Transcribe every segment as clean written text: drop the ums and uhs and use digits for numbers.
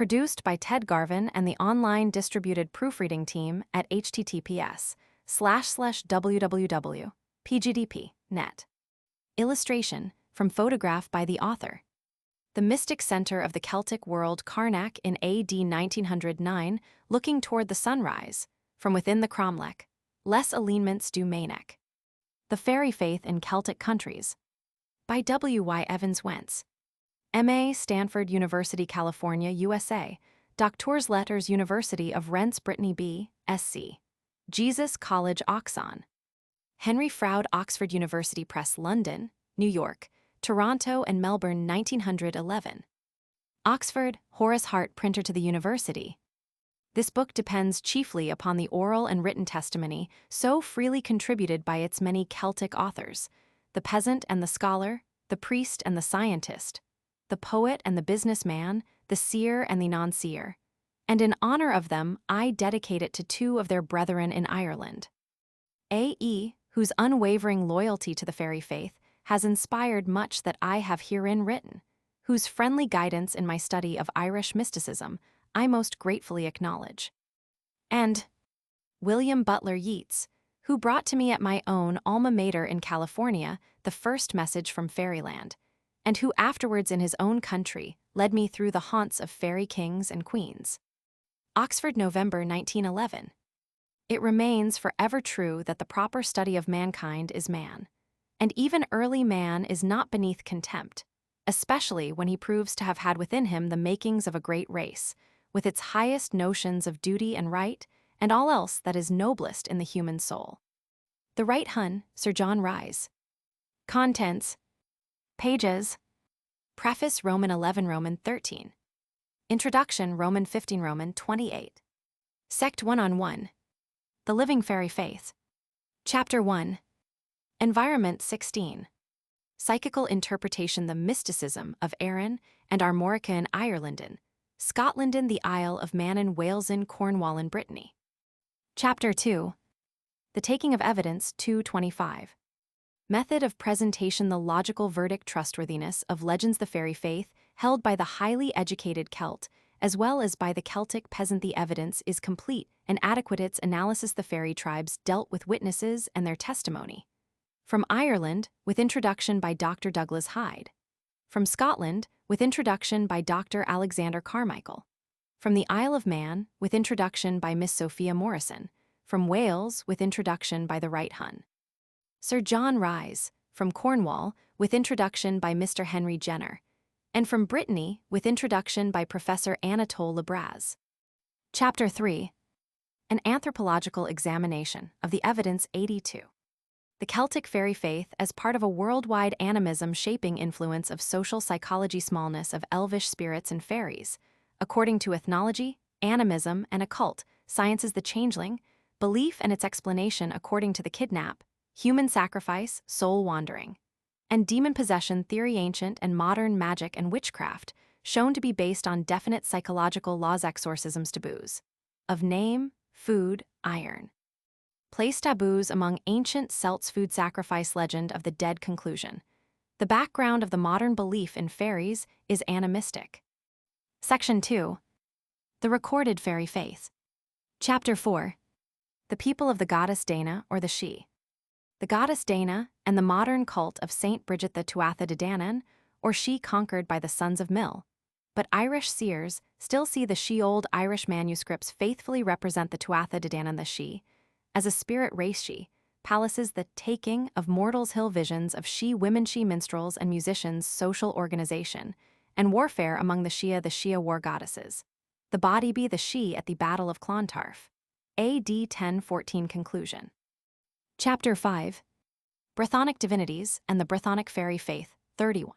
Produced by Ted Garvin and the online distributed proofreading team at https://www.pgdp.net. Illustration from photograph by the author. The mystic center of the Celtic world Carnac in AD 1909, looking toward the sunrise, from within the cromlech, les alignments du Manek. The Fairy Faith in Celtic Countries. By W.Y. Evans-Wentz. M.A. Stanford University, California, USA. Doctor's Letters University of Rents Brittany B. Sc. Jesus College Oxon. Henry Froude Oxford University Press London, New York, Toronto and Melbourne 1911. Oxford, Horace Hart Printer to the University. This book depends chiefly upon the oral and written testimony so freely contributed by its many Celtic authors, the peasant and the scholar, the priest and the scientist, the poet and the businessman, the seer and the non-seer, and in honor of them I dedicate it to two of their brethren in Ireland. A.E., whose unwavering loyalty to the fairy faith has inspired much that I have herein written, whose friendly guidance in my study of Irish mysticism I most gratefully acknowledge. And William Butler Yeats, who brought to me at my own alma mater in California the first message from fairyland, and who afterwards in his own country led me through the haunts of fairy kings and queens. Oxford, November 1911. It remains forever true that the proper study of mankind is man, and even early man is not beneath contempt, especially when he proves to have had within him the makings of a great race, with its highest notions of duty and right, and all else that is noblest in the human soul. The Right Hun, Sir John RHÆS. Contents. Pages. Preface Roman 11 Roman 13. Introduction Roman 15 Roman 28. Sect 1-on-1. The Living Fairy Faith. Chapter 1. Environment 16. Psychical Interpretation The Mysticism of Erin and Armorica in Ireland, Scotland in the Isle of Man in Wales in Cornwall in Brittany. Chapter 2. The Taking of Evidence 2:25. Method of presentation The logical verdict trustworthiness of legends The fairy faith held by the highly educated Celt, as well as by the Celtic peasant The evidence is complete and adequate its analysis The fairy tribes dealt with witnesses and their testimony. From Ireland, with introduction by Dr. Douglas Hyde. From Scotland, with introduction by Dr. Alexander Carmichael. From the Isle of Man, with introduction by Miss Sophia Morrison. From Wales, with introduction by the Right Hun. Sir John RHÆS, from Cornwall, with introduction by Mr. Henry Jenner. And from Brittany, with introduction by Professor Anatole Le BRAZ. Chapter 3. An Anthropological Examination of the Evidence 82. The Celtic fairy faith as part of a worldwide animism shaping influence of social psychology smallness of elvish spirits and fairies, according to ethnology, animism, and occult, sciences the changeling, belief and its explanation according to the kidnap, human sacrifice, soul wandering, and demon possession theory ancient and modern magic and witchcraft, shown to be based on definite psychological laws exorcisms taboos, of name, food, iron. Place taboos among ancient Celts food sacrifice legend of the dead conclusion. The background of the modern belief in fairies is animistic. Section 2. The recorded fairy faith. Chapter 4. The people of the goddess Dana or the She. The goddess Dana and the modern cult of Saint Bridget the Tuatha De Danann, or She conquered by the sons of Mill. But Irish seers still see the She old Irish manuscripts faithfully represent the Tuatha De Danann the She, as a spirit race She, palaces the taking of mortals hill visions of She women She minstrels and musicians social organization, and warfare among the Shia war goddesses. The body be the She at the Battle of Clontarf. A.D. 1014 conclusion. Chapter 5. Brythonic Divinities and the Brythonic Fairy Faith 31.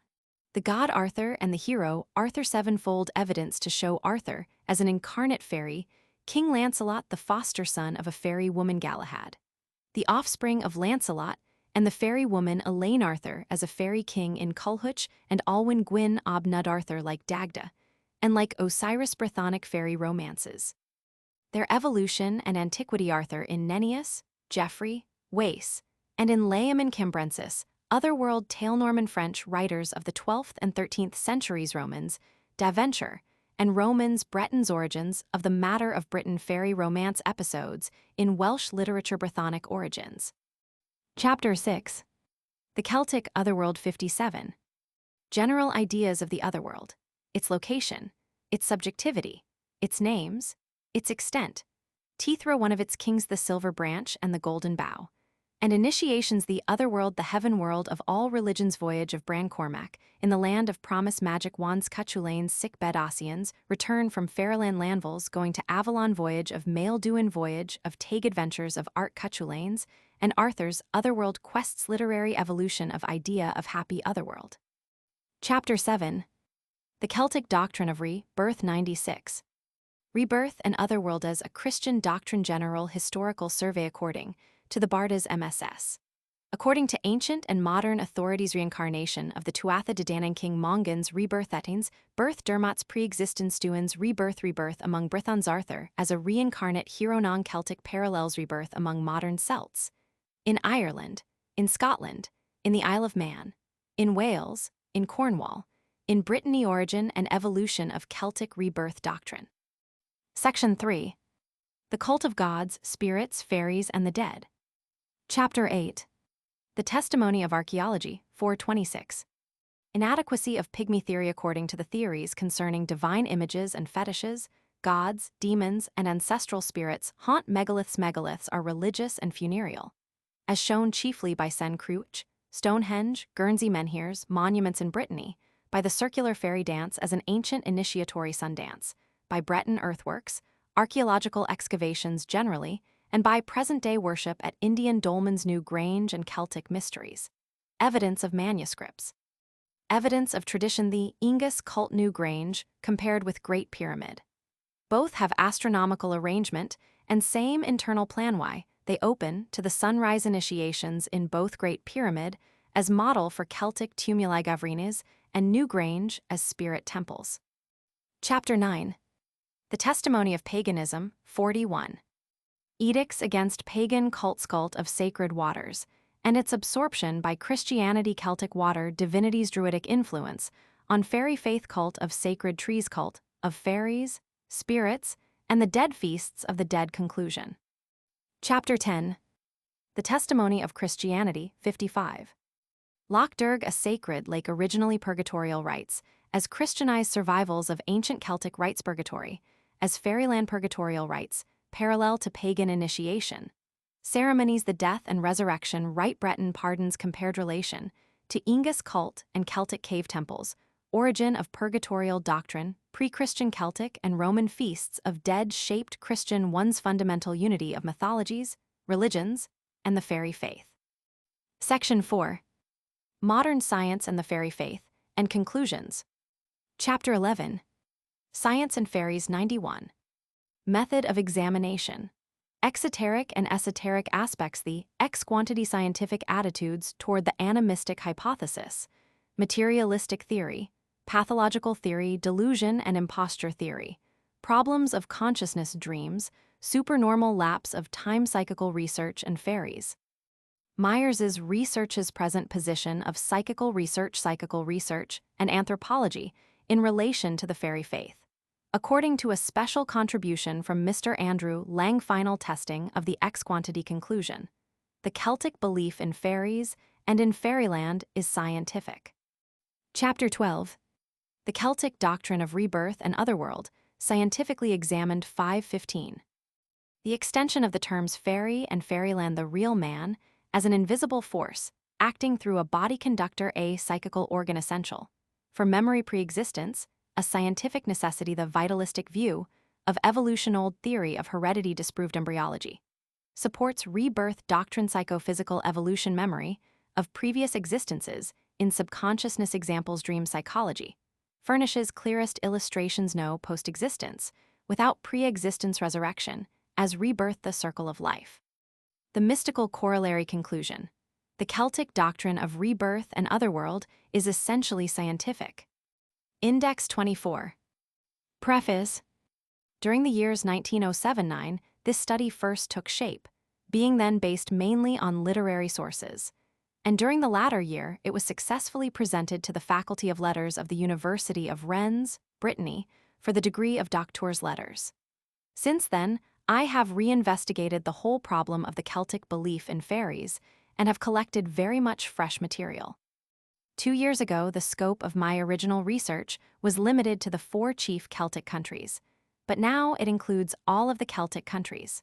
The god Arthur and the hero Arthur sevenfold evidence to show Arthur as an incarnate fairy, King Lancelot the foster son of a fairy woman Galahad, the offspring of Lancelot, and the fairy woman Elaine Arthur as a fairy king in Culhwch and Alwyn Gwyn ob Nud Arthur like Dagda, and like Osiris Brythonic fairy romances. Their evolution and antiquity Arthur in Nennius, Geoffrey, Wace, and in Laem Cambrensis, otherworld tale Norman French writers of the 12th and 13th centuries Romans, d'Aventure, and Romans Breton's origins of the matter of Britain fairy romance episodes in Welsh literature Brythonic origins. Chapter 6. The Celtic Otherworld 57. General ideas of the otherworld, its location, its subjectivity, its names, its extent. Tithra one of its kings the silver branch and the golden bough. And initiations the otherworld the heaven world of all religions voyage of Bran Cormac, in the land of promise magic wands Cuchulane's sick bed Ossians, return from Fairyland Landvils going to Avalon voyage of Maelduin voyage of Tag adventures of Art Cuchulane's, and Arthur's Otherworld quests literary evolution of idea of happy otherworld. Chapter 7. The Celtic Doctrine of Rebirth 96. Rebirth and Otherworld as a Christian Doctrine General Historical Survey according to the BRAZ MSS. According to ancient and modern authorities, reincarnation of the Tuatha De Danann King Mongan's rebirth etings, birth Dermot's pre-existence Stuan's rebirth among Brythons Arthur as a reincarnate hero non-Celtic parallels rebirth among modern Celts. In Ireland, in Scotland, in the Isle of Man, in Wales, in Cornwall, in Brittany origin and evolution of Celtic rebirth doctrine. Section 3. The Cult of Gods, Spirits, Fairies, and the Dead. Chapter 8. The Testimony of Archaeology, 426. Inadequacy of pygmy theory according to the theories concerning divine images and fetishes, gods, demons, and ancestral spirits haunt megaliths. Megaliths are religious and funereal, as shown chiefly by Sen Cruach, Stonehenge, Guernsey menhirs, monuments in Brittany, by the circular fairy dance as an ancient initiatory sun dance, by Breton earthworks, archaeological excavations generally, and by present-day worship at Indian dolmens New Grange and Celtic mysteries. Evidence of manuscripts. Evidence of tradition the Ingus cult New Grange compared with Great Pyramid. Both have astronomical arrangement and same internal plan. Why they open to the sunrise initiations in both Great Pyramid as model for Celtic tumuli Gavrines and New Grange as spirit temples. Chapter 9. The Testimony of Paganism, 41. Edicts against pagan cult of sacred waters, and its absorption by Christianity Celtic water divinities Druidic influence on fairy faith cult of sacred trees cult of fairies, spirits, and the dead feasts of the dead conclusion. Chapter 10. The Testimony of Christianity, 55. Loch Derg a sacred lake originally purgatorial rites, as Christianized survivals of ancient Celtic rites purgatory, as fairyland purgatorial rites, parallel to pagan initiation. Ceremonies the death and resurrection rite Breton pardons compared relation to Ingus cult and Celtic cave temples, origin of purgatorial doctrine, pre-Christian Celtic and Roman feasts of dead-shaped Christian one's fundamental unity of mythologies, religions, and the fairy faith. Section 4. Modern Science and the Fairy Faith, and Conclusions. Chapter 11. Science and Fairies 91. Method of Examination. Exoteric and esoteric aspects the ex-quantity scientific attitudes toward the animistic hypothesis, materialistic theory, pathological theory, delusion and imposture theory, problems of consciousness dreams, supernormal lapse of time psychical research and fairies. Myers's research's present position of psychical research, and anthropology in relation to the fairy faith. According to a special contribution from Mr. Andrew Lang, final testing of the ex-quantity conclusion, the Celtic belief in fairies and in fairyland is scientific. Chapter 12. The Celtic Doctrine of Rebirth and Otherworld, scientifically examined 515. The extension of the terms fairy and fairyland the real man as an invisible force, acting through a body conductor a psychical organ essential. For memory pre-existence, a scientific necessity the vitalistic view of evolution old theory of heredity disproved embryology. Supports rebirth doctrine psychophysical evolution memory of previous existences in subconsciousness examples dream psychology. Furnishes clearest illustrations no post-existence without pre-existence resurrection as rebirth the circle of life. The mystical corollary conclusion. The Celtic doctrine of rebirth and otherworld is essentially scientific. Index 24. Preface. During the years 1907-9, this study first took shape, being then based mainly on literary sources. And during the latter year, it was successfully presented to the Faculty of Letters of the University of Rennes, Brittany, for the degree of doctor's letters. Since then, I have reinvestigated the whole problem of the Celtic belief in fairies and have collected very much fresh material. 2 years ago, the scope of my original research was limited to the 4 chief Celtic countries, but now it includes all of the Celtic countries.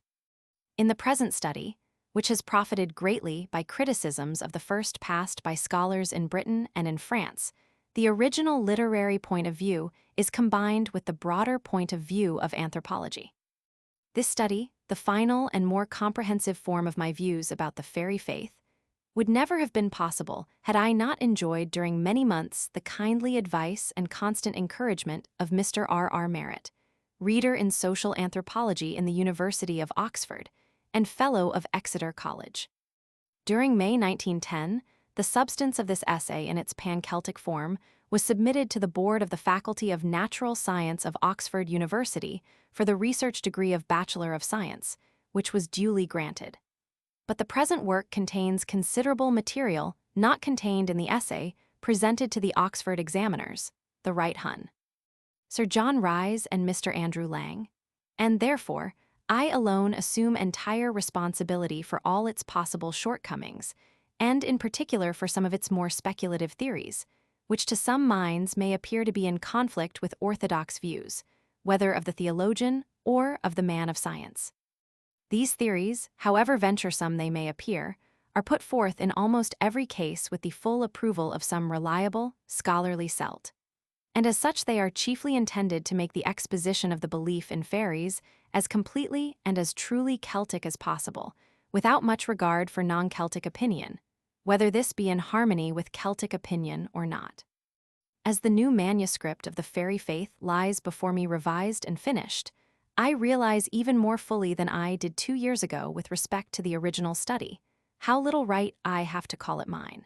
In the present study, which has profited greatly by criticisms of the first passed by scholars in Britain and in France, the original literary point of view is combined with the broader point of view of anthropology. This study, the final and more comprehensive form of my views about the fairy faith, would never have been possible had I not enjoyed during many months the kindly advice and constant encouragement of Mr. R.R. Merritt, reader in social anthropology in the University of Oxford and Fellow of Exeter College. During May 1910, the substance of this essay in its pan-Celtic form was submitted to the Board of the Faculty of Natural Science of Oxford University for the research degree of Bachelor of Science, which was duly granted. But the present work contains considerable material not contained in the essay presented to the Oxford examiners, the RHº, Sir John RHÆS and Mr. Andrew Lang, and therefore, I alone assume entire responsibility for all its possible shortcomings, and in particular for some of its more speculative theories, which to some minds may appear to be in conflict with orthodox views, whether of the theologian or of the man of science. These theories, however venturesome they may appear, are put forth in almost every case with the full approval of some reliable, scholarly Celt. And as such they are chiefly intended to make the exposition of the belief in fairies as completely and as truly Celtic as possible, without much regard for non-Celtic opinion, whether this be in harmony with Celtic opinion or not. As the new manuscript of the fairy faith lies before me revised and finished, I realize even more fully than I did 2 years ago with respect to the original study, how little right I have to call it mine.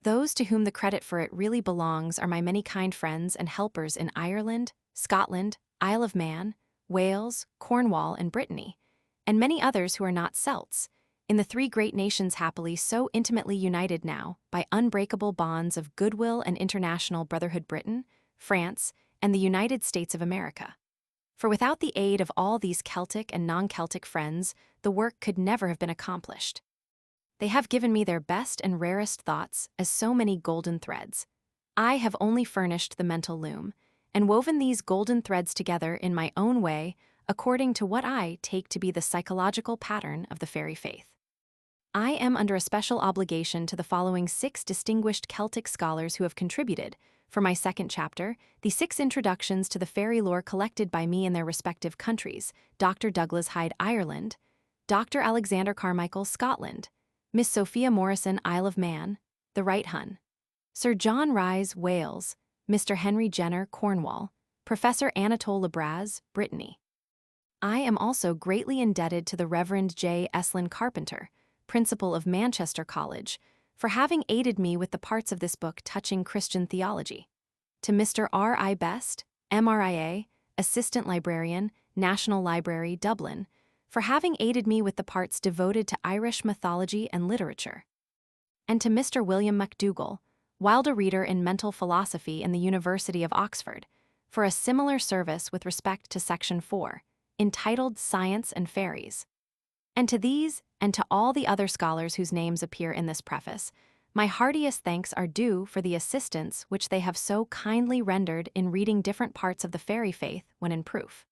Those to whom the credit for it really belongs are my many kind friends and helpers in Ireland, Scotland, Isle of Man, Wales, Cornwall, and Brittany, and many others who are not Celts, in the 3 great nations happily so intimately united now by unbreakable bonds of goodwill and international brotherhood Britain, France, and the United States of America. For without the aid of all these Celtic and non-Celtic friends, the work could never have been accomplished. They have given me their best and rarest thoughts as so many golden threads. I have only furnished the mental loom, and woven these golden threads together in my own way according to what I take to be the psychological pattern of the fairy faith. I am under a special obligation to the following 6 distinguished Celtic scholars who have contributed, for my second chapter, the 6 introductions to the fairy lore collected by me in their respective countries: Dr. Douglas Hyde, Ireland; Dr. Alexander Carmichael, Scotland; Miss Sophia Morrison, Isle of Man, the RHº; Sir John RHÆS, Wales; Mr. Henry Jenner, Cornwall; Professor Anatole BRAZ, Brittany. I am also greatly indebted to the Reverend J. Estlin Carpenter, Principal of Manchester College, for having aided me with the parts of this book touching Christian theology; to Mr. R.I. Best, MRIA, Assistant Librarian, National Library, Dublin, for having aided me with the parts devoted to Irish mythology and literature; and to Mr. William MacDougall, while a reader in mental philosophy in the University of Oxford, for a similar service with respect to Section 4, entitled Science and Fairies. And to these, and to all the other scholars whose names appear in this preface, my heartiest thanks are due for the assistance which they have so kindly rendered in reading different parts of the fairy faith when in proof.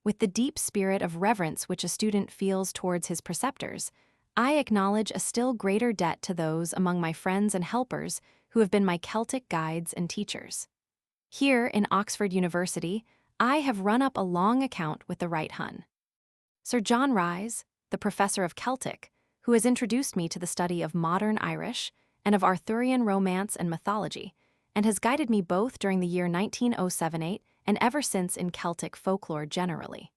With the deep spirit of reverence which a student feels towards his preceptors, I acknowledge a still greater debt to those among my friends and helpers who have been my Celtic guides and teachers. Here in Oxford University, I have run up a long account with the RHº, Sir John RHÆS, the professor of Celtic, who has introduced me to the study of modern Irish and of Arthurian romance and mythology, and has guided me both during the year 1907-8 and ever since in Celtic folklore generally.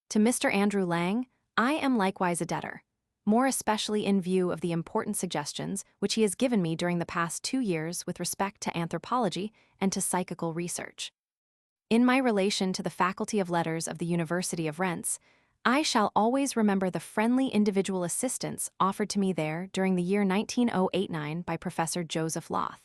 To Mr. Andrew Lang, I am likewise a debtor, more especially in view of the important suggestions which he has given me during the past 2 years with respect to anthropology and to psychical research. In my relation to the Faculty of Letters of the University of Rents, I shall always remember the friendly individual assistance offered to me there during the year 1908-9 by Professor Joseph Loth,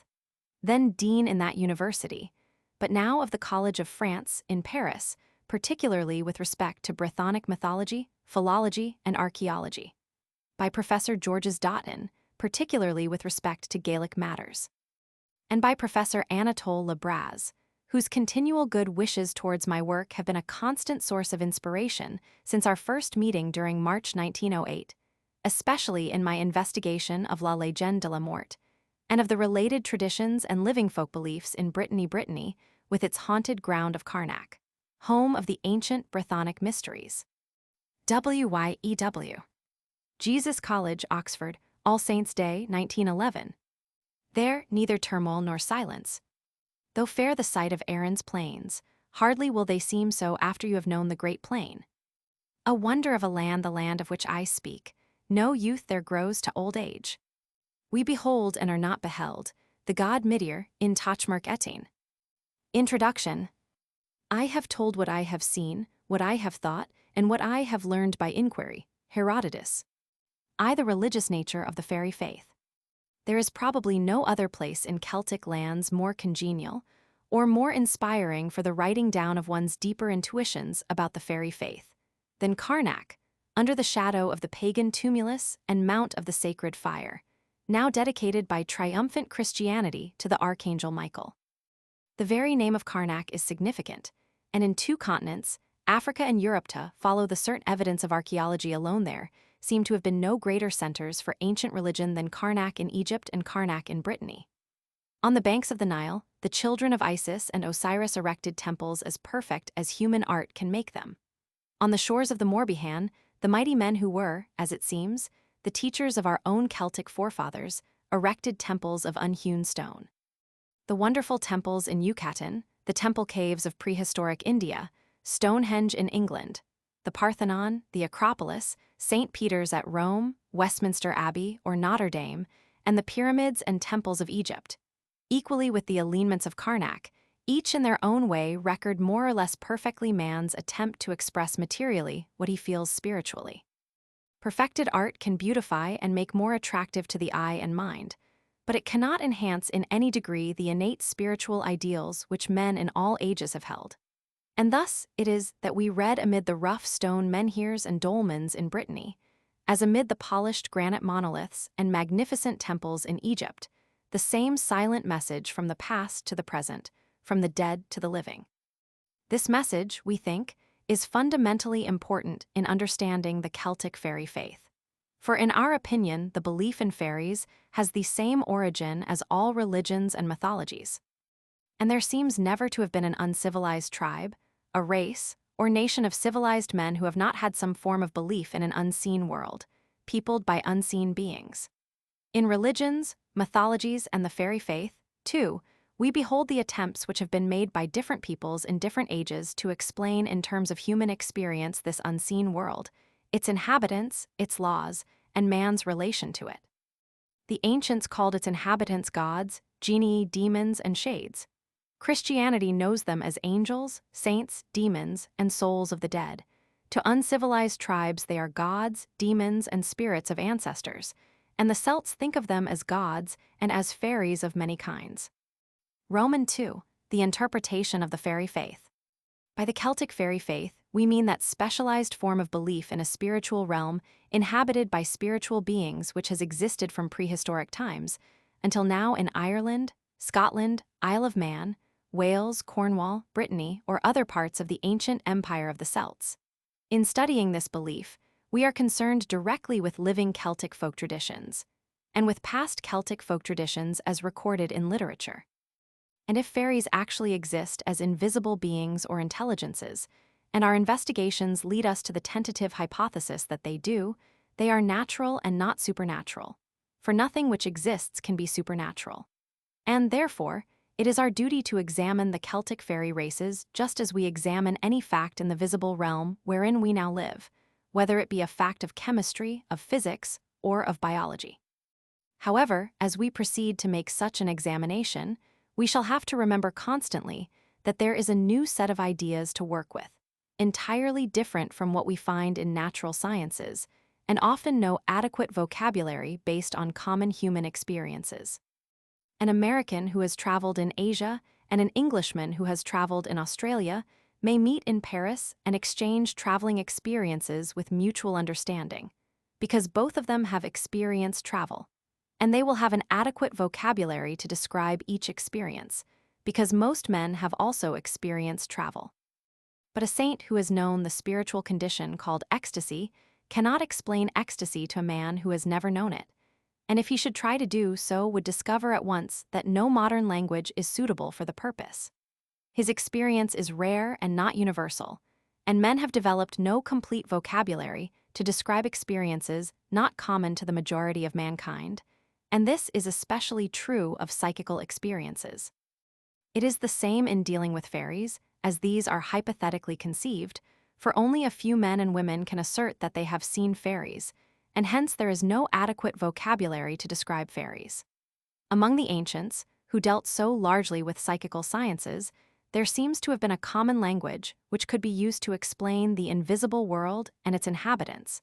then dean in that university, but now of the College of France in Paris, particularly with respect to Brythonic mythology, philology, and archaeology. By Professor Georges Dottin, particularly with respect to Gaelic matters. And by Professor Anatole Le Braz, whose continual good wishes towards my work have been a constant source of inspiration since our first meeting during March 1908, especially in my investigation of La Légende de la Mort, and of the related traditions and living folk beliefs in Brittany, with its haunted ground of Carnac, home of the ancient Brythonic mysteries. WYEW. Jesus College, Oxford, All Saints' Day, 1911. There, neither turmoil nor silence. Though fair the sight of Erin's plains, hardly will they seem so after you have known the great plain. A wonder of a land, the land of which I speak, no youth there grows to old age. We behold and are not beheld, the god Midir in Tachmark Etain. Introduction. I have told what I have seen, what I have thought, and what I have learned by inquiry, Herodotus. I, the religious nature of the fairy faith. There is probably no other place in Celtic lands more congenial, or more inspiring for the writing down of one's deeper intuitions about the fairy faith, than Carnac, under the shadow of the pagan tumulus and mount of the sacred fire, now dedicated by triumphant Christianity to the Archangel Michael. The very name of Carnac is significant, and in two continents, Africa and Europe, to follow the certain evidence of archaeology alone there, seem to have been no greater centers for ancient religion than Carnac in Egypt and Carnac in Brittany. On the banks of the Nile, the children of Isis and Osiris erected temples as perfect as human art can make them. On the shores of the Morbihan, the mighty men who were, as it seems, the teachers of our own Celtic forefathers, erected temples of unhewn stone. The wonderful temples in Yucatan, the temple caves of prehistoric India, Stonehenge in England, the Parthenon, the Acropolis, St. Peter's at Rome, Westminster Abbey or Notre Dame, and the pyramids and temples of Egypt, equally with the alignments of Carnac, each in their own way record more or less perfectly man's attempt to express materially what he feels spiritually. Perfected art can beautify and make more attractive to the eye and mind, but it cannot enhance in any degree the innate spiritual ideals which men in all ages have held. And thus it is that we read amid the rough stone menhirs and dolmens in Brittany, as amid the polished granite monoliths and magnificent temples in Egypt, the same silent message from the past to the present, from the dead to the living. This message, we think, is fundamentally important in understanding the Celtic fairy faith. For in our opinion, the belief in fairies has the same origin as all religions and mythologies. And there seems never to have been an uncivilized tribe, a race, or nation of civilized men who have not had some form of belief in an unseen world, peopled by unseen beings. In religions, mythologies, and the fairy faith, too, we behold the attempts which have been made by different peoples in different ages to explain in terms of human experience this unseen world, its inhabitants, its laws, and man's relation to it. The ancients called its inhabitants gods, genii, demons, and shades. Christianity knows them as angels, saints, demons, and souls of the dead. To uncivilized tribes they are gods, demons, and spirits of ancestors, and the Celts think of them as gods and as fairies of many kinds. Roman 2, the interpretation of the fairy faith. By the Celtic fairy faith, we mean that specialized form of belief in a spiritual realm inhabited by spiritual beings which has existed from prehistoric times until now in Ireland, Scotland, Isle of Man, Wales, Cornwall, Brittany, or other parts of the ancient empire of the Celts. In studying this belief, we are concerned directly with living Celtic folk traditions, and with past Celtic folk traditions as recorded in literature. And if fairies actually exist as invisible beings or intelligences, and our investigations lead us to the tentative hypothesis that they do, they are natural and not supernatural, for nothing which exists can be supernatural. And therefore, it is our duty to examine the Celtic fairy races just as we examine any fact in the visible realm wherein we now live, whether it be a fact of chemistry, of physics, or of biology. However, as we proceed to make such an examination, we shall have to remember constantly that there is a new set of ideas to work with, entirely different from what we find in natural sciences, and often no adequate vocabulary based on common human experiences. An American who has traveled in Asia and an Englishman who has traveled in Australia may meet in Paris and exchange traveling experiences with mutual understanding, because both of them have experienced travel, and they will have an adequate vocabulary to describe each experience, because most men have also experienced travel. But a saint who has known the spiritual condition called ecstasy cannot explain ecstasy to a man who has never known it, and if he should try to do so would discover at once that no modern language is suitable for the purpose. His experience is rare and not universal, and men have developed no complete vocabulary to describe experiences not common to the majority of mankind, and this is especially true of psychical experiences. It is the same in dealing with fairies, as these are hypothetically conceived, for only a few men and women can assert that they have seen fairies, and hence there is no adequate vocabulary to describe fairies. Among the ancients, who dealt so largely with psychical sciences, there seems to have been a common language which could be used to explain the invisible world and its inhabitants,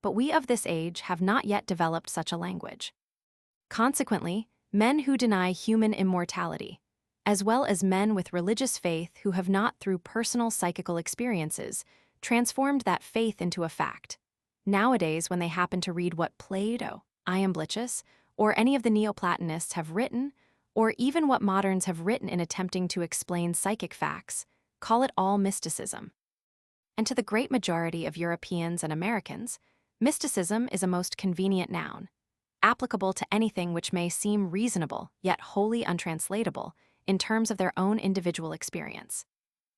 but we of this age have not yet developed such a language. Consequently, men who deny human immortality, as well as men with religious faith who have not through personal psychical experiences transformed that faith into a fact. Nowadays, when they happen to read what Plato, Iamblichus, or any of the Neoplatonists have written, or even what moderns have written in attempting to explain psychic facts, call it all mysticism. And to the great majority of Europeans and Americans, mysticism is a most convenient noun, applicable to anything which may seem reasonable yet wholly untranslatable in terms of their own individual experience.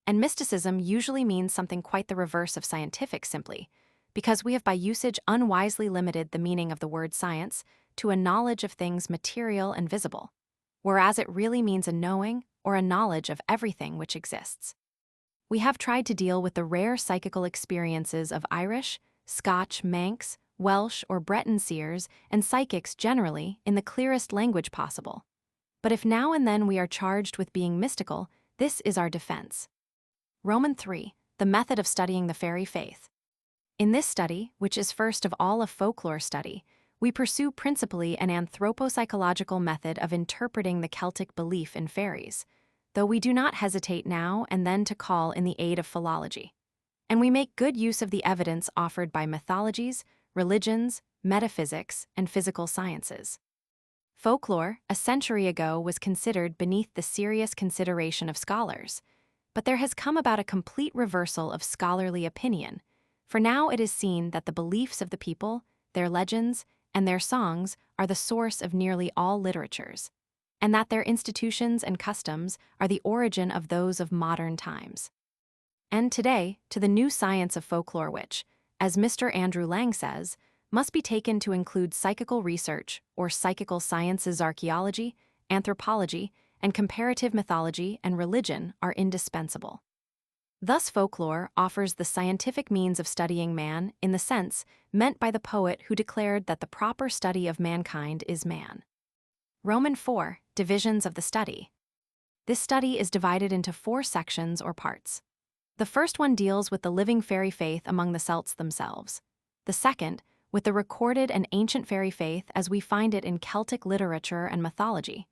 And mysticism usually means something quite the reverse of scientific simply, because we have by usage unwisely limited the meaning of the word science to a knowledge of things material and visible, whereas it really means a knowing or a knowledge of everything which exists. We have tried to deal with the rare psychical experiences of Irish, Scotch, Manx, Welsh, or Breton seers and psychics generally in the clearest language possible. But if now and then we are charged with being mystical, this is our defense. Roman 3, the method of studying the fairy faith. In this study, which is first of all a folklore study, we pursue principally an anthropopsychological method of interpreting the Celtic belief in fairies, though we do not hesitate now and then to call in the aid of philology. And we make good use of the evidence offered by mythologies, religions, metaphysics, and physical sciences. Folklore, a century ago, was considered beneath the serious consideration of scholars, but there has come about a complete reversal of scholarly opinion, for now it is seen that the beliefs of the people, their legends, and their songs are the source of nearly all literatures, and that their institutions and customs are the origin of those of modern times. And today, to the new science of folklore which, as Mr. Andrew Lang says, must be taken to include psychical research or psychical sciences, archaeology, anthropology, and comparative mythology and religion are indispensable. Thus folklore offers the scientific means of studying man in the sense meant by the poet who declared that the proper study of mankind is man. Roman 4, divisions of the study. This study is divided into 4 sections or parts. The first one deals with the living fairy faith among the Celts themselves. The second, with the recorded and ancient fairy faith as we find it in Celtic literature and mythology.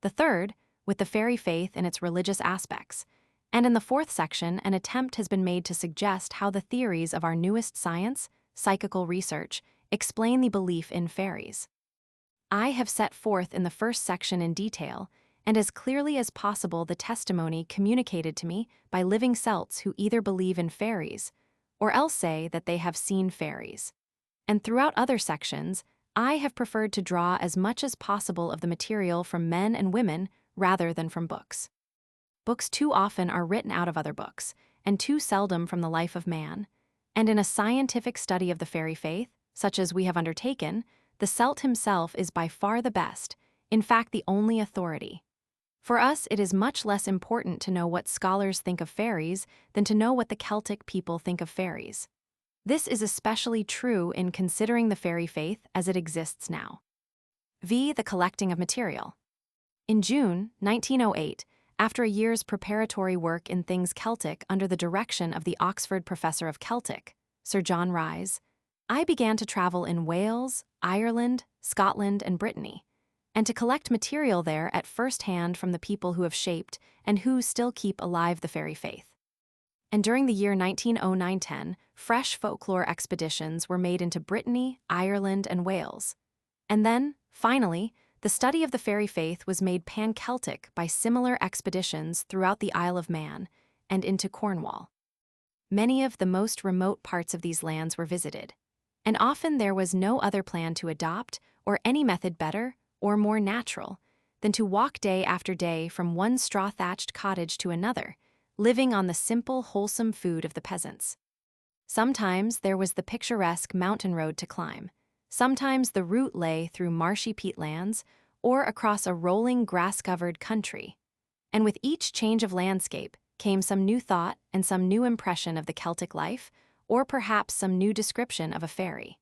The third, with the fairy faith in its religious aspects. And in the 4th section, an attempt has been made to suggest how the theories of our newest science, psychical research, explain the belief in fairies. I have set forth in the first section in detail, and as clearly as possible, the testimony communicated to me by living Celts who either believe in fairies, or else say that they have seen fairies. And throughout other sections, I have preferred to draw as much as possible of the material from men and women rather than from books. Books too often are written out of other books, and too seldom from the life of man, and in a scientific study of the fairy faith, such as we have undertaken, the Celt himself is by far the best, in fact the only authority. For us, it is much less important to know what scholars think of fairies than to know what the Celtic people think of fairies. This is especially true in considering the fairy faith as it exists now. The collecting of material. In June 1908, after a year's preparatory work in things Celtic under the direction of the Oxford professor of Celtic, Sir John RHÆS, I began to travel in Wales, Ireland, Scotland, and Brittany, and to collect material there at first hand from the people who have shaped and who still keep alive the fairy faith. And during the year 1909-10, fresh folklore expeditions were made into Brittany, Ireland, and Wales. And then, finally, the study of the fairy faith was made pan-Celtic by similar expeditions throughout the Isle of Man and into Cornwall. Many of the most remote parts of these lands were visited, and often there was no other plan to adopt or any method better or more natural than to walk day after day from one straw-thatched cottage to another, living on the simple, wholesome food of the peasants. Sometimes there was the picturesque mountain road to climb. Sometimes the route lay through marshy peatlands or across a rolling, grass-covered country. And with each change of landscape came some new thought and some new impression of the Celtic life, or perhaps some new description of a fairy.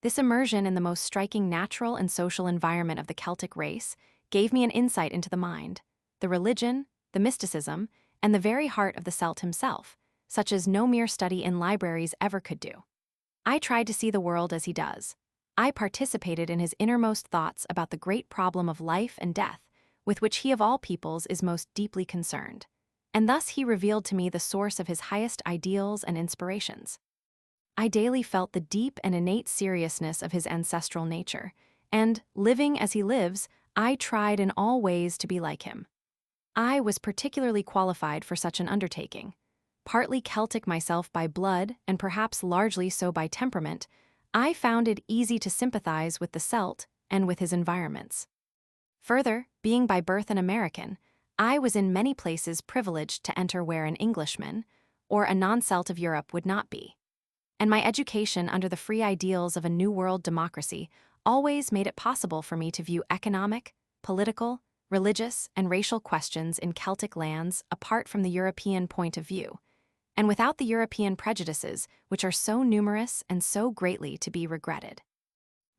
This immersion in the most striking natural and social environment of the Celtic race gave me an insight into the mind, the religion, the mysticism, and the very heart of the Celt himself, such as no mere study in libraries ever could do. I tried to see the world as he does. I participated in his innermost thoughts about the great problem of life and death, with which he of all peoples is most deeply concerned. And thus he revealed to me the source of his highest ideals and inspirations. I daily felt the deep and innate seriousness of his ancestral nature, and, living as he lives, I tried in all ways to be like him. I was particularly qualified for such an undertaking. Partly Celtic myself by blood, and perhaps largely so by temperament, I found it easy to sympathize with the Celt and with his environments. Further, being by birth an American, I was in many places privileged to enter where an Englishman, or a non-Celt of Europe, would not be. And my education under the free ideals of a New World democracy always made it possible for me to view economic, political, religious, and racial questions in Celtic lands apart from the European point of view, and without the European prejudices which are so numerous and so greatly to be regretted.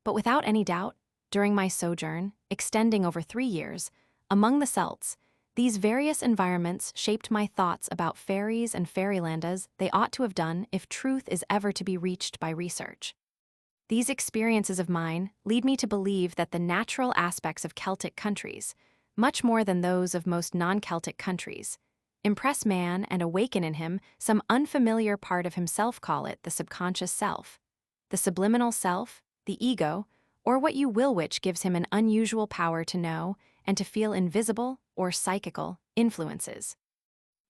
But without any doubt, during my sojourn, extending over 3 years, among the Celts, these various environments shaped my thoughts about fairies and fairyland as they ought to have done if truth is ever to be reached by research. These experiences of mine lead me to believe that the natural aspects of Celtic countries, much more than those of most non-Celtic countries, impress man and awaken in him some unfamiliar part of himself. Call it the subconscious self, the subliminal self, the ego, or what you will, which gives him an unusual power to know and to feel invisible or psychical influences.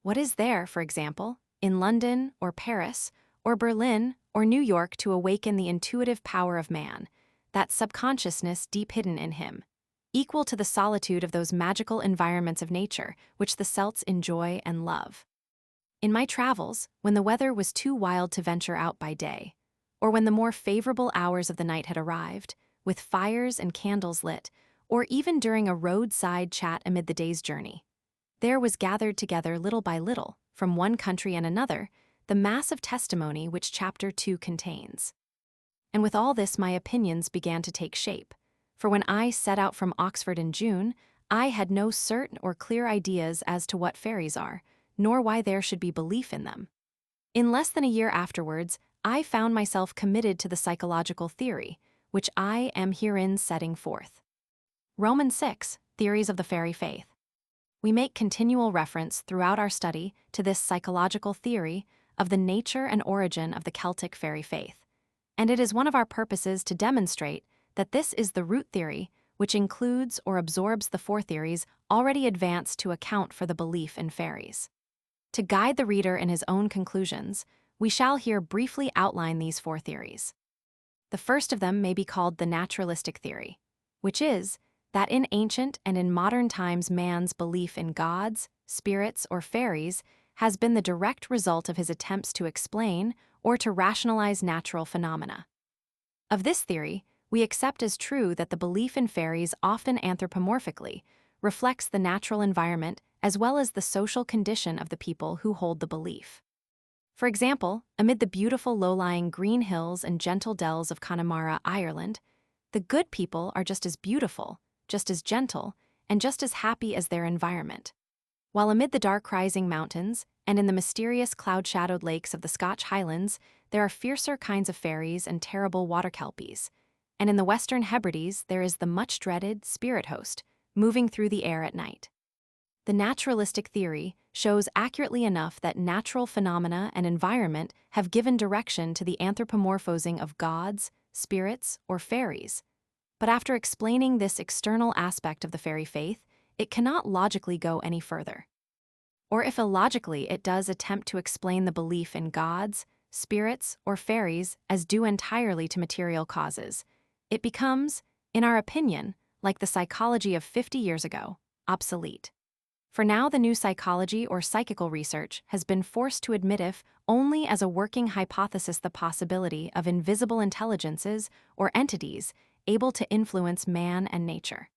What is there, for example, in London or Paris or Berlin or New York to awaken the intuitive power of man, that subconsciousness deep hidden in him, equal to the solitude of those magical environments of nature which the Celts enjoy and love? In my travels, when the weather was too wild to venture out by day, or when the more favorable hours of the night had arrived, with fires and candles lit, or even during a roadside chat amid the day's journey, there was gathered together little by little, from one country and another, the mass of testimony which Chapter 2 contains. And with all this my opinions began to take shape, for when I set out from Oxford in June, I had no certain or clear ideas as to what fairies are, nor why there should be belief in them. In less than a year afterwards, I found myself committed to the psychological theory, which I am herein setting forth. Romans 6, Theories of the Fairy Faith. We make continual reference throughout our study to this psychological theory of the nature and origin of the Celtic fairy faith, and it is one of our purposes to demonstrate that this is the root theory which includes or absorbs the 4 theories already advanced to account for the belief in fairies. To guide the reader in his own conclusions, we shall here briefly outline these 4 theories. The first of them may be called the naturalistic theory, which is that in ancient and in modern times man's belief in gods, spirits, or fairies has been the direct result of his attempts to explain or to rationalize natural phenomena. Of this theory, we accept as true that the belief in fairies often anthropomorphically reflects the natural environment as well as the social condition of the people who hold the belief. For example, amid the beautiful low-lying green hills and gentle dells of Connemara, Ireland, the good people are just as beautiful, just as gentle, and just as happy as their environment. While amid the dark rising mountains and in the mysterious cloud-shadowed lakes of the Scotch Highlands, there are fiercer kinds of fairies and terrible water kelpies, And in the Western Hebrides, there is the much-dreaded spirit host, moving through the air at night. The naturalistic theory shows accurately enough that natural phenomena and environment have given direction to the anthropomorphizing of gods, spirits, or fairies. But after explaining this external aspect of the fairy faith, it cannot logically go any further. Or if illogically it does attempt to explain the belief in gods, spirits, or fairies as due entirely to material causes, it becomes, in our opinion, like the psychology of 50 years ago, obsolete. For now, the new psychology or psychical research has been forced to admit, if only as a working hypothesis, the possibility of invisible intelligences or entities able to influence man and nature.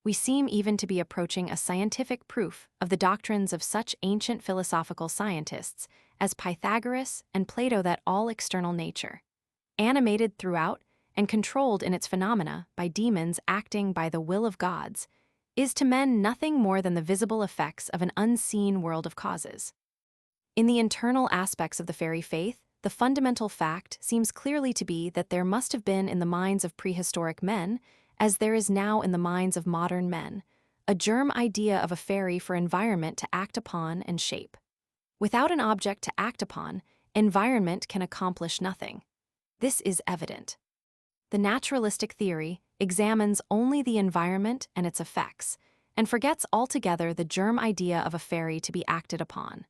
We seem even to be approaching a scientific proof of the doctrines of such ancient philosophical scientists as Pythagoras and Plato, that all external nature, animated throughout and controlled in its phenomena by demons acting by the will of gods, is to men nothing more than the visible effects of an unseen world of causes. In the internal aspects of the fairy faith, the fundamental fact seems clearly to be that there must have been in the minds of prehistoric men, as there is now in the minds of modern men, a germ idea of a fairy for environment to act upon and shape. Without an object to act upon, environment can accomplish nothing. This is evident. The naturalistic theory examines only the environment and its effects, and forgets altogether the germ idea of a fairy to be acted upon.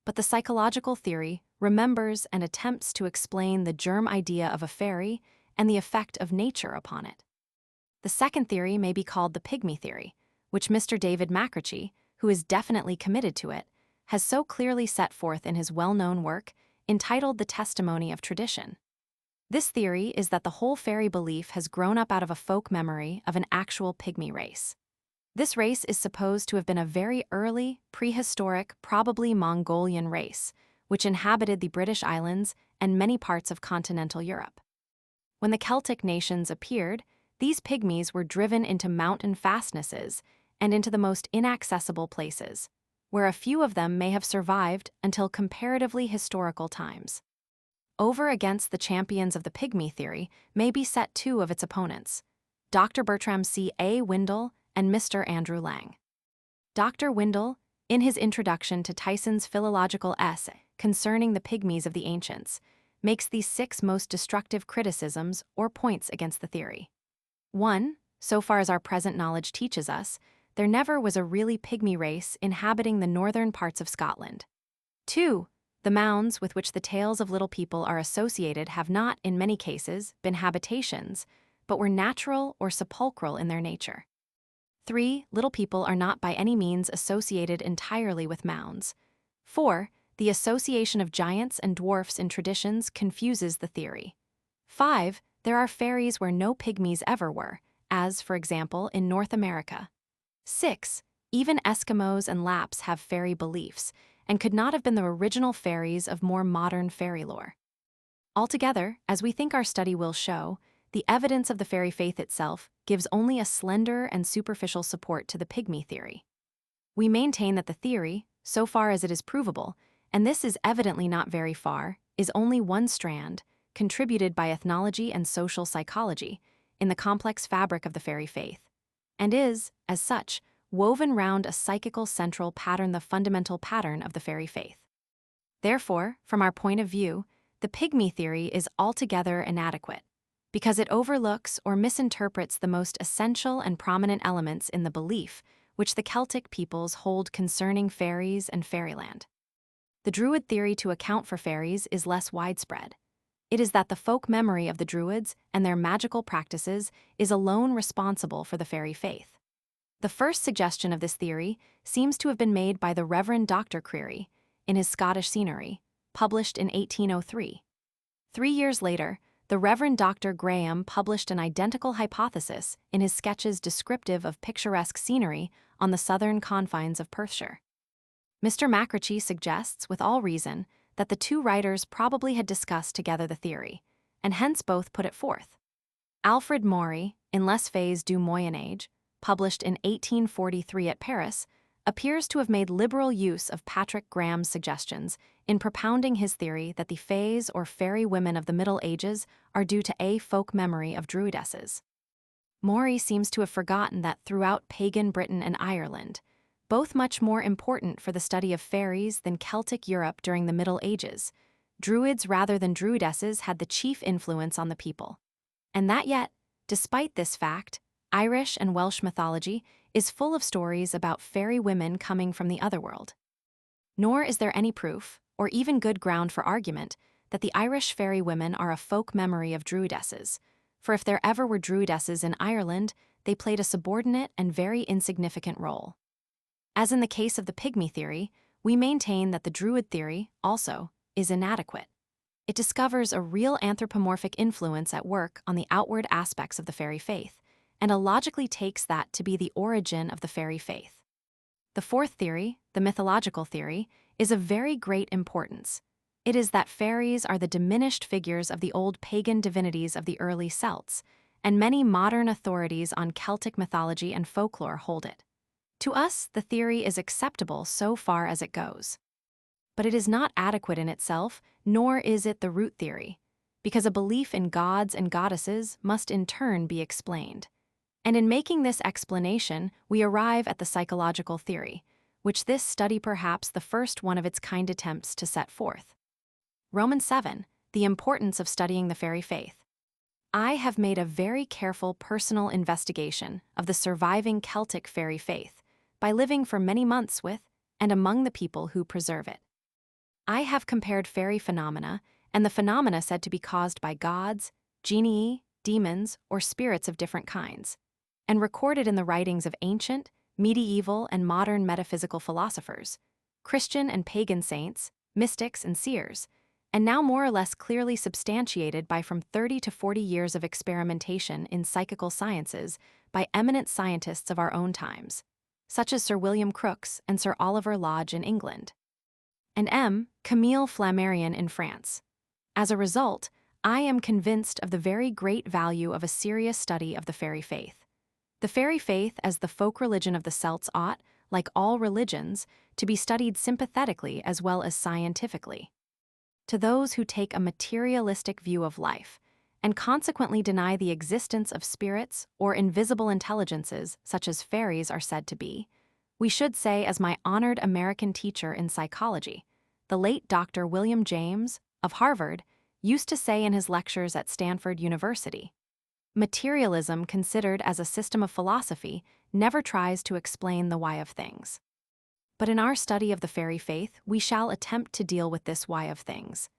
But the psychological theory remembers and attempts to explain the germ idea of a fairy and the effect of nature upon it. The second theory may be called the pygmy theory, which Mr. David McRitchie, who is definitely committed to it, has so clearly set forth in his well-known work entitled The Testimony of Tradition. This theory is that the whole fairy belief has grown up out of a folk memory of an actual pygmy race. This race is supposed to have been a very early, prehistoric, probably Mongolian race, which inhabited the British Islands and many parts of continental Europe. When the Celtic nations appeared, these pygmies were driven into mountain fastnesses and into the most inaccessible places, where a few of them may have survived until comparatively historical times. Over against the champions of the pygmy theory may be set two of its opponents, Dr. Bertram C. A. Windle and Mr. Andrew Lang. Dr. Windle, in his introduction to Tyson's philological essay concerning the pygmies of the ancients, makes these 6 most destructive criticisms or points against the theory. 1. So far as our present knowledge teaches us, there never was a really pygmy race inhabiting the northern parts of Scotland. 2. The mounds with which the tales of little people are associated have not, in many cases, been habitations, but were natural or sepulchral in their nature. 3. Little people are not by any means associated entirely with mounds. 4. The association of giants and dwarfs in traditions confuses the theory. 5. There are fairies where no pygmies ever were, as, for example, in North America. 6. Even Eskimos and Lapps have fairy beliefs, and could not have been the original fairies of more modern fairy lore. Altogether, as we think our study will show, the evidence of the fairy faith itself gives only a slender and superficial support to the pygmy theory. We maintain that the theory, so far as it is provable, and this is evidently not very far, is only one strand, contributed by ethnology and social psychology, in the complex fabric of the fairy faith, and is, as such, woven round a psychical central pattern, the fundamental pattern of the fairy faith. Therefore, from our point of view, the pygmy theory is altogether inadequate, because it overlooks or misinterprets the most essential and prominent elements in the belief which the Celtic peoples hold concerning fairies and fairyland. The Druid theory to account for fairies is less widespread. It is that the folk memory of the Druids and their magical practices is alone responsible for the fairy faith. The first suggestion of this theory seems to have been made by the Reverend Dr. Creary in his Scottish Scenery, published in 1803. 3 years later, the Reverend Dr. Graham published an identical hypothesis in his sketches descriptive of picturesque scenery on the southern confines of Perthshire. Mr. McRitchie suggests, with all reason, that the two writers probably had discussed together the theory, and hence both put it forth. Alfred Maury, in Les Faits du Moyen Âge, published in 1843 at Paris, appears to have made liberal use of Patrick Graham's suggestions in propounding his theory that the fays or fairy women of the Middle Ages are due to a folk memory of druidesses. Maury seems to have forgotten that throughout pagan Britain and Ireland, both much more important for the study of fairies than Celtic Europe during the Middle Ages, druids rather than druidesses had the chief influence on the people. And that yet, despite this fact, Irish and Welsh mythology is full of stories about fairy women coming from the otherworld. Nor is there any proof, or even good ground for argument, that the Irish fairy women are a folk memory of druidesses, for if there ever were druidesses in Ireland, they played a subordinate and very insignificant role. As in the case of the pygmy theory, we maintain that the druid theory, also, is inadequate. It discovers a real anthropomorphic influence at work on the outward aspects of the fairy faith, and illogically takes that to be the origin of the fairy faith. The fourth theory, the mythological theory, is of very great importance. It is that fairies are the diminished figures of the old pagan divinities of the early Celts, and many modern authorities on Celtic mythology and folklore hold it. To us, the theory is acceptable so far as it goes. But it is not adequate in itself, nor is it the root theory, because a belief in gods and goddesses must in turn be explained. And in making this explanation, we arrive at the psychological theory, which this study perhaps the first one of its kind attempts to set forth. Romans 7, the importance of studying the fairy faith. I have made a very careful personal investigation of the surviving Celtic fairy faith by living for many months with and among the people who preserve it. I have compared fairy phenomena and the phenomena said to be caused by gods, genii, demons, or spirits of different kinds, and recorded in the writings of ancient, medieval, and modern metaphysical philosophers, Christian and pagan saints, mystics, and seers, and now more or less clearly substantiated by from 30 to 40 years of experimentation in psychical sciences by eminent scientists of our own times, such as Sir William Crookes and Sir Oliver Lodge in England, and M. Camille Flammarion in France. As a result, I am convinced of the very great value of a serious study of the fairy faith. The fairy faith as the folk religion of the Celts ought, like all religions, to be studied sympathetically as well as scientifically. To those who take a materialistic view of life, and consequently deny the existence of spirits or invisible intelligences such as fairies are said to be, we should say, as my honored American teacher in psychology, the late Dr. William James, of Harvard, used to say in his lectures at Stanford University, materialism considered as a system of philosophy never tries to explain the why of things. But in our study of the fairy faith, we shall attempt to deal with this why of things.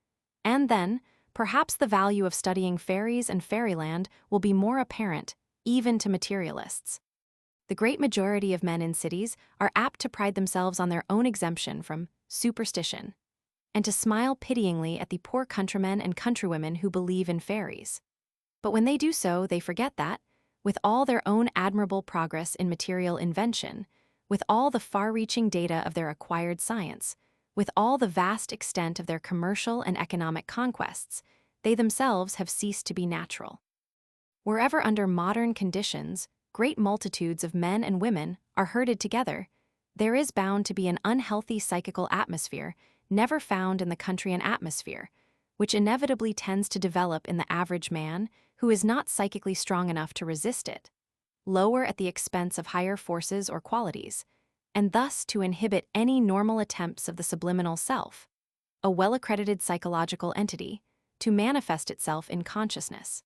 And then, perhaps the value of studying fairies and fairyland will be more apparent, even to materialists. The great majority of men in cities are apt to pride themselves on their own exemption from superstition, and to smile pityingly at the poor countrymen and countrywomen who believe in fairies. But when they do so, they forget that, with all their own admirable progress in material invention, with all the far-reaching data of their acquired science, with all the vast extent of their commercial and economic conquests, they themselves have ceased to be natural. Wherever under modern conditions, great multitudes of men and women are herded together, there is bound to be an unhealthy psychical atmosphere never found in the country and atmosphere, which inevitably tends to develop in the average man who is not psychically strong enough to resist it, lower at the expense of higher forces or qualities, and thus to inhibit any normal attempts of the subliminal self, a well-accredited psychological entity, to manifest itself in consciousness.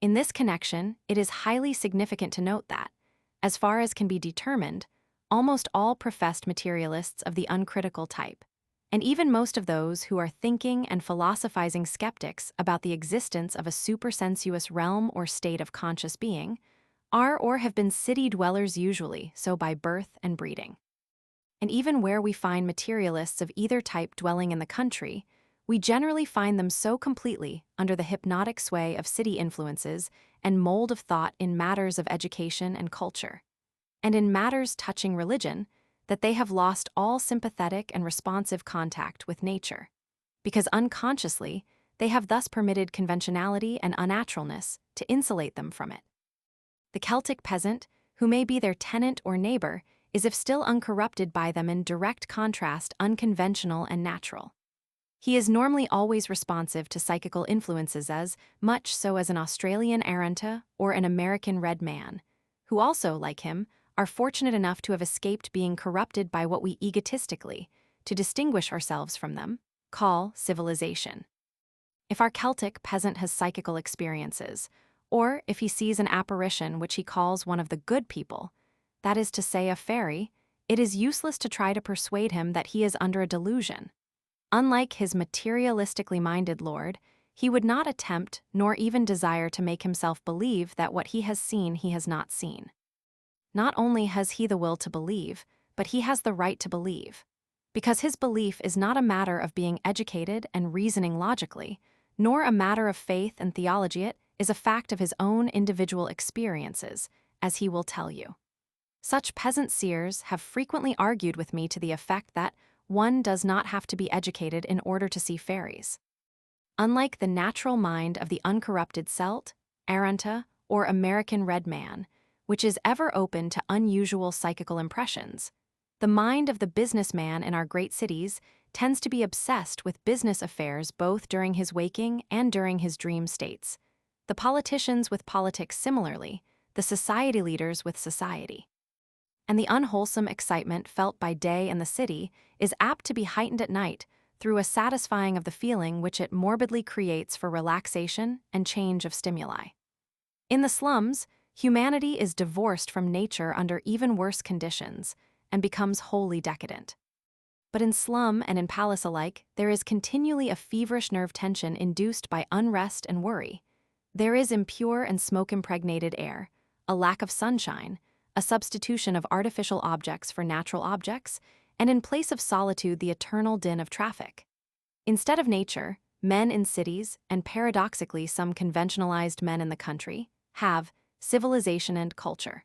In this connection, it is highly significant to note that, as far as can be determined, almost all professed materialists of the uncritical type, and even most of those who are thinking and philosophizing skeptics about the existence of a supersensuous realm or state of conscious being, are or have been city dwellers usually so by birth and breeding. And even where we find materialists of either type dwelling in the country, we generally find them so completely under the hypnotic sway of city influences and mold of thought in matters of education and culture, and in matters touching religion, that they have lost all sympathetic and responsive contact with nature, because unconsciously they have thus permitted conventionality and unnaturalness to insulate them from it. The Celtic peasant, who may be their tenant or neighbor, is if still uncorrupted by them in direct contrast unconventional and natural. He is normally always responsive to psychical influences as much so as an Australian Aranta or an American red man, who also, like him, are fortunate enough to have escaped being corrupted by what we egotistically, to distinguish ourselves from them, call civilization. If our Celtic peasant has psychical experiences, or if he sees an apparition which he calls one of the good people, that is to say a fairy, it is useless to try to persuade him that he is under a delusion. Unlike his materialistically minded lord, he would not attempt nor even desire to make himself believe that what he has seen he has not seen. Not only has he the will to believe, but he has the right to believe, because his belief is not a matter of being educated and reasoning logically, nor a matter of faith and theology. It is a fact of his own individual experiences, as he will tell you. Such peasant seers have frequently argued with me to the effect that one does not have to be educated in order to see fairies. Unlike the natural mind of the uncorrupted Celt, Aranta, or American red man, which is ever open to unusual psychical impressions, the mind of the businessman in our great cities tends to be obsessed with business affairs both during his waking and during his dream states, the politicians with politics similarly, the society leaders with society. And the unwholesome excitement felt by day in the city is apt to be heightened at night through a satisfying of the feeling which it morbidly creates for relaxation and change of stimuli. In the slums, humanity is divorced from nature under even worse conditions and becomes wholly decadent. But in slum and in palace alike, there is continually a feverish nerve tension induced by unrest and worry. There is impure and smoke-impregnated air, a lack of sunshine, a substitution of artificial objects for natural objects, and in place of solitude the eternal din of traffic. Instead of nature, men in cities, and paradoxically some conventionalized men in the country, have civilization and culture.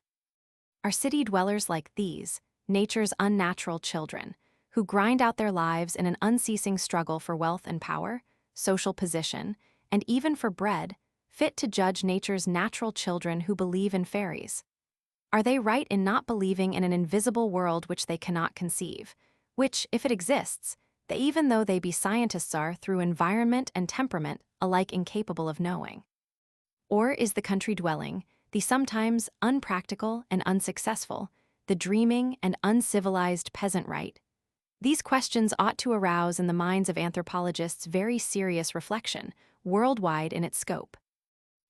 Are city dwellers like these, nature's unnatural children, who grind out their lives in an unceasing struggle for wealth and power, social position, and even for bread, fit to judge nature's natural children who believe in fairies? Are they right in not believing in an invisible world which they cannot conceive, which, if it exists, they, even though they be scientists, are, through environment and temperament, alike incapable of knowing? Or is the country dwelling, the sometimes unpractical and unsuccessful, the dreaming and uncivilized peasant right? These questions ought to arouse in the minds of anthropologists very serious reflection, worldwide in its scope.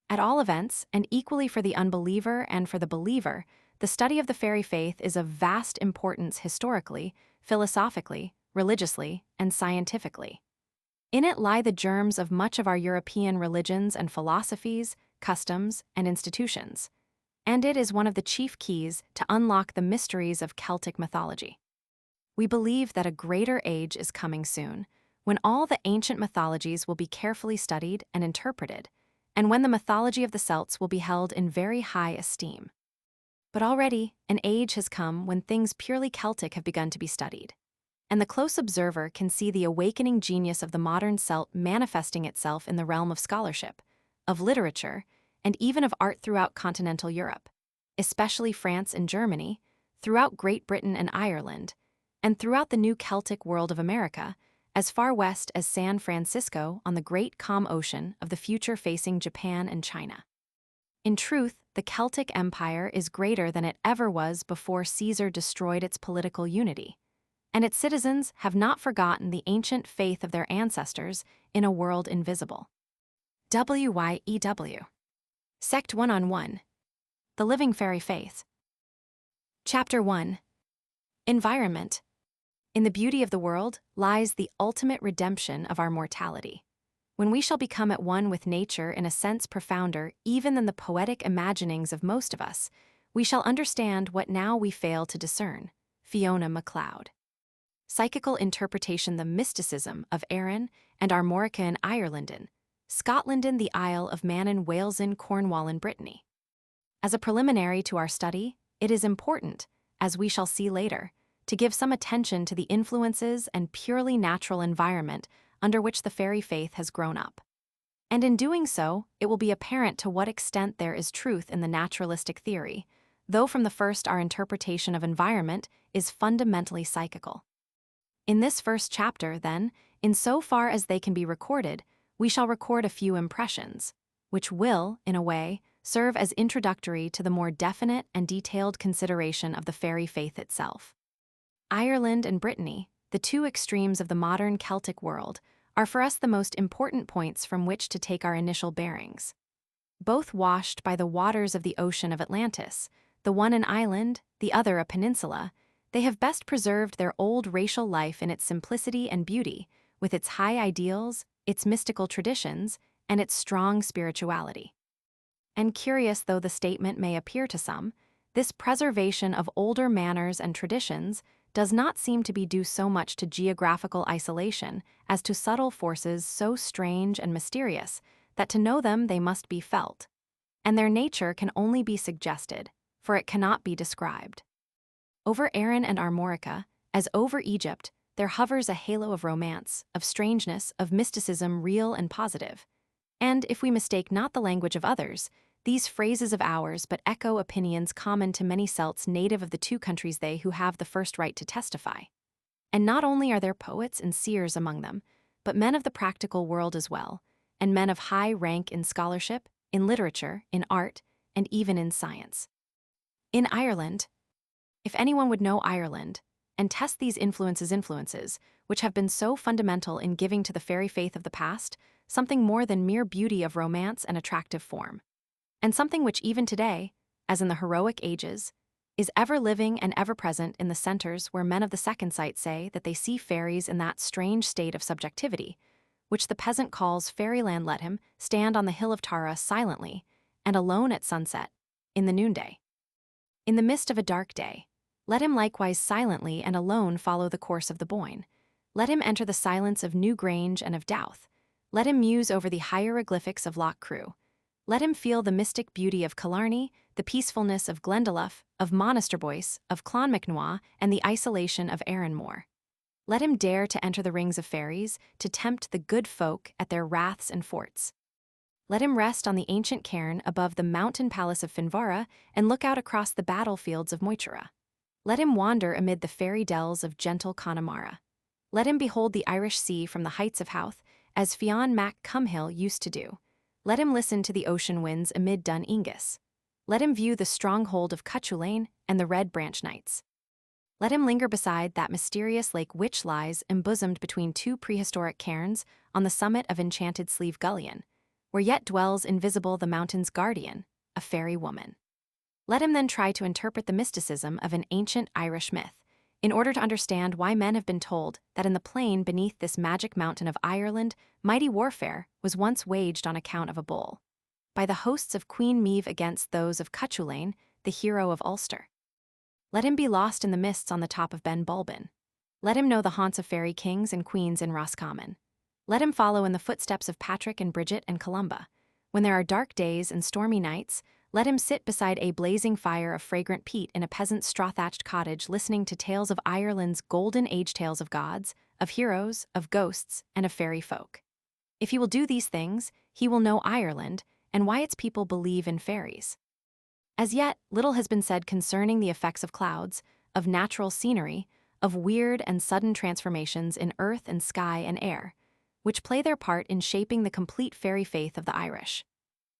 At all events, and equally for the unbeliever and for the believer, the study of the fairy faith is of vast importance historically, philosophically, religiously, and scientifically. In it lie the germs of much of our European religions and philosophies, customs, and institutions, and it is one of the chief keys to unlock the mysteries of Celtic mythology. We believe that a greater age is coming soon, when all the ancient mythologies will be carefully studied and interpreted, and when the mythology of the Celts will be held in very high esteem. But already, an age has come when things purely Celtic have begun to be studied, and the close observer can see the awakening genius of the modern Celt manifesting itself in the realm of scholarship, of literature, and even of art throughout continental Europe, especially France and Germany, throughout Great Britain and Ireland, and throughout the new Celtic world of America, as far west as San Francisco on the great calm ocean of the future facing Japan and China. In truth, the Celtic Empire is greater than it ever was before Caesar destroyed its political unity, and its citizens have not forgotten the ancient faith of their ancestors in a world invisible. WYEW. Sect 1-on-1. The Living Fairy Faith. Chapter 1. Environment. In the beauty of the world lies the ultimate redemption of our mortality. When we shall become at one with nature in a sense profounder even than the poetic imaginings of most of us, we shall understand what now we fail to discern. Fiona MacLeod. Psychical interpretation. The mysticism of Erin and Armorica in Ireland, in Scotland, in the Isle of Man, in Wales, in Cornwall, in Brittany. As a preliminary to our study, it is important, as we shall see later, to give some attention to the influences and purely natural environment under which the fairy faith has grown up. And in doing so, it will be apparent to what extent there is truth in the naturalistic theory, though from the first our interpretation of environment is fundamentally psychical. In this first chapter, then, in so far as they can be recorded, we shall record a few impressions, which will, in a way, serve as introductory to the more definite and detailed consideration of the fairy faith itself. Ireland and Brittany, the two extremes of the modern Celtic world, are for us the most important points from which to take our initial bearings. Both washed by the waters of the ocean of Atlantis, the one an island, the other a peninsula, they have best preserved their old racial life in its simplicity and beauty, with its high ideals, its mystical traditions, and its strong spirituality. And curious though the statement may appear to some, this preservation of older manners and traditions does not seem to be due so much to geographical isolation as to subtle forces so strange and mysterious that to know them they must be felt, and their nature can only be suggested, for it cannot be described. Over Erin and Armorica, as over Egypt, there hovers a halo of romance, of strangeness, of mysticism real and positive. And, if we mistake not the language of others, these phrases of ours but echo opinions common to many Celts native of the two countries they who have the first right to testify. And not only are there poets and seers among them, but men of the practical world as well, and men of high rank in scholarship, in literature, in art, and even in science. In Ireland, if anyone would know Ireland, and test these influences, which have been so fundamental in giving to the fairy faith of the past, something more than mere beauty of romance and attractive form, and something which even today, as in the heroic ages, is ever living and ever present in the centers where men of the second sight say that they see fairies in that strange state of subjectivity, which the peasant calls fairyland. Let him stand on the hill of Tara silently, and alone at sunset, in the noonday. In the midst of a dark day, let him likewise silently and alone follow the course of the Boyne. Let him enter the silence of New Grange and of Douth. Let him muse over the hieroglyphics of Loch Crew. Let him feel the mystic beauty of Killarney, the peacefulness of Glendalough, of Monasterboice, of Clonmacnois, and the isolation of Erinmore. Let him dare to enter the rings of fairies, to tempt the good folk at their raths and forts. Let him rest on the ancient cairn above the mountain palace of Finvara and look out across the battlefields of Moytura. Let him wander amid the fairy dells of gentle Connemara. Let him behold the Irish Sea from the heights of Howth, as Fionn Mac Cumhill used to do. Let him listen to the ocean winds amid Dun Aengus. Let him view the stronghold of Cuchulainn and the Red Branch Knights. Let him linger beside that mysterious lake which lies embosomed between two prehistoric cairns on the summit of enchanted Slieve Gullion, where yet dwells invisible the mountain's guardian, a fairy woman. Let him then try to interpret the mysticism of an ancient Irish myth, in order to understand why men have been told that in the plain beneath this magic mountain of Ireland, mighty warfare was once waged on account of a bull, by the hosts of Queen Meave against those of Cuchulainn, the hero of Ulster. Let him be lost in the mists on the top of Ben Bulben. Let him know the haunts of fairy kings and queens in Roscommon. Let him follow in the footsteps of Patrick and Bridget and Columba. When there are dark days and stormy nights, let him sit beside a blazing fire of fragrant peat in a peasant's straw-thatched cottage listening to tales of Ireland's golden age tales of gods, of heroes, of ghosts, and of fairy folk. If he will do these things, he will know Ireland and why its people believe in fairies. As yet, little has been said concerning the effects of clouds, of natural scenery, of weird and sudden transformations in earth and sky and air, which play their part in shaping the complete fairy faith of the Irish.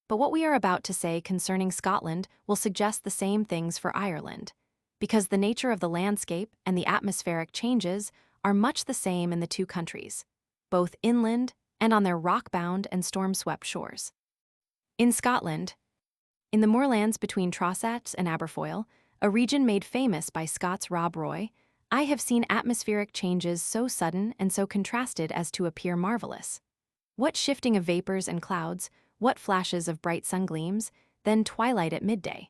But what we are about to say concerning Scotland will suggest the same things for Ireland, because the nature of the landscape and the atmospheric changes are much the same in the two countries, both inland and on their rock-bound and storm-swept shores. In Scotland, in the moorlands between Trossachs and Aberfoyle, a region made famous by Scott's Rob Roy, I have seen atmospheric changes so sudden and so contrasted as to appear marvelous. What shifting of vapors and clouds, what flashes of bright sungleams, then twilight at midday.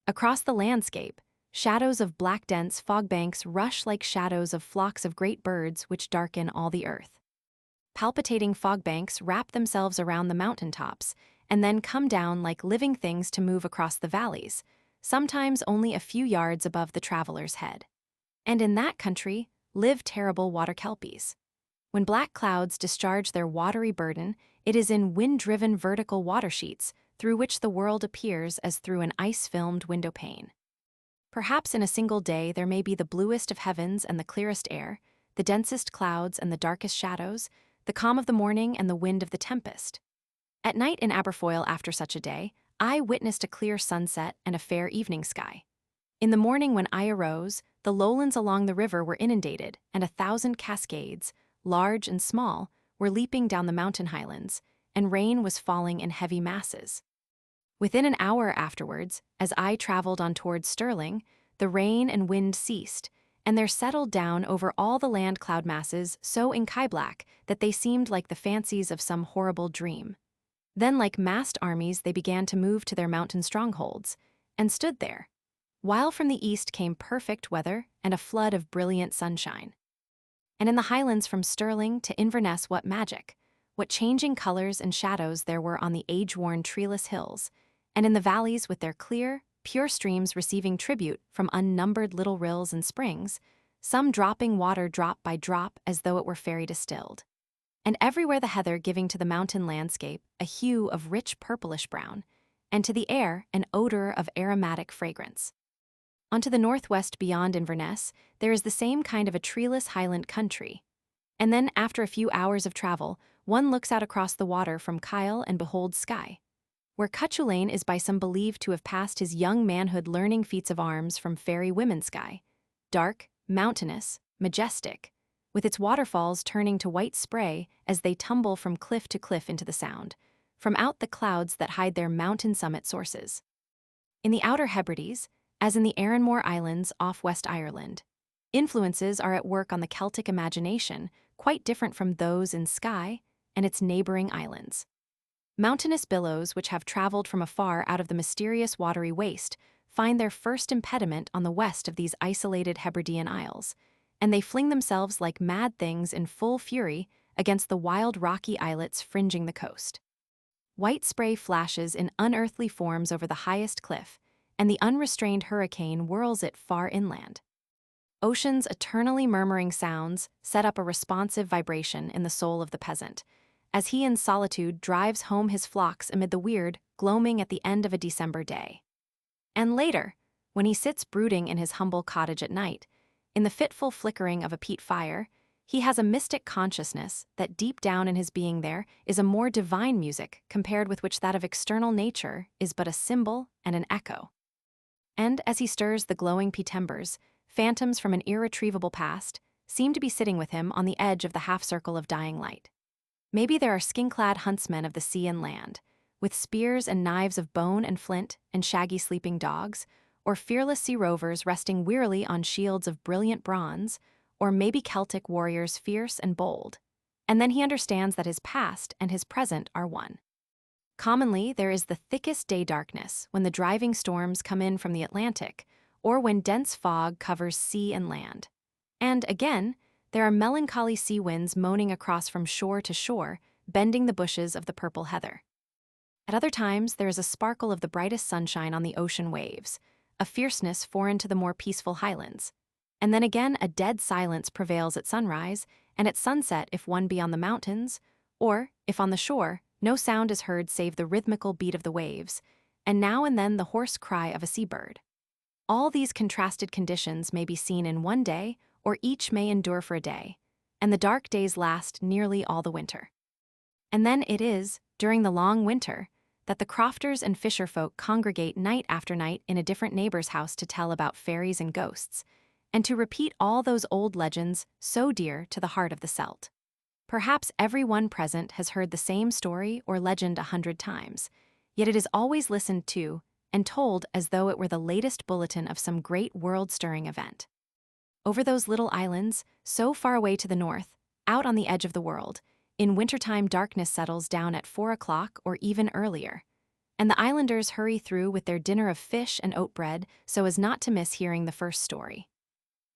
Across the landscape, shadows of black dense fog banks rush like shadows of flocks of great birds which darken all the earth. Palpitating fog banks wrap themselves around the mountain tops and then come down like living things to move across the valleys, sometimes only a few yards above the traveler's head. And in that country live terrible water kelpies. When black clouds discharge their watery burden, it is in wind-driven vertical water sheets through which the world appears as through an ice-filmed window pane. Perhaps in a single day there may be the bluest of heavens and the clearest air, the densest clouds and the darkest shadows, the calm of the morning and the wind of the tempest. At night in Aberfoyle after such a day, I witnessed a clear sunset and a fair evening sky. In the morning when I arose, the lowlands along the river were inundated, and 1,000 cascades, large and small, were leaping down the mountain highlands, and rain was falling in heavy masses. Within an hour afterwards, as I traveled on towards Stirling, the rain and wind ceased, and there settled down over all the land cloud masses so inky-black that they seemed like the fancies of some horrible dream. Then like massed armies they began to move to their mountain strongholds, and stood there, while from the east came perfect weather and a flood of brilliant sunshine. And in the highlands from Stirling to Inverness what magic, what changing colors and shadows there were on the age-worn treeless hills, and in the valleys with their clear, pure streams receiving tribute from unnumbered little rills and springs, some dropping water drop by drop as though it were fairy distilled. And everywhere the heather giving to the mountain landscape a hue of rich purplish-brown, and to the air an odor of aromatic fragrance. Onto the northwest beyond Inverness, there is the same kind of a treeless highland country. And then, after a few hours of travel, one looks out across the water from Kyle and beholds Skye, where Cuchulainn is by some believed to have passed his young manhood learning feats of arms from fairy women Skye, dark, mountainous, majestic, with its waterfalls turning to white spray as they tumble from cliff to cliff into the Sound, from out the clouds that hide their mountain summit sources. In the Outer Hebrides, as in the Erinmore Islands off West Ireland, influences are at work on the Celtic imagination quite different from those in Skye and its neighboring islands. Mountainous billows which have traveled from afar out of the mysterious watery waste find their first impediment on the west of these isolated Hebridean isles, and they fling themselves like mad things in full fury against the wild rocky islets fringing the coast. White spray flashes in unearthly forms over the highest cliff, and the unrestrained hurricane whirls it far inland. Ocean's eternally murmuring sounds set up a responsive vibration in the soul of the peasant, as he in solitude drives home his flocks amid the weird, gloaming at the end of a December day. And later, when he sits brooding in his humble cottage at night, in the fitful flickering of a peat fire, he has a mystic consciousness that deep down in his being there is a more divine music compared with which that of external nature is but a symbol and an echo. And as he stirs the glowing peat embers, phantoms from an irretrievable past seem to be sitting with him on the edge of the half-circle of dying light. Maybe there are skin-clad huntsmen of the sea and land, with spears and knives of bone and flint and shaggy sleeping dogs, or fearless sea rovers resting wearily on shields of brilliant bronze, or maybe Celtic warriors fierce and bold. And then he understands that his past and his present are one. Commonly, there is the thickest day darkness when the driving storms come in from the Atlantic, or when dense fog covers sea and land. And again, there are melancholy sea winds moaning across from shore to shore, bending the bushes of the purple heather. At other times, there is a sparkle of the brightest sunshine on the ocean waves, a fierceness foreign to the more peaceful highlands. And then again, a dead silence prevails at sunrise, and at sunset if one be on the mountains, or, if on the shore, no sound is heard save the rhythmical beat of the waves, and now and then the hoarse cry of a seabird. All these contrasted conditions may be seen in one day, or each may endure for a day, and the dark days last nearly all the winter. And then it is, during the long winter, that the crofters and fisher folk congregate night after night in a different neighbor's house to tell about fairies and ghosts, and to repeat all those old legends so dear to the heart of the Celt. Perhaps every one present has heard the same story or legend 100 times, yet it is always listened to and told as though it were the latest bulletin of some great world-stirring event. Over those little islands, so far away to the north, out on the edge of the world, in wintertime darkness settles down at 4 o'clock or even earlier, and the islanders hurry through with their dinner of fish and oat bread so as not to miss hearing the first story.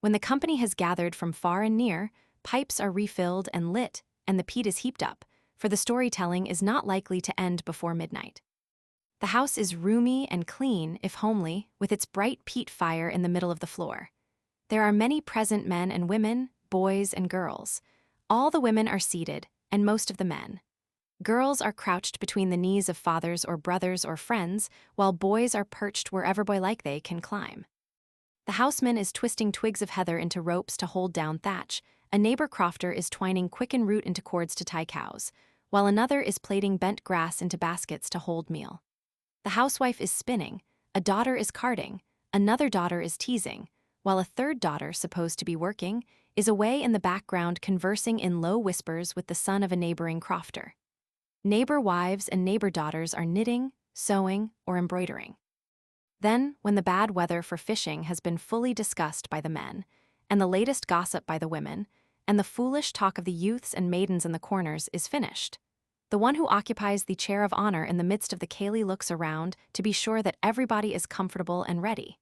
When the company has gathered from far and near, pipes are refilled and lit, and the peat is heaped up, for the storytelling is not likely to end before midnight. The house is roomy and clean, if homely, with its bright peat fire in the middle of the floor. There are many present men and women, boys and girls. All the women are seated, and most of the men. Girls are crouched between the knees of fathers or brothers or friends, while boys are perched wherever boy-like they can climb. The houseman is twisting twigs of heather into ropes to hold down thatch, a neighbor crofter is twining quicken root into cords to tie cows, while another is plaiting bent grass into baskets to hold meal. The housewife is spinning, a daughter is carding, another daughter is teasing, while a third daughter, supposed to be working, is away in the background conversing in low whispers with the son of a neighboring crofter. Neighbor wives and neighbor daughters are knitting, sewing, or embroidering. Then, when the bad weather for fishing has been fully discussed by the men, and the latest gossip by the women, and the foolish talk of the youths and maidens in the corners is finished, the one who occupies the chair of honor in the midst of the ceilidh looks around to be sure that everybody is comfortable and ready.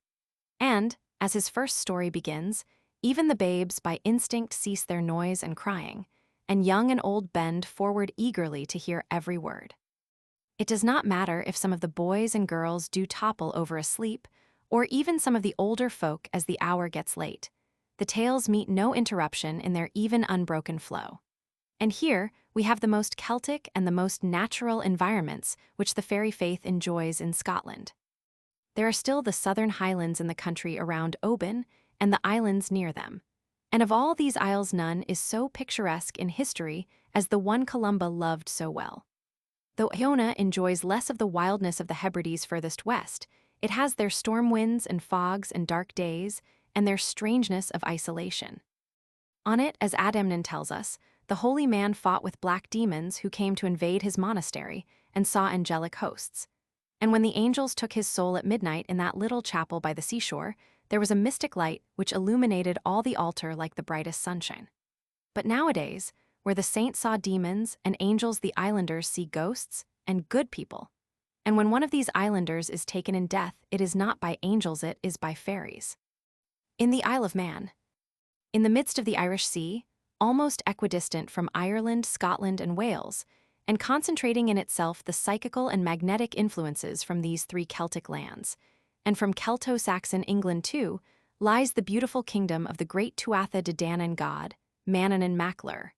And, as his first story begins, even the babes by instinct cease their noise and crying, and young and old bend forward eagerly to hear every word. It does not matter if some of the boys and girls do topple over asleep, or even some of the older folk as the hour gets late. The tales meet no interruption in their even unbroken flow. And here, we have the most Celtic and the most natural environments which the fairy faith enjoys in Scotland. There are still the southern highlands in the country around Oban and the islands near them. And of all these isles none is so picturesque in history as the one Columba loved so well. Though Iona enjoys less of the wildness of the Hebrides furthest west, it has their storm winds and fogs and dark days, and their strangeness of isolation. On it, as Adamnan tells us, the holy man fought with black demons who came to invade his monastery and saw angelic hosts. And when the angels took his soul at midnight in that little chapel by the seashore, there was a mystic light which illuminated all the altar like the brightest sunshine. But nowadays, where the saints saw demons and angels, the islanders see ghosts and good people. And when one of these islanders is taken in death, it is not by angels, it is by fairies. In the Isle of Man, in the midst of the Irish Sea, almost equidistant from Ireland, Scotland, and Wales, and concentrating in itself the psychical and magnetic influences from these three Celtic lands, and from Celto-Saxon England too, lies the beautiful kingdom of the great Tuatha De Danann god, Manannán Mac Lir,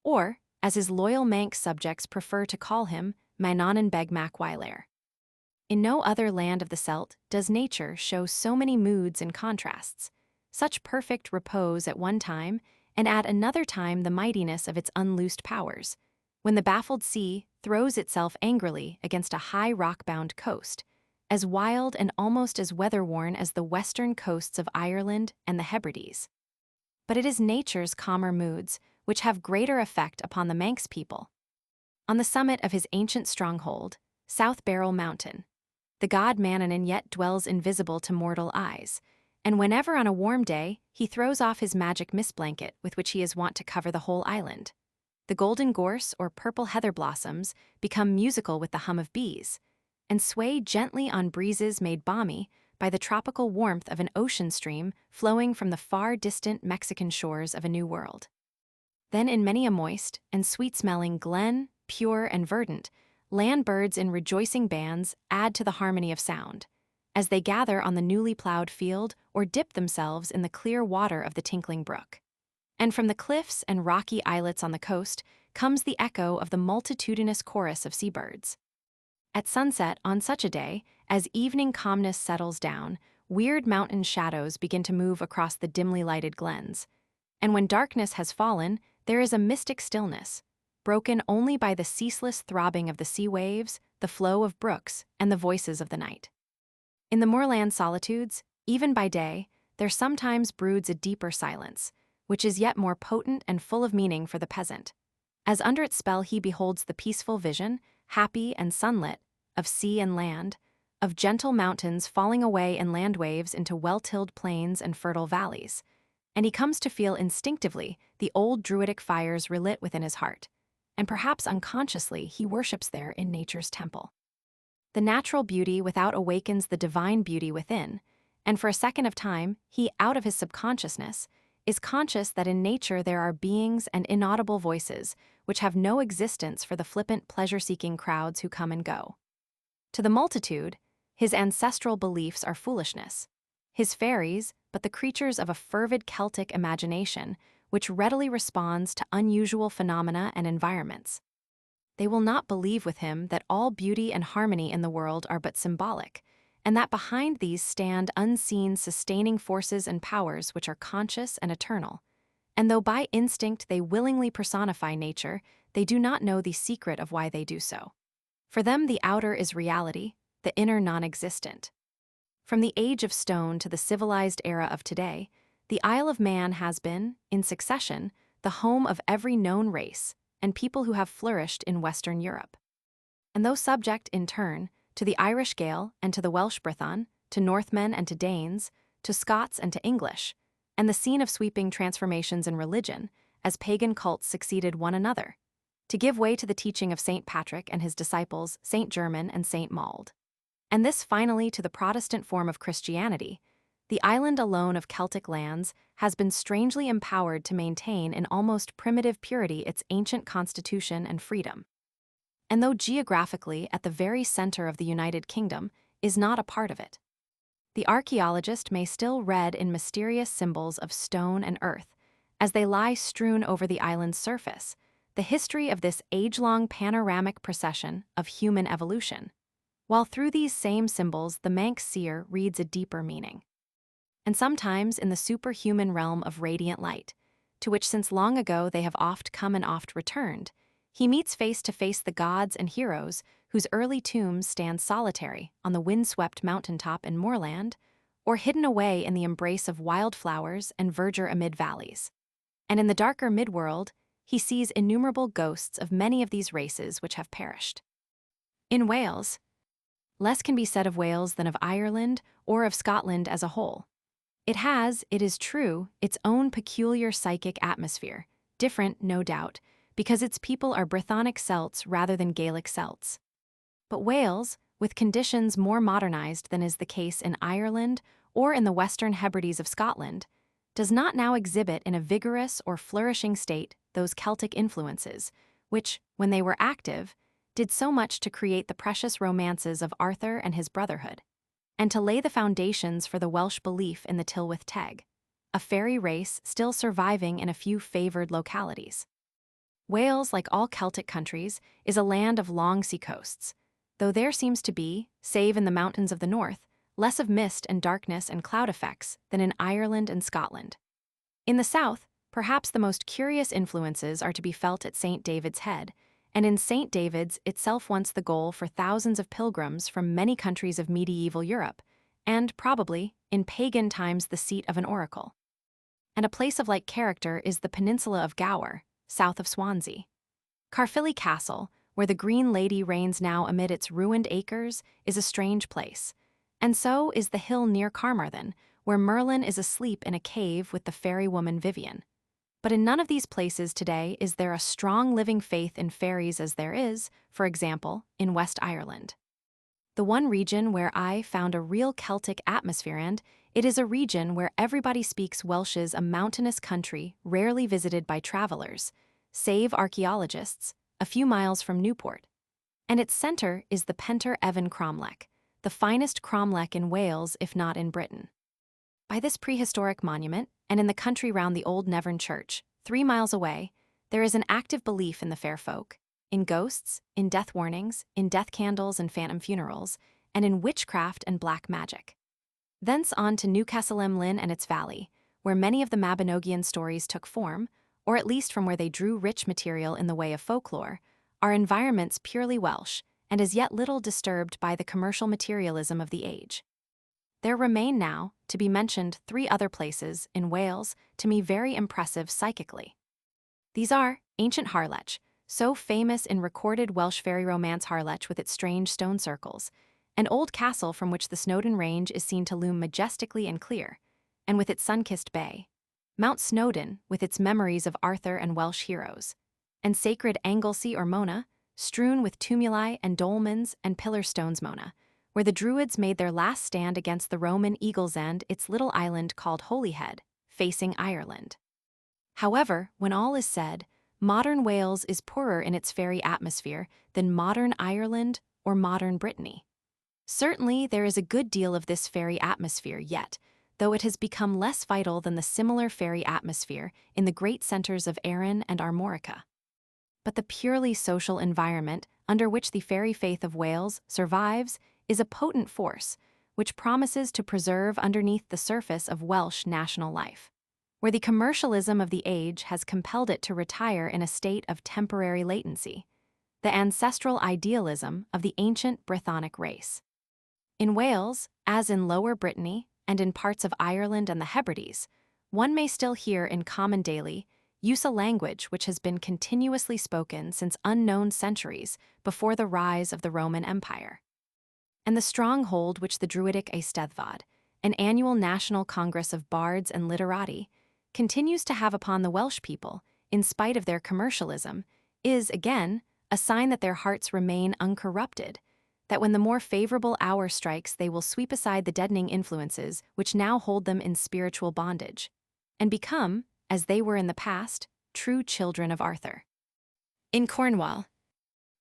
or, as his loyal Manx subjects prefer to call him, Manannán Beg Mac Mhaile. In no other land of the Celt does nature show so many moods and contrasts, such perfect repose at one time, and at another time the mightiness of its unloosed powers, when the baffled sea throws itself angrily against a high rock-bound coast, as wild and almost as weather-worn as the western coasts of Ireland and the Hebrides. But it is nature's calmer moods which have greater effect upon the Manx people. On the summit of his ancient stronghold, South Barrel Mountain, the god Manannán yet dwells invisible to mortal eyes, and whenever on a warm day he throws off his magic mist blanket with which he is wont to cover the whole island, the golden gorse or purple heather blossoms become musical with the hum of bees, and sway gently on breezes made balmy by the tropical warmth of an ocean stream flowing from the far-distant Mexican shores of a new world. Then in many a moist and sweet-smelling glen, pure and verdant, land birds in rejoicing bands add to the harmony of sound, as they gather on the newly plowed field or dip themselves in the clear water of the tinkling brook. And from the cliffs and rocky islets on the coast comes the echo of the multitudinous chorus of seabirds. At sunset on such a day, as evening calmness settles down, weird mountain shadows begin to move across the dimly lighted glens. And when darkness has fallen, there is a mystic stillness, broken only by the ceaseless throbbing of the sea waves, the flow of brooks, and the voices of the night. In the moorland solitudes, even by day, there sometimes broods a deeper silence, which is yet more potent and full of meaning for the peasant, as under its spell he beholds the peaceful vision, happy and sunlit, of sea and land, of gentle mountains falling away in land waves into well-tilled plains and fertile valleys, and he comes to feel instinctively the old druidic fires relit within his heart, and perhaps unconsciously he worships there in nature's temple. The natural beauty without awakens the divine beauty within, and for a second of time, he, out of his subconsciousness, is conscious that in nature there are beings and inaudible voices which have no existence for the flippant pleasure-seeking crowds who come and go. To the multitude, his ancestral beliefs are foolishness, his fairies but the creatures of a fervid Celtic imagination which readily responds to unusual phenomena and environments. They will not believe with him that all beauty and harmony in the world are but symbolic, and that behind these stand unseen sustaining forces and powers which are conscious and eternal. And though by instinct they willingly personify nature, they do not know the secret of why they do so. For them, the outer is reality, the inner non-existent. From the age of stone to the civilized era of today, the Isle of Man has been, in succession, the home of every known race and people who have flourished in Western Europe. And though subject, in turn, to the Irish Gael and to the Welsh Brython, to Northmen and to Danes, to Scots and to English, and the scene of sweeping transformations in religion, as pagan cults succeeded one another, to give way to the teaching of St. Patrick and his disciples, St. German and St. Mald. And this finally to the Protestant form of Christianity, the island alone of Celtic lands has been strangely empowered to maintain in almost primitive purity its ancient constitution and freedom. And though geographically at the very center of the United Kingdom, is not a part of it. The archaeologist may still read in mysterious symbols of stone and earth, as they lie strewn over the island's surface, the history of this age-long panoramic procession of human evolution, while through these same symbols the Manx seer reads a deeper meaning. And sometimes in the superhuman realm of radiant light, to which since long ago they have oft come and oft returned, he meets face to face the gods and heroes whose early tombs stand solitary on the wind-swept mountaintop in moorland, or hidden away in the embrace of wildflowers and verdure amid valleys. And in the darker midworld, he sees innumerable ghosts of many of these races which have perished. In Wales, less can be said of Wales than of Ireland or of Scotland as a whole. It has, it is true, its own peculiar psychic atmosphere, different, no doubt, because its people are Brythonic Celts rather than Gaelic Celts. But Wales, with conditions more modernized than is the case in Ireland or in the Western Hebrides of Scotland, does not now exhibit in a vigorous or flourishing state those Celtic influences, which, when they were active, did so much to create the precious romances of Arthur and his brotherhood, and to lay the foundations for the Welsh belief in the Tylwyth Teg, a fairy race still surviving in a few favored localities. Wales, like all Celtic countries, is a land of long seacoasts, though there seems to be, save in the mountains of the north, less of mist and darkness and cloud effects than in Ireland and Scotland. In the south, perhaps the most curious influences are to be felt at St. David's Head, and in St. David's itself once the goal for thousands of pilgrims from many countries of medieval Europe, and, probably, in pagan times the seat of an oracle. And a place of like character is the peninsula of Gower, south of Swansea. Caerphilly Castle, where the Green Lady reigns now amid its ruined acres, is a strange place, and so is the hill near Carmarthen, where Merlin is asleep in a cave with the fairy woman Vivian. But in none of these places today is there a strong living faith in fairies as there is, for example, in West Ireland. The one region where I found a real Celtic atmosphere, and it is a region where everybody speaks Welsh, is a mountainous country rarely visited by travelers, save archaeologists, a few miles from Newport. And its center is the Pentre Evan cromlech, the finest cromlech in Wales if not in Britain. By this prehistoric monument, and in the country round the old Nevern Church, 3 miles away, there is an active belief in the fair folk, in ghosts, in death warnings, in death candles and phantom funerals, and in witchcraft and black magic. Thence on to Newcastle-em-Lyn and its valley, where many of the Mabinogian stories took form, or at least from where they drew rich material in the way of folklore, are environments purely Welsh, and as yet little disturbed by the commercial materialism of the age. There remain now, to be mentioned, 3 other places in Wales to me very impressive psychically. These are ancient Harlech, so famous in recorded Welsh fairy romance Harlech with its strange stone circles, an old castle from which the Snowdon Range is seen to loom majestically and clear, and with its sun-kissed bay, Mount Snowdon with its memories of Arthur and Welsh heroes, and sacred Anglesey or Mona, strewn with tumuli and dolmens and pillar stones Mona, where the Druids made their last stand against the Roman Eagle's End, its little island called Holyhead, facing Ireland. However, when all is said, modern Wales is poorer in its fairy atmosphere than modern Ireland or modern Brittany. Certainly, there is a good deal of this fairy atmosphere yet, though it has become less vital than the similar fairy atmosphere in the great centers of Arran and Armorica. But the purely social environment under which the fairy faith of Wales survives is a potent force, which promises to preserve underneath the surface of Welsh national life, where the commercialism of the age has compelled it to retire in a state of temporary latency, the ancestral idealism of the ancient Brythonic race. In Wales, as in Lower Brittany and in parts of Ireland and the Hebrides, one may still hear in common daily use a language which has been continuously spoken since unknown centuries before the rise of the Roman Empire. And the stronghold which the Druidic Eisteddfod, an annual national congress of bards and literati, continues to have upon the Welsh people, in spite of their commercialism, is, again, a sign that their hearts remain uncorrupted, that when the more favorable hour strikes they will sweep aside the deadening influences which now hold them in spiritual bondage, and become, as they were in the past, true children of Arthur. In Cornwall,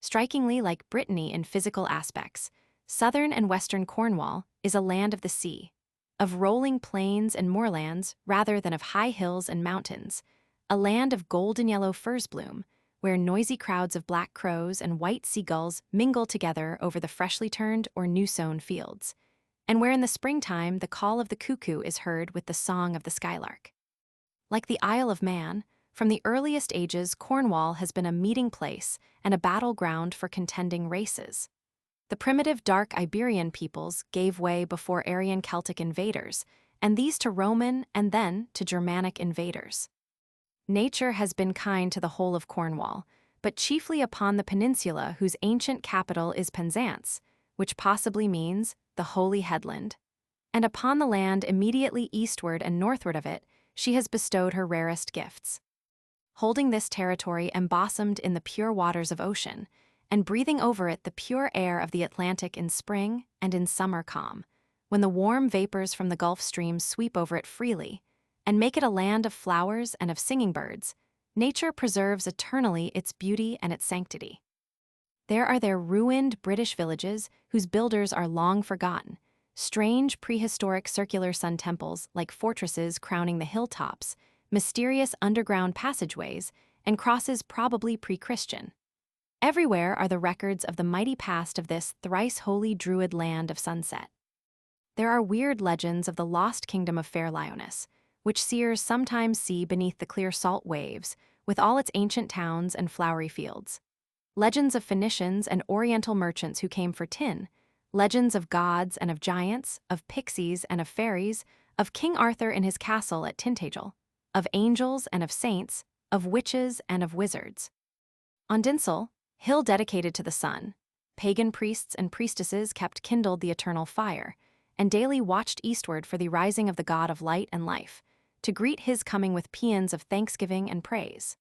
strikingly like Brittany in physical aspects, southern and western Cornwall is a land of the sea, of rolling plains and moorlands rather than of high hills and mountains, a land of golden yellow furze bloom, where noisy crowds of black crows and white seagulls mingle together over the freshly turned or new-sown fields, and where in the springtime the call of the cuckoo is heard with the song of the skylark. Like the Isle of Man, from the earliest ages Cornwall has been a meeting place and a battleground for contending races. The primitive dark Iberian peoples gave way before Aryan Celtic invaders, and these to Roman and then to Germanic invaders. Nature has been kind to the whole of Cornwall, but chiefly upon the peninsula whose ancient capital is Penzance, which possibly means the Holy Headland, and upon the land immediately eastward and northward of it, she has bestowed her rarest gifts. Holding this territory embosomed in the pure waters of ocean, and breathing over it the pure air of the Atlantic in spring and in summer calm, when the warm vapors from the Gulf streams sweep over it freely, and make it a land of flowers and of singing birds, nature preserves eternally its beauty and its sanctity. There are ruined British villages whose builders are long forgotten, strange prehistoric circular sun temples like fortresses crowning the hilltops, mysterious underground passageways, and crosses probably pre-Christian. Everywhere are the records of the mighty past of this thrice-holy Druid land of sunset. There are weird legends of the lost kingdom of fair Lyoness, which seers sometimes see beneath the clear salt waves, with all its ancient towns and flowery fields. Legends of Phoenicians and Oriental merchants who came for tin, legends of gods and of giants, of pixies and of fairies, of King Arthur in his castle at Tintagel, of angels and of saints, of witches and of wizards. On Dinsel, hill dedicated to the sun, pagan priests and priestesses kept kindled the eternal fire, and daily watched eastward for the rising of the god of light and life, to greet his coming with paeans of thanksgiving and praise.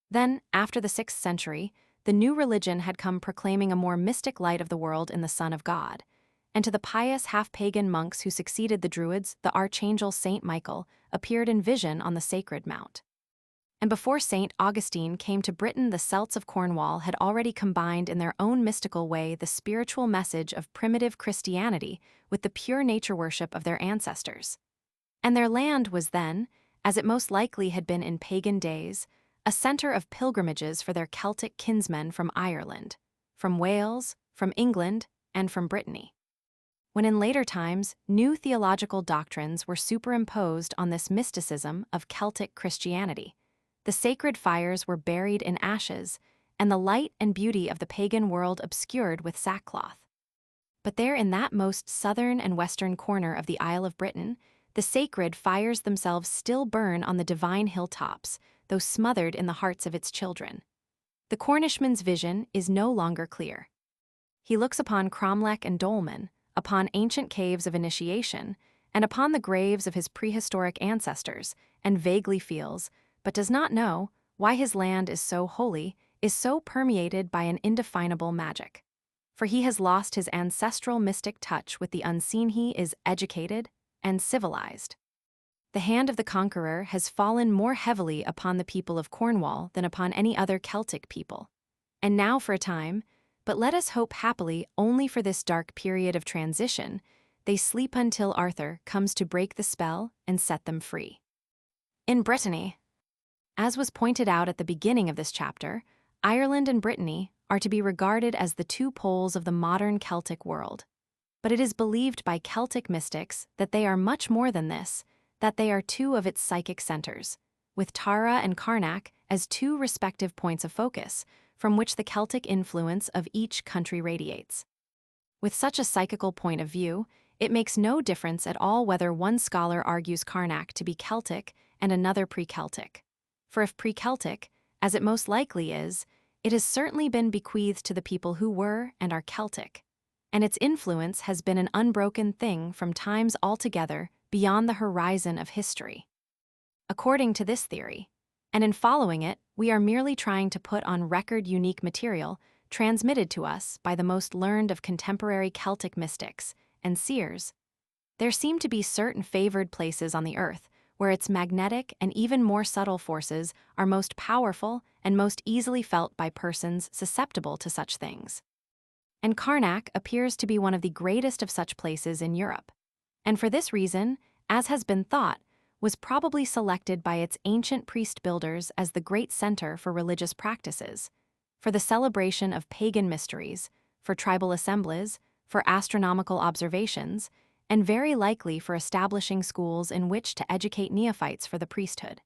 Then, after the 6th century, the new religion had come proclaiming a more mystic light of the world in the Son of God, and to the pious half-pagan monks who succeeded the Druids, the archangel Saint Michael appeared in vision on the sacred mount. And before Saint Augustine came to Britain, the Celts of Cornwall had already combined in their own mystical way the spiritual message of primitive Christianity with the pure nature worship of their ancestors. And their land was then, as it most likely had been in pagan days, a center of pilgrimages for their Celtic kinsmen from Ireland, from Wales, from England, and from Brittany. When in later times, new theological doctrines were superimposed on this mysticism of Celtic Christianity, the sacred fires were buried in ashes, and the light and beauty of the pagan world obscured with sackcloth. But there in that most southern and western corner of the Isle of Britain, the sacred fires themselves still burn on the divine hilltops, though smothered in the hearts of its children. The Cornishman's vision is no longer clear. He looks upon Cromlech and Dolmen, upon ancient caves of initiation, and upon the graves of his prehistoric ancestors, and vaguely feels, but does not know, why his land is so holy, is so permeated by an indefinable magic. For he has lost his ancestral mystic touch with the unseen. He is educated and civilized. The hand of the conqueror has fallen more heavily upon the people of Cornwall than upon any other Celtic people. And now for a time, but let us hope happily only for this dark period of transition, they sleep until Arthur comes to break the spell and set them free. In Brittany, as was pointed out at the beginning of this chapter, Ireland and Brittany are to be regarded as the two poles of the modern Celtic world. but it is believed by Celtic mystics that they are much more than this, that they are two of its psychic centers, with Tara and Carnac as two respective points of focus from which the Celtic influence of each country radiates. With such a psychical point of view, it makes no difference at all whether one scholar argues Carnac to be Celtic and another pre-Celtic. For if pre-Celtic, as it most likely is, it has certainly been bequeathed to the people who were and are Celtic, and its influence has been an unbroken thing from times altogether beyond the horizon of history. According to this theory, and in following it, we are merely trying to put on record unique material transmitted to us by the most learned of contemporary Celtic mystics and seers. There seem to be certain favored places on the earth where its magnetic and even more subtle forces are most powerful and most easily felt by persons susceptible to such things. And Carnac appears to be one of the greatest of such places in Europe, and for this reason, as has been thought, was probably selected by its ancient priest-builders as the great center for religious practices, for the celebration of pagan mysteries, for tribal assemblies, for astronomical observations, and very likely for establishing schools in which to educate neophytes for the priesthood.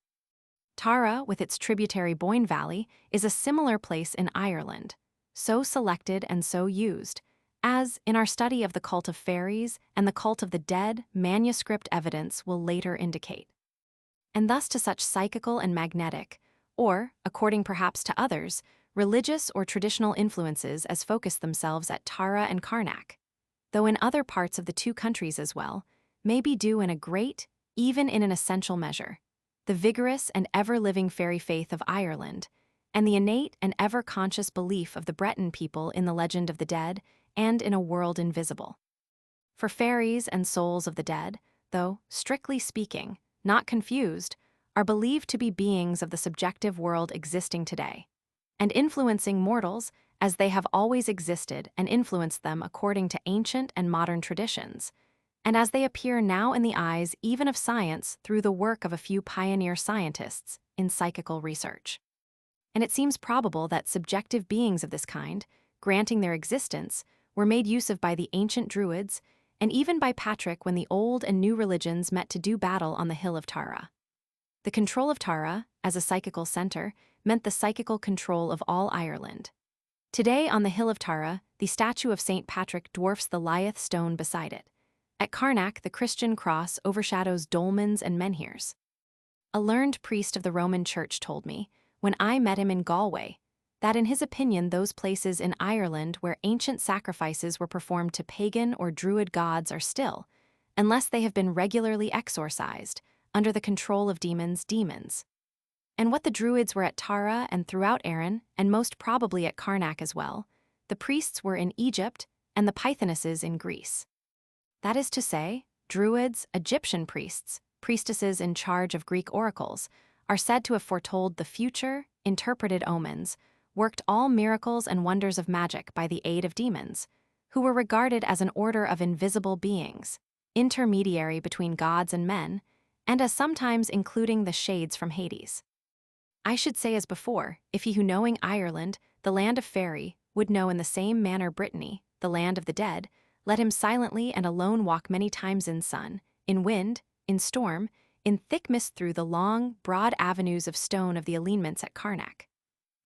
Tara, with its tributary Boyne Valley, is a similar place in Ireland, so selected and so used, as, in our study of the cult of fairies and the cult of the dead, manuscript evidence will later indicate. And thus to such psychical and magnetic, or, according perhaps to others, religious or traditional influences as focus themselves at Tara and Carnac, though in other parts of the two countries as well, may be due in a great, even in an essential measure, the vigorous and ever-living fairy faith of Ireland, and the innate and ever-conscious belief of the Breton people in the legend of the dead and in a world invisible. For fairies and souls of the dead, though, strictly speaking, not confused, are believed to be beings of the subjective world existing today, and influencing mortals as they have always existed and influenced them according to ancient and modern traditions, and as they appear now in the eyes even of science through the work of a few pioneer scientists in psychical research. And it seems probable that subjective beings of this kind, granting their existence, were made use of by the ancient Druids, and even by Patrick when the old and new religions met to do battle on the hill of Tara. The control of Tara, as a psychical center, meant the psychical control of all Ireland. Today, on the hill of Tara, the statue of St. Patrick dwarfs the Lythe stone beside it. At Carnac, the Christian cross overshadows dolmens and menhirs. A learned priest of the Roman Church told me, when I met him in Galway, that in his opinion those places in Ireland where ancient sacrifices were performed to pagan or druid gods are still, unless they have been regularly exorcised, under the control of demons. And what the druids were at Tara and throughout Erin, and most probably at Carnac as well, the priests were in Egypt and the pythonesses in Greece. That is to say, druids, Egyptian priests, priestesses in charge of Greek oracles, are said to have foretold the future, interpreted omens, worked all miracles and wonders of magic by the aid of demons, who were regarded as an order of invisible beings, intermediary between gods and men, and as sometimes including the shades from Hades. I should say as before, if he who knowing Ireland, the land of fairy, would know in the same manner Brittany, the land of the dead, let him silently and alone walk many times in sun, in wind, in storm, in thick mist through the long, broad avenues of stone of the alignments at Carnac.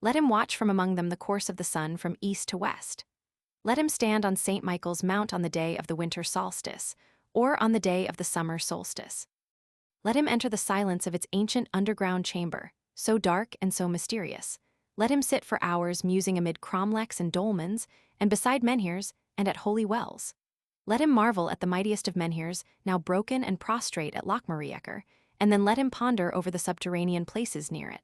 Let him watch from among them the course of the sun from east to west. Let him stand on St. Michael's Mount on the day of the winter solstice, or on the day of the summer solstice. Let him enter the silence of its ancient underground chamber, so dark and so mysterious. Let him sit for hours musing amid cromlechs and dolmens, and beside menhirs, and at holy wells. Let him marvel at the mightiest of menhirs, now broken and prostrate at Lochmarieker, and then let him ponder over the subterranean places near it.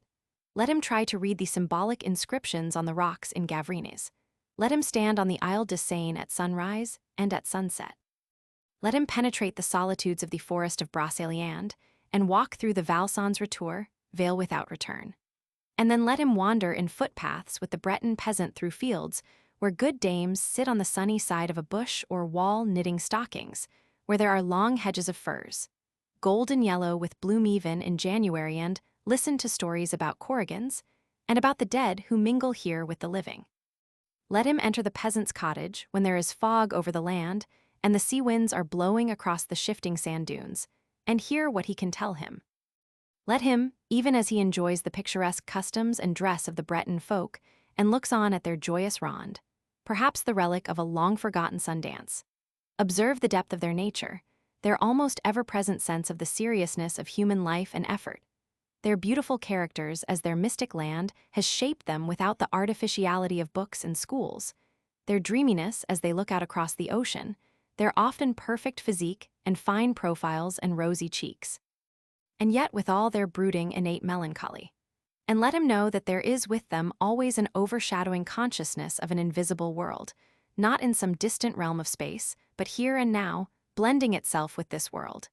Let him try to read the symbolic inscriptions on the rocks in Gavrines. Let him stand on the Isle de Seine at sunrise and at sunset. Let him penetrate the solitudes of the forest of Brocéliande, and walk through the Val Sans Retour, Vale without return. And then let him wander in footpaths with the Breton peasant through fields, where good dames sit on the sunny side of a bush or wall knitting stockings, where there are long hedges of firs, golden yellow with bloom even in January, and listen to stories about Corrigans, and about the dead who mingle here with the living. Let him enter the peasant's cottage when there is fog over the land, and the sea winds are blowing across the shifting sand dunes, and hear what he can tell him. Let him, even as he enjoys the picturesque customs and dress of the Breton folk, and looks on at their joyous ronde, perhaps the relic of a long-forgotten Sundance. Observe the depth of their nature, their almost ever-present sense of the seriousness of human life and effort. Their beautiful characters as their mystic land has shaped them without the artificiality of books and schools. Their dreaminess as they look out across the ocean, their often perfect physique and fine profiles and rosy cheeks. And yet with all their brooding innate melancholy. And let him know that there is with them always an overshadowing consciousness of an invisible world, not in some distant realm of space, but here and now, blending itself with this world.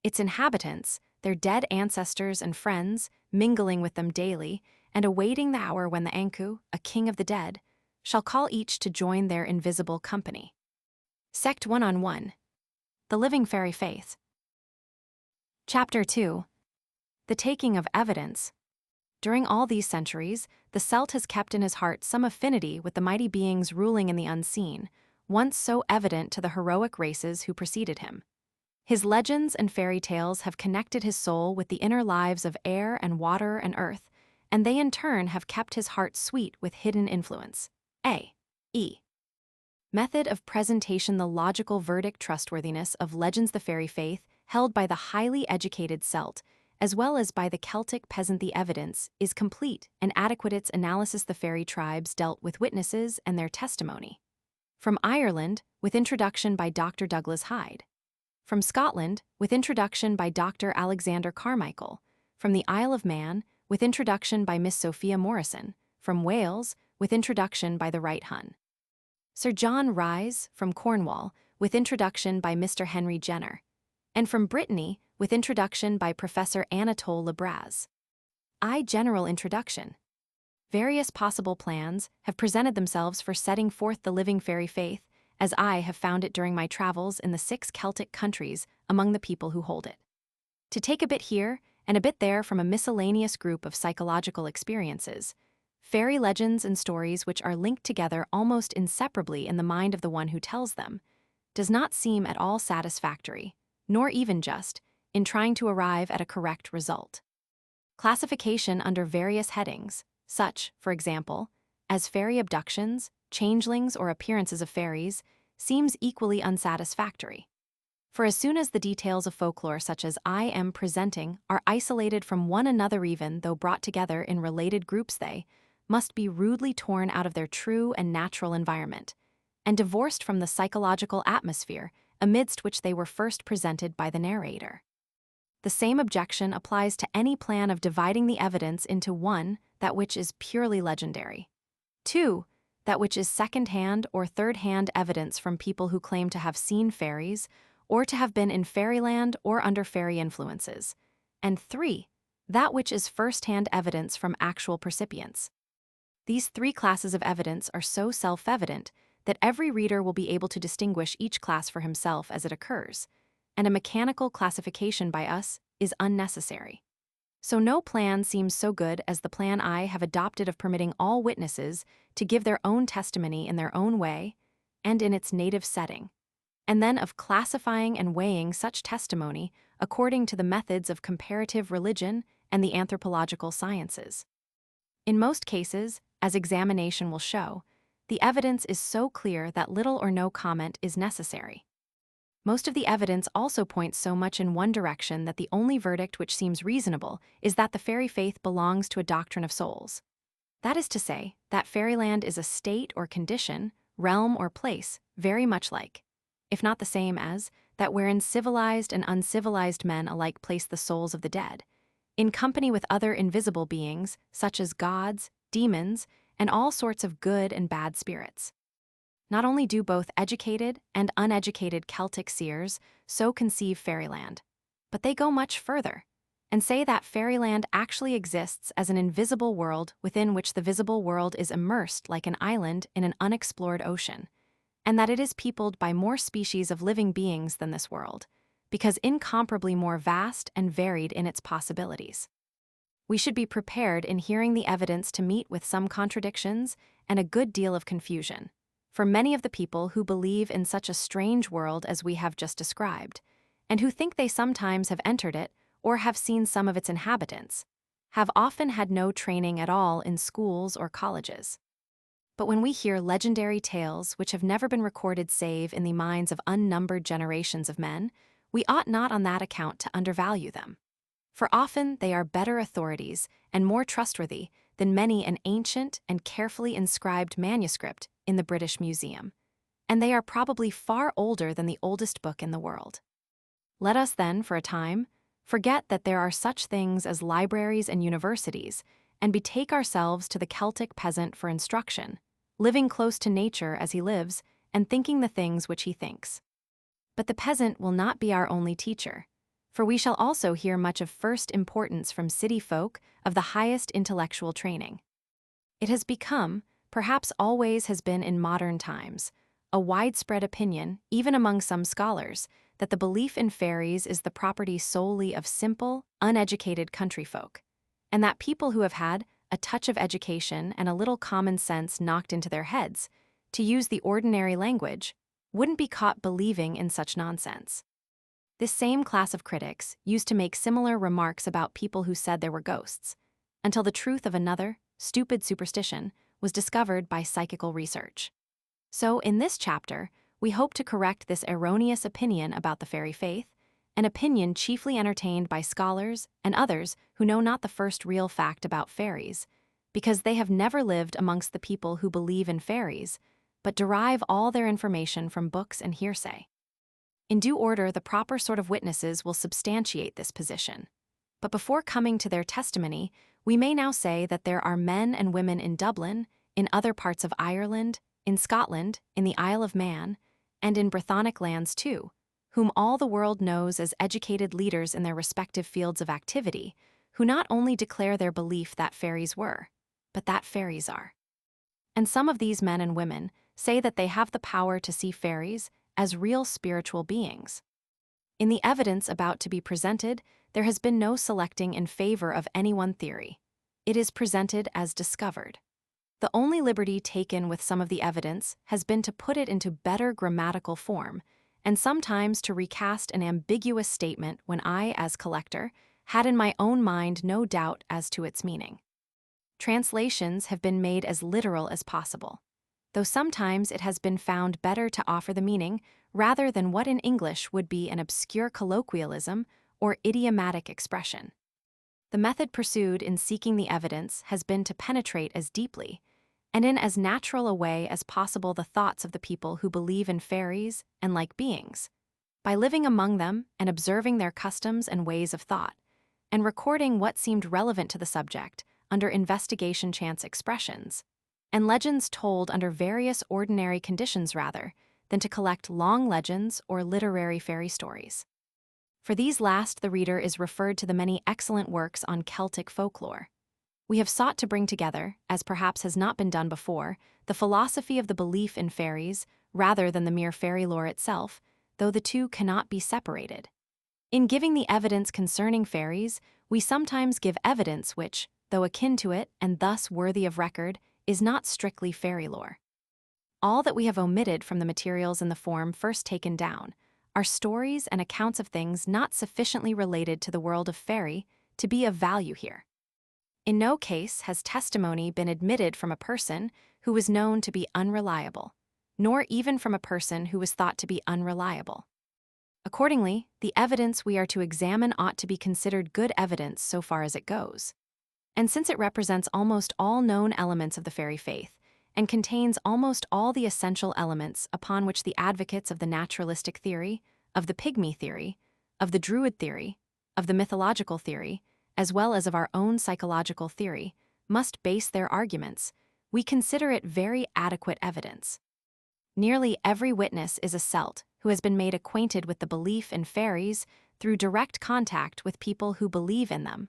Its inhabitants, their dead ancestors and friends, mingling with them daily, and awaiting the hour when the Anku, a king of the dead, shall call each to join their invisible company. Sect 1-on-1. The Living Fairy Faith. Chapter 2. The Taking of Evidence. During all these centuries, the Celt has kept in his heart some affinity with the mighty beings ruling in the unseen, once so evident to the heroic races who preceded him. His legends and fairy tales have connected his soul with the inner lives of air and water and earth, and they in turn have kept his heart sweet with hidden influence. A.E. Method of presentation. The logical verdict trustworthiness of legends. The fairy faith, held by the highly educated Celt, as well as by the Celtic peasant. The evidence is complete and adequate. Its analysis. The fairy tribes dealt with witnesses and their testimony. From Ireland, with introduction by Dr. Douglas Hyde. From Scotland, with introduction by Dr. Alexander Carmichael. From the Isle of Man, with introduction by Miss Sophia Morrison. From Wales, with introduction by the RHº. Sir John RHÆS, from Cornwall, with introduction by Mr. Henry Jenner. And from Brittany, with introduction by Professor ANATOLE BRAZ. General introduction. Various possible plans have presented themselves for setting forth the living fairy faith, as I have found it during my travels in the 6 Celtic countries among the people who hold it. To take a bit here and a bit there from a miscellaneous group of psychological experiences, fairy legends and stories which are linked together almost inseparably in the mind of the one who tells them, does not seem at all satisfactory, nor even just, in trying to arrive at a correct result. Classification under various headings, such, for example, as fairy abductions, changelings, or appearances of fairies, seems equally unsatisfactory. For as soon as the details of folklore such as I am presenting are isolated from one another, even though brought together in related groups, they must be rudely torn out of their true and natural environment, and divorced from the psychological atmosphere amidst which they were first presented by the narrator. The same objection applies to any plan of dividing the evidence into 1, that which is purely legendary, 2, that which is second-hand or third-hand evidence from people who claim to have seen fairies or to have been in fairyland or under fairy influences, and 3, that which is first-hand evidence from actual percipients. These 3 classes of evidence are so self-evident that every reader will be able to distinguish each class for himself as it occurs, and a mechanical classification by us is unnecessary. So no plan seems so good as the plan I have adopted of permitting all witnesses to give their own testimony in their own way and in its native setting, and then of classifying and weighing such testimony according to the methods of comparative religion and the anthropological sciences. In most cases, as examination will show, the evidence is so clear that little or no comment is necessary. Most of the evidence also points so much in one direction that the only verdict which seems reasonable is that the fairy faith belongs to a doctrine of souls. That is to say, that fairyland is a state or condition, realm or place, very much like, if not the same as, that wherein civilized and uncivilized men alike place the souls of the dead, in company with other invisible beings, such as gods, demons, and all sorts of good and bad spirits. Not only do both educated and uneducated Celtic seers so conceive fairyland, but they go much further and say that fairyland actually exists as an invisible world within which the visible world is immersed like an island in an unexplored ocean, and that it is peopled by more species of living beings than this world, because incomparably more vast and varied in its possibilities. We should be prepared in hearing the evidence to meet with some contradictions and a good deal of confusion. for many of the people who believe in such a strange world as we have just described, and who think they sometimes have entered it or have seen some of its inhabitants, have often had no training at all in schools or colleges. But when we hear legendary tales which have never been recorded save in the minds of unnumbered generations of men, we ought not on that account to undervalue them. For often they are better authorities and more trustworthy than many an ancient and carefully inscribed manuscript in the British Museum, and they are probably far older than the oldest book in the world. Let us then, for a time, forget that there are such things as libraries and universities, and betake ourselves to the Celtic peasant for instruction, living close to nature as he lives and thinking the things which he thinks. But the peasant will not be our only teacher, for we shall also hear much of first importance from city folk of the highest intellectual training. It has become, perhaps always has been in modern times, a widespread opinion, even among some scholars, that the belief in fairies is the property solely of simple, uneducated country folk, and that people who have had a touch of education and a little common sense knocked into their heads, to use the ordinary language, wouldn't be caught believing in such nonsense. This same class of critics used to make similar remarks about people who said there were ghosts, until the truth of another, stupid superstition was discovered by psychical research. So, in this chapter, we hope to correct this erroneous opinion about the fairy faith, an opinion chiefly entertained by scholars and others who know not the first real fact about fairies, because they have never lived amongst the people who believe in fairies, but derive all their information from books and hearsay. In due order, the proper sort of witnesses will substantiate this position. But before coming to their testimony, we may now say that there are men and women in Dublin, in other parts of Ireland, in Scotland, in the Isle of Man, and in Brythonic lands too, whom all the world knows as educated leaders in their respective fields of activity, who not only declare their belief that fairies were, but that fairies are. And some of these men and women say that they have the power to see fairies as real spiritual beings. In the evidence about to be presented, there has been no selecting in favor of any one theory. It is presented as discovered. The only liberty taken with some of the evidence has been to put it into better grammatical form, and sometimes to recast an ambiguous statement when I, as collector, had in my own mind no doubt as to its meaning. Translations have been made as literal as possible, though sometimes it has been found better to offer the meaning rather than what in English would be an obscure colloquialism or idiomatic expression. The method pursued in seeking the evidence has been to penetrate as deeply and in as natural a way as possible the thoughts of the people who believe in fairies and like beings, by living among them and observing their customs and ways of thought, and recording what seemed relevant to the subject under investigation chance expressions, and legends told under various ordinary conditions rather than to collect long legends or literary fairy stories. For these last, the reader is referred to the many excellent works on Celtic folklore. We have sought to bring together, as perhaps has not been done before, the philosophy of the belief in fairies rather than the mere fairy lore itself, though the two cannot be separated. In giving the evidence concerning fairies, we sometimes give evidence which, though akin to it and thus worthy of record, is not strictly fairy lore. All that we have omitted from the materials in the form first taken down are stories and accounts of things not sufficiently related to the world of fairy to be of value here. In no case has testimony been admitted from a person who was known to be unreliable, nor even from a person who was thought to be unreliable. Accordingly, the evidence we are to examine ought to be considered good evidence so far as it goes. And since it represents almost all known elements of the fairy faith, and contains almost all the essential elements upon which the advocates of the naturalistic theory, of the pygmy theory, of the druid theory, of the mythological theory, as well as of our own psychological theory, must base their arguments, we consider it very adequate evidence. Nearly every witness is a Celt who has been made acquainted with the belief in fairies through direct contact with people who believe in them,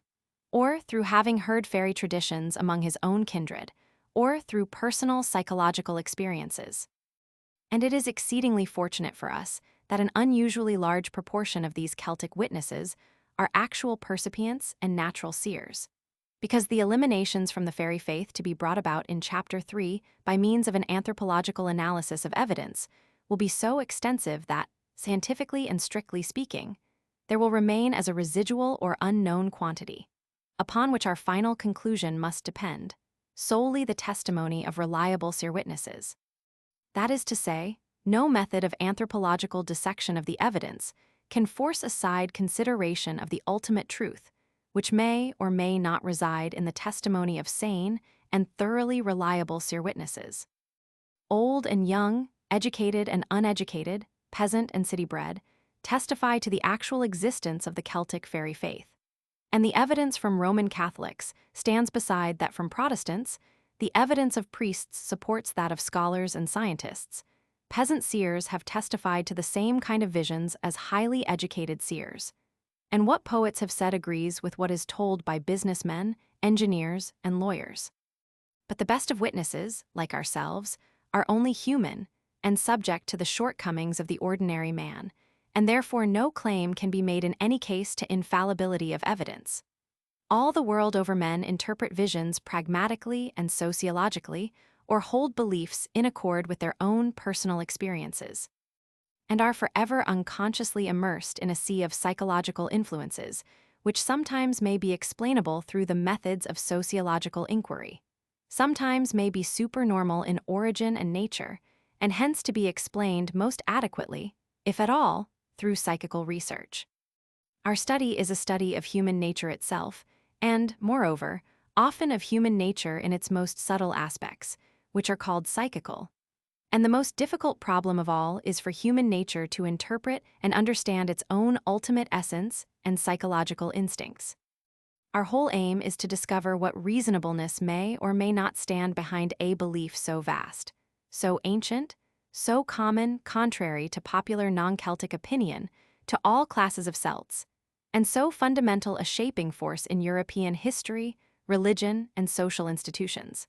or through having heard fairy traditions among his own kindred, or through personal psychological experiences. And it is exceedingly fortunate for us that an unusually large proportion of these Celtic witnesses are actual percipients and natural seers. because the eliminations from the fairy faith to be brought about in Chapter 3 by means of an anthropological analysis of evidence will be so extensive that, scientifically and strictly speaking, there will remain as a residual or unknown quantity, upon which our final conclusion must depend, solely the testimony of reliable seer witnesses. That is to say, no method of anthropological dissection of the evidence can force aside consideration of the ultimate truth, which may or may not reside in the testimony of sane and thoroughly reliable seer witnesses. Old and young, educated and uneducated, peasant and city-bred, testify to the actual existence of the Celtic fairy faith. And the evidence from Roman Catholics stands beside that from Protestants. The evidence of priests supports that of scholars and scientists. Peasant seers have testified to the same kind of visions as highly educated seers. And what poets have said agrees with what is told by businessmen, engineers, and lawyers. But the best of witnesses, like ourselves, are only human and subject to the shortcomings of the ordinary man, and therefore no claim can be made in any case to infallibility of evidence. All the world over men interpret visions pragmatically and sociologically, or hold beliefs in accord with their own personal experiences, and are forever unconsciously immersed in a sea of psychological influences, which sometimes may be explainable through the methods of sociological inquiry, sometimes may be supernormal in origin and nature, and hence to be explained most adequately, if at all, through psychical research. Our study is a study of human nature itself, and, moreover, often of human nature in its most subtle aspects, which are called psychical. And the most difficult problem of all is for human nature to interpret and understand its own ultimate essence and psychological instincts. Our whole aim is to discover what reasonableness may or may not stand behind a belief so vast, so ancient, so common, contrary to popular non-Celtic opinion, to all classes of Celts, and so fundamental a shaping force in European history, religion, and social institutions.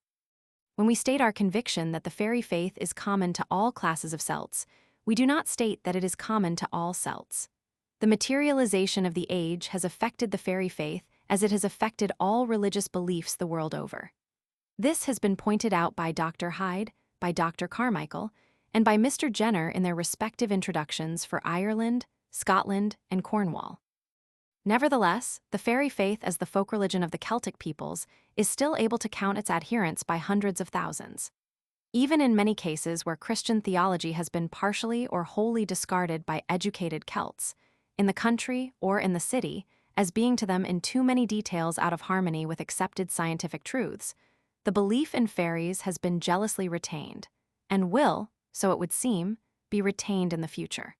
When we state our conviction that the fairy faith is common to all classes of Celts, we do not state that it is common to all Celts. The materialization of the age has affected the fairy faith as it has affected all religious beliefs the world over. This has been pointed out by Dr. RHÂIS, by Dr. CARMICHAEL, and by Mr. Jenner in their respective introductions for Ireland, Scotland, and Cornwall. Nevertheless, the fairy faith as the folk religion of the Celtic peoples is still able to count its adherents by hundreds of thousands. Even in many cases where Christian theology has been partially or wholly discarded by educated Celts, in the country or in the city, as being to them in too many details out of harmony with accepted scientific truths, the belief in fairies has been jealously retained, and will, so it would seem, be retained in the future.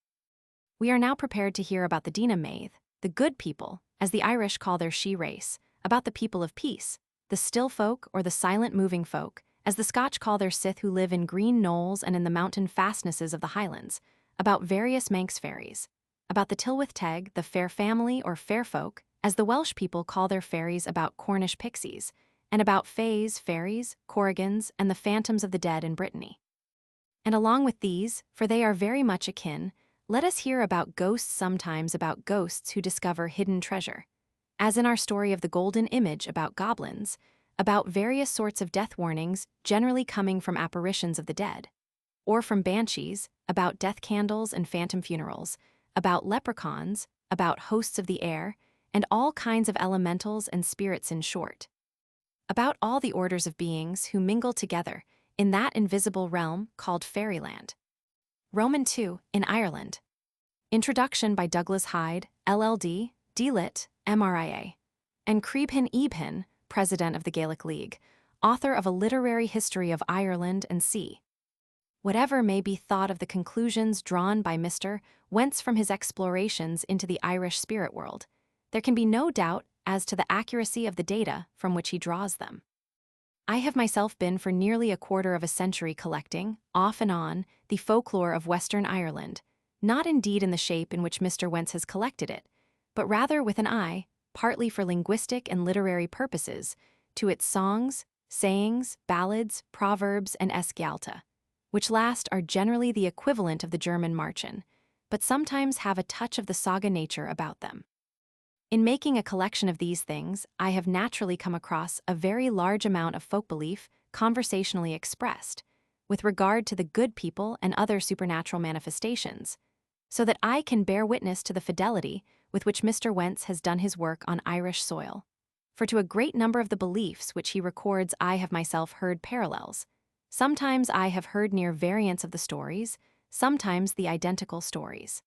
We are now prepared to hear about the Dina Maith, the good people, as the Irish call their RHÂIS, about the people of peace, the still folk or the silent moving folk, as the Scotch call their Sith who live in green knolls and in the mountain fastnesses of the Highlands, about various Manx fairies, about the Tylwyth Teg, the fair family or fair folk, as the Welsh people call their fairies about Cornish pixies, and about fays, fairies, corrigans, and the phantoms of the dead in Brittany. And along with these, for they are very much akin, let us hear about ghosts, sometimes about ghosts who discover hidden treasure, as in our story of the golden image about goblins, about various sorts of death warnings generally coming from apparitions of the dead, or from banshees, about death candles and phantom funerals, about leprechauns, about hosts of the air, and all kinds of elementals and spirits in short. About all the orders of beings who mingle together in that invisible realm called fairyland. Roman 2, in Ireland. Introduction by Douglas Hyde, LL.D., D.Litt., MRIA, and Creebhin Ebhin, President of the Gaelic League, author of A Literary History of Ireland and C. Whatever may be thought of the conclusions drawn by Mr. Wentz from his explorations into the Irish spirit world, there can be no doubt as to the accuracy of the data from which he draws them. I have myself been for nearly a quarter of a century collecting, off and on, the folklore of Western Ireland, not indeed in the shape in which Mr. Wentz has collected it, but rather with an eye, partly for linguistic and literary purposes, to its songs, sayings, ballads, proverbs, and esgialta, which last are generally the equivalent of the German Märchen, but sometimes have a touch of the saga nature about them. In making a collection of these things, I have naturally come across a very large amount of folk belief conversationally expressed, with regard to the good people and other supernatural manifestations, so that I can bear witness to the fidelity with which Mr. Wentz has done his work on Irish soil. For to a great number of the beliefs which he records I have myself heard parallels. Sometimes I have heard near variants of the stories, sometimes the identical stories.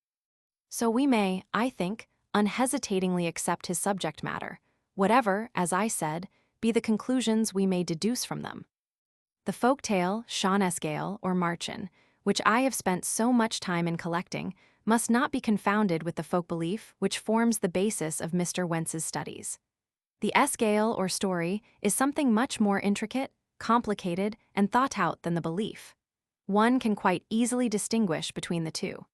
So we may, I think, unhesitatingly accept his subject matter, whatever, as I said, be the conclusions we may deduce from them. The folk tale, Sean-esgail, or Marchen, which I have spent so much time in collecting, must not be confounded with the folk belief which forms the basis of Mr. Wentz's studies. The esgail, or story, is something much more intricate, complicated, and thought out than the belief. One can quite easily distinguish between the two.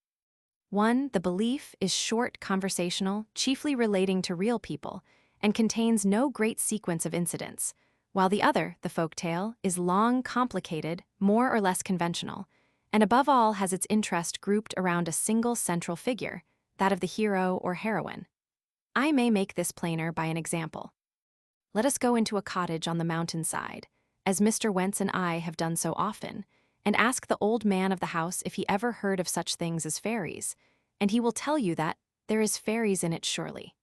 One, the belief, is short, conversational, chiefly relating to real people, and contains no great sequence of incidents, while the other, the folk tale, is long, complicated, more or less conventional, and above all has its interest grouped around a single central figure, that of the hero or heroine. I may make this plainer by an example. Let us go into a cottage on the mountainside, as Mr. Wentz and I have done so often, and ask the old man of the house if he ever heard of such things as fairies, and he will tell you that there is fairies in it surely.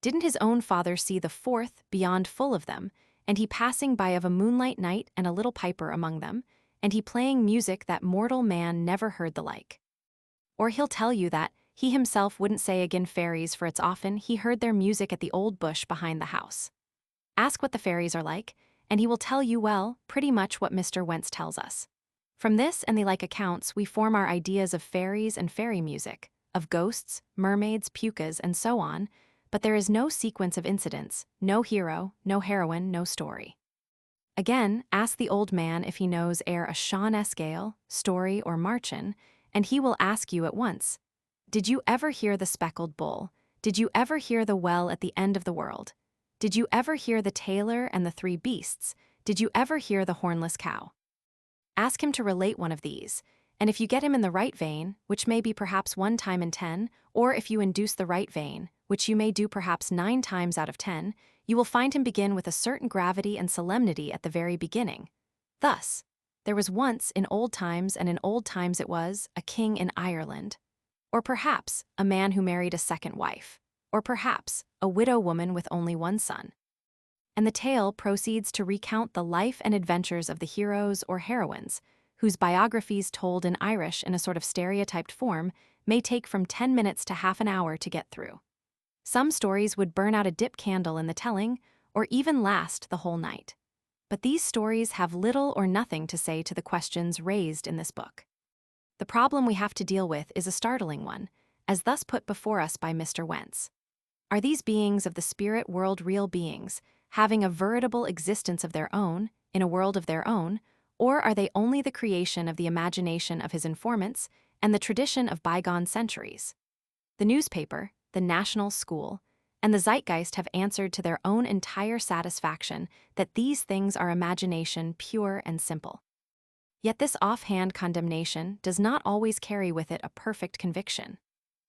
Didn't his own father see the fourth beyond full of them, and he passing by of a moonlight night and a little piper among them, and he playing music that mortal man never heard the like? Or he'll tell you that he himself wouldn't say again fairies, for it's often he heard their music at the old bush behind the house. Ask what the fairies are like, and he will tell you, well, pretty much what Mr. Wentz tells us. From this and the like accounts we form our ideas of fairies and fairy music, of ghosts, mermaids, pukas, and so on, but there is no sequence of incidents, no hero, no heroine, no story. Again, ask the old man if he knows e'er a Sean-esgail, story, or Marchen, and he will ask you at once, did you ever hear the speckled bull? Did you ever hear the well at the end of the world? Did you ever hear the tailor and the three beasts? Did you ever hear the hornless cow? Ask him to relate one of these, and if you get him in the right vein, which may be perhaps 1 time in 10, or if you induce the right vein, which you may do perhaps 9 times out of 10, you will find him begin with a certain gravity and solemnity at the very beginning. Thus, there was once in old times, and in old times it was, a king in Ireland. Or perhaps a man who married a second wife. Or perhaps a widow woman with only 1 son. And the tale proceeds to recount the life and adventures of the heroes or heroines, whose biographies told in Irish in a sort of stereotyped form may take from 10 minutes to half an hour to get through. Some stories would burn out a dip candle in the telling, or even last the whole night. But these stories have little or nothing to say to the questions raised in this book. The problem we have to deal with is a startling one, as thus put before us by Mr. Wentz. Are these beings of the spirit world real beings, having a veritable existence of their own, in a world of their own, or are they only the creation of the imagination of his informants and the tradition of bygone centuries? The newspaper, the national school, and the zeitgeist have answered to their own entire satisfaction that these things are imagination pure and simple. Yet this offhand condemnation does not always carry with it a perfect conviction.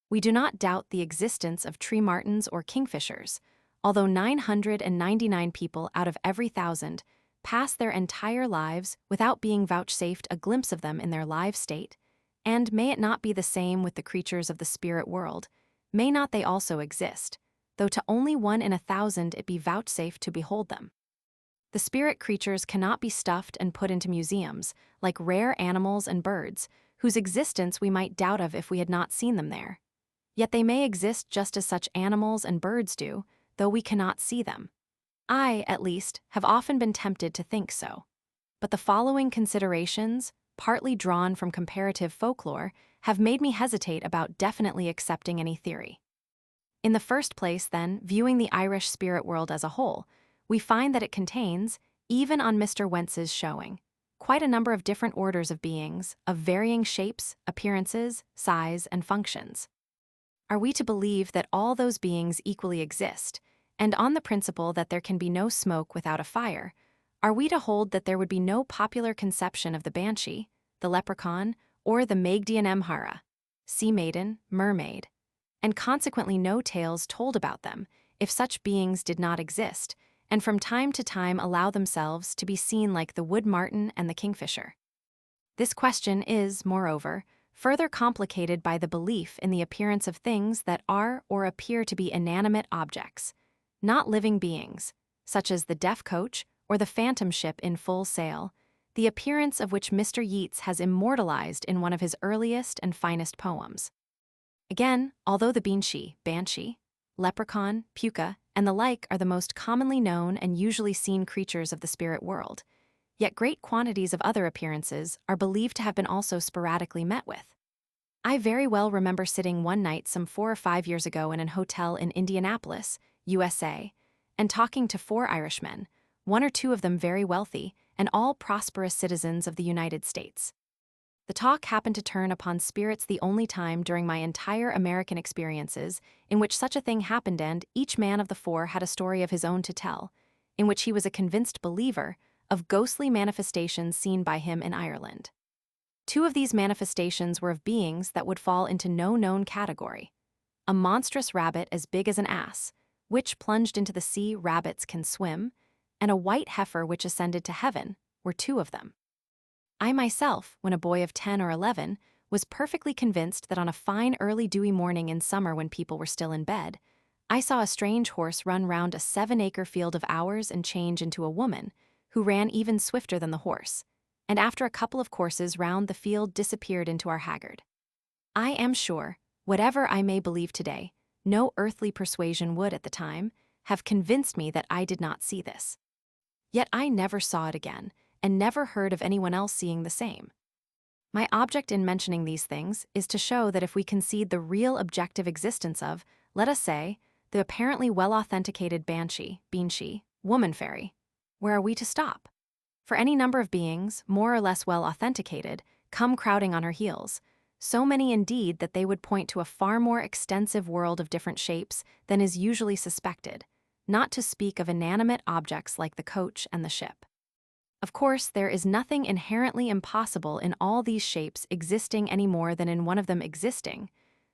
We do not doubt the existence of tree martins or kingfishers, although 999 people out of every 1,000 pass their entire lives without being vouchsafed a glimpse of them in their live state, and may it not be the same with the creatures of the spirit world? May not they also exist, though to only 1 in 1,000 it be vouchsafed to behold them? The spirit creatures cannot be stuffed and put into museums, like rare animals and birds, whose existence we might doubt of if we had not seen them there. Yet they may exist just as such animals and birds do, though we cannot see them. I, at least, have often been tempted to think so. But the following considerations, partly drawn from comparative folklore, have made me hesitate about definitely accepting any theory. In the first place, then, viewing the Irish spirit world as a whole, we find that it contains, even on Mr. Wentz's showing, quite a number of different orders of beings, of varying shapes, appearances, size, and functions. Are we to believe that all those beings equally exist, and on the principle that there can be no smoke without a fire, are we to hold that there would be no popular conception of the banshee, the leprechaun, or the Maigdian Emhara, sea maiden, mermaid, and consequently no tales told about them, if such beings did not exist, and from time to time allow themselves to be seen like the wood martin and the kingfisher. This question is, moreover, further complicated by the belief in the appearance of things that are or appear to be inanimate objects, not living beings, such as the deaf coach or the phantom ship in full sail, the appearance of which Mr. Yeats has immortalized in one of his earliest and finest poems. Again, although the banshee, leprechaun, puka, and the like are the most commonly known and usually seen creatures of the spirit world, yet great quantities of other appearances are believed to have been also sporadically met with. I very well remember sitting one night some 4 or 5 years ago in an hotel in Indianapolis, USA, and talking to 4 Irishmen, 1 or 2 of them very wealthy, and all prosperous citizens of the United States. The talk happened to turn upon spirits the only time during my entire American experiences in which such a thing happened, and each man of the 4 had a story of his own to tell, in which he was a convinced believer of ghostly manifestations seen by him in Ireland. 2 of these manifestations were of beings that would fall into no known category. A monstrous rabbit as big as an ass, which plunged into the sea rabbits can swim, and a white heifer which ascended to heaven, were 2 of them. I myself, when a boy of 10 or 11, was perfectly convinced that on a fine early dewy morning in summer when people were still in bed, I saw a strange horse run round a 7-acre field of ours and change into a woman, who ran even swifter than the horse, and after a couple of courses round the field disappeared into our haggard. I am sure, whatever I may believe today, no earthly persuasion would, at the time, have convinced me that I did not see this. Yet I never saw it again, and never heard of anyone else seeing the same. My object in mentioning these things is to show that if we concede the real objective existence of, let us say, the apparently well-authenticated banshee, woman fairy, where are we to stop? For any number of beings, more or less well-authenticated, come crowding on her heels, so many indeed that they would point to a far more extensive world of different shapes than is usually suspected, not to speak of inanimate objects like the coach and the ship. Of course, there is nothing inherently impossible in all these shapes existing any more than in one of them existing,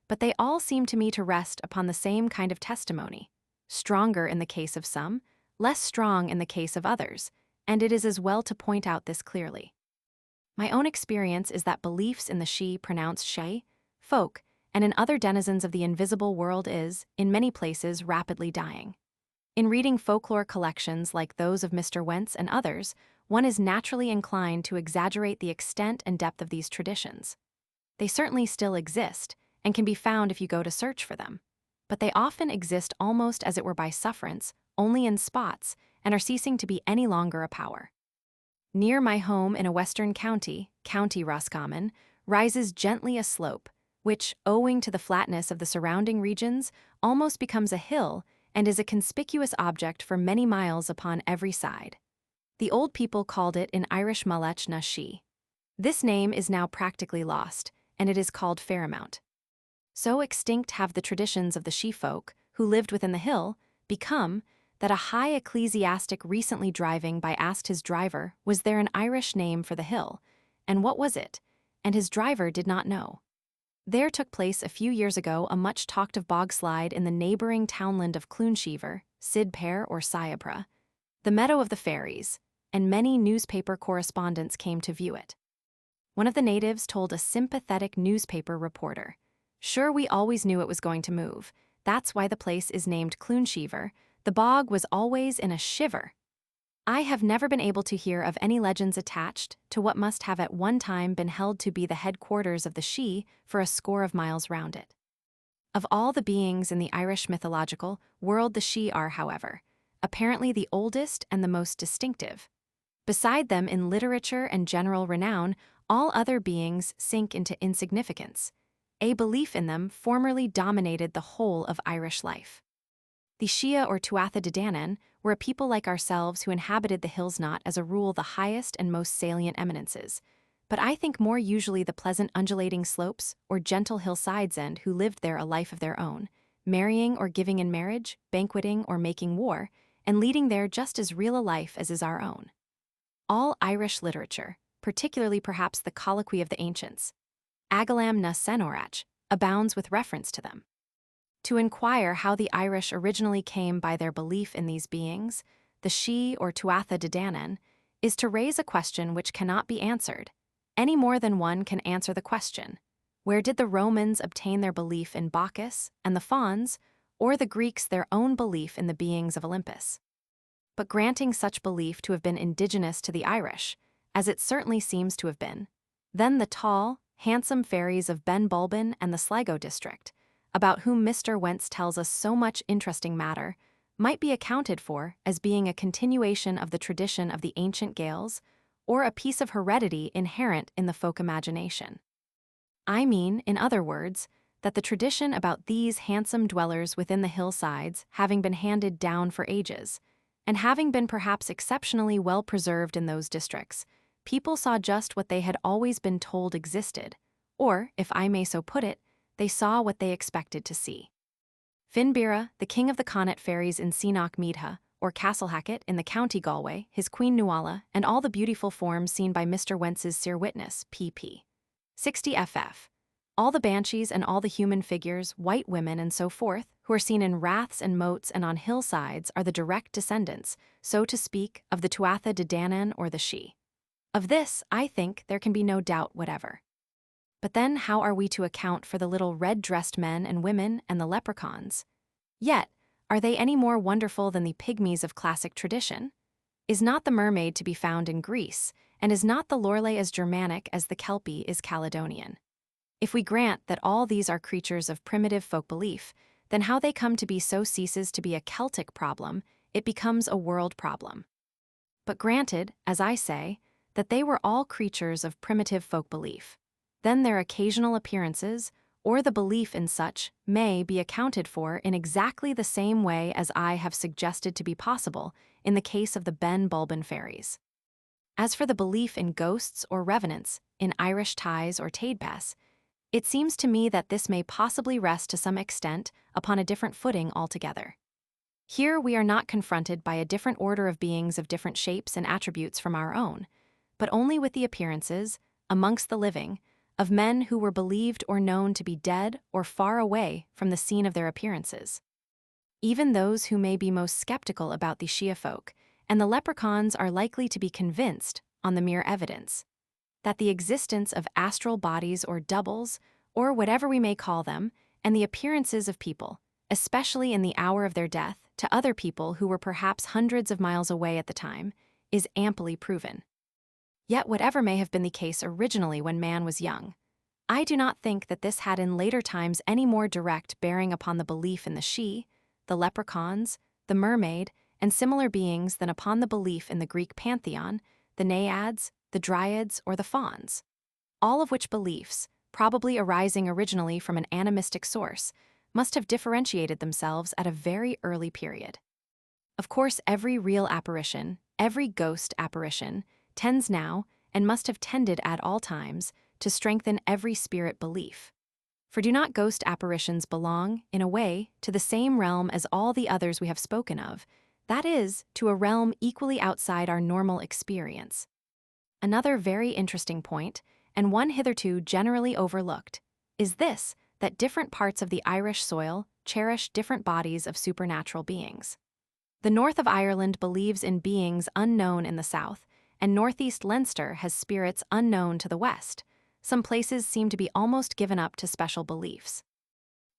but they all seem to me to rest upon the same kind of testimony, stronger in the case of some, less strong in the case of others, and it is as well to point out this clearly. My own experience is that beliefs in the she, folk, and in other denizens of the invisible world is, in many places, rapidly dying. In reading folklore collections like those of Mr. Wentz and others, one is naturally inclined to exaggerate the extent and depth of these traditions. They certainly still exist, and can be found if you go to search for them, but they often exist almost as it were by sufferance, only in spots, and are ceasing to be any longer a power. Near my home in a western county, County Roscommon, rises gently a slope, which, owing to the flatness of the surrounding regions, almost becomes a hill and is a conspicuous object for many miles upon every side. The old people called it in Irish Mullech na She. This name is now practically lost, and it is called Fairmount. So extinct have the traditions of the she folk, who lived within the hill, become, that a high ecclesiastic recently driving by asked his driver, was there an Irish name for the hill, and what was it, and his driver did not know. There took place a few years ago a much talked of bog slide in the neighboring townland of Cloonsheaver, Sidpair or Siapra, the meadow of the fairies, and many newspaper correspondents came to view it. One of the natives told a sympathetic newspaper reporter, "Sure, we always knew it was going to move. That's why the place is named Cloonsheaver. The bog was always in a shiver." I have never been able to hear of any legends attached to what must have at one time been held to be the headquarters of the she for a score of miles round it. Of all the beings in the Irish mythological world, the she are, however, apparently the oldest and the most distinctive. Beside them in literature and general renown, all other beings sink into insignificance. A belief in them formerly dominated the whole of Irish life. The Shia or Tuatha De Danann were a people like ourselves who inhabited the hills, not as a rule the highest and most salient eminences, but I think more usually the pleasant undulating slopes or gentle hillsides, and who lived there a life of their own, marrying or giving in marriage, banqueting or making war, and leading there just as real a life as is our own. All Irish literature, particularly perhaps the colloquy of the ancients, Agalam na Senorach, abounds with reference to them. To inquire how the Irish originally came by their belief in these beings, the Sidhe or Tuatha De Danann, is to raise a question which cannot be answered, any more than one can answer the question: where did the Romans obtain their belief in Bacchus and the Fauns, or the Greeks their own belief in the beings of Olympus? But granting such belief to have been indigenous to the Irish, as it certainly seems to have been, then the tall, handsome fairies of Ben Bulben and the Sligo district, about whom Mr. Wentz tells us so much interesting matter, might be accounted for as being a continuation of the tradition of the ancient Gaels, or a piece of heredity inherent in the folk imagination. I mean, in other words, that the tradition about these handsome dwellers within the hillsides having been handed down for ages, and having been perhaps exceptionally well preserved in those districts, people saw just what they had always been told existed, or, if I may so put it, they saw what they expected to see. Finbera, the king of the Connaught fairies in Seanock Meadha, or Castlehacket in the County Galway, his Queen Nuala, and all the beautiful forms seen by Mr. Wentz's Seer Witness, pp. 60 ff. All the banshees and all the human figures, white women and so forth, who are seen in raths and moats and on hillsides are the direct descendants, so to speak, of the Tuatha De Danann or the Sidhe. Of this, I think, there can be no doubt whatever. But then how are we to account for the little red-dressed men and women and the leprechauns? Yet, are they any more wonderful than the pygmies of classic tradition? Is not the mermaid to be found in Greece, and is not the Lorelei as Germanic as the Kelpie is Caledonian? If we grant that all these are creatures of primitive folk belief, then how they come to be so ceases to be a Celtic problem, it becomes a world problem. But granted, as I say, that they were all creatures of primitive folk belief, then their occasional appearances, or the belief in such, may be accounted for in exactly the same way as I have suggested to be possible in the case of the Ben Bulben fairies. As for the belief in ghosts or revenants, in Irish ties or taidbas, it seems to me that this may possibly rest to some extent upon a different footing altogether. Here we are not confronted by a different order of beings of different shapes and attributes from our own, but only with the appearances, amongst the living, of men who were believed or known to be dead or far away from the scene of their appearances. Even those who may be most skeptical about the Sidhe folk and the leprechauns are likely to be convinced, on the mere evidence, that the existence of astral bodies or doubles, or whatever we may call them, and the appearances of people, especially in the hour of their death, to other people who were perhaps hundreds of miles away at the time, is amply proven. Yet whatever may have been the case originally when man was young, I do not think that this had in later times any more direct bearing upon the belief in the Sidhe, the leprechauns, the mermaid, and similar beings than upon the belief in the Greek pantheon, the naiads, the dryads, or the fauns, all of which beliefs, probably arising originally from an animistic source, must have differentiated themselves at a very early period. Of course, every real apparition, every ghost apparition, tends now, and must have tended at all times, to strengthen every spirit belief. For do not ghost apparitions belong, in a way, to the same realm as all the others we have spoken of, that is, to a realm equally outside our normal experience? Another very interesting point, and one hitherto generally overlooked, is this, that different parts of the Irish soil cherish different bodies of supernatural beings. The north of Ireland believes in beings unknown in the south, and northeast Leinster has spirits unknown to the west. Some places seem to be almost given up to special beliefs.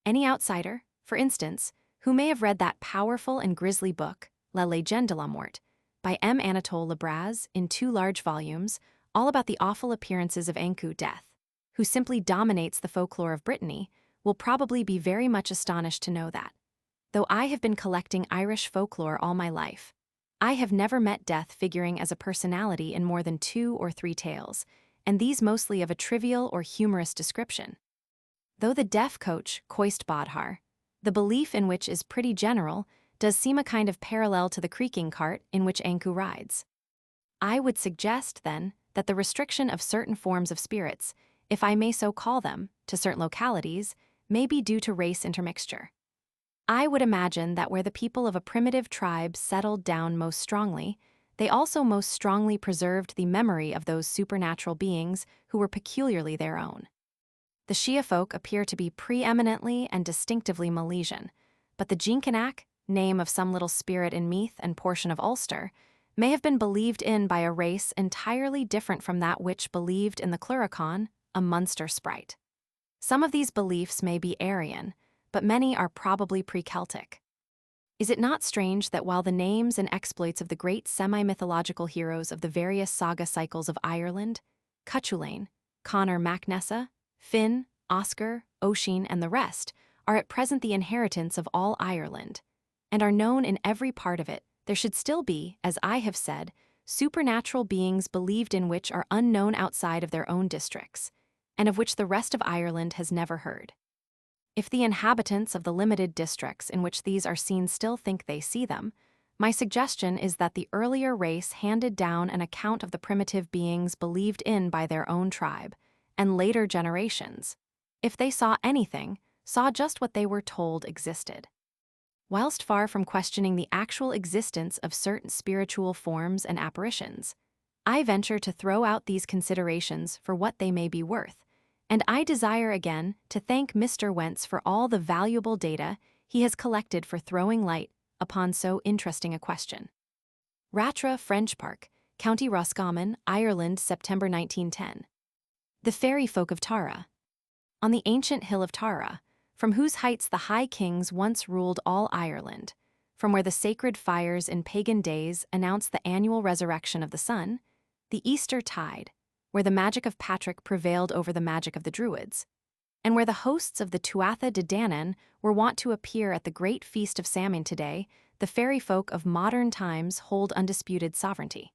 Any outsider, for instance, who may have read that powerful and grisly book, La Légende de la Mort, by M. Anatole Le Braz in 2 large volumes, all about the awful appearances of Ankou death, who simply dominates the folklore of Brittany, will probably be very much astonished to know that, though I have been collecting Irish folklore all my life, I have never met death figuring as a personality in more than 2 or 3 tales, and these mostly of a trivial or humorous description. Though the deaf coach, Coist Bodhar, the belief in which is pretty general, does seem a kind of parallel to the creaking cart in which Ankou rides. I would suggest, then, that the restriction of certain forms of spirits, if I may so call them, to certain localities, may be due to race intermixture. I would imagine that where the people of a primitive tribe settled down most strongly, they also most strongly preserved the memory of those supernatural beings who were peculiarly their own. The Shia folk appear to be preeminently and distinctively Milesian, but the GRANGE, name of some little spirit in Meath and portion of Ulster, may have been believed in by a race entirely different from that which believed in the Cluricon, a Munster sprite. Some of these beliefs may be Aryan, but many are probably pre-Celtic. Is it not strange that while the names and exploits of the great semi-mythological heroes of the various saga cycles of Ireland, Cuchulainn, Conor MacNessa, Finn, Oscar, Oisin, and the rest, are at present the inheritance of all Ireland, and are known in every part of it, there should still be, as I have said, supernatural beings believed in which are unknown outside of their own districts, and of which the rest of Ireland has never heard. If the inhabitants of the limited districts in which these are seen still think they see them, my suggestion is that the earlier race handed down an account of the primitive beings believed in by their own tribe, and later generations, if they saw anything, saw just what they were told existed. Whilst far from questioning the actual existence of certain spiritual forms and apparitions, I venture to throw out these considerations for what they may be worth, and I desire again to thank Mr. Wentz for all the valuable data he has collected for throwing light upon so interesting a question. Ratra, French Park, County Roscommon, Ireland, September 1910. The fairy folk of Tara. On the ancient hill of Tara, from whose heights the high kings once ruled all Ireland, from where the sacred fires in pagan days announced the annual resurrection of the sun, the Easter tide, where the magic of Patrick prevailed over the magic of the Druids, and where the hosts of the Tuatha De Danann were wont to appear at the great feast of Samhain today, the fairy folk of modern times hold undisputed sovereignty.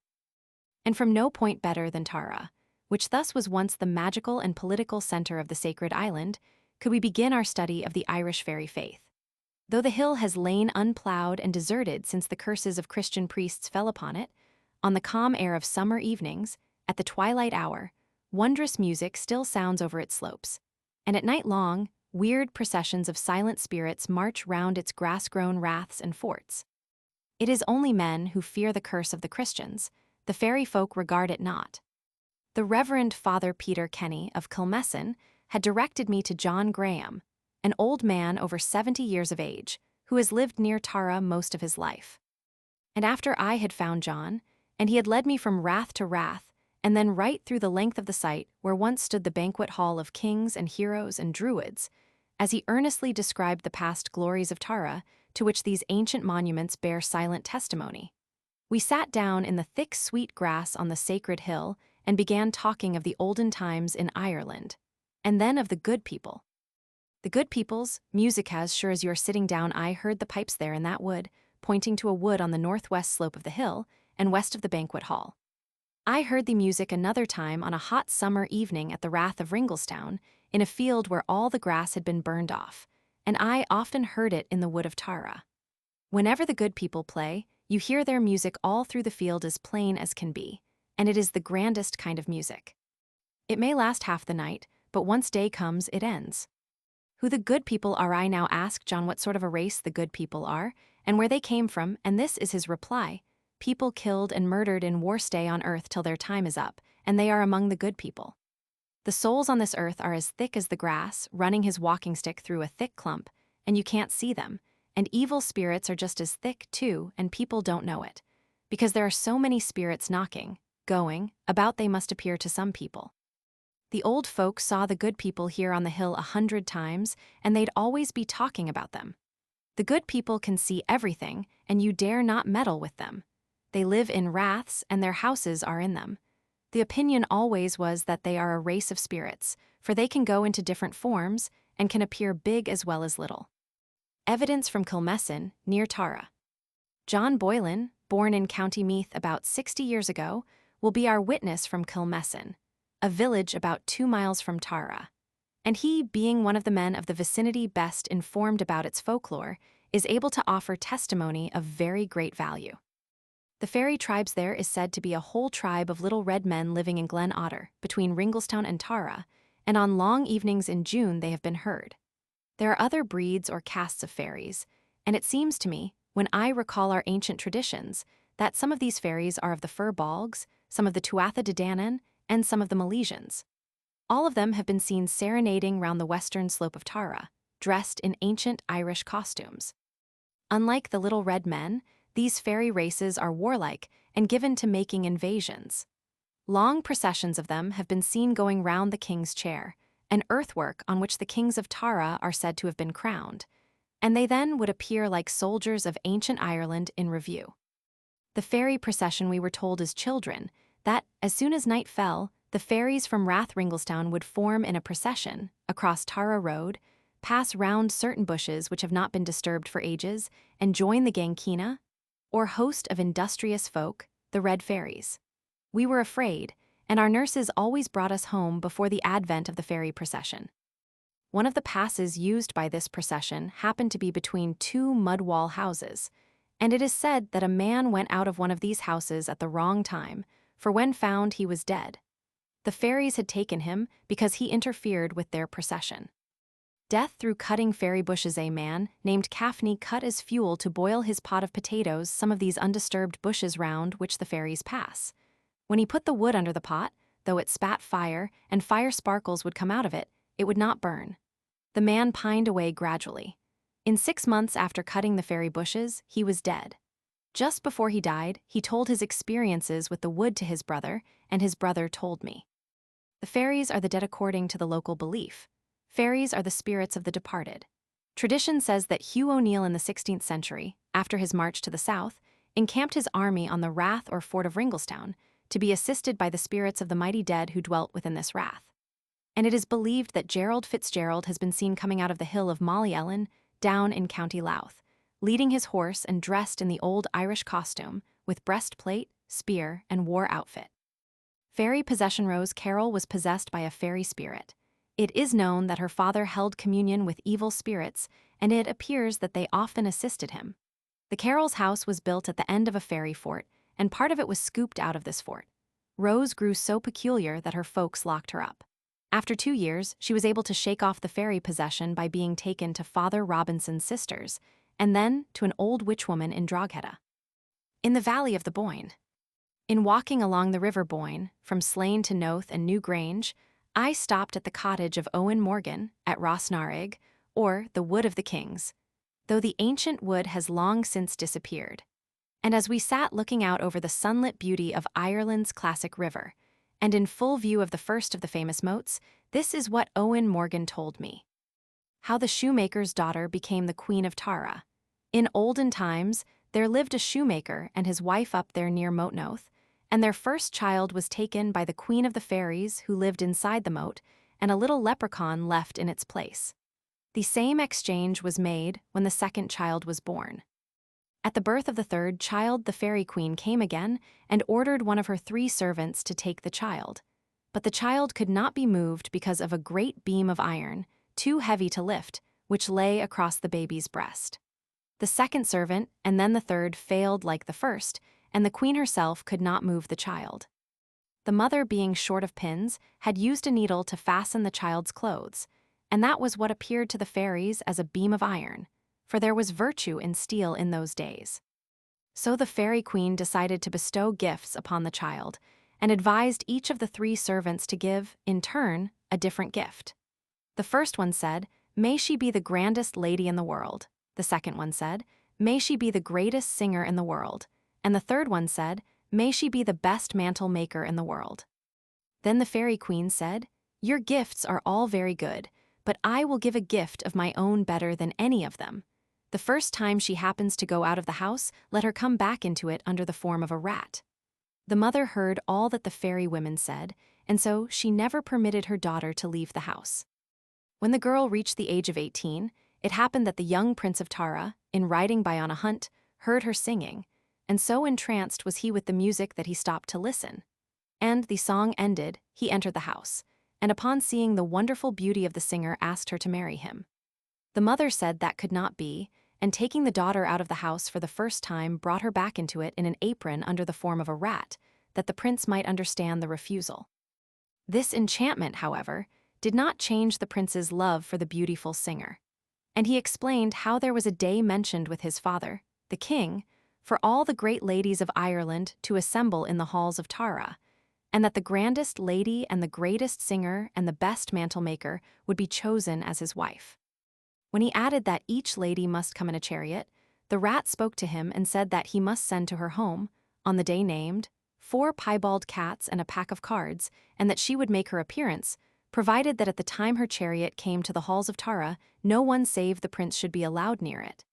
And from no point better than Tara, which thus was once the magical and political center of the sacred island, could we begin our study of the Irish fairy faith. Though the hill has lain unplowed and deserted since the curses of Christian priests fell upon it, on the calm air of summer evenings, at the twilight hour, wondrous music still sounds over its slopes, and at night long, weird processions of silent spirits march round its grass-grown raths and forts. It is only men who fear the curse of the Christians, the fairy folk regard it not. The Reverend Father Peter Kenny of Kilmessan had directed me to John Graham, an old man over 70 years of age, who has lived near Tara most of his life. And after I had found John, and he had led me from rath to rath, and then right through the length of the site where once stood the banquet hall of kings and heroes and druids, as he earnestly described the past glories of Tara, to which these ancient monuments bear silent testimony, we sat down in the thick sweet grass on the sacred hill and began talking of the olden times in Ireland, and then of the good people. The good people's music, as sure as you're sitting down, I heard the pipes there in that wood, pointing to a wood on the northwest slope of the hill and west of the banquet hall. I heard the music another time on a hot summer evening at the Rath of Ringlestown, in a field where all the grass had been burned off, and I often heard it in the wood of Tara. Whenever the good people play, you hear their music all through the field as plain as can be, and it is the grandest kind of music. It may last half the night, but once day comes, it ends. Who the good people are, I now asked John what sort of a race the good people are, and where they came from, and this is his reply: people killed and murdered in war stay on earth till their time is up, and they are among the good people. The souls on this earth are as thick as the grass, running his walking stick through a thick clump, and you can't see them, and evil spirits are just as thick too, and people don't know it. Because there are so many spirits knocking, going, about they must appear to some people. The old folk saw the good people here on the hill 100 times, and they'd always be talking about them. The good people can see everything, and you dare not meddle with them. They live in raths, and their houses are in them. The opinion always was that they are a race of spirits, for they can go into different forms, and can appear big as well as little. Evidence from Kilmessan, near Tara. John Boylan, born in County Meath about 60 years ago, will be our witness from Kilmessan, a village about 2 miles from Tara, and he, being one of the men of the vicinity best informed about its folklore, is able to offer testimony of very great value. The fairy tribes there is said to be a whole tribe of little red men living in Glen Otter, between Ringlestown and Tara, and on long evenings in June they have been heard. There are other breeds or castes of fairies, and it seems to me, when I recall our ancient traditions, that some of these fairies are of the Fir Bolgs, some of the Tuatha De Danann, and some of the Milesians. All of them have been seen serenading round the western slope of Tara, dressed in ancient Irish costumes. Unlike the Little Red Men, these fairy races are warlike and given to making invasions. Long processions of them have been seen going round the king's chair, an earthwork on which the kings of Tara are said to have been crowned, and they then would appear like soldiers of ancient Ireland in review. The fairy procession, we were told as children, that, as soon as night fell, the fairies from Rathringlestown would form in a procession across Tara Road, pass round certain bushes which have not been disturbed for ages, and join the Gangkina, or host of industrious folk, the Red Fairies. We were afraid, and our nurses always brought us home before the advent of the fairy procession. One of the passes used by this procession happened to be between two mud wall houses, and it is said that a man went out of one of these houses at the wrong time, for when found he was dead. The fairies had taken him because he interfered with their procession. Death through cutting fairy bushes. A man named Caffney cut as fuel to boil his pot of potatoes some of these undisturbed bushes round which the fairies pass. When he put the wood under the pot, though it spat fire and fire sparkles would come out of it, it would not burn. The man pined away gradually. In 6 months after cutting the fairy bushes, he was dead. Just before he died, he told his experiences with the wood to his brother, and his brother told me. The fairies are the dead according to the local belief. Fairies are the spirits of the departed. Tradition says that Hugh O'Neill in the 16th century, after his march to the south, encamped his army on the rath or fort of Ringlestown to be assisted by the spirits of the mighty dead who dwelt within this rath. And it is believed that Gerald Fitzgerald has been seen coming out of the hill of Mollyellen, down in County Louth, leading his horse and dressed in the old Irish costume, with breastplate, spear, and war outfit. Fairy possession. Rose Carroll was possessed by a fairy spirit. It is known that her father held communion with evil spirits, and it appears that they often assisted him. The Carroll's house was built at the end of a fairy fort, and part of it was scooped out of this fort. Rose grew so peculiar that her folks locked her up. After 2 years, she was able to shake off the fairy possession by being taken to Father Robinson's sisters, and then to an old witchwoman in Drogheda. In the valley of the Boyne. In walking along the River Boyne, from Slane to Noath and New Grange, I stopped at the cottage of Owen Morgan at Rossnarig, or the Wood of the Kings, though the ancient wood has long since disappeared. And as we sat looking out over the sunlit beauty of Ireland's classic river, and in full view of the first of the famous moats, this is what Owen Morgan told me. How the shoemaker's daughter became the Queen of Tara. In olden times, there lived a shoemaker and his wife up there near Moat Noath, and their first child was taken by the Queen of the Fairies who lived inside the moat, and a little leprechaun left in its place. The same exchange was made when the second child was born. At the birth of the third child, the Fairy Queen came again and ordered one of her 3 servants to take the child. But the child could not be moved because of a great beam of iron, too heavy to lift, which lay across the baby's breast. The second servant, and then the third, failed like the first, and the queen herself could not move the child. The mother, being short of pins, had used a needle to fasten the child's clothes, and that was what appeared to the fairies as a beam of iron, for there was virtue in steel in those days. So the Fairy Queen decided to bestow gifts upon the child, and advised each of the 3 servants to give, in turn, a different gift. The first one said, "May she be the grandest lady in the world." The second one said, "May she be the greatest singer in the world." And the third one said, "May she be the best mantle maker in the world." Then the Fairy Queen said, "Your gifts are all very good, but I will give a gift of my own better than any of them. The first time she happens to go out of the house, let her come back into it under the form of a rat." The mother heard all that the fairy women said, and so she never permitted her daughter to leave the house. When the girl reached the age of 18, it happened that the young Prince of Tara, in riding by on a hunt, heard her singing, and so entranced was he with the music that he stopped to listen. And, the song ended, he entered the house, and upon seeing the wonderful beauty of the singer asked her to marry him. The mother said that could not be, and taking the daughter out of the house for the first time brought her back into it in an apron under the form of a rat, that the prince might understand the refusal. This enchantment, however, did not change the prince's love for the beautiful singer, and he explained how there was a day mentioned with his father, the king, for all the great ladies of Ireland to assemble in the halls of Tara, and that the grandest lady and the greatest singer and the best mantle maker would be chosen as his wife. When he added that each lady must come in a chariot, the rat spoke to him and said that he must send to her home, on the day named, 4 piebald cats and a pack of cards, and that she would make her appearance, provided that at the time her chariot came to the halls of Tara, no one save the prince should be allowed near it.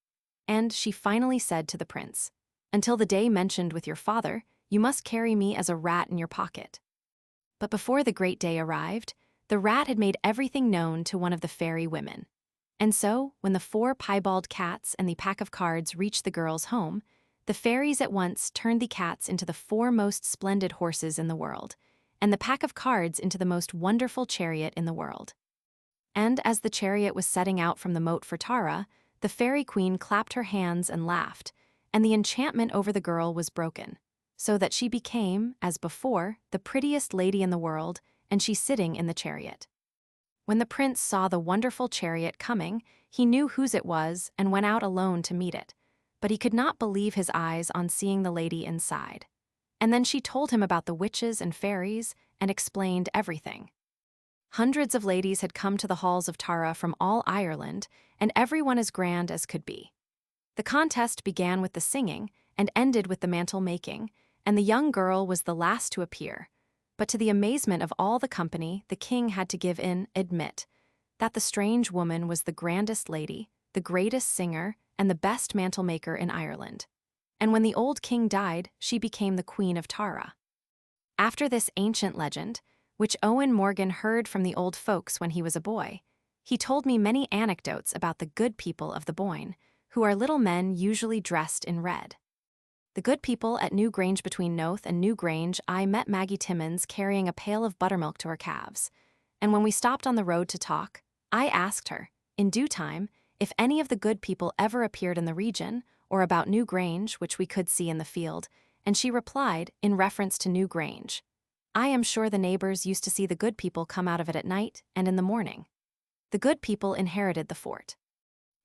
And she finally said to the prince, "Until the day mentioned with your father, you must carry me as a rat in your pocket." But before the great day arrived, the rat had made everything known to one of the fairy women. And so, when the 4 piebald cats and the pack of cards reached the girl's home, the fairies at once turned the cats into the 4 most splendid horses in the world, and the pack of cards into the most wonderful chariot in the world. And as the chariot was setting out from the moat for Tara, the fairy queen clapped her hands and laughed, and the enchantment over the girl was broken, so that she became, as before, the prettiest lady in the world, and she sitting in the chariot. When the prince saw the wonderful chariot coming, he knew whose it was and went out alone to meet it, but he could not believe his eyes on seeing the lady inside. And then she told him about the witches and fairies and explained everything. Hundreds of ladies had come to the halls of Tara from all Ireland, and everyone as grand as could be. The contest began with the singing and ended with the mantle making, and the young girl was the last to appear. But to the amazement of all the company, the king had to admit that the strange woman was the grandest lady, the greatest singer, and the best mantle maker in Ireland. And when the old king died, she became the Queen of Tara. After this ancient legend, which Owen Morgan heard from the old folks when he was a boy, he told me many anecdotes about the good people of the Boyne, who are little men usually dressed in red. The good people at New Grange between Noath and New Grange, I met Maggie Timmins carrying a pail of buttermilk to her calves, and when we stopped on the road to talk, I asked her, in due time, if any of the good people ever appeared in the region, or about New Grange, which we could see in the field, and she replied, in reference to New Grange, "I am sure the neighbors used to see the good people come out of it at night and in the morning. The good people inherited the fort."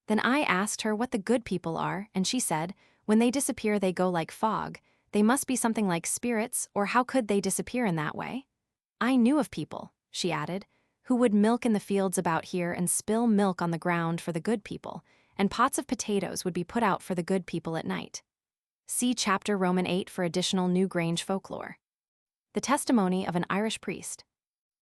Then I asked her what the good people are, and she said, when they disappear they go like fog, they must be something like spirits, or how could they disappear in that way? I knew of people, she added, who would milk in the fields about here and spill milk on the ground for the good people, and pots of potatoes would be put out for the good people at night. See chapter Roman 8 for additional New Grange folklore. The testimony of an Irish priest.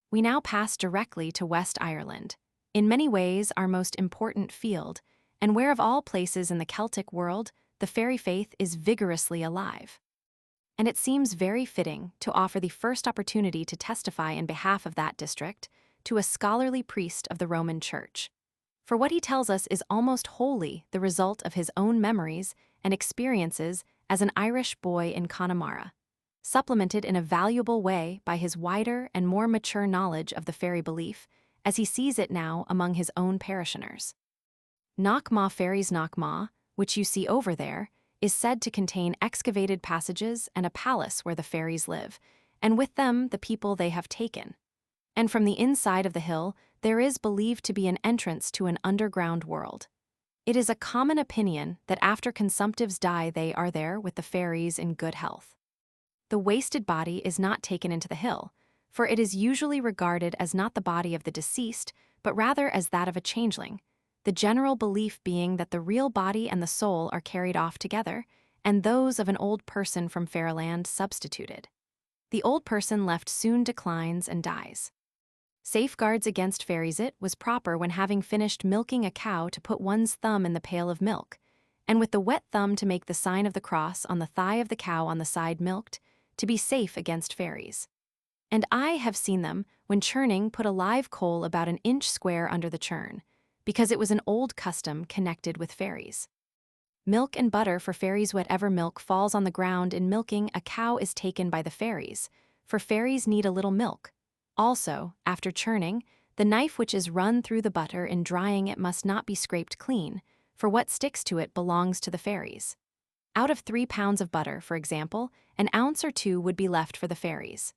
We now pass directly to West Ireland, in many ways our most important field, and where of all places in the Celtic world, the fairy faith is vigorously alive. And it seems very fitting to offer the first opportunity to testify in behalf of that district to a scholarly priest of the Roman Church. For what he tells us is almost wholly the result of his own memories and experiences as an Irish boy in Connemara, supplemented in a valuable way by his wider and more mature knowledge of the fairy belief as he sees it now among his own parishioners. Knock Ma Fairies Knock Ma, which you see over there, is said to contain excavated passages and a palace where the fairies live, and with them the people they have taken. And from the inside of the hill, there is believed to be an entrance to an underground world. It is a common opinion that after consumptives die they are there with the fairies in good health. The wasted body is not taken into the hill, for it is usually regarded as not the body of the deceased, but rather as that of a changeling, the general belief being that the real body and the soul are carried off together, and those of an old person from fairyland substituted. The old person left soon declines and dies. Safeguards against fairies it was proper when having finished milking a cow to put one's thumb in the pail of milk, and with the wet thumb to make the sign of the cross on the thigh of the cow on the side milked, to be safe against fairies. And I have seen them, when churning, put a live coal about an inch square under the churn, because it was an old custom connected with fairies. Milk and butter for fairies. Whatever milk falls on the ground in milking a cow is taken by the fairies, for fairies need a little milk. Also, after churning, the knife which is run through the butter in drying it must not be scraped clean, for what sticks to it belongs to the fairies. Out of 3 pounds of butter, for example, an ounce or 2 would be left for the fairies.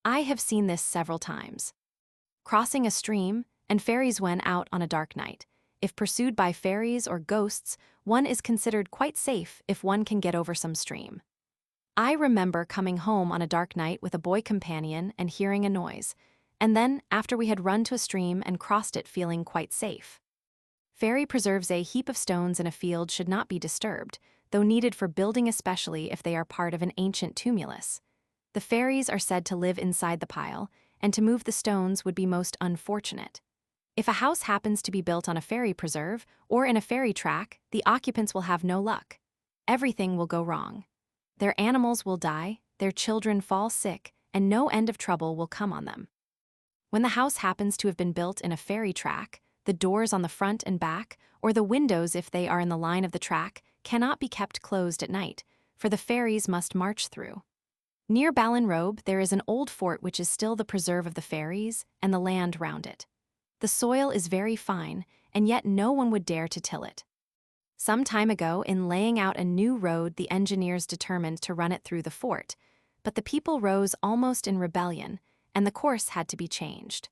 I have seen this several times. Crossing a stream, and fairies when out on a dark night. If pursued by fairies or ghosts, one is considered quite safe if one can get over some stream. I remember coming home on a dark night with a boy companion and hearing a noise, and then, after we had run to a stream and crossed it feeling quite safe. Fairy preserves. A heap of stones in a field should not be disturbed, though needed for building, especially if they are part of an ancient tumulus. The fairies are said to live inside the pile, and to move the stones would be most unfortunate. If a house happens to be built on a fairy preserve or in a fairy track, the occupants will have no luck. Everything will go wrong. Their animals will die, their children fall sick, and no end of trouble will come on them. When the house happens to have been built in a fairy track, the doors on the front and back, or the windows if they are in the line of the track, cannot be kept closed at night, for the fairies must march through. Near Ballinrobe there is an old fort which is still the preserve of the fairies and the land round it. The soil is very fine, and yet no one would dare to till it. Some time ago, in laying out a new road, the engineers determined to run it through the fort, but the people rose almost in rebellion, and the course had to be changed.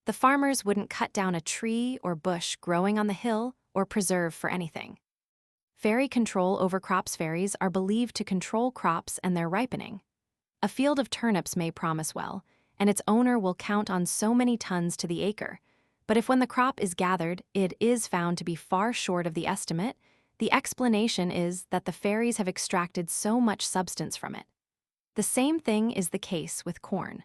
The farmers wouldn't cut down a tree or bush growing on the hill or preserve for anything. Fairy control over crops. Fairies are believed to control crops and their ripening. A field of turnips may promise well, and its owner will count on so many tons to the acre, but if when the crop is gathered it is found to be far short of the estimate, the explanation is that the fairies have extracted so much substance from it. The same thing is the case with corn.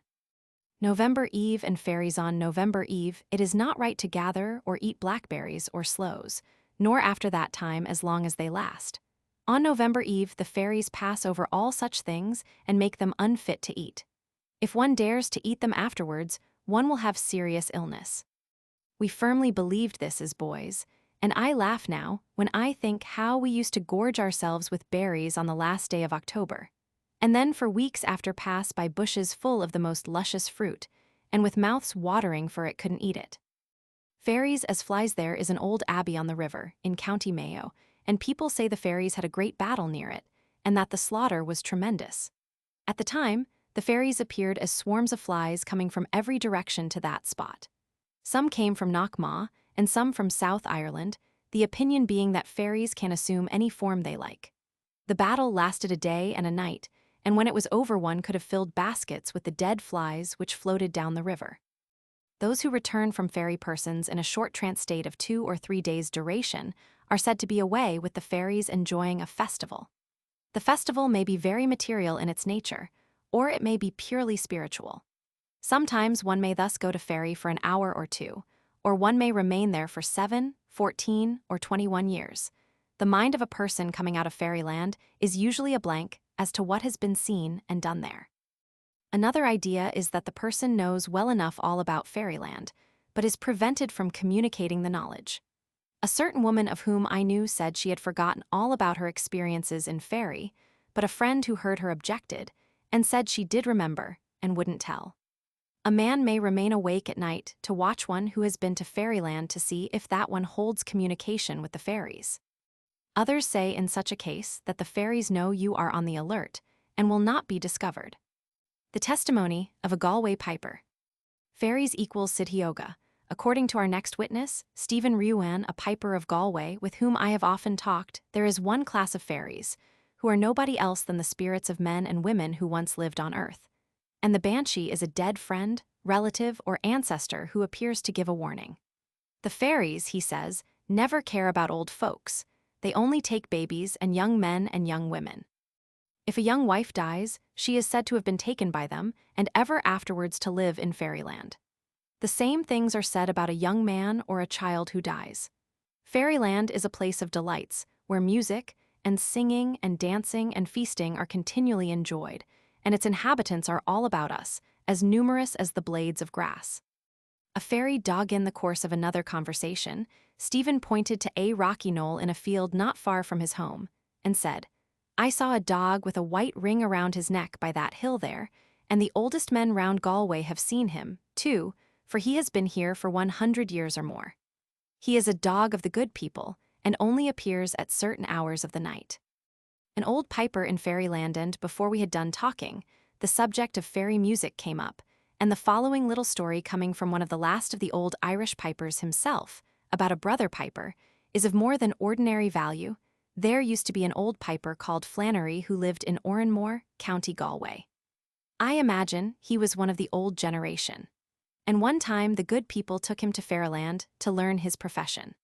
November Eve and fairies. On November Eve, it is not right to gather or eat blackberries or sloes, nor after that time as long as they last. On November Eve, the fairies pass over all such things and make them unfit to eat. If one dares to eat them afterwards, one will have serious illness. We firmly believed this as boys, and I laugh now when I think how we used to gorge ourselves with berries on the last day of October, and then for weeks after pass by bushes full of the most luscious fruit, and with mouths watering for it couldn't eat it. Fairies as flies. There is an old abbey on the river, in County Mayo, and people say the fairies had a great battle near it, and that the slaughter was tremendous. At the time, the fairies appeared as swarms of flies coming from every direction to that spot. Some came from Knockmaw, and some from South Ireland, the opinion being that fairies can assume any form they like. The battle lasted a day and a night, and when it was over one could have filled baskets with the dead flies which floated down the river. Those who return from fairy persons in a short trance state of 2 or 3 days' duration are said to be away with the fairies enjoying a festival. The festival may be very material in its nature, or it may be purely spiritual. Sometimes one may thus go to fairy for an hour or two, or one may remain there for 7, 14, or 21 years. The mind of a person coming out of fairyland is usually a blank as to what has been seen and done there. Another idea is that the person knows well enough all about fairyland, but is prevented from communicating the knowledge. A certain woman of whom I knew said she had forgotten all about her experiences in fairy, but a friend who heard her objected, and said she did remember and wouldn't tell. A man may remain awake at night to watch one who has been to fairyland to see if that one holds communication with the fairies. Others say in such a case that the fairies know you are on the alert and will not be discovered. The testimony of a Galway piper. Fairies equals Sidhioga. According to our next witness, Stephen Ruan, a piper of Galway with whom I have often talked, there is one class of fairies, who are nobody else than the spirits of men and women who once lived on earth. And the banshee is a dead friend, relative, or ancestor who appears to give a warning. The fairies, he says, never care about old folks. They only take babies and young men and young women. If a young wife dies, she is said to have been taken by them and ever afterwards to live in fairyland. The same things are said about a young man or a child who dies. Fairyland is a place of delights, where music and singing and dancing and feasting are continually enjoyed, and its inhabitants are all about us, as numerous as the blades of grass. A fairy dog. In the course of another conversation, Stephen pointed to a rocky knoll in a field not far from his home, and said, "I saw a dog with a white ring around his neck by that hill there, and the oldest men round Galway have seen him, too, for he has been here for 100 years or more. He is a dog of the good people, and only appears at certain hours of the night." An old piper in fairyland, and before we had done talking, the subject of fairy music came up, and the following little story, coming from one of the last of the old Irish pipers himself, about a brother piper, is of more than ordinary value, There used to be an old piper called Flannery who lived in Oranmore, County Galway. I imagine he was one of the old generation. And one time the good people took him to Fairyland to learn his profession.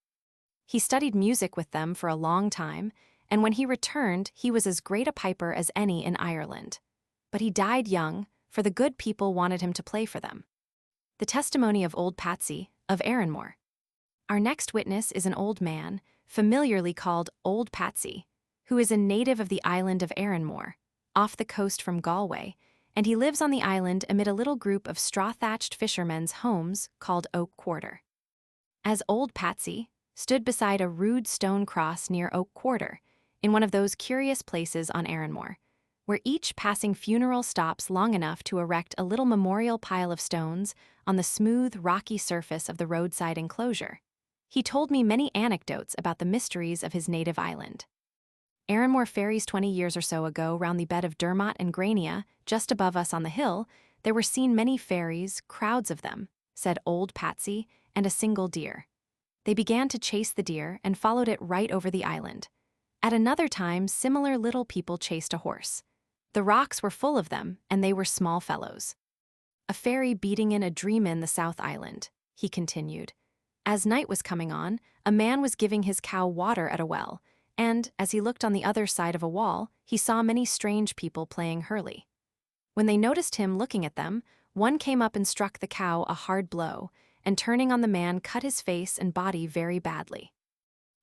He studied music with them for a long time, and when he returned, he was as great a piper as any in Ireland. But he died young, for the good people wanted him to play for them. The testimony of old Patsy, of Erinmore. Our next witness is an old man, familiarly called Old Patsy, who is a native of the island of Erinmore, off the coast from Galway, and he lives on the island amid a little group of straw-thatched fishermen's homes called Oak Quarter. As Old Patsy stood beside a rude stone cross near Oak Quarter, in one of those curious places on Erinmore, where each passing funeral stops long enough to erect a little memorial pile of stones on the smooth, rocky surface of the roadside enclosure, he told me many anecdotes about the mysteries of his native island. Erinmore fairies 20 years or so ago, round the bed of Dermot and Grania, just above us on the hill, there were seen many fairies, crowds of them, said Old Patsy, and a single deer. They began to chase the deer and followed it right over the island. At another time, similar little people chased a horse. The rocks were full of them, and they were small fellows. A fairy beating in a dream in the South Island, he continued. As night was coming on, a man was giving his cow water at a well, and, as he looked on the other side of a wall, he saw many strange people playing hurley. When they noticed him looking at them, one came up and struck the cow a hard blow, and turning on the man cut his face and body very badly.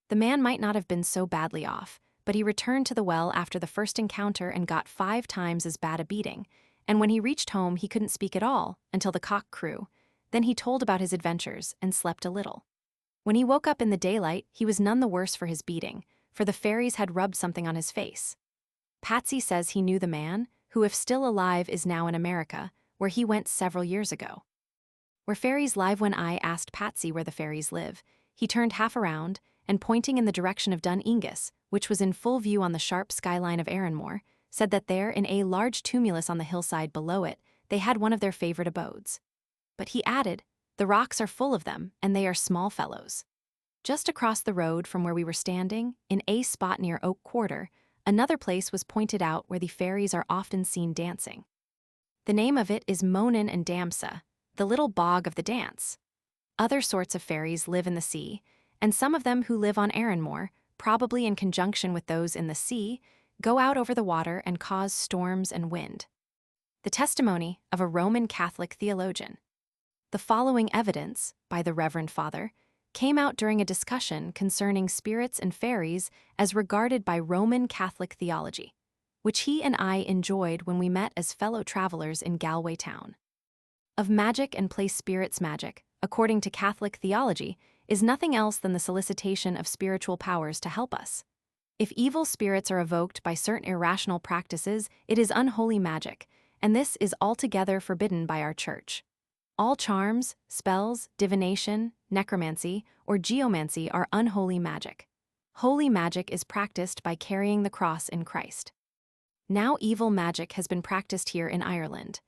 The man might not have been so badly off, but he returned to the well after the first encounter and got 5 times as bad a beating, and when he reached home he couldn't speak at all until the cock crew. Then he told about his adventures and slept a little. When he woke up in the daylight, he was none the worse for his beating, for the fairies had rubbed something on his face. Patsy says he knew the man, who if still alive is now in America, where he went several years ago. Where fairies live? When I asked Patsy where the fairies live, he turned half around, and pointing in the direction of Dun Aengus, which was in full view on the sharp skyline of Erinmore, said that there, in a large tumulus on the hillside below it, they had one of their favorite abodes. But he added, the rocks are full of them, and they are small fellows. Just across the road from where we were standing, in a spot near Oak Quarter, another place was pointed out where the fairies are often seen dancing. The name of it is Monin and Damsa, the little bog of the dance. Other sorts of fairies live in the sea, and some of them who live on Erinmore, probably in conjunction with those in the sea, go out over the water and cause storms and wind. The testimony of a Roman Catholic theologian. The following evidence, by the Reverend Father, came out during a discussion concerning spirits and fairies as regarded by Roman Catholic theology, which he and I enjoyed when we met as fellow travelers in Galway town. Of magic and place spirits. Magic, according to Catholic theology, is nothing else than the solicitation of spiritual powers to help us. If evil spirits are evoked by certain irrational practices, it is unholy magic, and this is altogether forbidden by our Church. All charms, spells, divination, necromancy, or geomancy are unholy magic. Holy magic is practiced by carrying the cross in Christ. Now evil magic has been practiced here in Ireland.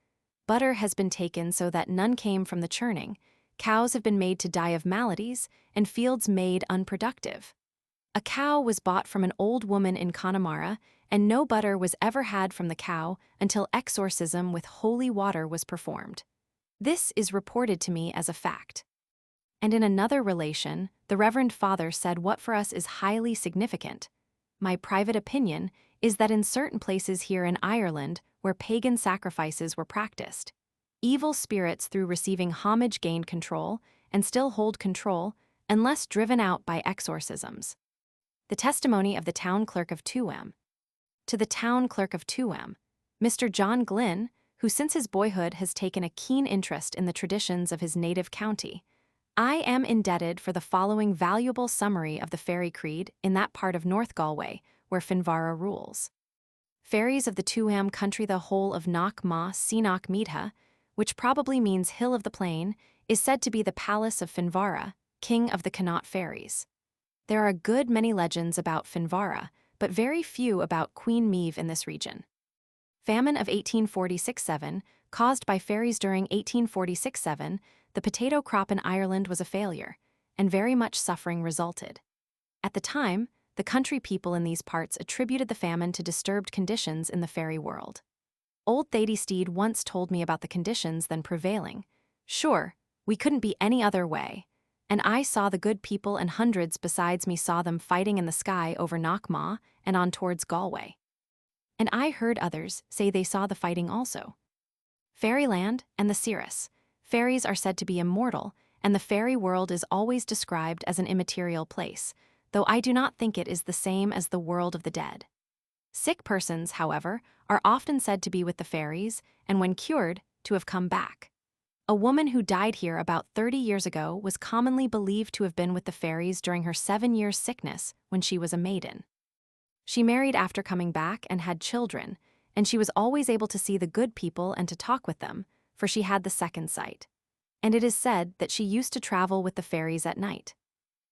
Butter has been taken so that none came from the churning, cows have been made to die of maladies, and fields made unproductive. A cow was bought from an old woman in Connemara, and no butter was ever had from the cow until exorcism with holy water was performed. This is reported to me as a fact. And in another relation, the Reverend Father said what for us is highly significant. My private opinion is that in certain places here in Ireland where pagan sacrifices were practiced, evil spirits through receiving homage gained control and still hold control unless driven out by exorcisms. The testimony of the town clerk of Tuam. To the town clerk of Tuam, Mr. John Glynn, who since his boyhood has taken a keen interest in the traditions of his native county, I am indebted for the following valuable summary of the fairy creed in that part of North Galway where Finvara rules. Fairies of the Tuam country. The whole of Knock Ma Seanoch Meadha, which probably means Hill of the Plain, is said to be the palace of Finvara, king of the Connaught fairies. There are a good many legends about Finvara, but very few about Queen Meave in this region. Famine of 1846-7, caused by fairies during 1846-7, the potato crop in Ireland was a failure, and very much suffering resulted. At the time, the country people in these parts attributed the famine to disturbed conditions in the fairy world. Old Thady Steed once told me about the conditions then prevailing. Sure, we couldn't be any other way. And I saw the good people, and hundreds besides me saw them fighting in the sky over Knockmaw and on towards Galway. And I heard others say they saw the fighting also. Fairyland and the Cirrus. Fairies are said to be immortal, and the fairy world is always described as an immaterial place, though I do not think it is the same as the world of the dead. Sick persons, however, are often said to be with the fairies, and when cured, to have come back. A woman who died here about 30 years ago was commonly believed to have been with the fairies during her 7 years' sickness when she was a maiden. She married after coming back and had children, and she was always able to see the good people and to talk with them, for she had the second sight. And it is said that she used to travel with the fairies at night.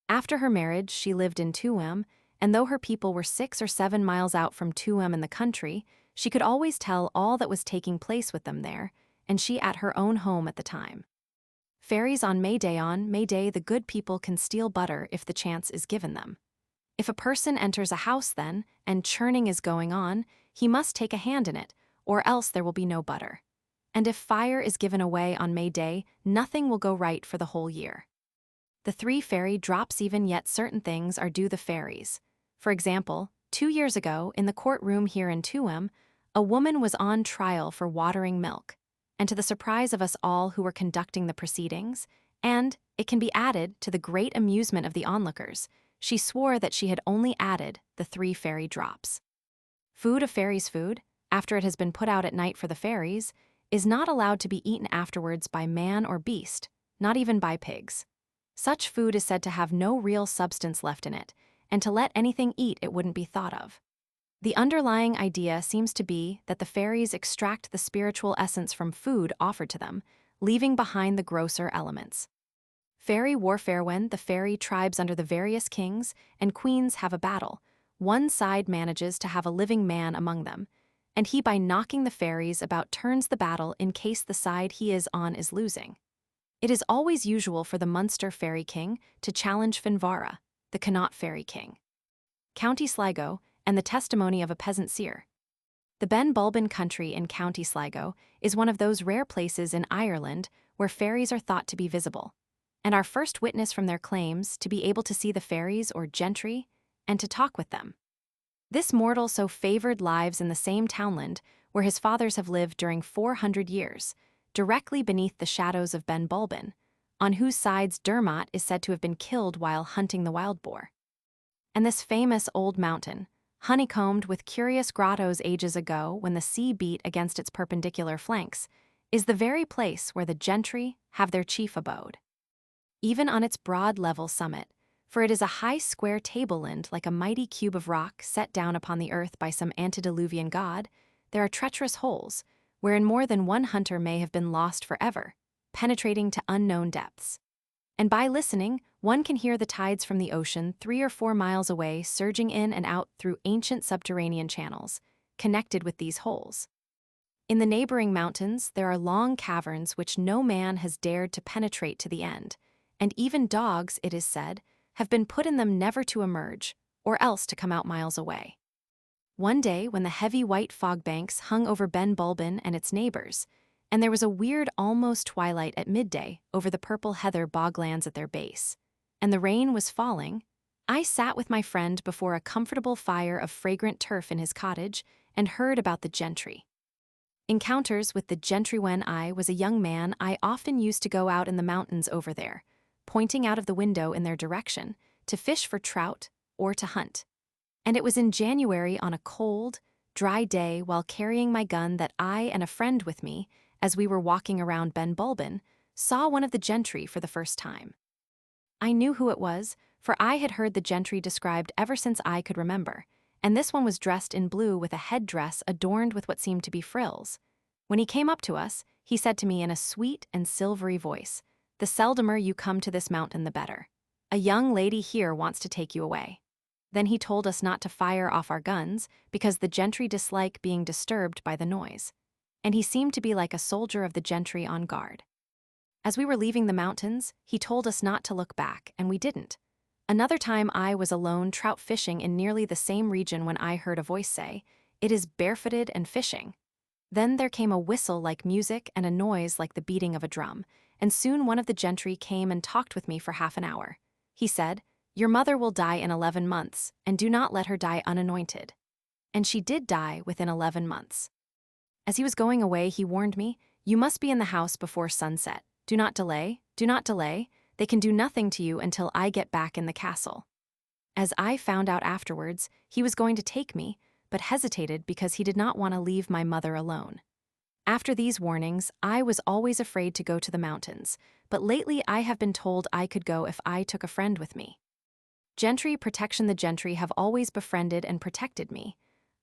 After her marriage, she lived in Tuam, and though her people were 6 or 7 miles out from Tuam in the country, she could always tell all that was taking place with them there, and she at her own home at the time. Fairies on May Day, the good people can steal butter if the chance is given them. If a person enters a house then, and churning is going on, he must take a hand in it, or else there will be no butter. And if fire is given away on May Day, nothing will go right for the whole year. The 3 fairy drops, even yet certain things are due the fairies. For example, 2 years ago, in the courtroom here in Tuam, a woman was on trial for watering milk, and to the surprise of us all who were conducting the proceedings, and, it can be added, to the great amusement of the onlookers, she swore that she had only added the 3 fairy drops. Food of fairies' food, after it has been put out at night for the fairies, is not allowed to be eaten afterwards by man or beast, not even by pigs. Such food is said to have no real substance left in it, and to let anything eat it wouldn't be thought of. The underlying idea seems to be that the fairies extract the spiritual essence from food offered to them, leaving behind the grosser elements. Fairy warfare. When the fairy tribes under the various kings and queens have a battle, one side manages to have a living man among them, and he by knocking the fairies about turns the battle in case the side he is on is losing. It is always usual for the Munster fairy king to challenge Finvara, the Connaught fairy king. County Sligo and the testimony of a peasant seer. The Ben Bulben country in County Sligo is one of those rare places in Ireland where fairies are thought to be visible, and our first witness from their claims to be able to see the fairies or gentry and to talk with them. This mortal so favored lives in the same townland where his fathers have lived during 400 years, directly beneath the shadows of Ben Bulben, on whose sides Dermot is said to have been killed while hunting the wild boar. And this famous old mountain, honeycombed with curious grottos ages ago when the sea beat against its perpendicular flanks, is the very place where the gentry have their chief abode. Even on its broad level summit, for it is a high square tableland like a mighty cube of rock set down upon the earth by some antediluvian god, there are treacherous holes, wherein more than one hunter may have been lost forever, penetrating to unknown depths. And by listening, one can hear the tides from the ocean 3 or 4 miles away surging in and out through ancient subterranean channels, connected with these holes. In the neighboring mountains, there are long caverns which no man has dared to penetrate to the end, and even dogs, it is said, have been put in them never to emerge, or else to come out miles away. One day, when the heavy white fog banks hung over Ben Bulben and its neighbors, and there was a weird almost twilight at midday over the purple heather boglands at their base, and the rain was falling, I sat with my friend before a comfortable fire of fragrant turf in his cottage and heard about the gentry. Encounters with the gentry. When I was a young man, I often used to go out in the mountains over there, pointing out of the window in their direction, to fish for trout or to hunt. And it was in January on a cold, dry day while carrying my gun that I and a friend with me, as we were walking around Ben Bulben, saw one of the gentry for the first time. I knew who it was, for I had heard the gentry described ever since I could remember, and this one was dressed in blue with a headdress adorned with what seemed to be frills. When he came up to us, he said to me in a sweet and silvery voice, "The seldomer you come to this mountain, the better. A young lady here wants to take you away." Then he told us not to fire off our guns because the gentry dislike being disturbed by the noise, and he seemed to be like a soldier of the gentry on guard. As we were leaving the mountains, he told us not to look back, and we didn't. Another time I was alone trout fishing in nearly the same region when I heard a voice say, "It is barefooted and fishing." Then there came a whistle like music and a noise like the beating of a drum, and soon one of the gentry came and talked with me for half an hour. He said, "Your mother will die in 11 months, and do not let her die unanointed." And she did die within 11 months. As he was going away, he warned me, "You must be in the house before sunset. Do not delay, do not delay. They can do nothing to you until I get back in the castle." As I found out afterwards, he was going to take me, but hesitated because he did not want to leave my mother alone. After these warnings, I was always afraid to go to the mountains, but lately I have been told I could go if I took a friend with me. Gentry protection. The gentry have always befriended and protected me.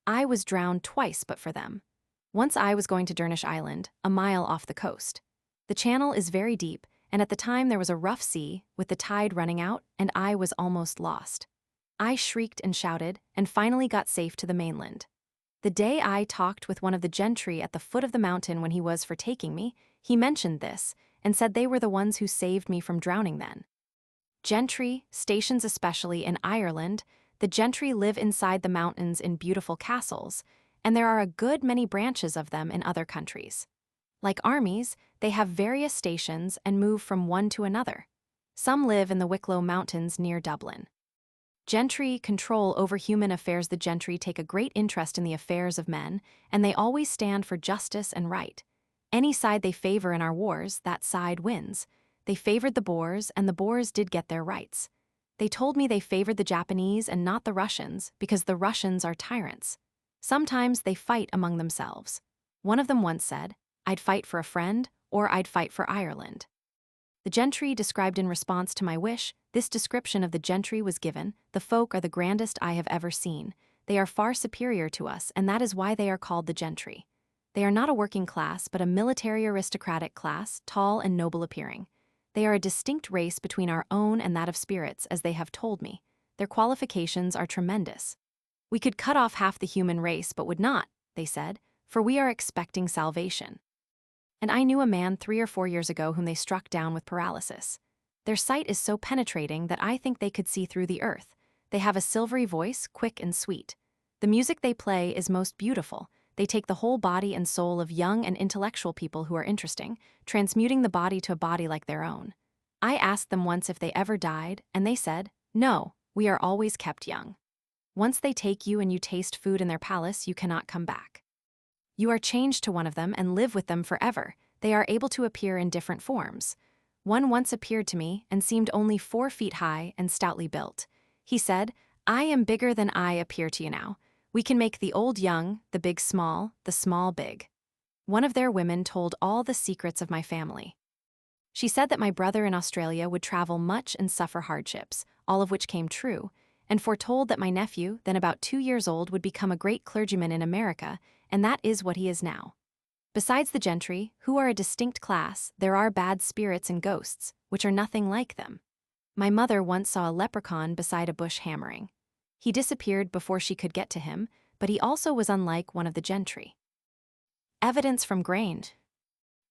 I was drowned twice but for them. Once I was going to Dernish Island, a mile off the coast. The channel is very deep, and at the time there was a rough sea, with the tide running out, and I was almost lost. I shrieked and shouted, and finally got safe to the mainland. The day I talked with one of the gentry at the foot of the mountain when he was for taking me, he mentioned this, and said they were the ones who saved me from drowning then. Gentry, stations especially in Ireland, the gentry live inside the mountains in beautiful castles, and there are a good many branches of them in other countries. Like armies, they have various stations and move from one to another. Some live in the Wicklow Mountains near Dublin. Gentry control over human affairs. The gentry take a great interest in the affairs of men, and they always stand for justice and right. Any side they favor in our wars, that side wins. They favored the Boers, and the Boers did get their rights. They told me they favored the Japanese and not the Russians, because the Russians are tyrants. Sometimes they fight among themselves. One of them once said, "I'd fight for a friend, or I'd fight for Ireland." The gentry described in response to my wish. This description of the gentry was given, "The folk are the grandest I have ever seen. They are far superior to us, and that is why they are called the gentry. They are not a working class, but a military aristocratic class, tall and noble appearing. They are a distinct race between our own and that of spirits, as they have told me. Their qualifications are tremendous. We could cut off half the human race, but would not," they said, "for we are expecting salvation." And I knew a man 3 or 4 years ago whom they struck down with paralysis. Their sight is so penetrating that I think they could see through the earth. They have a silvery voice, quick and sweet. The music they play is most beautiful. They take the whole body and soul of young and intellectual people who are interesting, transmuting the body to a body like their own. I asked them once if they ever died, and they said, "No, we are always kept young. Once they take you and you taste food in their palace, you cannot come back. You are changed to one of them and live with them forever. They are able to appear in different forms. One once appeared to me and seemed only 4 feet high and stoutly built. He said, 'I am bigger than I appear to you now. We can make the old young, the big small, the small big.' One of their women told all the secrets of my family. She said that my brother in Australia would travel much and suffer hardships, all of which came true, and foretold that my nephew, then about 2 years old, would become a great clergyman in America, and that is what he is now. Besides the gentry, who are a distinct class, there are bad spirits and ghosts, which are nothing like them. My mother once saw a leprechaun beside a bush hammering. He disappeared before she could get to him, but he also was unlike one of the gentry." Evidence from GRANGE.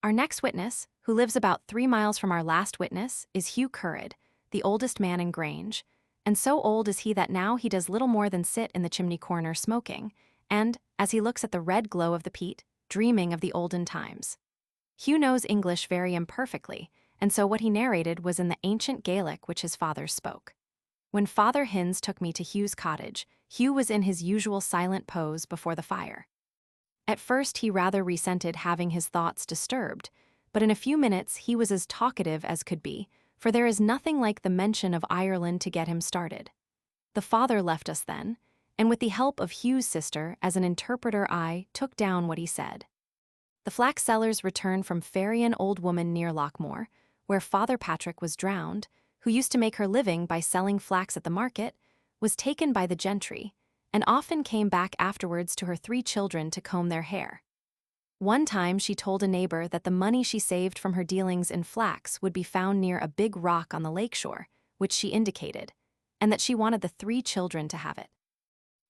Our next witness, who lives about 3 miles from our last witness, is Hugh Currid, the oldest man in GRANGE, and so old is he that now he does little more than sit in the chimney corner smoking, and, as he looks at the red glow of the peat, dreaming of the olden times. Hugh knows English very imperfectly, and so what he narrated was in the ancient Gaelic which his fathers spoke. When Father Hinds took me to Hugh's cottage, Hugh was in his usual silent pose before the fire. At first he rather resented having his thoughts disturbed, but in a few minutes he was as talkative as could be, for there is nothing like the mention of Ireland to get him started. The father left us then, and with the help of Hugh's sister as an interpreter I took down what he said. The flax sellers returned from ferry an old woman near Lochmore, where Father Patrick was drowned, who used to make her living by selling flax at the market, was taken by the gentry, and often came back afterwards to her 3 children to comb their hair. One time she told a neighbor that the money she saved from her dealings in flax would be found near a big rock on the lakeshore, which she indicated, and that she wanted the 3 children to have it.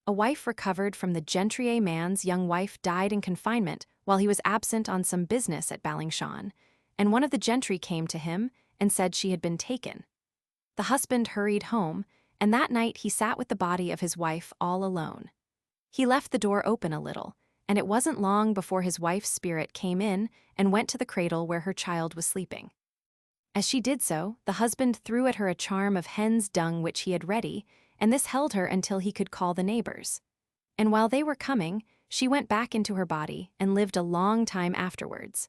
A wife recovered from the gentry man's young wife died in confinement while he was absent on some business at Ballingshawn, and one of the gentry came to him and said she had been taken. The husband hurried home, and that night he sat with the body of his wife all alone. He left the door open a little, and it wasn't long before his wife's spirit came in and went to the cradle where her child was sleeping. As she did so, the husband threw at her a charm of hen's dung which he had ready, and this held her until he could call the neighbors. And while they were coming, she went back into her body and lived a long time afterwards.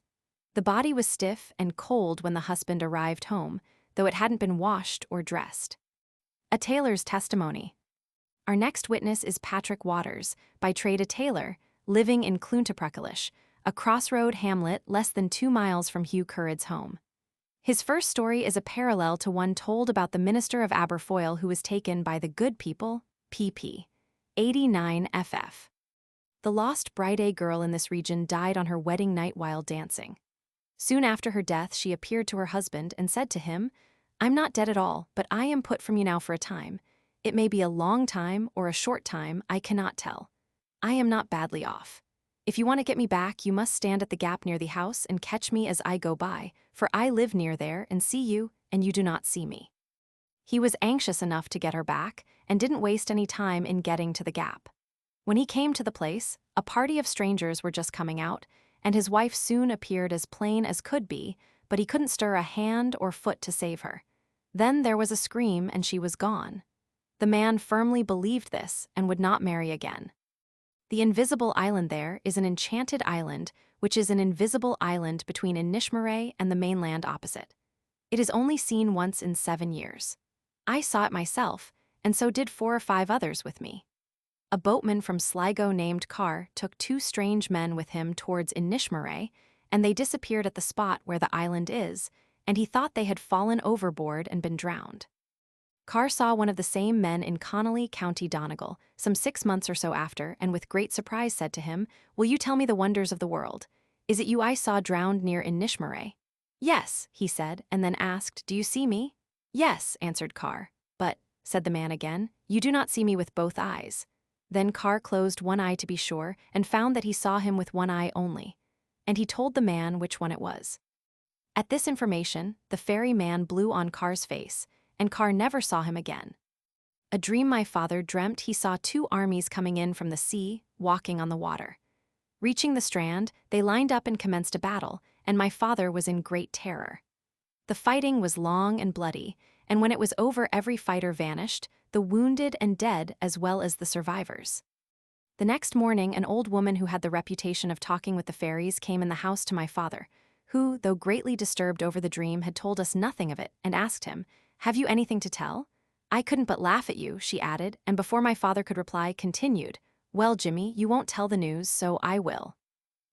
The body was stiff and cold when the husband arrived home, though it hadn't been washed or dressed. A tailor's testimony. Our next witness is Patrick Waters, by trade a tailor, living in Clontarf, a crossroad hamlet less than 2 miles from Hugh Currid's home. His first story is a parallel to one told about the minister of Aberfoyle who was taken by the good people, pp. 89 ff. The lost bride girl in this region died on her wedding night while dancing. Soon after her death she appeared to her husband and said to him, "I'm not dead at all, but I am put from you now for a time. It may be a long time or a short time, I cannot tell. I am not badly off. If you want to get me back, you must stand at the gap near the house and catch me as I go by, for I live near there and see you, and you do not see me." He was anxious enough to get her back and didn't waste any time in getting to the gap. When he came to the place, a party of strangers were just coming out, and his wife soon appeared as plain as could be, but he couldn't stir a hand or foot to save her. Then there was a scream and she was gone. The man firmly believed this and would not marry again. The invisible island there is an enchanted island, which is an invisible island between Inishmore and the mainland opposite. It is only seen once in 7 years. I saw it myself, and so did 4 or 5 others with me. A boatman from Sligo named Carr took 2 strange men with him towards Inishmore, and they disappeared at the spot where the island is, and he thought they had fallen overboard and been drowned. Carr saw one of the same men in Connolly, County Donegal, some 6 months or so after, and with great surprise said to him, "Will you tell me the wonders of the world? Is it you I saw drowned near Inishmore?" "Yes," he said, and then asked, "Do you see me?" "Yes," answered Carr. "But," said the man again, "you do not see me with both eyes." Then Carr closed one eye to be sure, and found that he saw him with one eye only. And he told the man which one it was. At this information, the fairy man blew on Carr's face, and Carr never saw him again. A dream my father dreamt he saw 2 armies coming in from the sea, walking on the water. Reaching the strand, they lined up and commenced a battle, and my father was in great terror. The fighting was long and bloody, and when it was over every fighter vanished, the wounded and dead as well as the survivors. The next morning, an old woman who had the reputation of talking with the fairies came in the house to my father, who, though greatly disturbed over the dream, had told us nothing of it, and asked him, "Have you anything to tell?" "I couldn't but laugh at you," she added, and before my father could reply, continued, "Well, Jimmy, you won't tell the news, so I will."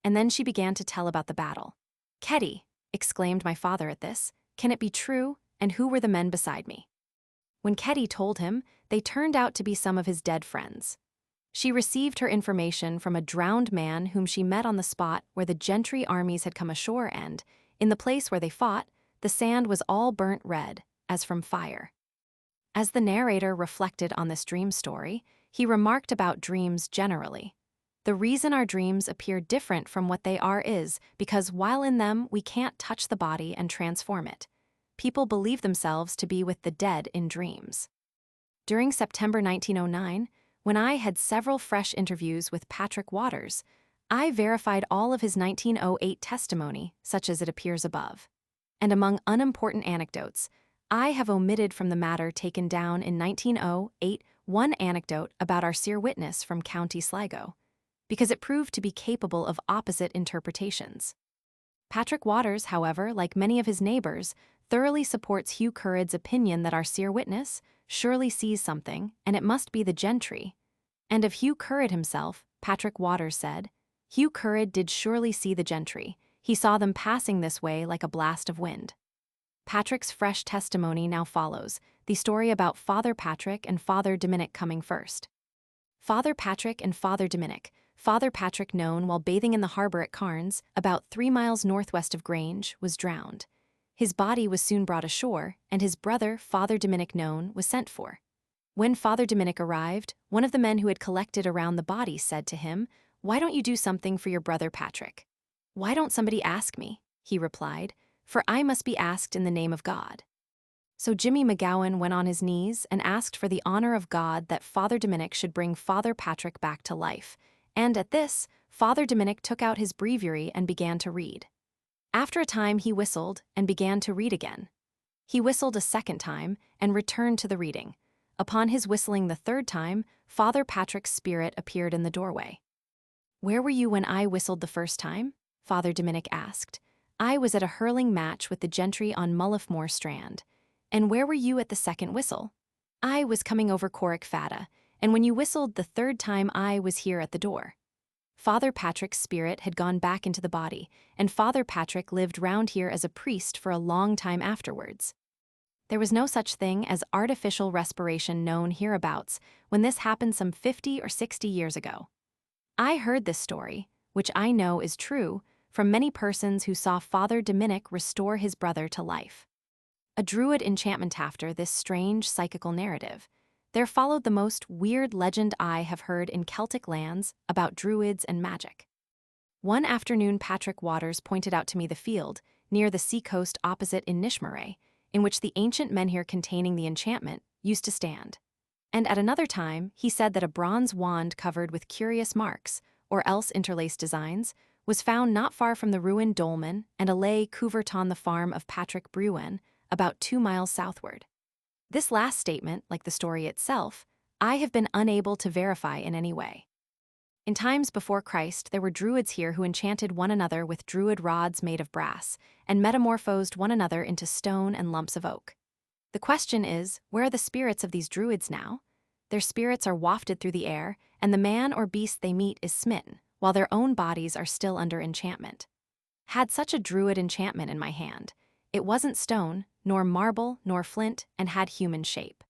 And then she began to tell about the battle. "Ketty," exclaimed my father at this, "can it be true, and who were the men beside me?" When Ketty told him, they turned out to be some of his dead friends. She received her information from a drowned man whom she met on the spot where the gentry armies had come ashore and, in the place where they fought, the sand was all burnt red, as from fire. As the narrator reflected on this dream story, he remarked about dreams generally. The reason our dreams appear different from what they are is because while in them we can't touch the body and transform it. People believe themselves to be with the dead in dreams. During September 1909, when I had several fresh interviews with Patrick Waters, I verified all of his 1908 testimony, such as it appears above. And among unimportant anecdotes, I have omitted from the matter taken down in 1908 one anecdote about our seer witness from County Sligo, because it proved to be capable of opposite interpretations. Patrick Waters, however, like many of his neighbors, thoroughly supports Hugh Currid's opinion that our seer witness surely sees something, and it must be the gentry. And of Hugh Currid himself, Patrick Waters said, "Hugh Currid did surely see the gentry. He saw them passing this way like a blast of wind." Patrick's fresh testimony now follows, the story about Father Patrick and Father Dominic coming first. Father Patrick and Father Dominic. Father Patrick, known while bathing in the harbor at Cairns, about 3 miles northwest of Grange, was drowned. His body was soon brought ashore, and his brother, Father Dominic known, was sent for. When Father Dominic arrived, one of the men who had collected around the body said to him, "Why don't you do something for your brother Patrick?" "Why don't somebody ask me?" he replied, "for I must be asked in the name of God." So Jimmy McGowan went on his knees and asked for the honor of God that Father Dominic should bring Father Patrick back to life. And at this, Father Dominic took out his breviary and began to read. After a time he whistled and began to read again. He whistled a second time and returned to the reading. Upon his whistling the third time, Father Patrick's spirit appeared in the doorway. "Where were you when I whistled the first time?" Father Dominic asked. "I was at a hurling match with the gentry on Mullifmore Strand." "And where were you at the second whistle?" "I was coming over Corrick Fada, and when you whistled the third time I was here at the door." Father Patrick's spirit had gone back into the body, and Father Patrick lived round here as a priest for a long time afterwards. There was no such thing as artificial respiration known hereabouts when this happened some 50 or 60 years ago. I heard this story, which I know is true, from many persons who saw Father Dominic restore his brother to life. A Druid enchantment. After this strange psychical narrative, there followed the most weird legend I have heard in Celtic lands about Druids and magic. One afternoon Patrick Waters pointed out to me the field, near the sea-coast opposite Inishmore, in which the ancient menhir containing the enchantment used to stand. And at another time he said that a bronze wand covered with curious marks, or else interlaced designs, was found not far from the ruined dolmen and a lay couvert on the farm of Patrick Brewen, about 2 miles southward. This last statement, like the story itself, I have been unable to verify in any way. In times before Christ, there were Druids here who enchanted one another with Druid rods made of brass, and metamorphosed one another into stone and lumps of oak. The question is, where are the spirits of these Druids now? Their spirits are wafted through the air, and the man or beast they meet is smitten, while their own bodies are still under enchantment. Had such a Druid enchantment in my hand. It wasn't stone, nor marble, nor flint, and had human shape.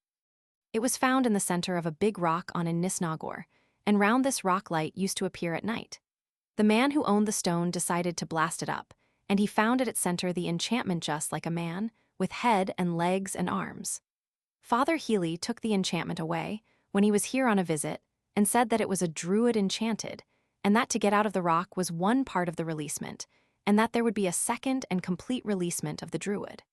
It was found in the center of a big rock on Innisnagor, and round this rock light used to appear at night. The man who owned the stone decided to blast it up, and he found at its center the enchantment just like a man, with head and legs and arms. Father Healy took the enchantment away, when he was here on a visit, and said that it was a Druid enchanted, and that to get out of the rock was one part of the releasement, and that there would be a second and complete releasement of the Druid.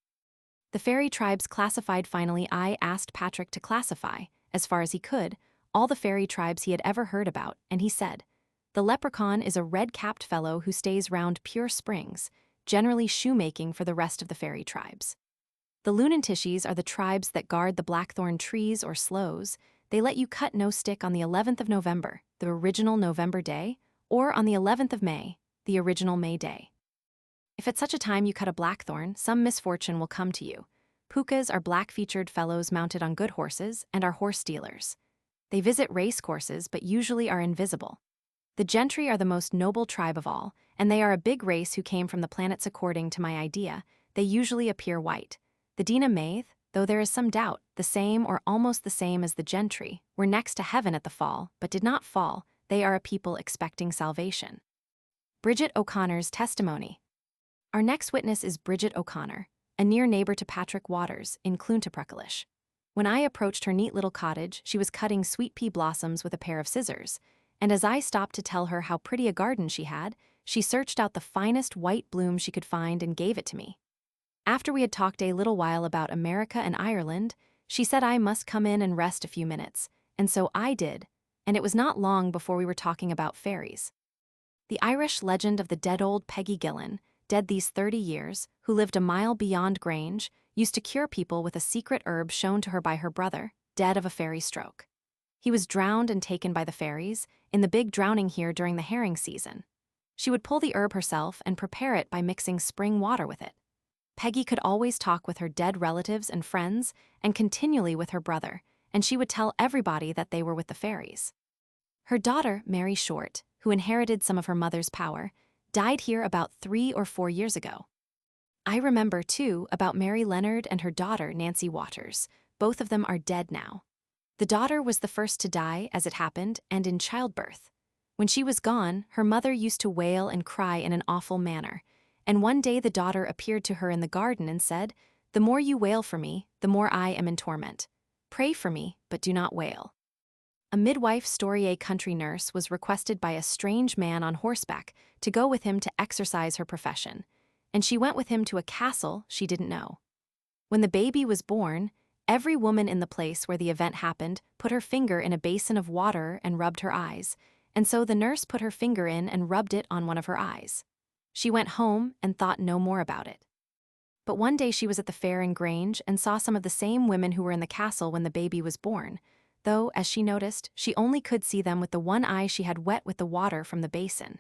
The fairy tribes classified. Finally, I asked Patrick to classify, as far as he could, all the fairy tribes he had ever heard about, and he said, "The leprechaun is a red-capped fellow who stays round pure springs, generally shoemaking for the rest of the fairy tribes. The Lunantishes are the tribes that guard the blackthorn trees or sloes. They let you cut no stick on the 11th of November, the original November day, or on the 11th of May, the original May day. If at such a time you cut a blackthorn, some misfortune will come to you. Pukas are black-featured fellows mounted on good horses and are horse dealers. They visit race courses but usually are invisible. The gentry are the most noble tribe of all, and they are a big race who came from the planets. According to my idea, they usually appear white. The Dina Maith, though there is some doubt, the same or almost the same as the gentry, were next to heaven at the fall, but did not fall. They are a people expecting salvation." Bridget O'Connor's testimony. Our next witness is Bridget O'Connor, a near neighbor to Patrick Waters in Clontarf. When I approached her neat little cottage, she was cutting sweet pea blossoms with a pair of scissors, and as I stopped to tell her how pretty a garden she had, she searched out the finest white bloom she could find and gave it to me. After we had talked a little while about America and Ireland, she said I must come in and rest a few minutes, and so I did, and it was not long before we were talking about fairies. The Irish legend of the dead old Peggy Gillen, dead these 30 years, who lived a mile beyond Grange, used to cure people with a secret herb shown to her by her brother, dead of a fairy stroke. He was drowned and taken by the fairies, in the big drowning here during the herring season. She would pull the herb herself and prepare it by mixing spring water with it. Peggy could always talk with her dead relatives and friends, and continually with her brother, and she would tell everybody that they were with the fairies. Her daughter, Mary Short, who inherited some of her mother's power, died here about 3 or 4 years ago. I remember, too, about Mary Leonard and her daughter, Nancy Waters. Both of them are dead now. The daughter was the first to die, as it happened, and in childbirth. When she was gone, her mother used to wail and cry in an awful manner, and one day the daughter appeared to her in the garden and said, "The more you wail for me, the more I am in torment. Pray for me, but do not wail." A midwife story. A country nurse was requested by a strange man on horseback to go with him to exercise her profession, and she went with him to a castle she didn't know. When the baby was born, every woman in the place where the event happened put her finger in a basin of water and rubbed her eyes, and so the nurse put her finger in and rubbed it on one of her eyes. She went home and thought no more about it. But one day she was at the fair in Grange and saw some of the same women who were in the castle when the baby was born, though, as she noticed, she only could see them with the one eye she had wet with the water from the basin.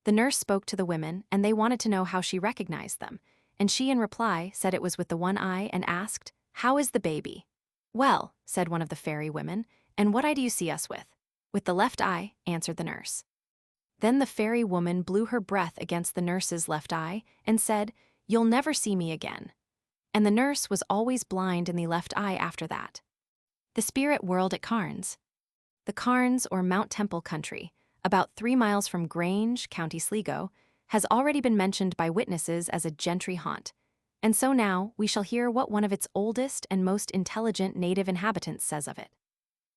The nurse spoke to the women, and they wanted to know how she recognized them, and she in reply said it was with the one eye and asked, "How is the baby?" "Well," said one of the fairy women, "and what eye do you see us with?" "With the left eye," answered the nurse. Then the fairy woman blew her breath against the nurse's left eye and said, "You'll never see me again." And the nurse was always blind in the left eye after that. The spirit world at Cairns. The Cairns, or Mount Temple country, about 3 miles from Grange, County Sligo, has already been mentioned by witnesses as a gentry haunt, and so now we shall hear what one of its oldest and most intelligent native inhabitants says of it.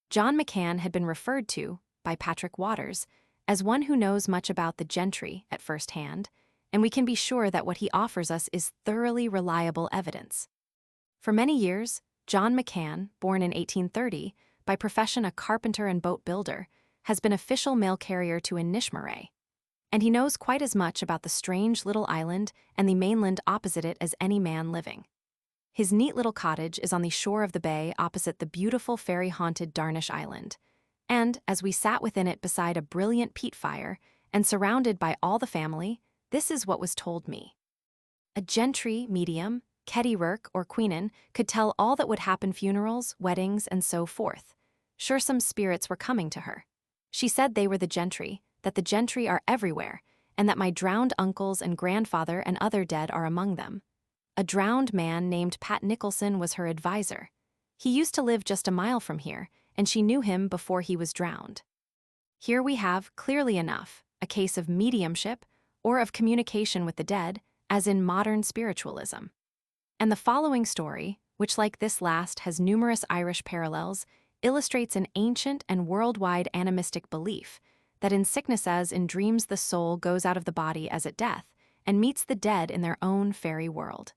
John McCann had been referred to, by Patrick Waters, as one who knows much about the gentry at first hand, and we can be sure that what he offers us is thoroughly reliable evidence. For many years, John McCann, born in 1830, by profession a carpenter and boat builder, has been official mail carrier to Inishmore, and he knows quite as much about the strange little island and the mainland opposite it as any man living. His neat little cottage is on the shore of the bay opposite the beautiful fairy-haunted Darnish Island, and as we sat within it beside a brilliant peat fire and surrounded by all the family, this is what was told me. A gentry medium, Ketty Rurk or Queenan, could tell all that would happen funerals, weddings, and so forth. Sure some spirits were coming to her. She said they were the gentry, that the gentry are everywhere, and that my drowned uncles and grandfather and other dead are among them. A drowned man named Pat Nicholson was her advisor. He used to live just a mile from here, and she knew him before he was drowned. Here we have, clearly enough, a case of mediumship, or of communication with the dead, as in modern spiritualism. And the following story, which like this last has numerous Irish parallels, illustrates an ancient and worldwide animistic belief that in sickness as in dreams the soul goes out of the body as at death and meets the dead in their own fairy world.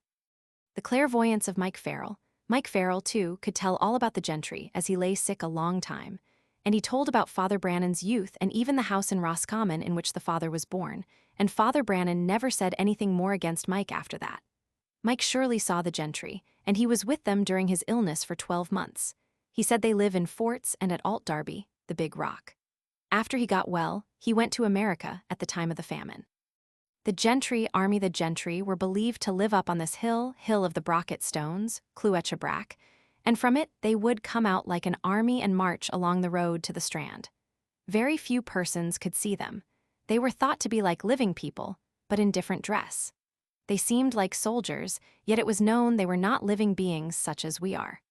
The clairvoyance of Mike Farrell. Mike Farrell, too, could tell all about the gentry as he lay sick a long time, and he told about Father Brannan's youth and even the house in Roscommon in which the father was born, and Father Brannan never said anything more against Mike after that. Mike surely saw the gentry, and he was with them during his illness for 12 months. He said they live in forts and at Alt Darby, the Big Rock. After he got well, he went to America at the time of the famine. The gentry were believed to live up on this hill of the Brocket Stones, Clúechabrac, and from it they would come out like an army and march along the road to the strand. Very few persons could see them. They were thought to be like living people, but in different dress. They seemed like soldiers, yet it was known they were not living beings such as we are.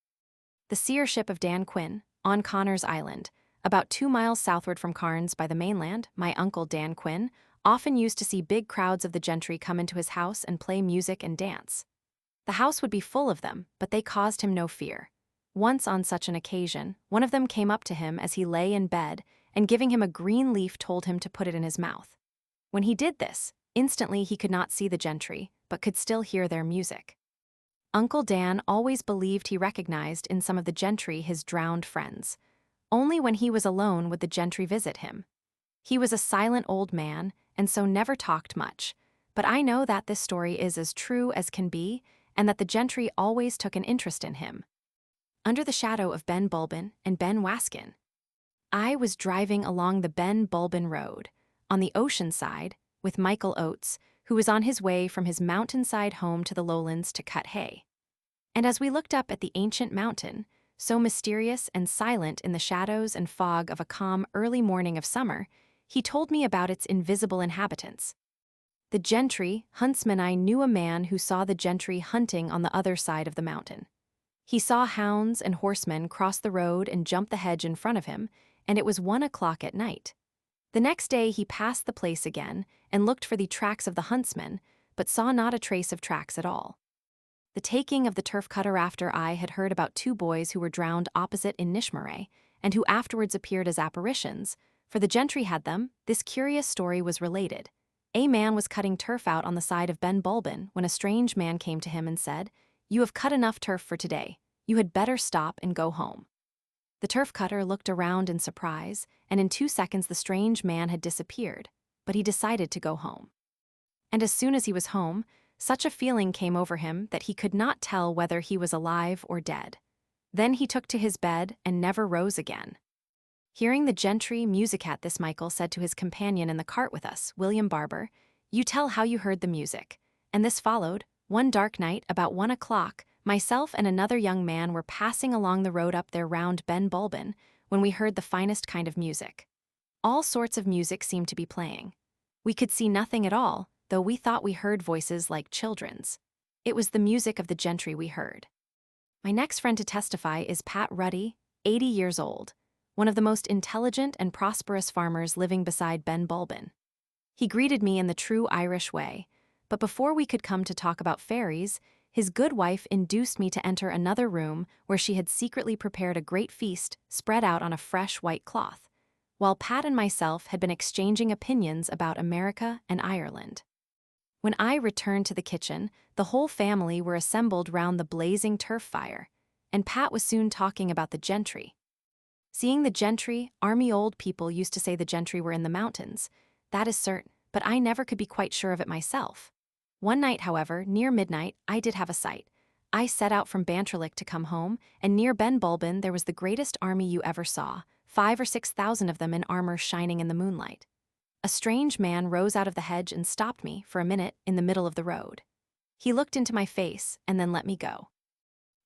The seership of Dan Quinn, on Connor's Island, about 2 miles southward from Cairns by the mainland, my uncle Dan Quinn, often used to see big crowds of the gentry come into his house and play music and dance. The house would be full of them, but they caused him no fear. Once on such an occasion, one of them came up to him as he lay in bed and giving him a green leaf told him to put it in his mouth. When he did this, instantly he could not see the gentry, but could still hear their music. Uncle Dan always believed he recognized in some of the gentry his drowned friends. Only when he was alone would the gentry visit him. He was a silent old man, and so never talked much, but I know that this story is as true as can be, and that the gentry always took an interest in him. Under the shadow of Ben Bulbin and Ben Waskin. I was driving along the Ben Bulbin Road, on the ocean side, with Michael Oates, who was on his way from his mountainside home to the lowlands to cut hay. And as we looked up at the ancient mountain, so mysterious and silent in the shadows and fog of a calm early morning of summer, he told me about its invisible inhabitants. The gentry, huntsman, I knew a man who saw the gentry hunting on the other side of the mountain. He saw hounds and horsemen cross the road and jump the hedge in front of him, and it was 1 o'clock at night. The next day he passed the place again and looked for the tracks of the huntsmen, but saw not a trace of tracks at all. The taking of the turf cutter after I had heard about 2 boys who were drowned opposite in Inishmore, and who afterwards appeared as apparitions, for the gentry had them, this curious story was related. A man was cutting turf out on the side of Ben Bulbin when a strange man came to him and said, "You have cut enough turf for today. You had better stop and go home." The turf cutter looked around in surprise, and in 2 seconds the strange man had disappeared, but he decided to go home. And as soon as he was home, such a feeling came over him that he could not tell whether he was alive or dead. Then he took to his bed and never rose again. Hearing the gentry music at this, Michael said to his companion in the cart with us, William Barber, "You tell how you heard the music." And this followed. One dark night, about 1 o'clock, myself and another young man were passing along the road up there round Ben Bulben, when we heard the finest kind of music. All sorts of music seemed to be playing. We could see nothing at all, though we thought we heard voices like children's. It was the music of the gentry we heard. My next friend to testify is Pat Ruddy, 80 years old, one of the most intelligent and prosperous farmers living beside Ben Bulben. He greeted me in the true Irish way, but before we could come to talk about fairies, his good wife induced me to enter another room where she had secretly prepared a great feast spread out on a fresh white cloth, while Pat and myself had been exchanging opinions about America and Ireland. When I returned to the kitchen, the whole family were assembled round the blazing turf fire, and Pat was soon talking about the gentry. Seeing the gentry, army old people used to say the gentry were in the mountains. That is certain, but I never could be quite sure of it myself. One night, however, near midnight, I did have a sight. I set out from Banterlick to come home, and near Ben Bulben there was the greatest army you ever saw, 5,000 or 6,000 of them in armor shining in the moonlight. A strange man rose out of the hedge and stopped me, for a minute, in the middle of the road. He looked into my face, and then let me go.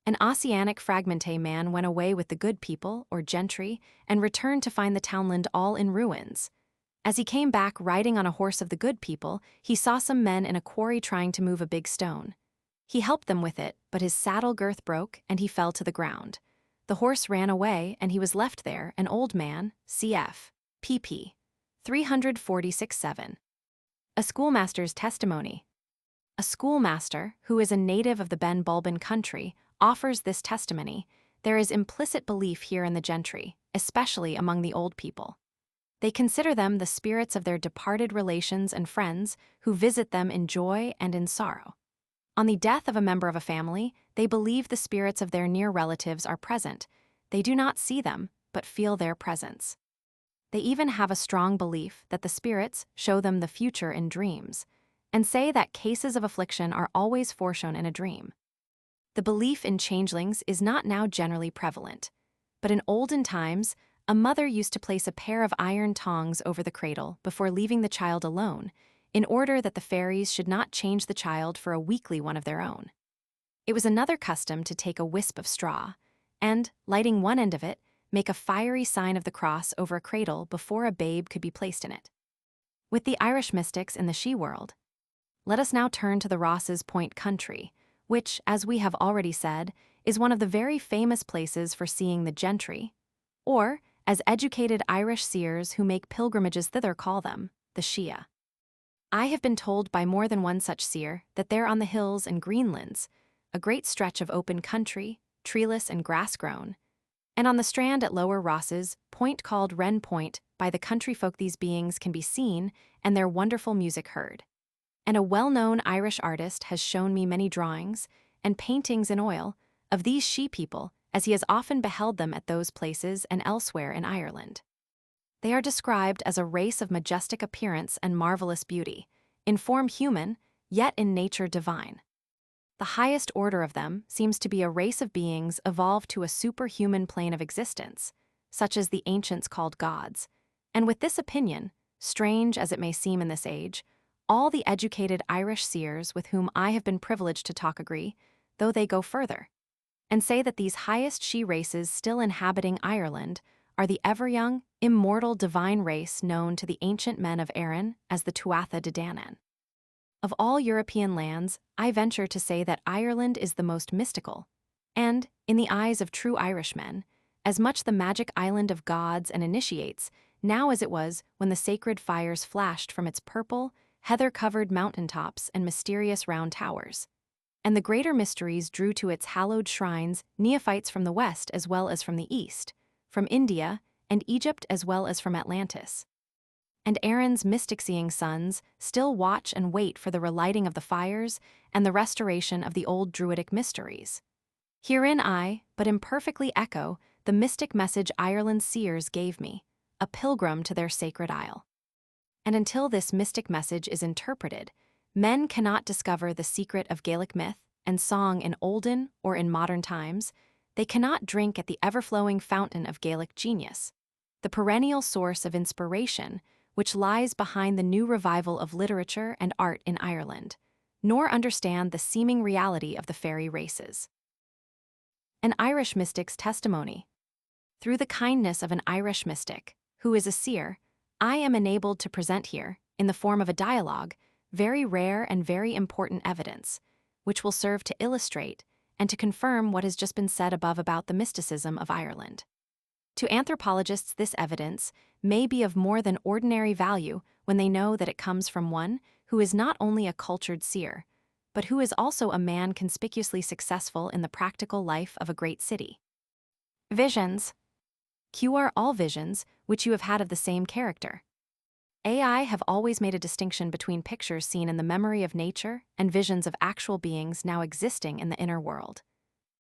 An Ossianic Fragmente man went away with the good people, or gentry, and returned to find the townland all in ruins. As he came back riding on a horse of the good people, he saw some men in a quarry trying to move a big stone. He helped them with it, but his saddle girth broke, and he fell to the ground. The horse ran away, and he was left there, an old man, cf. pp. 346-7. A schoolmaster's testimony. A schoolmaster, who is a native of the Ben Bulben country, offers this testimony. There is implicit belief here in the gentry, especially among the old people. They consider them the spirits of their departed relations and friends who visit them in joy and in sorrow. On the death of a member of a family, they believe the spirits of their near relatives are present. They do not see them, but feel their presence. They even have a strong belief that the spirits show them the future in dreams, and say that cases of affliction are always foreshown in a dream. The belief in changelings is not now generally prevalent, but in olden times, a mother used to place a pair of iron tongs over the cradle before leaving the child alone, in order that the fairies should not change the child for a weakly one of their own. It was another custom to take a wisp of straw, and, lighting one end of it, make a fiery sign of the cross over a cradle before a babe could be placed in it. With the Irish mystics in the she-world, let us now turn to the RHÄS Point country, which, as we have already said, is one of the very famous places for seeing the gentry, or, as educated Irish seers who make pilgrimages thither call them, the Shia. I have been told by more than one such seer that there on the hills and greenlands, a great stretch of open country, treeless and grass-grown, and on the strand at Lower RHÄS Point called Wren Point, by the country folk these beings can be seen and their wonderful music heard. And a well-known Irish artist has shown me many drawings and paintings in oil of these she-people, as he has often beheld them at those places and elsewhere in Ireland. They are described as a race of majestic appearance and marvelous beauty, in form human, yet in nature divine. The highest order of them seems to be a race of beings evolved to a superhuman plane of existence, such as the ancients called gods, and with this opinion, strange as it may seem in this age, all the educated Irish seers with whom I have been privileged to talk agree, though they go further, and say that these highest she-races still inhabiting Ireland are the ever-young, immortal divine race known to the ancient men of Erin as the Tuatha De Danann. Of all European lands, I venture to say that Ireland is the most mystical, and, in the eyes of true Irishmen, as much the magic island of gods and initiates, now as it was when the sacred fires flashed from its purple, heather-covered mountain-tops and mysterious round towers. And the greater mysteries drew to its hallowed shrines neophytes from the west as well as from the east, from India and Egypt as well as from Atlantis. and Aaron's mystic-seeing sons still watch and wait for the relighting of the fires and the restoration of the old Druidic mysteries. Herein I, but imperfectly echo, the mystic message Ireland's seers gave me, a pilgrim to their sacred isle. And until this mystic message is interpreted, men cannot discover the secret of Gaelic myth and song in olden or in modern times. They cannot drink at the ever-flowing fountain of Gaelic genius, the perennial source of inspiration which lies behind the new revival of literature and art in Ireland, nor understand the seeming reality of the fairy races. An Irish mystic's testimony. Through the kindness of an Irish mystic, who is a seer, I am enabled to present here, in the form of a dialogue, very rare and very important evidence, which will serve to illustrate and to confirm what has just been said above about the mysticism of Ireland. To anthropologists, this evidence may be of more than ordinary value when they know that it comes from one who is not only a cultured seer, but who is also a man conspicuously successful in the practical life of a great city. Visions. Q are all visions which you have had of the same character. AI have always made a distinction between pictures seen in the memory of nature and visions of actual beings now existing in the inner world.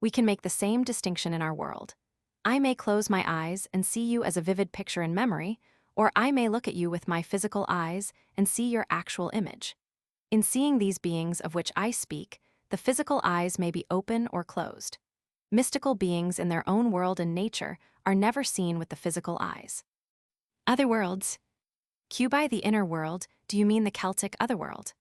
We can make the same distinction in our world. I may close my eyes and see you as a vivid picture in memory, or I may look at you with my physical eyes and see your actual image. In seeing these beings of which I speak, the physical eyes may be open or closed. Mystical beings in their own world and nature are never seen with the physical eyes. Other worlds. Q by the inner world, do you mean the Celtic otherworld?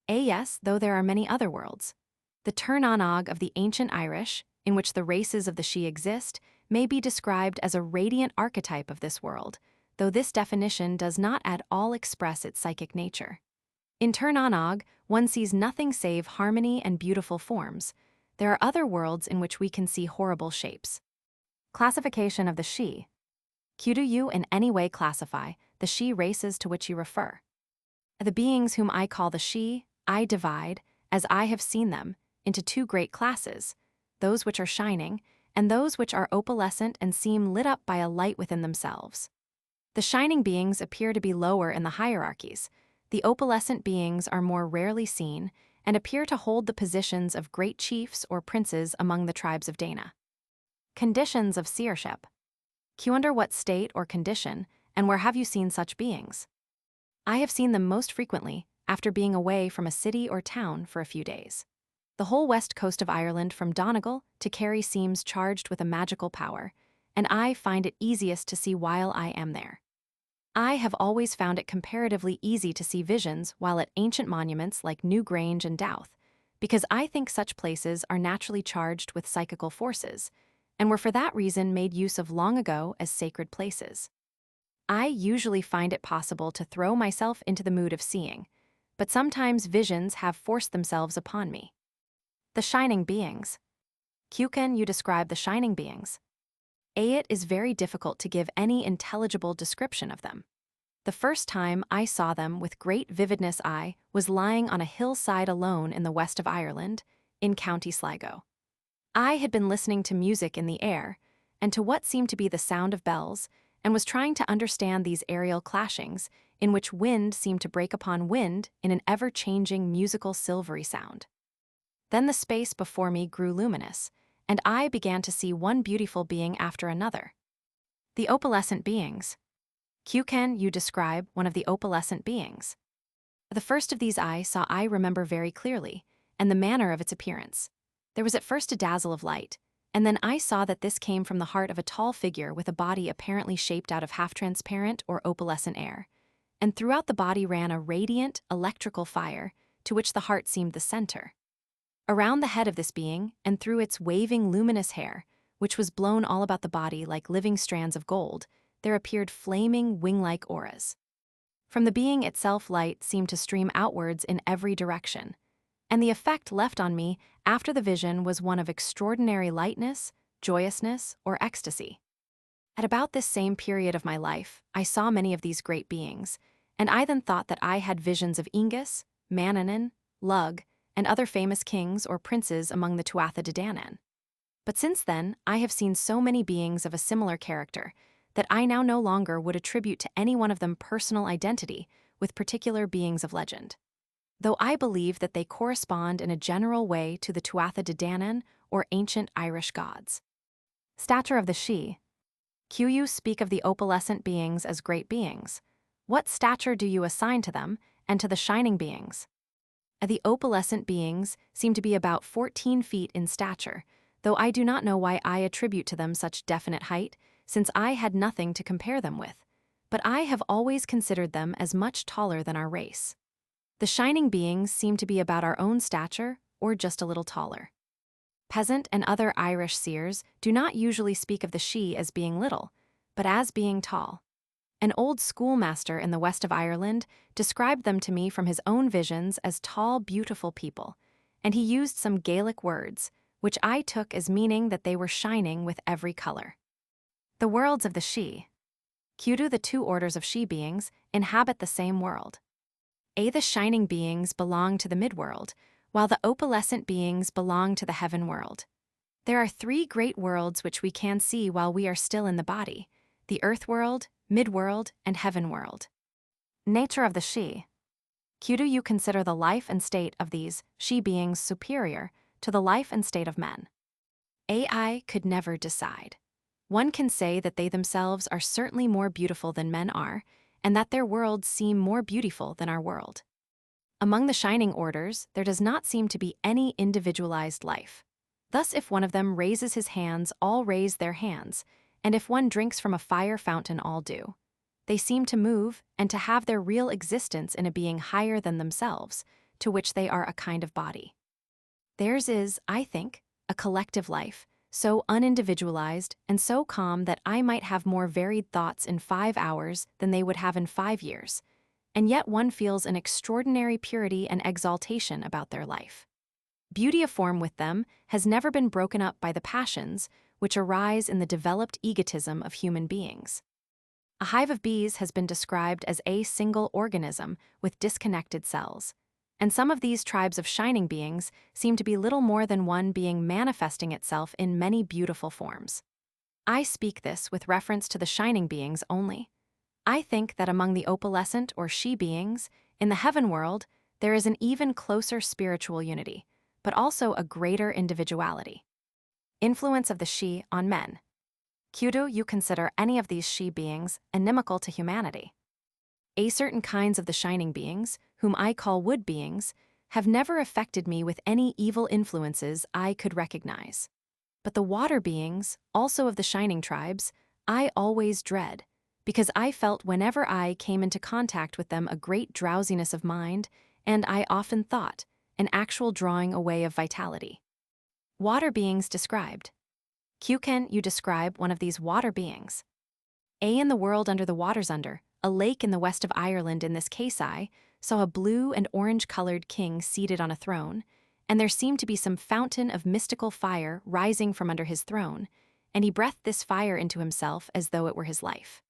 Yes, though there are many other worlds. The Turn-on-og of the ancient Irish, in which the races of the She exist, may be described as a radiant archetype of this world, though this definition does not at all express its psychic nature. In Turn-on-og, one sees nothing save harmony and beautiful forms. There are other worlds in which we can see horrible shapes. Classification of the She. Q, do you in any way classify the She races to which you refer? The beings whom I call the She, I divide, as I have seen them, into two great classes, those which are shining, and those which are opalescent and seem lit up by a light within themselves. The shining beings appear to be lower in the hierarchies. The opalescent beings are more rarely seen and appear to hold the positions of great chiefs or princes among the tribes of Dana. Conditions of seership. Q, under what state or condition, and where have you seen such beings? I have seen them most frequently after being away from a city or town for a few days. The whole west coast of Ireland from Donegal to Kerry seems charged with a magical power, and I find it easiest to see while I am there. I have always found it comparatively easy to see visions while at ancient monuments like New Grange and Douth, because I think such places are naturally charged with psychical forces, and were for that reason made use of long ago as sacred places. I usually find it possible to throw myself into the mood of seeing, but sometimes visions have forced themselves upon me. The shining beings. Q, can you describe the shining beings? It is very difficult to give any intelligible description of them. The first time I saw them with great vividness I was lying on a hillside alone in the west of Ireland, in County Sligo. I had been listening to music in the air, and to what seemed to be the sound of bells, and was trying to understand these aerial clashings, in which wind seemed to break upon wind in an ever-changing musical silvery sound. Then the space before me grew luminous, and I began to see one beautiful being after another. The opalescent beings. Q, can you describe one of the opalescent beings? The first of these I remember very clearly, and the manner of its appearance. There was at first a dazzle of light, and then I saw that this came from the heart of a tall figure with a body apparently shaped out of half-transparent or opalescent air, and throughout the body ran a radiant, electrical fire, to which the heart seemed the center. Around the head of this being, and through its waving luminous hair, which was blown all about the body like living strands of gold, there appeared flaming wing-like auras. From the being itself light seemed to stream outwards in every direction, and the effect left on me after the vision was one of extraordinary lightness, joyousness, or ecstasy. At about this same period of my life, I saw many of these great beings, and I then thought that I had visions of Ingus, Manannán, Lug, and other famous kings or princes among the Tuatha De Danann. But since then, I have seen so many beings of a similar character that I now no longer would attribute to any one of them personal identity with particular beings of legend, though I believe that they correspond in a general way to the Tuatha De Danann or ancient Irish gods. Stature of the Sidhe. You speak of the opalescent beings as great beings. What stature do you assign to them and to the shining beings? The opalescent beings seem to be about 14 feet in stature, though I do not know why I attribute to them such definite height, since I had nothing to compare them with, but I have always considered them as much taller than our race. The shining beings seem to be about our own stature or just a little taller. Peasant and other Irish seers do not usually speak of the Sidhe as being little, but as being tall. An old schoolmaster in the west of Ireland described them to me from his own visions as tall, beautiful people, and he used some Gaelic words, which I took as meaning that they were shining with every color. The worlds of the Sidhe. The two orders of Sidhe beings inhabit the same world. The shining beings belong to the midworld, while the opalescent beings belong to the heaven world. There are three great worlds which we can see while we are still in the body: the earth world, midworld, and heaven world. Nature of the Sidhe. Do you consider the life and state of these Sidhe beings superior to the life and state of men? I could never decide. One can say that they themselves are certainly more beautiful than men are, and that their worlds seem more beautiful than our world. Among the shining orders, there does not seem to be any individualized life. Thus, if one of them raises his hands, all raise their hands, and if one drinks from a fire fountain, all do. They seem to move and to have their real existence in a being higher than themselves, to which they are a kind of body. Theirs is, I think, a collective life, so unindividualized and so calm that I might have more varied thoughts in 5 hours than they would have in 5 years, and yet one feels an extraordinary purity and exaltation about their life. Beauty of form with them has never been broken up by the passions which arise in the developed egotism of human beings. A hive of bees has been described as a single organism with disconnected cells, and some of these tribes of shining beings seem to be little more than one being manifesting itself in many beautiful forms. I speak this with reference to the shining beings only. I think that among the opalescent or Sidhe beings, in the heaven world, there is an even closer spiritual unity, but also a greater individuality. Influence of the Sidhe on men. Do you consider any of these Sidhe beings inimical to humanity? Certain kinds of the shining beings, whom I call wood beings, have never affected me with any evil influences I could recognize. But the water beings, also of the shining tribes, I always dread, because I felt whenever I came into contact with them a great drowsiness of mind, and I often thought, an actual drawing away of vitality. Water beings described. Can you describe one of these water beings? In the world under the waters under, a lake in the west of Ireland in this case I saw a blue and orange-colored king seated on a throne, and there seemed to be some fountain of mystical fire rising from under his throne, and he breathed this fire into himself as though it were his life.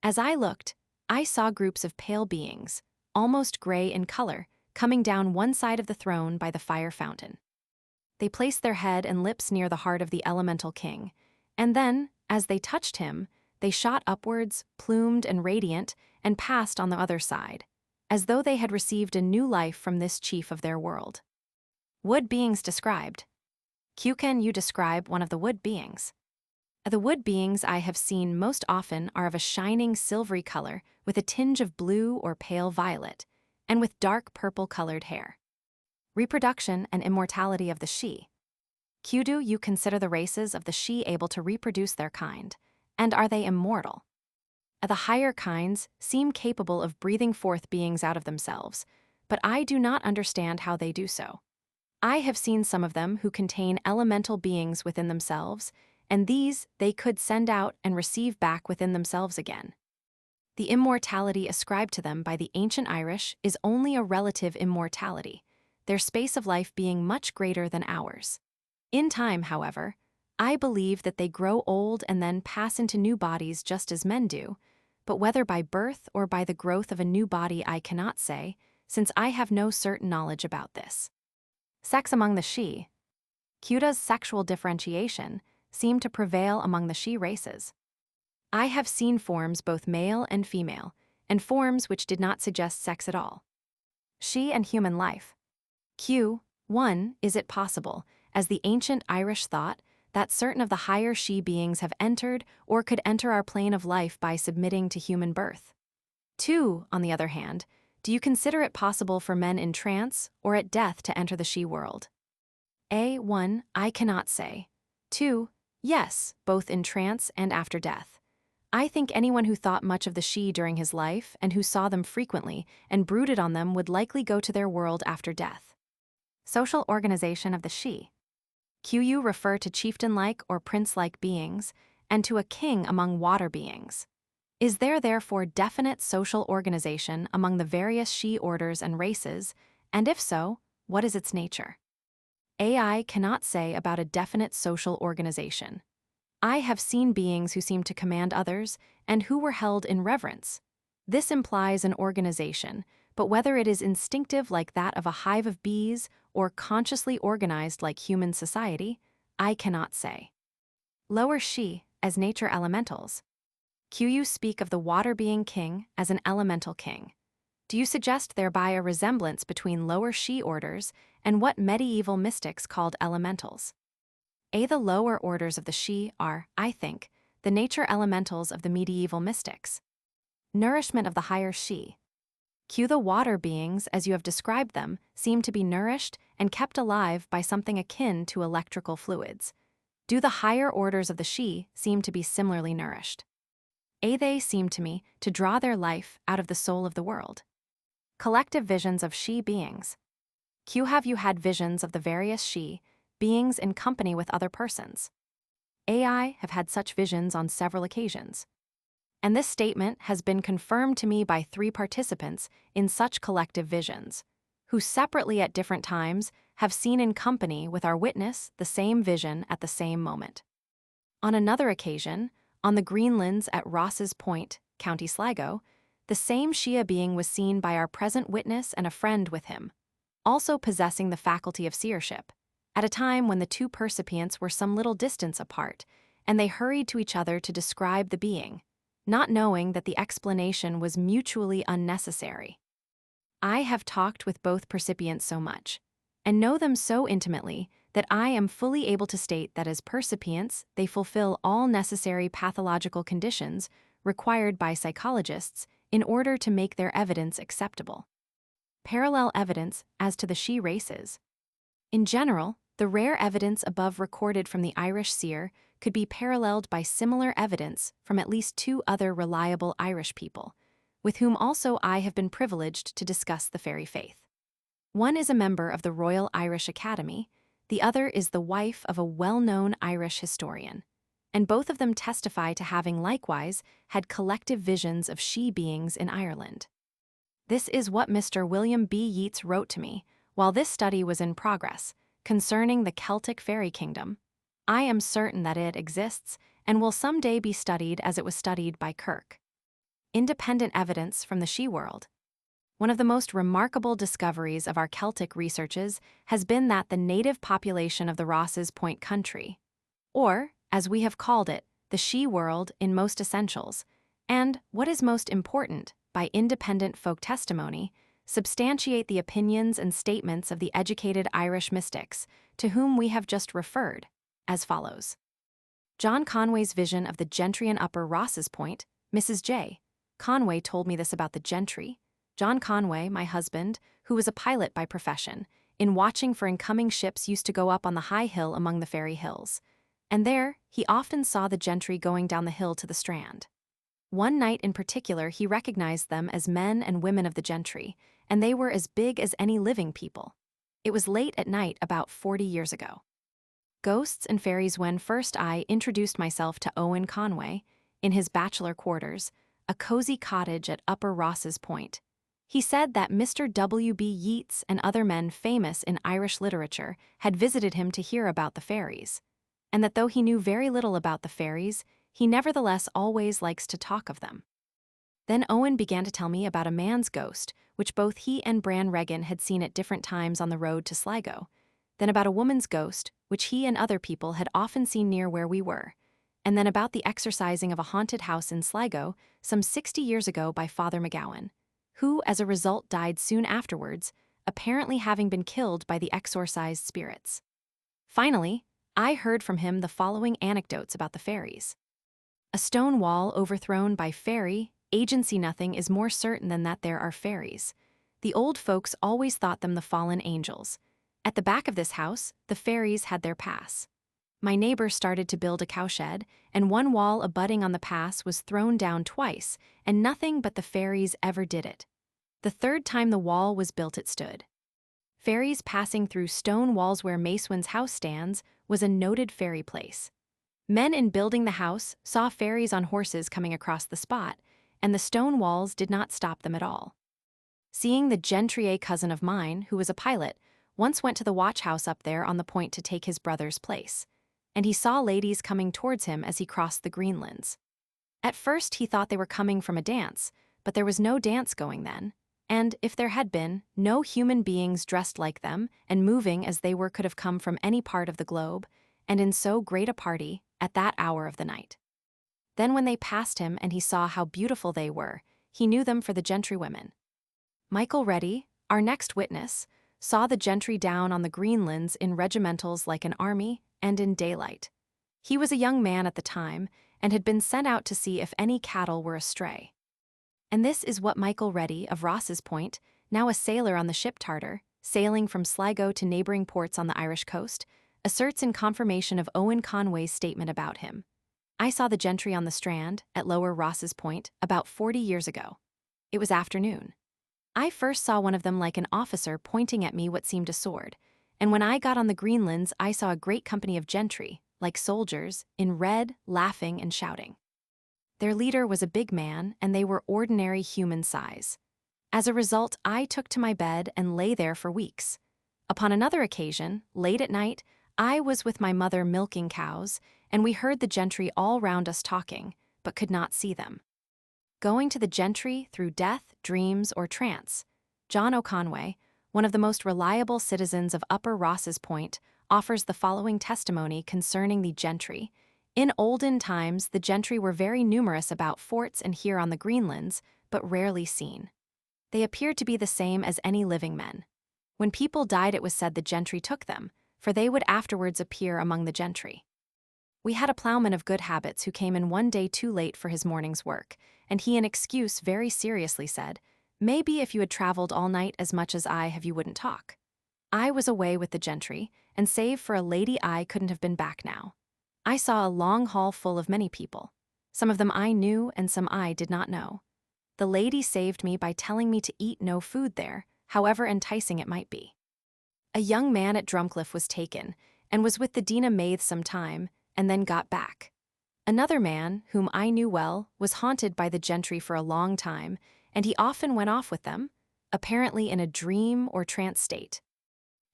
As I looked, I saw groups of pale beings, almost gray in color, coming down one side of the throne by the fire fountain. They placed their head and lips near the heart of the elemental king, and then, as they touched him, they shot upwards, plumed and radiant, and passed on the other side, as though they had received a new life from this chief of their world. Wood beings described. Can you describe one of the wood beings? The wood beings I have seen most often are of a shining silvery color with a tinge of blue or pale violet, and with dark purple-colored hair. Reproduction and immortality of the Sidhe. Do you consider the races of the Sidhe able to reproduce their kind, and are they immortal? The higher kinds seem capable of breathing forth beings out of themselves, but I do not understand how they do so. I have seen some of them who contain elemental beings within themselves, and these they could send out and receive back within themselves again. The immortality ascribed to them by the ancient Irish is only a relative immortality, their space of life being much greater than ours. In time, however, I believe that they grow old and then pass into new bodies just as men do, but whether by birth or by the growth of a new body I cannot say, since I have no certain knowledge about this. Sex among the Sidhe. Does sexual differentiation seem to prevail among the Sidhe races? I have seen forms both male and female, and forms which did not suggest sex at all. She and human life. Q. 1. Is it possible, as the ancient Irish thought, that certain of the higher she beings have entered or could enter our plane of life by submitting to human birth? 2. On the other hand, do you consider it possible for men in trance or at death to enter the she world? A. 1. I cannot say. 2. Yes, both in trance and after death. I think anyone who thought much of the she during his life and who saw them frequently and brooded on them would likely go to their world after death. Social organization of the she. Qu refer to chieftain-like or prince-like beings, and to a king among water beings. Is there therefore definite social organization among the various she orders and races, and if so, what is its nature? AI cannot say about a definite social organization. I have seen beings who seem to command others and who were held in reverence. This implies an organization, but whether it is instinctive like that of a hive of bees or consciously organized like human society, I cannot say. Lower she, as nature elementals. Qu speak of the water being king as an elemental king. Do you suggest thereby a resemblance between lower she orders and what medieval mystics called elementals? A. The lower orders of the she are, I think, the nature elementals of the medieval mystics. Nourishment of the higher she. Q. The water beings, as you have described them, seem to be nourished and kept alive by something akin to electrical fluids. Do the higher orders of the she seem to be similarly nourished? A. They seem to me to draw their life out of the soul of the world. Collective visions of she beings. Q. Have you had visions of the various she beings in company with other persons? I have had such visions on several occasions. And this statement has been confirmed to me by 3 participants in such collective visions, who separately at different times have seen in company with our witness the same vision at the same moment. On another occasion, on the Greenlands at RHÄS Point, County Sligo, the same Shia being was seen by our present witness and a friend with him, also possessing the faculty of seership, at a time when the 2 percipients were some little distance apart, and they hurried to each other to describe the being, not knowing that the explanation was mutually unnecessary. I have talked with both percipients so much, and know them so intimately, that I am fully able to state that as percipients they fulfill all necessary pathological conditions required by psychologists in order to make their evidence acceptable. Parallel evidence as to the she races. In general, the rare evidence above recorded from the Irish seer could be paralleled by similar evidence from at least 2 other reliable Irish people, with whom also I have been privileged to discuss the fairy faith. One is a member of the Royal Irish Academy, the other is the wife of a well-known Irish historian, and both of them testify to having likewise had collective visions of she beings in Ireland. This is what Mr. William B. Yeats wrote to me while this study was in progress concerning the Celtic fairy kingdom. I am certain that it exists and will someday be studied as it was studied by Kirk. Independent evidence from the she world. One of the most remarkable discoveries of our Celtic researches has been that the native population of the RHÄS Point country, or, as we have called it, the she world in most essentials, and, what is most important, by independent folk testimony, substantiate the opinions and statements of the educated Irish mystics, to whom we have just referred, as follows. John Conway's vision of the gentry in Upper RHÄS Point, Mrs. J. Conway told me this about the gentry. John Conway, my husband, who was a pilot by profession, in watching for incoming ships used to go up on the high hill among the fairy hills, and there he often saw the gentry going down the hill to the strand. One night in particular he recognized them as men and women of the gentry, and they were as big as any living people. It was late at night about 40 years ago. Ghosts and fairies. When first I introduced myself to Owen Conway, in his bachelor quarters, a cozy cottage at Upper RHÄS Point, he said that Mr. W. B. Yeats and other men famous in Irish literature had visited him to hear about the fairies, and that though he knew very little about the fairies, he nevertheless always likes to talk of them. Then Owen began to tell me about a man's ghost, which both he and Bran Regan had seen at different times on the road to Sligo, then about a woman's ghost, which he and other people had often seen near where we were, and then about the exorcising of a haunted house in Sligo some 60 years ago by Father McGowan, who, as a result, died soon afterwards, apparently having been killed by the exorcised spirits. Finally, I heard from him the following anecdotes about the fairies. A stone wall overthrown by fairy, agency. Nothing is more certain than that there are fairies. The old folks always thought them the fallen angels. At the back of this house, the fairies had their pass. My neighbor started to build a cowshed, and one wall abutting on the pass was thrown down twice, and nothing but the fairies ever did it. The third time the wall was built it stood. Fairies passing through stone walls where Macewin's house stands was a noted fairy place. Men in building the house saw fairies on horses coming across the spot, and the stone walls did not stop them at all. Seeing the gentry, a cousin of mine, who was a pilot, once went to the watch house up there on the point to take his brother's place, and he saw ladies coming towards him as he crossed the greenlands. At first he thought they were coming from a dance, but there was no dance going then, and, if there had been, no human beings dressed like them and moving as they were could have come from any part of the globe, and in so great a party, at that hour of the night. Then when they passed him and he saw how beautiful they were, he knew them for the gentrywomen. Michael Reddy, our next witness, saw the gentry down on the greenlands in regimentals like an army and in daylight. He was a young man at the time and had been sent out to see if any cattle were astray. And this is what Michael Reddy of Ross's Point, now a sailor on the ship Tartar, sailing from Sligo to neighboring ports on the Irish coast, asserts in confirmation of Owen Conway's statement about him. I saw the gentry on the strand, at Lower Ross's Point, about 40 years ago. It was afternoon. I first saw one of them like an officer pointing at me what seemed a sword, and when I got on the greenlands I saw a great company of gentry, like soldiers, in red, laughing and shouting. Their leader was a big man, and they were ordinary human size. As a result, I took to my bed and lay there for weeks. Upon another occasion, late at night, I was with my mother milking cows, and we heard the gentry all round us talking, but could not see them. Going to the gentry through death, dreams, or trance, John O'Conway, one of the most reliable citizens of Upper Ross's Point, offers the following testimony concerning the gentry. In olden times, the gentry were very numerous about forts and here on the greenlands, but rarely seen. They appeared to be the same as any living men. When people died, it was said the gentry took them, for they would afterwards appear among the gentry. We had a ploughman of good habits who came in one day too late for his morning's work, and he in excuse very seriously said, "Maybe if you had traveled all night as much as I have you wouldn't talk." I was away with the gentry, and save for a lady I couldn't have been back now. I saw a long hall full of many people. Some of them I knew and some I did not know. The lady saved me by telling me to eat no food there, however enticing it might be. A young man at Drumcliff was taken, and was with the Dina Maith some time, and then got back. Another man, whom I knew well, was haunted by the gentry for a long time, and he often went off with them, apparently in a dream or trance state.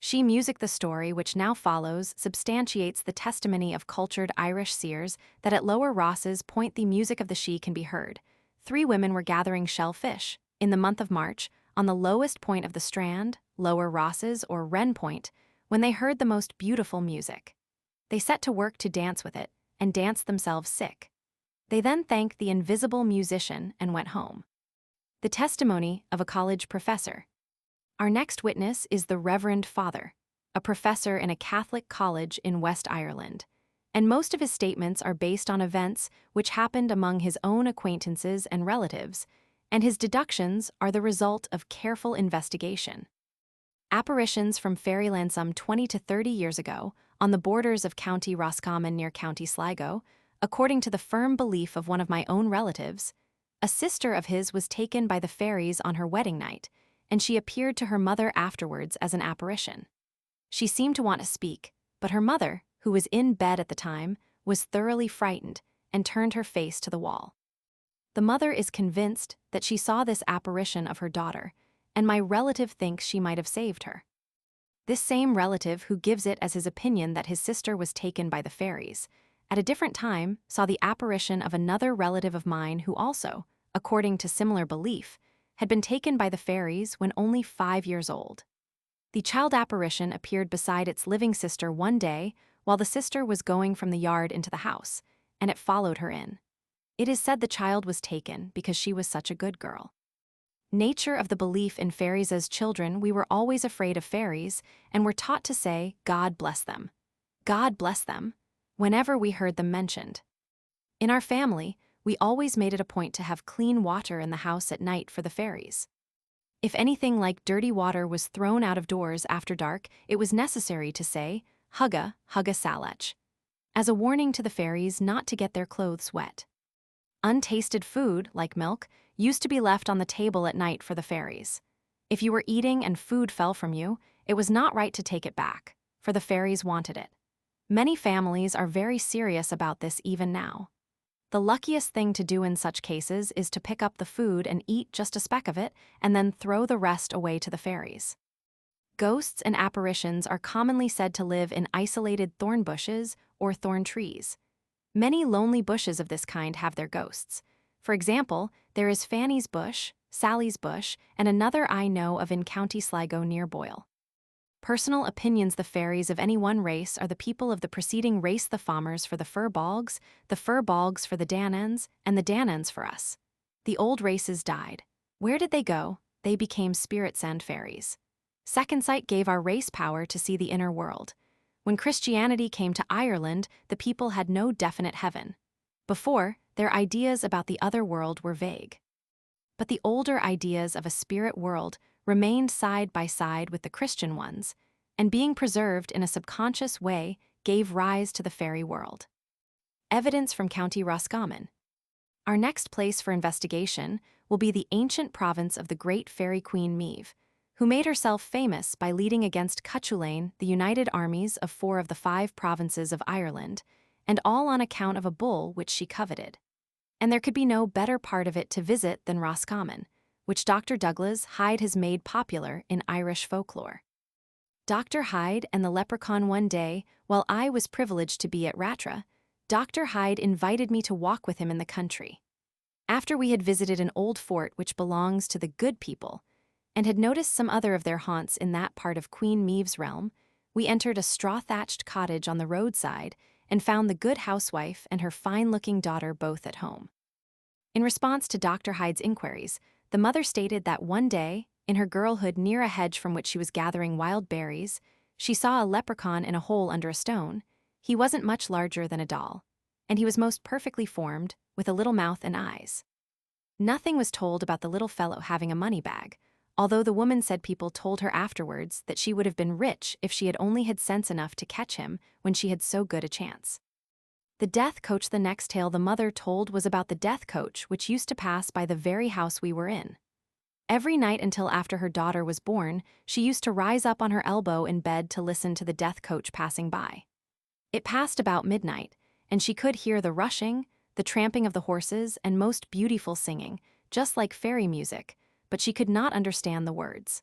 She music the story which now follows substantiates the testimony of cultured Irish seers that at Lower Ross's Point the music of the she can be heard. 3 women were gathering shellfish, in the month of March, on the lowest point of the strand, Lower Ross's or Wren Point, when they heard the most beautiful music. They set to work to dance with it, and danced themselves sick. They then thanked the invisible musician and went home. The testimony of a college professor. Our next witness is the Reverend Father, a professor in a Catholic college in West Ireland, and most of his statements are based on events which happened among his own acquaintances and relatives, and his deductions are the result of careful investigation. Apparitions from fairyland some 20 to 30 years ago, on the borders of County Roscommon near County Sligo, according to the firm belief of one of my own relatives, a sister of his was taken by the fairies on her wedding night, and she appeared to her mother afterwards as an apparition. She seemed to want to speak, but her mother, who was in bed at the time, was thoroughly frightened and turned her face to the wall. The mother is convinced that she saw this apparition of her daughter, and my relative thinks she might have saved her. This same relative who gives it as his opinion that his sister was taken by the fairies, at a different time saw the apparition of another relative of mine who also, according to similar belief, had been taken by the fairies when only 5 years old. The child apparition appeared beside its living sister one day while the sister was going from the yard into the house, and it followed her in. It is said the child was taken because she was such a good girl. Nature of the belief in fairies. As children, we were always afraid of fairies and were taught to say, "God bless them. God bless them," whenever we heard them mentioned. In our family, we always made it a point to have clean water in the house at night for the fairies. If anything like dirty water was thrown out of doors after dark, it was necessary to say, "Hugga, hugga salach," as a warning to the fairies not to get their clothes wet. Untasted food, like milk, used to be left on the table at night for the fairies. If you were eating and food fell from you, it was not right to take it back, for the fairies wanted it. Many families are very serious about this even now. The luckiest thing to do in such cases is to pick up the food and eat just a speck of it, and then throw the rest away to the fairies. Ghosts and apparitions are commonly said to live in isolated thorn bushes or thorn trees. Many lonely bushes of this kind have their ghosts. For example, there is Fanny's bush, Sally's bush, and another I know of in County Sligo near Boyle. Personal opinions: the fairies of any one race are the people of the preceding race, the Fomers for the fir bolgs for the Danans, and the Danans for us. The old races died. Where did they go? They became spirits and fairies. Second sight gave our race power to see the inner world. When Christianity came to Ireland, the people had no definite heaven. Before, their ideas about the other world were vague. But the older ideas of a spirit world remained side by side with the Christian ones, and being preserved in a subconscious way gave rise to the fairy world. Evidence from County Roscommon. Our next place for investigation will be the ancient province of the great fairy queen Meave, who made herself famous by leading against Cuchulainn the united armies of 4 of the 5 provinces of Ireland, and all on account of a bull which she coveted. And there could be no better part of it to visit than Roscommon, which Dr. Douglas Hyde has made popular in Irish folklore. Dr. Hyde and the Leprechaun. One day, while I was privileged to be at Ratra, Dr. Hyde invited me to walk with him in the country. After we had visited an old fort which belongs to the good people, and had noticed some other of their haunts in that part of Queen Meave's realm, we entered a straw-thatched cottage on the roadside and found the good housewife and her fine-looking daughter both at home. In response to Dr. Hyde's inquiries, the mother stated that one day, in her girlhood near a hedge from which she was gathering wild berries, she saw a leprechaun in a hole under a stone. He wasn't much larger than a doll, and he was most perfectly formed, with a little mouth and eyes. Nothing was told about the little fellow having a money bag, although the woman said people told her afterwards that she would have been rich if she had only had sense enough to catch him when she had so good a chance. The death coach. The next tale the mother told was about the death coach which used to pass by the very house we were in. Every night until after her daughter was born, she used to rise up on her elbow in bed to listen to the death coach passing by. It passed about midnight, and she could hear the rushing, the tramping of the horses, and most beautiful singing, just like fairy music, but she could not understand the words.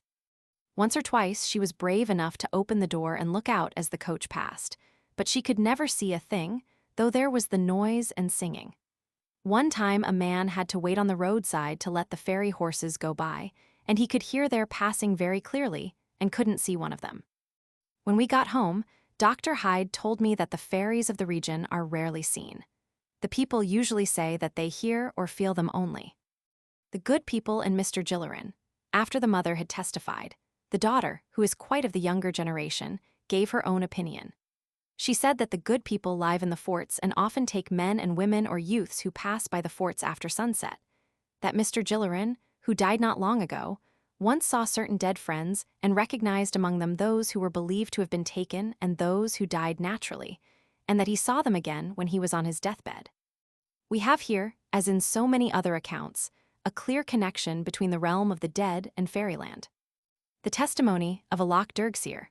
Once or twice she was brave enough to open the door and look out as the coach passed, but she could never see a thing, though there was the noise and singing. One time a man had to wait on the roadside to let the fairy horses go by, and he could hear their passing very clearly and couldn't see one of them. When we got home, Dr. Hyde told me that the fairies of the region are rarely seen. The people usually say that they hear or feel them only. The good people and Mr. Gillerin, after the mother had testified, the daughter, who is quite of the younger generation, gave her own opinion. She said that the good people live in the forts and often take men and women or youths who pass by the forts after sunset. That Mr. Gillerin, who died not long ago, once saw certain dead friends and recognized among them those who were believed to have been taken and those who died naturally, and that he saw them again when he was on his deathbed. We have here, as in so many other accounts, a clear connection between the realm of the dead and fairyland. The testimony of a Loch Dergseer.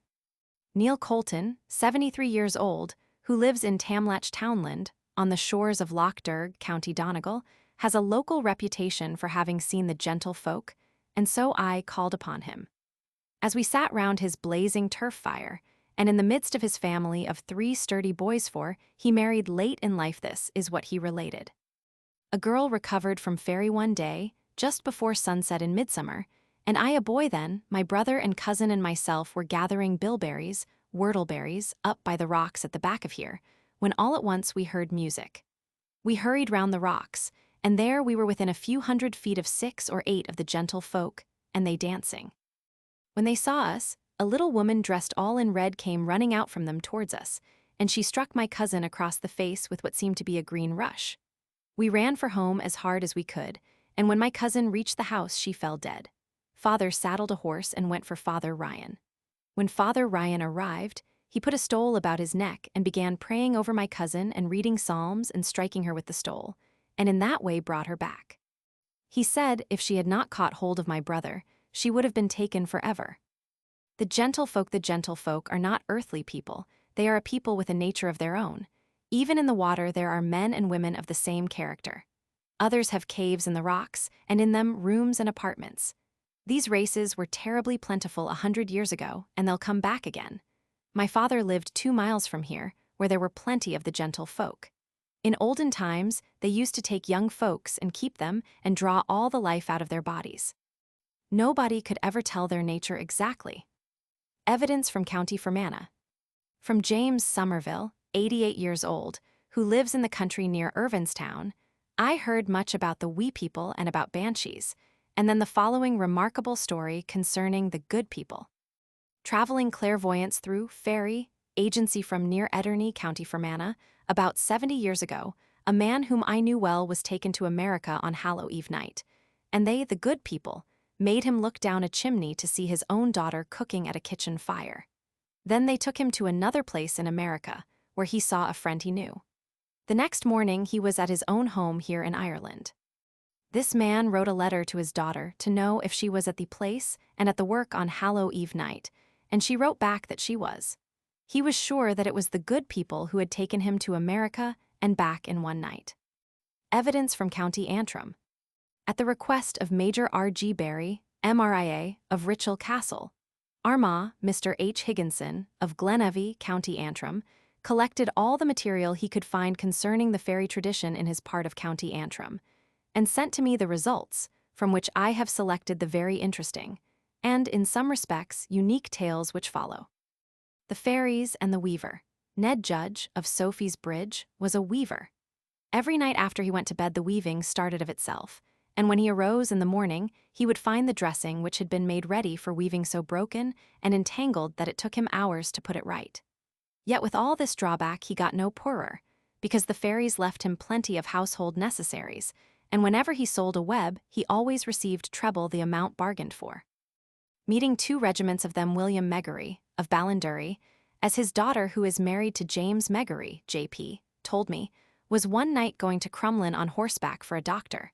Neil Colton, 73 years old, who lives in Tamlach Townland, on the shores of Loch Derg, County Donegal, has a local reputation for having seen the gentle folk, and so I called upon him. As we sat round his blazing turf fire, and in the midst of his family of 3 sturdy boys, for he married late in life, this is what he related. A girl recovered from fairy one day, just before sunset in midsummer, and I a boy then, my brother and cousin and myself were gathering bilberries, whortleberries, up by the rocks at the back of here, when all at once we heard music. We hurried round the rocks, and there we were within a few 100 feet of 6 or 8 of the gentle folk, and they dancing. When they saw us, a little woman dressed all in red came running out from them towards us, and she struck my cousin across the face with what seemed to be a green rush. We ran for home as hard as we could, and when my cousin reached the house, she fell dead. Father saddled a horse and went for Father Ryan. When Father Ryan arrived, he put a stole about his neck and began praying over my cousin and reading psalms and striking her with the stole, and in that way brought her back. He said if she had not caught hold of my brother, she would have been taken forever. The gentlefolk are not earthly people, they are a people with a nature of their own. Even in the water there are men and women of the same character. Others have caves in the rocks, and in them rooms and apartments. These races were terribly plentiful 100 years ago, and they'll come back again. My father lived 2 miles from here, where there were plenty of the gentle folk. In olden times, they used to take young folks and keep them and draw all the life out of their bodies. Nobody could ever tell their nature exactly. Evidence from County Fermanagh. From James Somerville, 88 years old, who lives in the country near Irvinstown, I heard much about the wee people and about banshees, and then the following remarkable story concerning the good people. Traveling clairvoyance through fairy agency from near Ederney, County Fermanagh, about 70 years ago, a man whom I knew well was taken to America on Hallow Eve night, and they, the good people, made him look down a chimney to see his own daughter cooking at a kitchen fire. Then they took him to another place in America, where he saw a friend he knew. The next morning he was at his own home here in Ireland. This man wrote a letter to his daughter to know if she was at the place and at the work on Hallow Eve night, and she wrote back that she was. He was sure that it was the good people who had taken him to America and back in one night. Evidence from County Antrim. At the request of Major R.G. Barry, MRIA, of Richel Castle, Armagh, Mr. H. Higginson, of Glenavy, County Antrim, collected all the material he could find concerning the fairy tradition in his part of County Antrim, and sent to me the results, from which I have selected the very interesting, and in some respects unique tales which follow. The Fairies and the Weaver. Ned Judge, of Sophie's Bridge, was a weaver. Every night after he went to bed the weaving started of itself, and when he arose in the morning, he would find the dressing which had been made ready for weaving so broken and entangled that it took him hours to put it right. Yet with all this drawback he got no poorer, because the fairies left him plenty of household necessaries, and whenever he sold a web, he always received treble the amount bargained for. Meeting 2 regiments of them William Megory, of Ballindury, as his daughter who is married to James Megory, J.P., told me, was one night going to Crumlin on horseback for a doctor,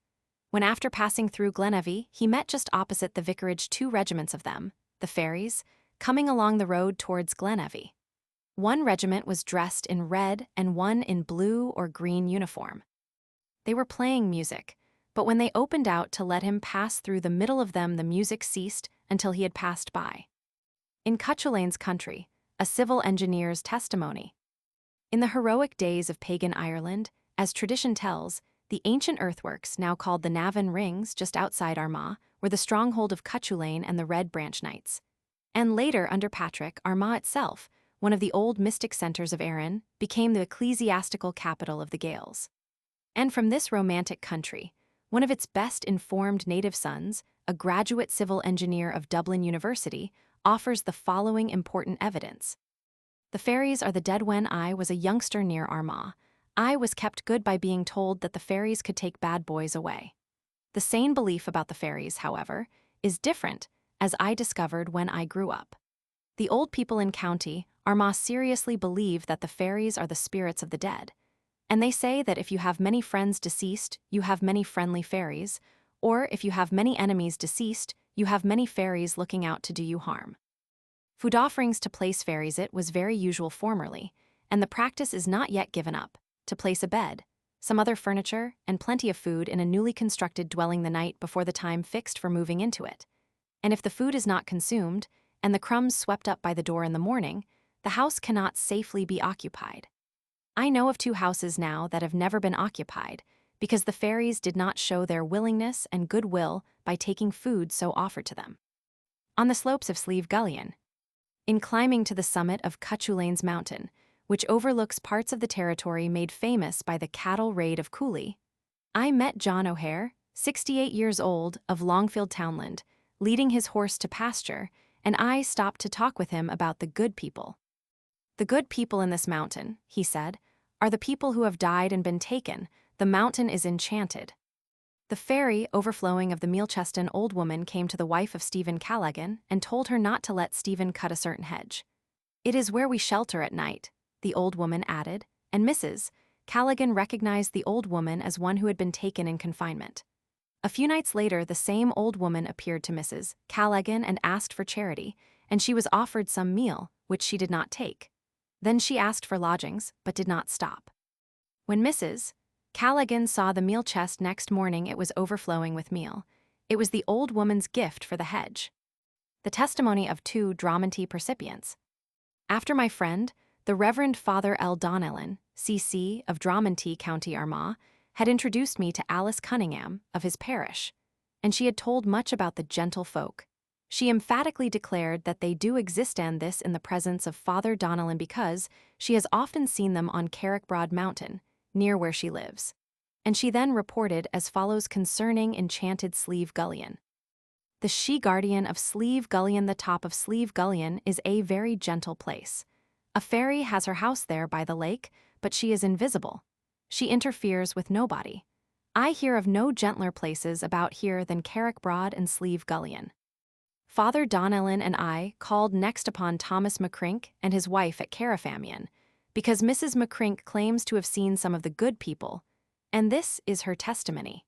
when after passing through Glenavy, he met just opposite the vicarage 2 regiments of them, the fairies, coming along the road towards Glenavy. One regiment was dressed in red and one in blue or green uniform. They were playing music, but when they opened out to let him pass through the middle of them the music ceased until he had passed by. In Cuchulain's country, a civil engineer's testimony. In the heroic days of pagan Ireland, as tradition tells, the ancient earthworks, now called the Navan Rings just outside Armagh, were the stronghold of Cuchulain and the Red Branch Knights. And later, under Patrick, Armagh itself, one of the old mystic centres of Erin, became the ecclesiastical capital of the Gaels. And from this romantic country, one of its best-informed native sons, a graduate civil engineer of Dublin University, offers the following important evidence. The fairies are the dead. When I was a youngster near Armagh, I was kept good by being told that the fairies could take bad boys away. The sane belief about the fairies, however, is different, as I discovered when I grew up. The old people in County Armagh seriously believe that the fairies are the spirits of the dead, and they say that if you have many friends deceased, you have many friendly fairies, or if you have many enemies deceased, you have many fairies looking out to do you harm. Food offerings to place fairies it was very usual formerly, and the practice is not yet given up, to place a bed, some other furniture, and plenty of food in a newly constructed dwelling the night before the time fixed for moving into it. And if the food is not consumed, and the crumbs swept up by the door in the morning, the house cannot safely be occupied. I know of 2 houses now that have never been occupied, because the fairies did not show their willingness and goodwill by taking food so offered to them. On the slopes of Slieve Gullion. In climbing to the summit of Cuchulain's mountain, which overlooks parts of the territory made famous by the cattle raid of Cooley. I met John O'Hare, 68 years old, of Longfield Townland, leading his horse to pasture, and I stopped to talk with him about the good people. The good people in this mountain, he said, are the people who have died and been taken. The mountain is enchanted. The fairy overflowing of the Mealcheston old woman came to the wife of Stephen Callaghan and told her not to let Stephen cut a certain hedge. It is where we shelter at night, the old woman added, and Mrs. Callaghan recognized the old woman as one who had been taken in confinement. A few nights later, the same old woman appeared to Mrs. Callaghan and asked for charity, and she was offered some meal, which she did not take. Then she asked for lodgings, but did not stop. When Mrs. Callaghan saw the meal chest next morning, it was overflowing with meal. It was the old woman's gift for the hedge. The testimony of two Dramantee percipients. After my friend, the Reverend Father L. Donnellan, C.C. of Dramantee, County Armagh, had introduced me to Alice Cunningham of his parish, and she had told much about the gentle folk. She emphatically declared that they do exist, and this in the presence of Father Donnellan, because she has often seen them on Carrickbroad Mountain, near where she lives. And she then reported as follows concerning enchanted Slieve Gullion. The she-guardian of Slieve Gullion, the top of Slieve Gullion is a very gentle place. A fairy has her house there by the lake, but she is invisible. She interferes with nobody. I hear of no gentler places about here than Carrickbroad and Slieve Gullion. Father Donnellan and I called next upon Thomas McCrink and his wife at Carafamion, because Mrs. McCrink claims to have seen some of the good people, and this is her testimony.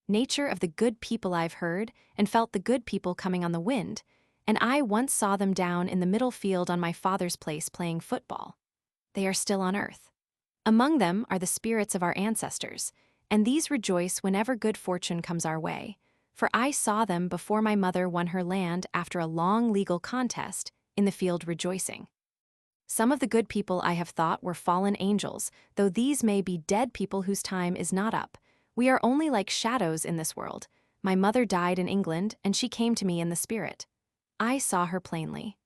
Nature of the good people I've heard and felt the good people coming on the wind, and I once saw them down in the middle field on my father's place playing football. They are still on earth. Among them are the spirits of our ancestors, and these rejoice whenever good fortune comes our way, for I saw them before my mother won her land after a long legal contest in the field rejoicing. Some of the good people I have thought were fallen angels, though these may be dead people whose time is not up. We are only like shadows in this world. My mother died in England, and she came to me in the spirit. I saw her plainly.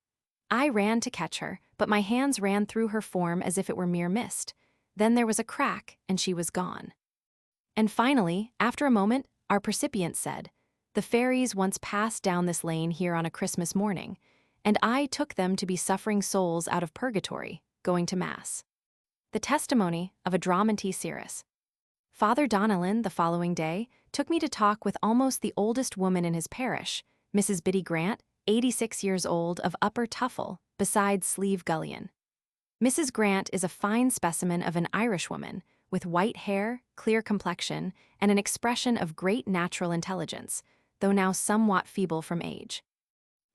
I ran to catch her, but my hands ran through her form as if it were mere mist. Then there was a crack, and she was gone. And finally, after a moment, our percipient said, "The fairies once passed down this lane here on a Christmas morning, and I took them to be suffering souls out of purgatory, going to Mass." The testimony of a Dramantee seeress. Father Donnellan, the following day, took me to talk with almost the oldest woman in his parish, Mrs. Biddy Grant, 86 years old, of Upper Tuffle, beside Slieve Gullion. Mrs. Grant is a fine specimen of an Irishwoman, with white hair, clear complexion, and an expression of great natural intelligence, though now somewhat feeble from age.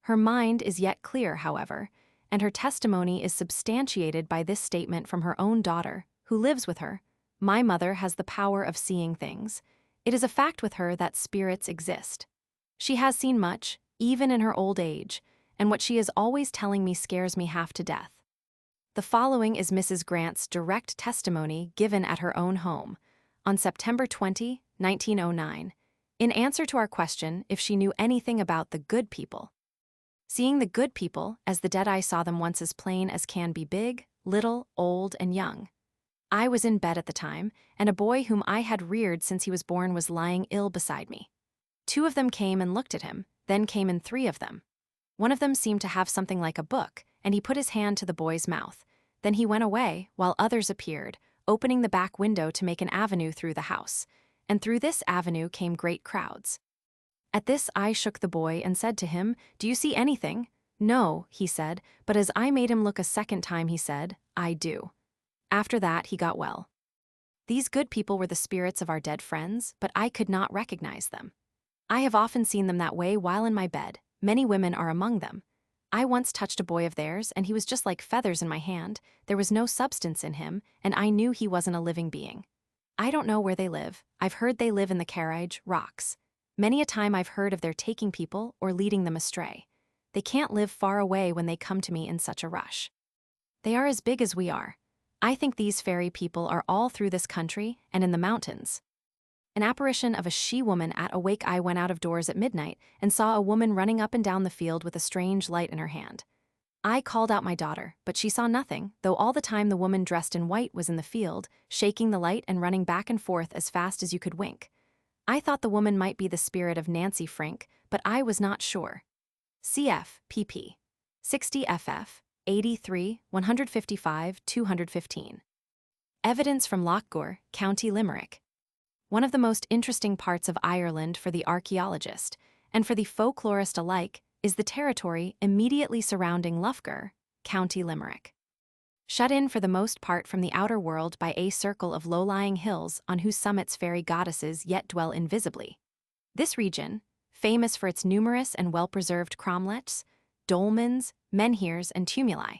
Her mind is yet clear, however, and her testimony is substantiated by this statement from her own daughter, who lives with her. My mother has the power of seeing things. It is a fact with her that spirits exist. She has seen much, even in her old age, and what she is always telling me scares me half to death. The following is Mrs. Grant's direct testimony given at her own home, on September 20, 1909, in answer to our question if she knew anything about the good people. Seeing the good people, as the dead, I saw them once as plain as can be, big, little, old, and young. I was in bed at the time, and a boy whom I had reared since he was born was lying ill beside me. Two of them came and looked at him, then came in three of them. One of them seemed to have something like a book, and he put his hand to the boy's mouth. Then he went away, while others appeared, opening the back window to make an avenue through the house, and through this avenue came great crowds. At this I shook the boy and said to him, "Do you see anything?" "No," he said, but as I made him look a second time, he said, "I do." After that he got well. These good people were the spirits of our dead friends, but I could not recognize them. I have often seen them that way while in my bed. Many women are among them. I once touched a boy of theirs, and he was just like feathers in my hand. There was no substance in him, and I knew he wasn't a living being. I don't know where they live. I've heard they live in the Carrige rocks. Many a time I've heard of their taking people or leading them astray. They can't live far away when they come to me in such a rush. They are as big as we are. I think these fairy people are all through this country and in the mountains. An apparition of a she-woman at a wake. I went out of doors at midnight and saw a woman running up and down the field with a strange light in her hand. I called out my daughter, but she saw nothing, though all the time the woman dressed in white was in the field, shaking the light and running back and forth as fast as you could wink. I thought the woman might be the spirit of Nancy Frink, but I was not sure. Cf. pp. 60 ff. 83, 155, 215. Evidence from Lochgore, County Limerick. One of the most interesting parts of Ireland for the archaeologist, and for the folklorist alike, is the territory immediately surrounding Lochgore, County Limerick. Shut in for the most part from the outer world by a circle of low-lying hills on whose summits fairy goddesses yet dwell invisibly. This region, famous for its numerous and well-preserved cromlechs, dolmens, menhirs, and tumuli,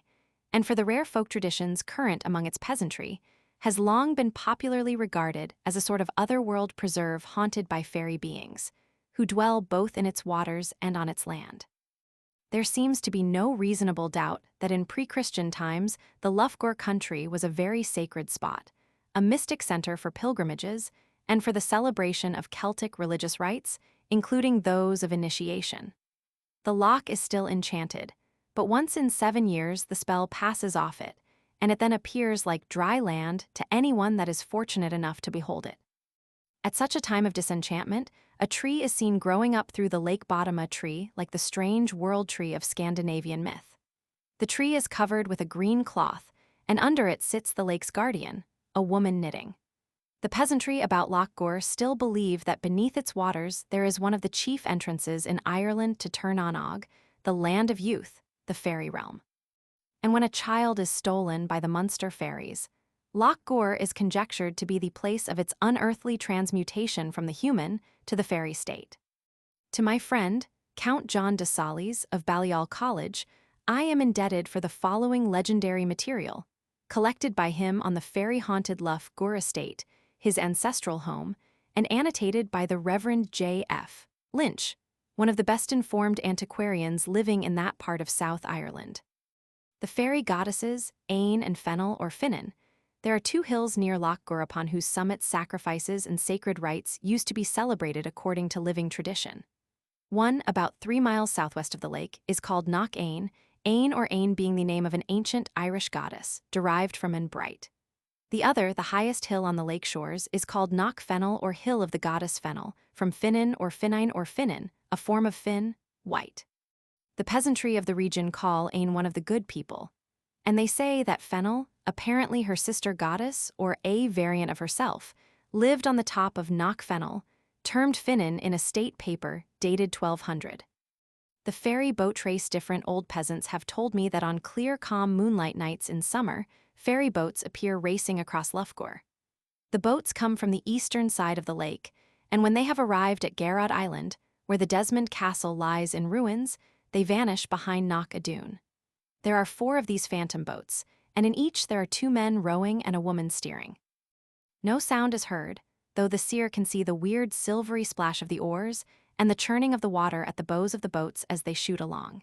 and for the rare folk traditions current among its peasantry, has long been popularly regarded as a sort of otherworld preserve haunted by fairy beings, who dwell both in its waters and on its land. There seems to be no reasonable doubt that in pre-Christian times the Lochgore country was a very sacred spot, a mystic center for pilgrimages and for the celebration of Celtic religious rites, including those of initiation. The loch is still enchanted, but once in 7 years the spell passes off it, and it then appears like dry land to anyone that is fortunate enough to behold it. At such a time of disenchantment, a tree is seen growing up through the lake bottom, a tree like the strange world tree of Scandinavian myth. The tree is covered with a green cloth, and under it sits the lake's guardian, a woman knitting. The peasantry about Lochgore still believe that beneath its waters there is one of the chief entrances in Ireland to Turnanog, the land of youth, the fairy realm. And when a child is stolen by the Munster fairies, Lochgore is conjectured to be the place of its unearthly transmutation from the human to the fairy state. To my friend, Count John de Sales of Balliol College, I am indebted for the following legendary material, collected by him on the fairy-haunted Lochgore estate, his ancestral home, and annotated by the Reverend J.F. Lynch, one of the best-informed antiquarians living in that part of South Ireland. The fairy goddesses, Ain and Fennel or Finnan. There are 2 hills near Lochgore upon whose summits sacrifices and sacred rites used to be celebrated according to living tradition. One, about 3 miles southwest of the lake, is called Knock Ain, Ain or Ain being the name of an ancient Irish goddess, derived from an bright. The other, the highest hill on the lake shores, is called Knock Fennel or Hill of the goddess Fennel, from Finnan or Finnan, a form of Finn, white. The peasantry of the region call Ain one of the good people, and they say that Fennel, apparently her sister goddess or a variant of herself, lived on the top of Knock Fennel, termed Finnan in a state paper dated 1200. The ferry boat race. Different old peasants have told me that on clear, calm moonlight nights in summer, ferry boats appear racing across Lochgore. The boats come from the eastern side of the lake, and when they have arrived at Garrod Island, where the Desmond Castle lies in ruins, they vanish behind Knock Adoon. There are 4 of these phantom boats, and in each there are 2 men rowing and a woman steering. No sound is heard, though the seer can see the weird silvery splash of the oars and the churning of the water at the bows of the boats as they shoot along.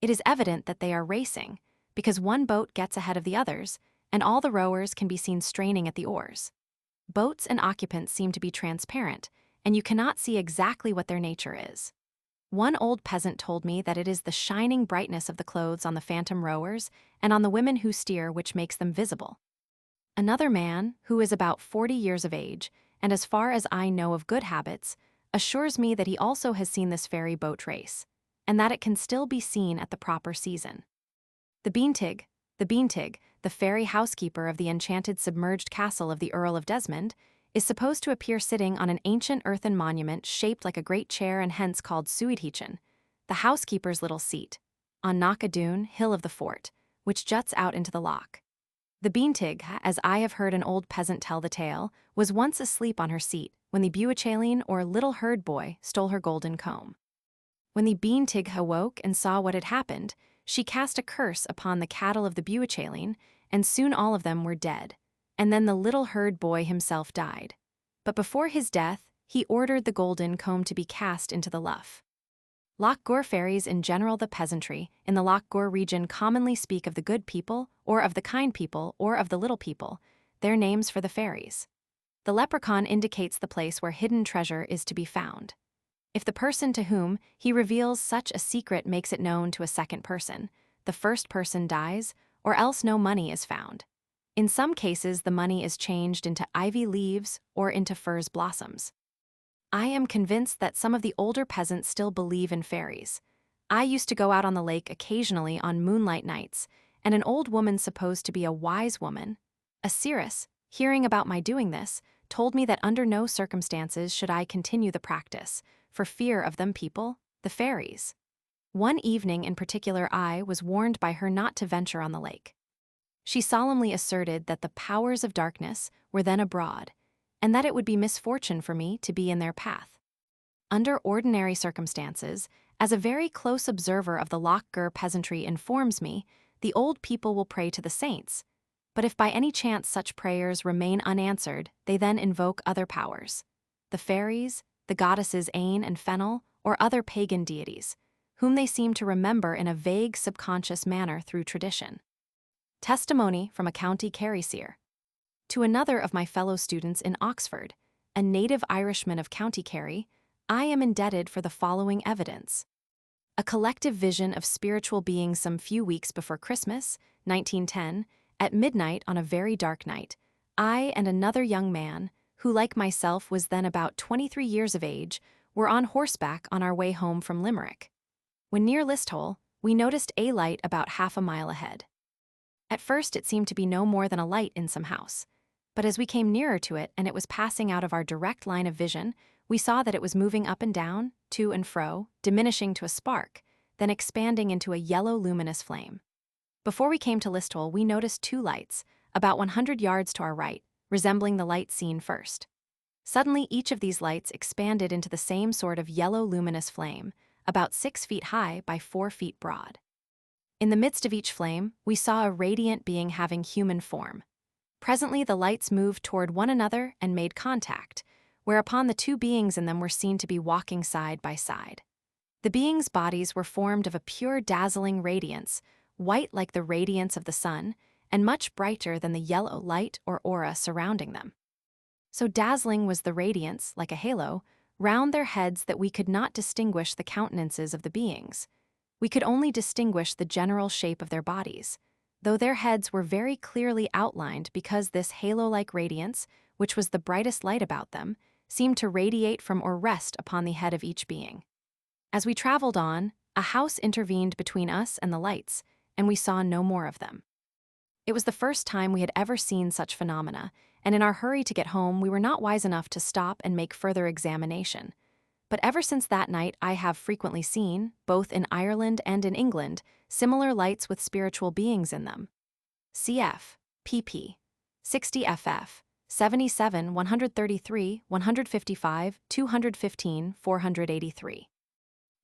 It is evident that they are racing, because one boat gets ahead of the others, and all the rowers can be seen straining at the oars. Boats and occupants seem to be transparent, and you cannot see exactly what their nature is. One old peasant told me that it is the shining brightness of the clothes on the phantom rowers and on the women who steer which makes them visible. Another man, who is about 40 years of age, and as far as I know of good habits, assures me that he also has seen this ferry boat race, and that it can still be seen at the proper season. The Beantig, the fairy housekeeper of the enchanted submerged castle of the Earl of Desmond, is supposed to appear sitting on an ancient earthen monument shaped like a great chair and hence called Suidheachin, the housekeeper's little seat, on Knock Adoon, hill of the fort, which juts out into the loch. The Beantig, as I have heard an old peasant tell the tale, was once asleep on her seat when the Buachaline or little herd boy stole her golden comb. When the Beantig awoke and saw what had happened, she cast a curse upon the cattle of the Buachaline, and soon all of them were dead. And then the little herd boy himself died. But before his death, he ordered the golden comb to be cast into the lough. Lochgore fairies in general, the peasantry in the Lochgore region commonly speak of the good people, or of the kind people, or of the little people, their names for the fairies. The leprechaun indicates the place where hidden treasure is to be found. If the person to whom he reveals such a secret makes it known to a second person, the first person dies, or else no money is found. In some cases, the money is changed into ivy leaves or into furze blossoms. I am convinced that some of the older peasants still believe in fairies. I used to go out on the lake occasionally on moonlight nights, and an old woman supposed to be a wise woman, a seeress, hearing about my doing this, told me that under no circumstances should I continue the practice, for fear of them people, the fairies. One evening in particular I was warned by her not to venture on the lake. She solemnly asserted that the powers of darkness were then abroad, and that it would be misfortune for me to be in their path. Under ordinary circumstances, as a very close observer of the Loch Gur peasantry informs me, the old people will pray to the saints, but if by any chance such prayers remain unanswered, they then invoke other powers, the fairies, the goddesses Ain and Fennel, or other pagan deities, whom they seem to remember in a vague subconscious manner through tradition. Testimony from a county Kerry-seer. To another of my fellow students in Oxford, a native Irishman of County Kerry, I am indebted for the following evidence. A collective vision of spiritual beings some few weeks before Christmas, 1910, at midnight on a very dark night, I and another young man, who like myself was then about 23 years of age, were on horseback on our way home from Limerick. When near Listowel, we noticed a light about half a mile ahead. At first it seemed to be no more than a light in some house, but as we came nearer to it and it was passing out of our direct line of vision, we saw that it was moving up and down, to and fro, diminishing to a spark, then expanding into a yellow luminous flame. Before we came to Listowel, we noticed two lights, about 100 yards to our right, resembling the light seen first. Suddenly each of these lights expanded into the same sort of yellow luminous flame, about 6 feet high by 4 feet broad. In the midst of each flame, we saw a radiant being having human form. Presently the lights moved toward one another and made contact, whereupon the two beings in them were seen to be walking side by side. The beings' bodies were formed of a pure dazzling radiance, white like the radiance of the sun, and much brighter than the yellow light or aura surrounding them. So dazzling was the radiance, like a halo, round their heads that we could not distinguish the countenances of the beings. We could only distinguish the general shape of their bodies, though their heads were very clearly outlined because this halo-like radiance, which was the brightest light about them, seemed to radiate from or rest upon the head of each being. As we traveled on, a house intervened between us and the lights, and we saw no more of them. It was the first time we had ever seen such phenomena, and in our hurry to get home we were not wise enough to stop and make further examination. But ever since that night I have frequently seen, both in Ireland and in England, similar lights with spiritual beings in them. Cf. pp. 60 ff. 77 133 155 215 483.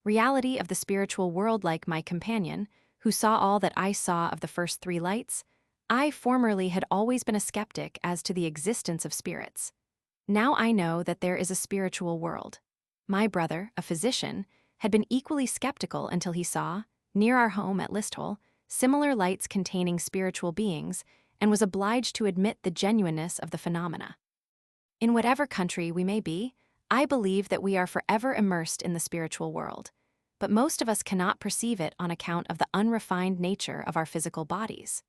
Reality of the spiritual world. Like my companion, who saw all that I saw of the first three lights, I formerly had always been a skeptic as to the existence of spirits. Now I know that there is a spiritual world. My brother, a physician, had been equally skeptical until he saw, near our home at Listowel, similar lights containing spiritual beings, and was obliged to admit the genuineness of the phenomena. In whatever country we may be, I believe that we are forever immersed in the spiritual world, but most of us cannot perceive it on account of the unrefined nature of our physical bodies.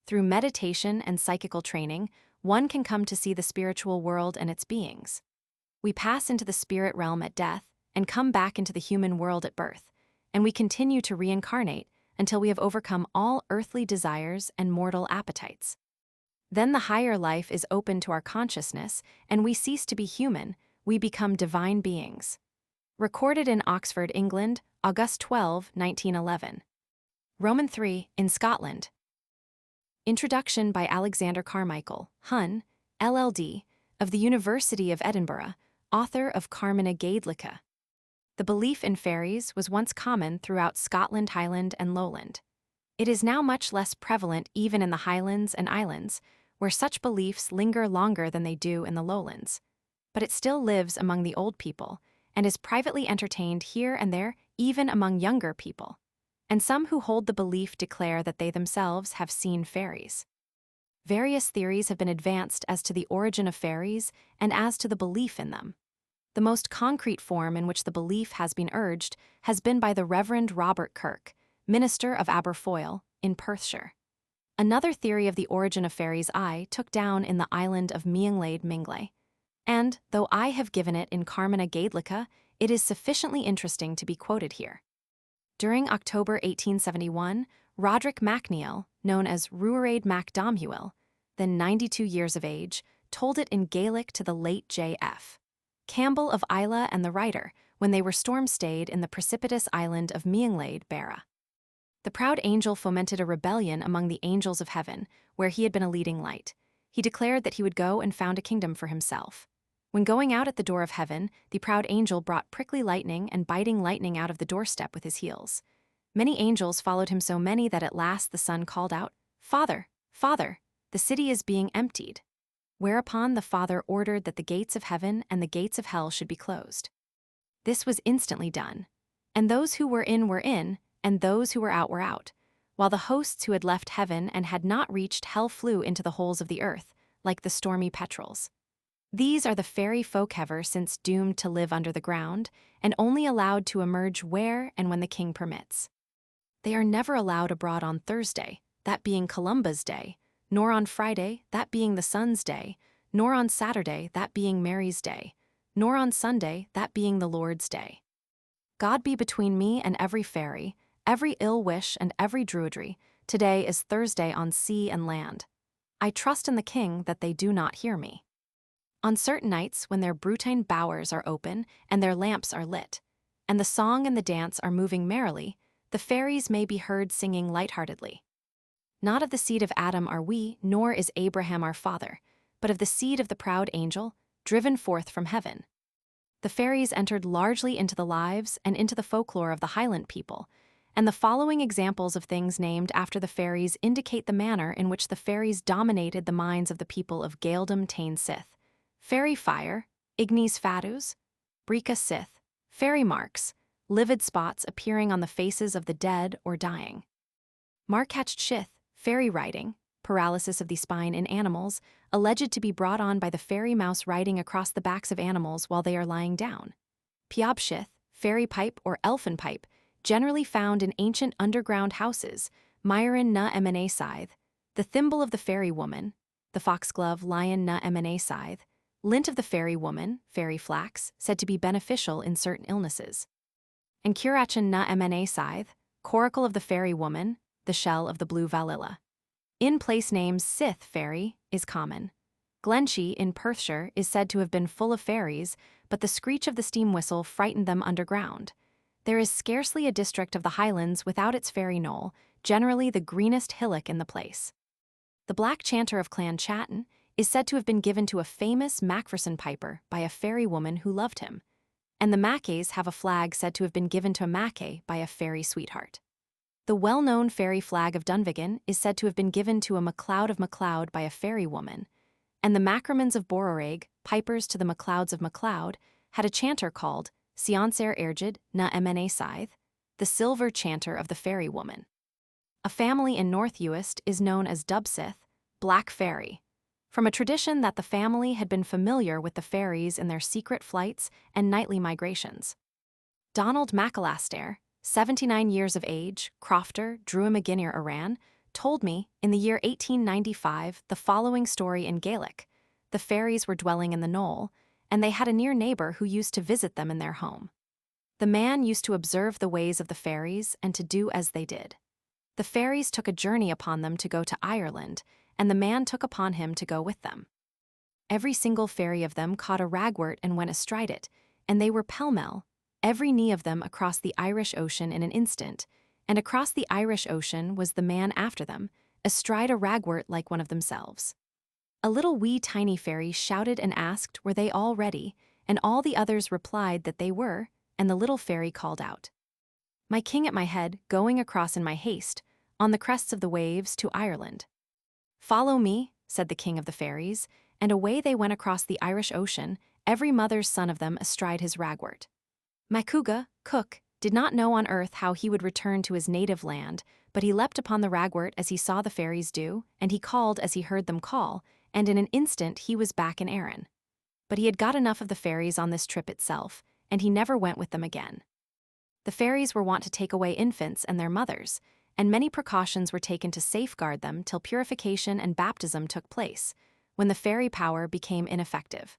Through meditation and psychical training, one can come to see the spiritual world and its beings. We pass into the spirit realm at death and come back into the human world at birth, and we continue to reincarnate until we have overcome all earthly desires and mortal appetites. Then the higher life is open to our consciousness, and we cease to be human, we become divine beings. Recorded in Oxford, England, August 12, 1911. Roman 3, in Scotland. Introduction by Alexander Carmichael, Hun, LL.D., of the University of Edinburgh, author of Carmina Gaedlica. The belief in fairies was once common throughout Scotland, Highland, and Lowland. It is now much less prevalent even in the Highlands and Islands, where such beliefs linger longer than they do in the Lowlands. But it still lives among the old people, and is privately entertained here and there, even among younger people. And some who hold the belief declare that they themselves have seen fairies. Various theories have been advanced as to the origin of fairies and as to the belief in them. The most concrete form in which the belief has been urged has been by the Reverend Robert Kirk, minister of Aberfoyle, in Perthshire. Another theory of the origin of fairies I took down in the island of Mynglaid, and, though I have given it in Carmina Gaedlica, it is sufficiently interesting to be quoted here. During October 1871, Roderick MacNeill, known as Ruaraid Mac Domhuil, then 92 years of age, told it in Gaelic to the late J.F. Campbell of Islay and the writer when they were storm-stayed in the precipitous island of Mynglaid, Barra. The proud angel fomented a rebellion among the angels of heaven, where he had been a leading light. He declared that he would go and found a kingdom for himself. When going out at the door of heaven, the proud angel brought prickly lightning and biting lightning out of the doorstep with his heels. Many angels followed him, so many that at last the son called out, "Father, Father, the city is being emptied." Whereupon the father ordered that the gates of heaven and the gates of hell should be closed. This was instantly done. And those who were in, and those who were out, while the hosts who had left heaven and had not reached hell flew into the holes of the earth, like the stormy petrels. These are the fairy folk ever since doomed to live under the ground, and only allowed to emerge where and when the king permits. They are never allowed abroad on Thursday, that being Columba's day, nor on Friday, that being the sun's day, nor on Saturday, that being Mary's day, nor on Sunday, that being the Lord's day. God be between me and every fairy, every ill wish and every druidry. Today is Thursday on sea and land. I trust in the king that they do not hear me. On certain nights when their brutine bowers are open and their lamps are lit, and the song and the dance are moving merrily, the fairies may be heard singing lightheartedly. Not of the seed of Adam are we, nor is Abraham our father, but of the seed of the proud angel, driven forth from heaven. The fairies entered largely into the lives and into the folklore of the Highland people, and the following examples of things named after the fairies indicate the manner in which the fairies dominated the minds of the people of Gaeldom Tain Sith. Fairy fire, ignis fatuus, brica sith, fairy marks, livid spots appearing on the faces of the dead or dying. Marcatched shith, fairy riding, paralysis of the spine in animals, alleged to be brought on by the fairy mouse riding across the backs of animals while they are lying down. Piobshith, fairy pipe or elfin pipe, generally found in ancient underground houses, Myron na emene scythe, the thimble of the fairy woman, the foxglove lion na emene scythe, lint of the fairy woman, fairy flax, said to be beneficial in certain illnesses. And curachin na emene scythe, coracle of the fairy woman, the shell of the blue valilla. In place names Sith fairy is common. Glenshee in Perthshire is said to have been full of fairies, but the screech of the steam whistle frightened them underground. There is scarcely a district of the Highlands without its fairy knoll, generally the greenest hillock in the place. The black chanter of Clan Chattan is said to have been given to a famous Macpherson piper by a fairy woman who loved him, and the MACNEIL'S have a flag said to have been given to a Mackay by a fairy sweetheart. The well-known fairy flag of Dunvegan is said to have been given to a MacLeod of MacLeod by a fairy woman, and the Macromans of Bororaigue, pipers to the MacLeods of MacLeod, had a chanter called Sionsair Ergid na emene scythe, the silver chanter of the fairy woman. A family in North Uist is known as Dubsith, Black Fairy, from a tradition that the family had been familiar with the fairies in their secret flights and nightly migrations. Donald MacAlastair, 79 years of age, crofter, Druimaginier Iran, told me, in the year 1895, the following story in Gaelic. The fairies were dwelling in the knoll, and they had a near neighbor who used to visit them in their home. The man used to observe the ways of the fairies and to do as they did. The fairies took a journey upon them to go to Ireland, and the man took upon him to go with them. Every single fairy of them caught a ragwort and went astride it, and they were pell-mell, every knee of them across the Irish Ocean in an instant, and across the Irish Ocean was the man after them, astride a ragwort like one of themselves. A little wee tiny fairy shouted and asked were they all ready, and all the others replied that they were, and the little fairy called out, "My king at my head, going across in my haste, on the crests of the waves to Ireland." "Follow me," said the king of the fairies, and away they went across the Irish Ocean, every mother's son of them astride his ragwort. Macuga, cook, did not know on earth how he would return to his native land, but he leapt upon the ragwort as he saw the fairies do, and he called as he heard them call, and in an instant he was back in Erin. But he had got enough of the fairies on this trip itself, and he never went with them again. The fairies were wont to take away infants and their mothers, and many precautions were taken to safeguard them till purification and baptism took place, when the fairy power became ineffective.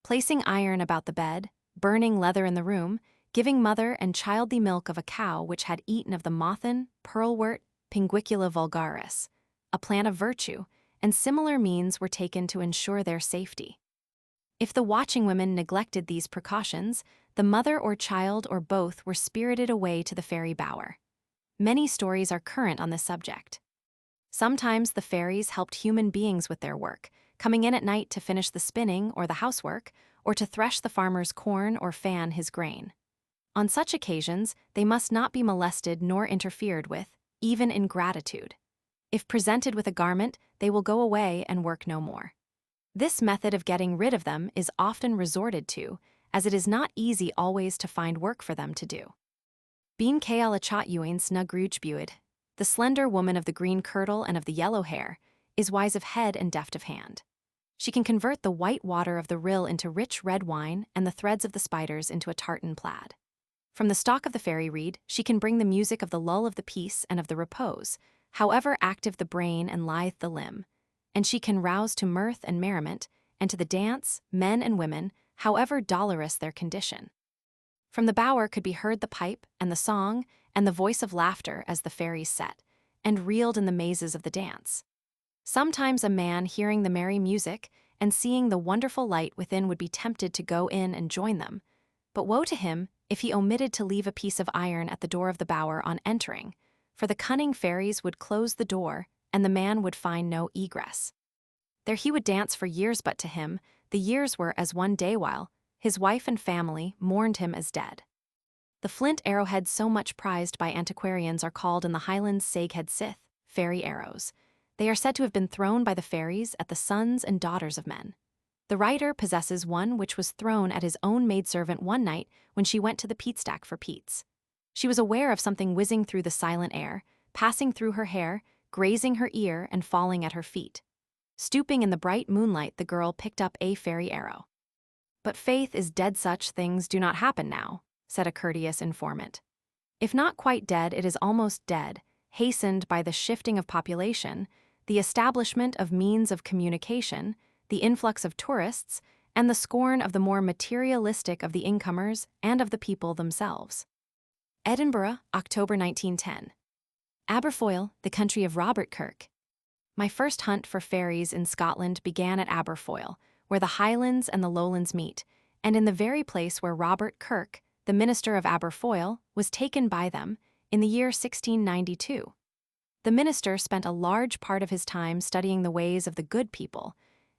Placing iron about the bed, burning leather in the room, giving mother and child the milk of a cow which had eaten of the mothin, pearlwort, pinguicula vulgaris, a plant of virtue, and similar means were taken to ensure their safety. If the watching women neglected these precautions, the mother or child or both were spirited away to the fairy bower. Many stories are current on this subject. Sometimes the fairies helped human beings with their work, coming in at night to finish the spinning or the housework, or to thresh the farmer's corn or fan his grain. On such occasions, they must not be molested nor interfered with, even in gratitude. If presented with a garment, they will go away and work no more. This method of getting rid of them is often resorted to, as it is not easy always to find work for them to do. MACNEIL Ewing na grújbuid, the slender woman of the green kirtle and of the yellow hair, is wise of head and deft of hand. She can convert the white water of the rill into rich red wine and the threads of the spiders into a tartan plaid. From the stalk of the fairy reed, she can bring the music of the lull of the peace and of the repose, however active the brain and lithe the limb, and she can rouse to mirth and merriment, and to the dance, men and women, however dolorous their condition. From the bower could be heard the pipe and the song and the voice of laughter as the fairies set, and reeled in the mazes of the dance. Sometimes a man hearing the merry music and seeing the wonderful light within would be tempted to go in and join them, but woe to him if he omitted to leave a piece of iron at the door of the bower on entering, for the cunning fairies would close the door, and the man would find no egress. There he would dance for years, but to him the years were as one day, while his wife and family mourned him as dead. The flint arrowheads so much prized by antiquarians are called in the Highlands Saghead Sith, fairy arrows. They are said to have been thrown by the fairies at the sons and daughters of men. The writer possesses one which was thrown at his own maidservant one night when she went to the peat stack for peats. She was aware of something whizzing through the silent air, passing through her hair, grazing her ear, and falling at her feet. Stooping in the bright moonlight, the girl picked up a fairy arrow. "But faith is dead, such things do not happen now," said a courteous informant. "If not quite dead, it is almost dead, hastened by the shifting of population, the establishment of means of communication, the influx of tourists, and the scorn of the more materialistic of the incomers and of the people themselves." Edinburgh, October 1910. Aberfoyle, the country of Robert Kirk. My first hunt for fairies in Scotland began at Aberfoyle, where the Highlands and the Lowlands meet, and in the very place where Robert Kirk, the minister of Aberfoyle, was taken by them in the year 1692. The minister spent a large part of his time studying the ways of the good people,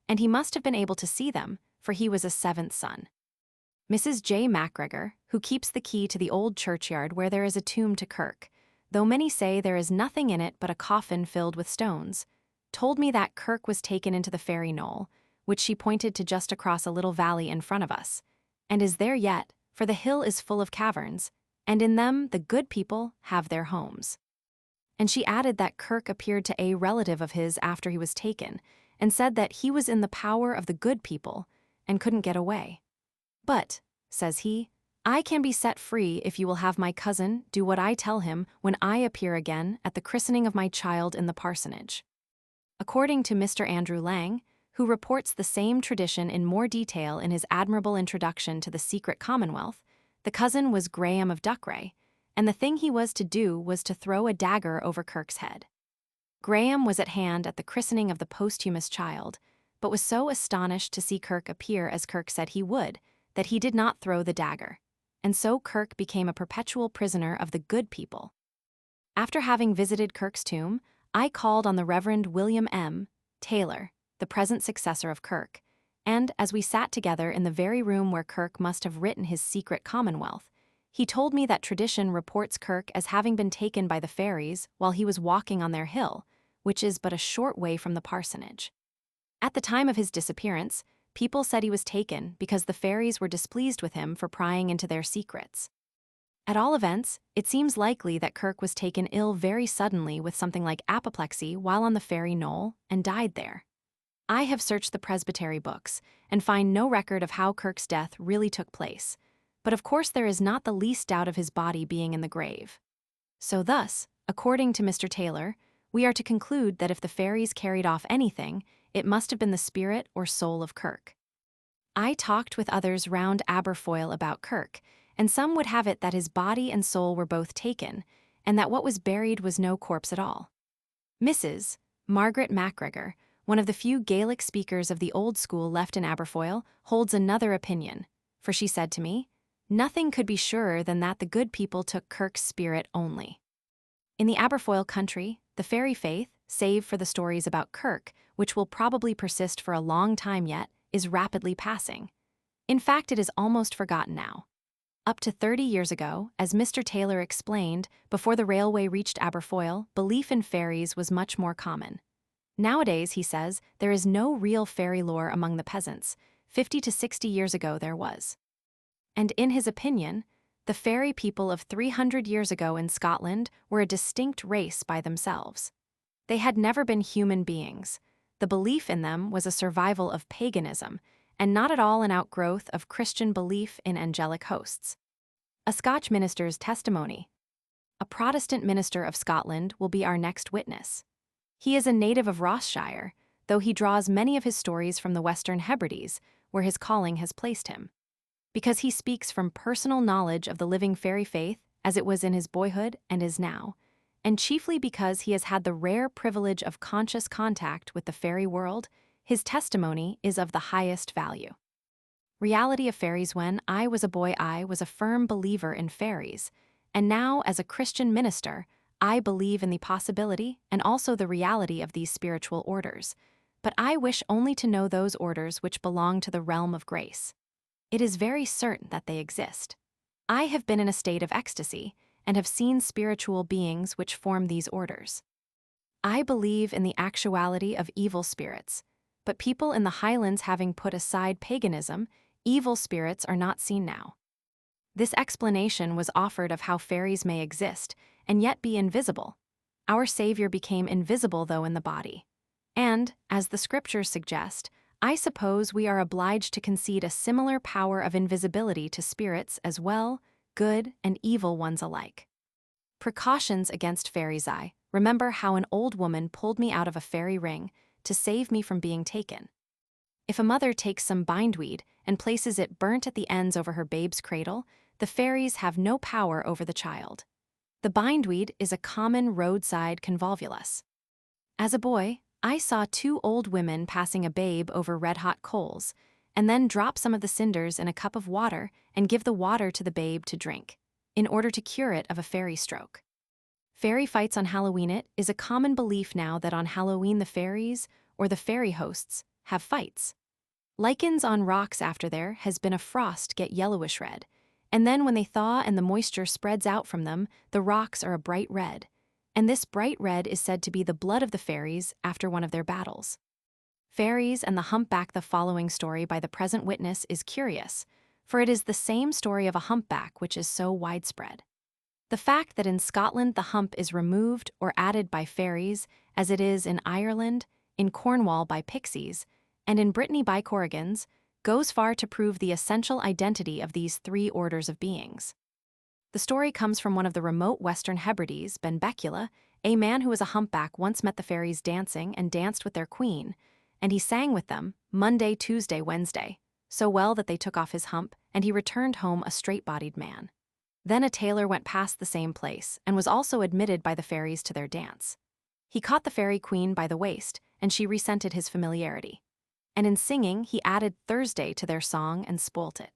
and he must have been able to see them, for he was a seventh son. Mrs. J. MacGregor, who keeps the key to the old churchyard where there is a tomb to Kirk, though many say there is nothing in it but a coffin filled with stones, told me that Kirk was taken into the fairy knoll, which she pointed to just across a little valley in front of us, and is there yet, for the hill is full of caverns, and in them the good people have their homes. And she added that Kirk appeared to a relative of his after he was taken, and said that he was in the power of the good people and couldn't get away. "But," says he, "I can be set free if you will have my cousin do what I tell him when I appear again at the christening of my child in the parsonage." According to Mr. Andrew Lang, who reports the same tradition in more detail in his admirable introduction to the Secret Commonwealth, the cousin was Graham of Duckray, and the thing he was to do was to throw a dagger over Kirk's head. Graham was at hand at the christening of the posthumous child, but was so astonished to see Kirk appear as Kirk said he would, that he did not throw the dagger, and so Kirk became a perpetual prisoner of the good people. After having visited Kirk's tomb, I called on the Reverend William M. Taylor, the present successor of Kirk, and as we sat together in the very room where Kirk must have written his Secret Commonwealth, he told me that tradition reports Kirk as having been taken by the fairies while he was walking on their hill, which is but a short way from the parsonage. At the time of his disappearance, people said he was taken because the fairies were displeased with him for prying into their secrets. At all events, it seems likely that Kirk was taken ill very suddenly with something like apoplexy while on the fairy knoll and died there. I have searched the presbytery books and find no record of how Kirk's death really took place, but of course there is not the least doubt of his body being in the grave. So thus, according to Mr. Taylor, we are to conclude that if the fairies carried off anything, it must have been the spirit or soul of Kirk. I talked with others round Aberfoyle about Kirk, and some would have it that his body and soul were both taken, and that what was buried was no corpse at all. Mrs. Margaret MacGregor, one of the few Gaelic speakers of the old school left in Aberfoyle, holds another opinion, for she said to me, "Nothing could be surer than that the good people took Kirk's spirit only." In the Aberfoyle country, the fairy faith, save for the stories about Kirk, which will probably persist for a long time yet, is rapidly passing. In fact, it is almost forgotten now. Up to 30 years ago, as Mr. Taylor explained, before the railway reached Aberfoyle, belief in fairies was much more common. Nowadays, he says, there is no real fairy lore among the peasants. 50 to 60 years ago there was. And in his opinion, the fairy people of 300 years ago in Scotland were a distinct race by themselves. They had never been human beings. The belief in them was a survival of paganism, and not at all an outgrowth of Christian belief in angelic hosts. A Scotch minister's testimony. A Protestant minister of Scotland will be our next witness. He is a native of RHÄS, though he draws many of his stories from the Western Hebrides, where his calling has placed him. Because he speaks from personal knowledge of the living fairy faith, as it was in his boyhood and is now, and chiefly because he has had the rare privilege of conscious contact with the fairy world, his testimony is of the highest value. Reality of fairies. When I was a boy, I was a firm believer in fairies, and now, as a Christian minister, I believe in the possibility and also the reality of these spiritual orders, but I wish only to know those orders which belong to the realm of grace. It is very certain that they exist. I have been in a state of ecstasy and have seen spiritual beings which form these orders. I believe in the actuality of evil spirits, but people in the Highlands having put aside paganism, evil spirits are not seen now. This explanation was offered of how fairies may exist and yet be invisible. Our Savior became invisible though in the body. And, as the scriptures suggest, I suppose we are obliged to concede a similar power of invisibility to spirits as well, good and evil ones alike. Precautions against fairies. I remember how an old woman pulled me out of a fairy ring to save me from being taken. If a mother takes some bindweed and places it burnt at the ends over her babe's cradle, the fairies have no power over the child. The bindweed is a common roadside convolvulus. As a boy, I saw two old women passing a babe over red-hot coals, and then drop some of the cinders in a cup of water and give the water to the babe to drink, in order to cure it of a fairy stroke. Fairy fights on Halloween. It is a common belief now that on Halloween the fairies, or the fairy hosts, have fights. Lichens on rocks after there has been a frost get yellowish red, and then when they thaw and the moisture spreads out from them, the rocks are a bright red, and this bright red is said to be the blood of the fairies after one of their battles. Fairies and the humpback. The following story by the present witness is curious, for it is the same story of a humpback which is so widespread. The fact that in Scotland the hump is removed or added by fairies, as it is in Ireland, in Cornwall by pixies, and in Brittany by Corrigans, goes far to prove the essential identity of these three orders of beings. The story comes from one of the remote Western Hebrides, Benbecula. A man who was a humpback once met the fairies dancing and danced with their queen, and he sang with them Monday, Tuesday, Wednesday, so well that they took off his hump, and he returned home a straight-bodied man. Then a tailor went past the same place and was also admitted by the fairies to their dance. He caught the fairy queen by the waist, and she resented his familiarity. And in singing, he added Thursday to their song and spoilt it.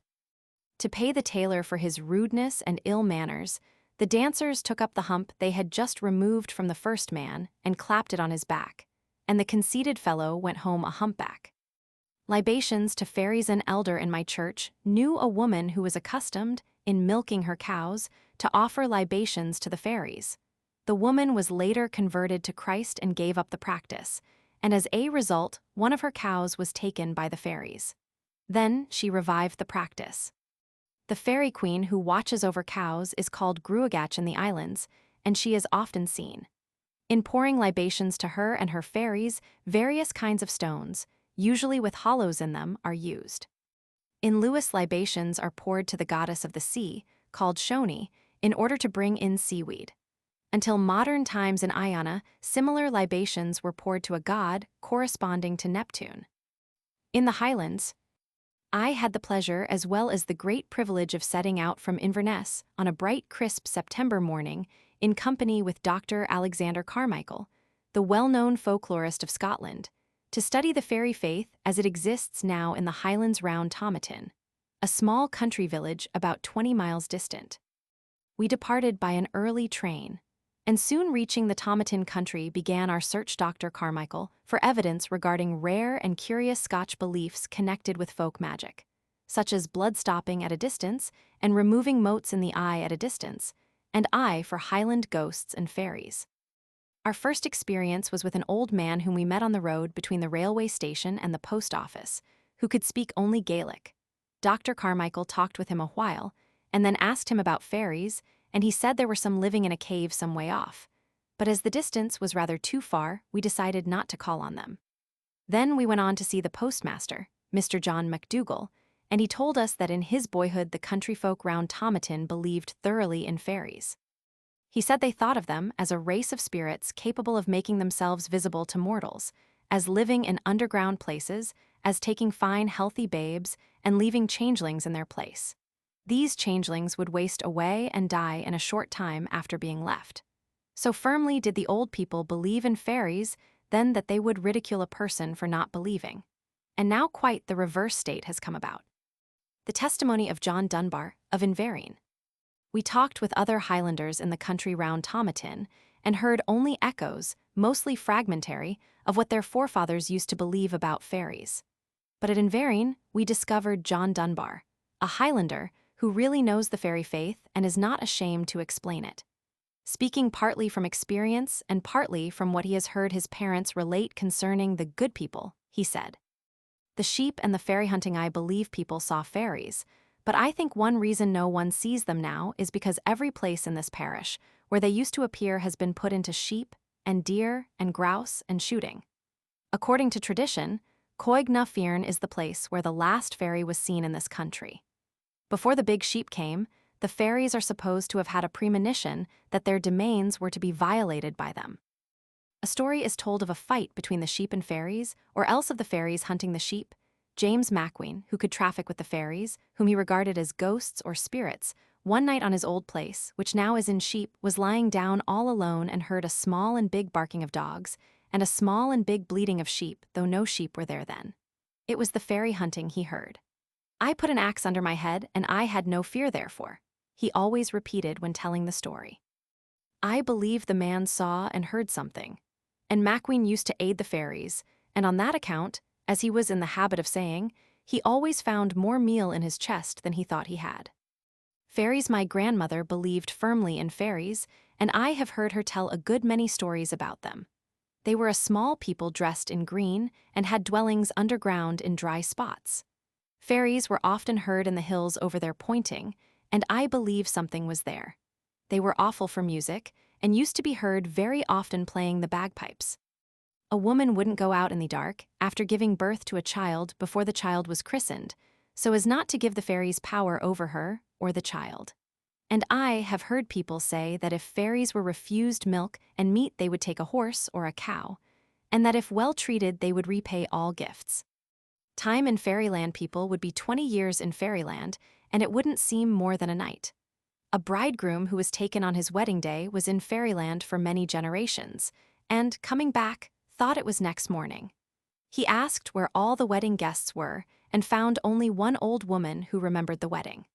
To pay the tailor for his rudeness and ill manners, the dancers took up the hump they had just removed from the first man and clapped it on his back, and the conceited fellow went home a humpback. Libations to fairies. An elder in my church knew a woman who was accustomed, in milking her cows, to offer libations to the fairies. The woman was later converted to Christ and gave up the practice, and as a result, one of her cows was taken by the fairies. Then she revived the practice. The fairy queen who watches over cows is called Gruagach in the islands, and she is often seen. In pouring libations to her and her fairies, various kinds of stones, usually with hollows in them, are used. In Lewis, libations are poured to the goddess of the sea, called Shoni, in order to bring in seaweed. Until modern times in Iona, similar libations were poured to a god corresponding to Neptune. In the Highlands, I had the pleasure as well as the great privilege of setting out from Inverness on a bright, crisp September morning in company with Dr. Alexander Carmichael, the well-known folklorist of Scotland, to study the fairy faith as it exists now in the Highlands round Tomatin, a small country village about 20 miles distant. We departed by an early train, and soon reaching the Tomatin country began our search. Dr. Carmichael for evidence regarding rare and curious Scotch beliefs connected with folk magic, such as blood stopping at a distance and removing motes in the eye at a distance, and I for Highland ghosts and fairies. Our first experience was with an old man whom we met on the road between the railway station and the post office, who could speak only Gaelic. Dr. Carmichael talked with him a while, and then asked him about fairies, and he said there were some living in a cave some way off. But as the distance was rather too far, we decided not to call on them. Then we went on to see the postmaster, Mr. John MacDougall, and he told us that in his boyhood the country folk round Tomatin believed thoroughly in fairies. He said they thought of them as a race of spirits capable of making themselves visible to mortals, as living in underground places, as taking fine, healthy babes and leaving changelings in their place. These changelings would waste away and die in a short time after being left. So firmly did the old people believe in fairies then that they would ridicule a person for not believing. And now quite the reverse state has come about. The testimony of John Dunbar, of Inverine. We talked with other Highlanders in the country round Tomatin and heard only echoes, mostly fragmentary, of what their forefathers used to believe about fairies. But at Inverine, we discovered John Dunbar, a Highlander who really knows the fairy faith and is not ashamed to explain it. Speaking partly from experience and partly from what he has heard his parents relate concerning the good people, he said, "The sheep and the fairy hunting, I believe people saw fairies, but I think one reason no one sees them now is because every place in this parish where they used to appear has been put into sheep and deer and grouse and shooting. According to tradition, Coig na Fearn is the place where the last fairy was seen in this country. Before the big sheep came, the fairies are supposed to have had a premonition that their domains were to be violated by them. A story is told of a fight between the sheep and fairies, or else of the fairies hunting the sheep. James Macqueen, who could traffic with the fairies, whom he regarded as ghosts or spirits, one night on his old place, which now is in sheep, was lying down all alone and heard a small and big barking of dogs, and a small and big bleating of sheep, though no sheep were there then. It was the fairy hunting he heard. I put an axe under my head, and I had no fear therefore," he always repeated when telling the story. I believe the man saw and heard something, and Macqueen used to aid the fairies, and on that account, as he was in the habit of saying, he always found more meal in his chest than he thought he had. Fairies, my grandmother believed firmly in fairies, and I have heard her tell a good many stories about them. They were a small people dressed in green and had dwellings underground in dry spots. Fairies were often heard in the hills over their pointing, and I believe something was there. They were awful for music and used to be heard very often playing the bagpipes. A woman wouldn't go out in the dark after giving birth to a child before the child was christened, so as not to give the fairies power over her or the child. And I have heard people say that if fairies were refused milk and meat, they would take a horse or a cow, and that if well treated, they would repay all gifts. Time in fairyland people would be 20 years in fairyland, and it wouldn't seem more than a night. A bridegroom who was taken on his wedding day was in fairyland for many generations, and, coming back, thought it was next morning. He asked where all the wedding guests were, and found only one old woman who remembered the wedding.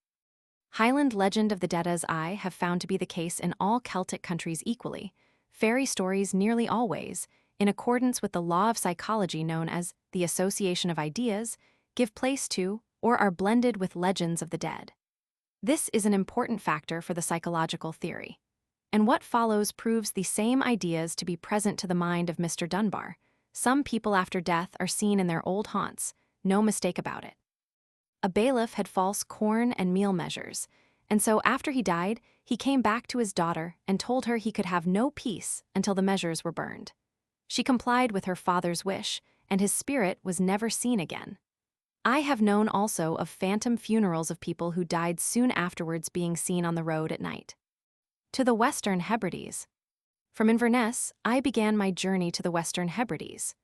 Highland legend of the Deada's Eye have found to be the case in all Celtic countries equally. Fairy stories nearly always, in accordance with the law of psychology known as the association of ideas, give place to or are blended with legends of the dead. This is an important factor for the psychological theory, and what follows proves the same ideas to be present to the mind of Mr. Dunbar. Some people after death are seen in their old haunts, no mistake about it. A bailiff had false corn and meal measures, and so after he died, he came back to his daughter and told her he could have no peace until the measures were burned. She complied with her father's wish, and his spirit was never seen again. I have known also of phantom funerals of people who died soon afterwards being seen on the road at night. To the Western Hebrides. From Inverness, I began my journey to the Western Hebrides.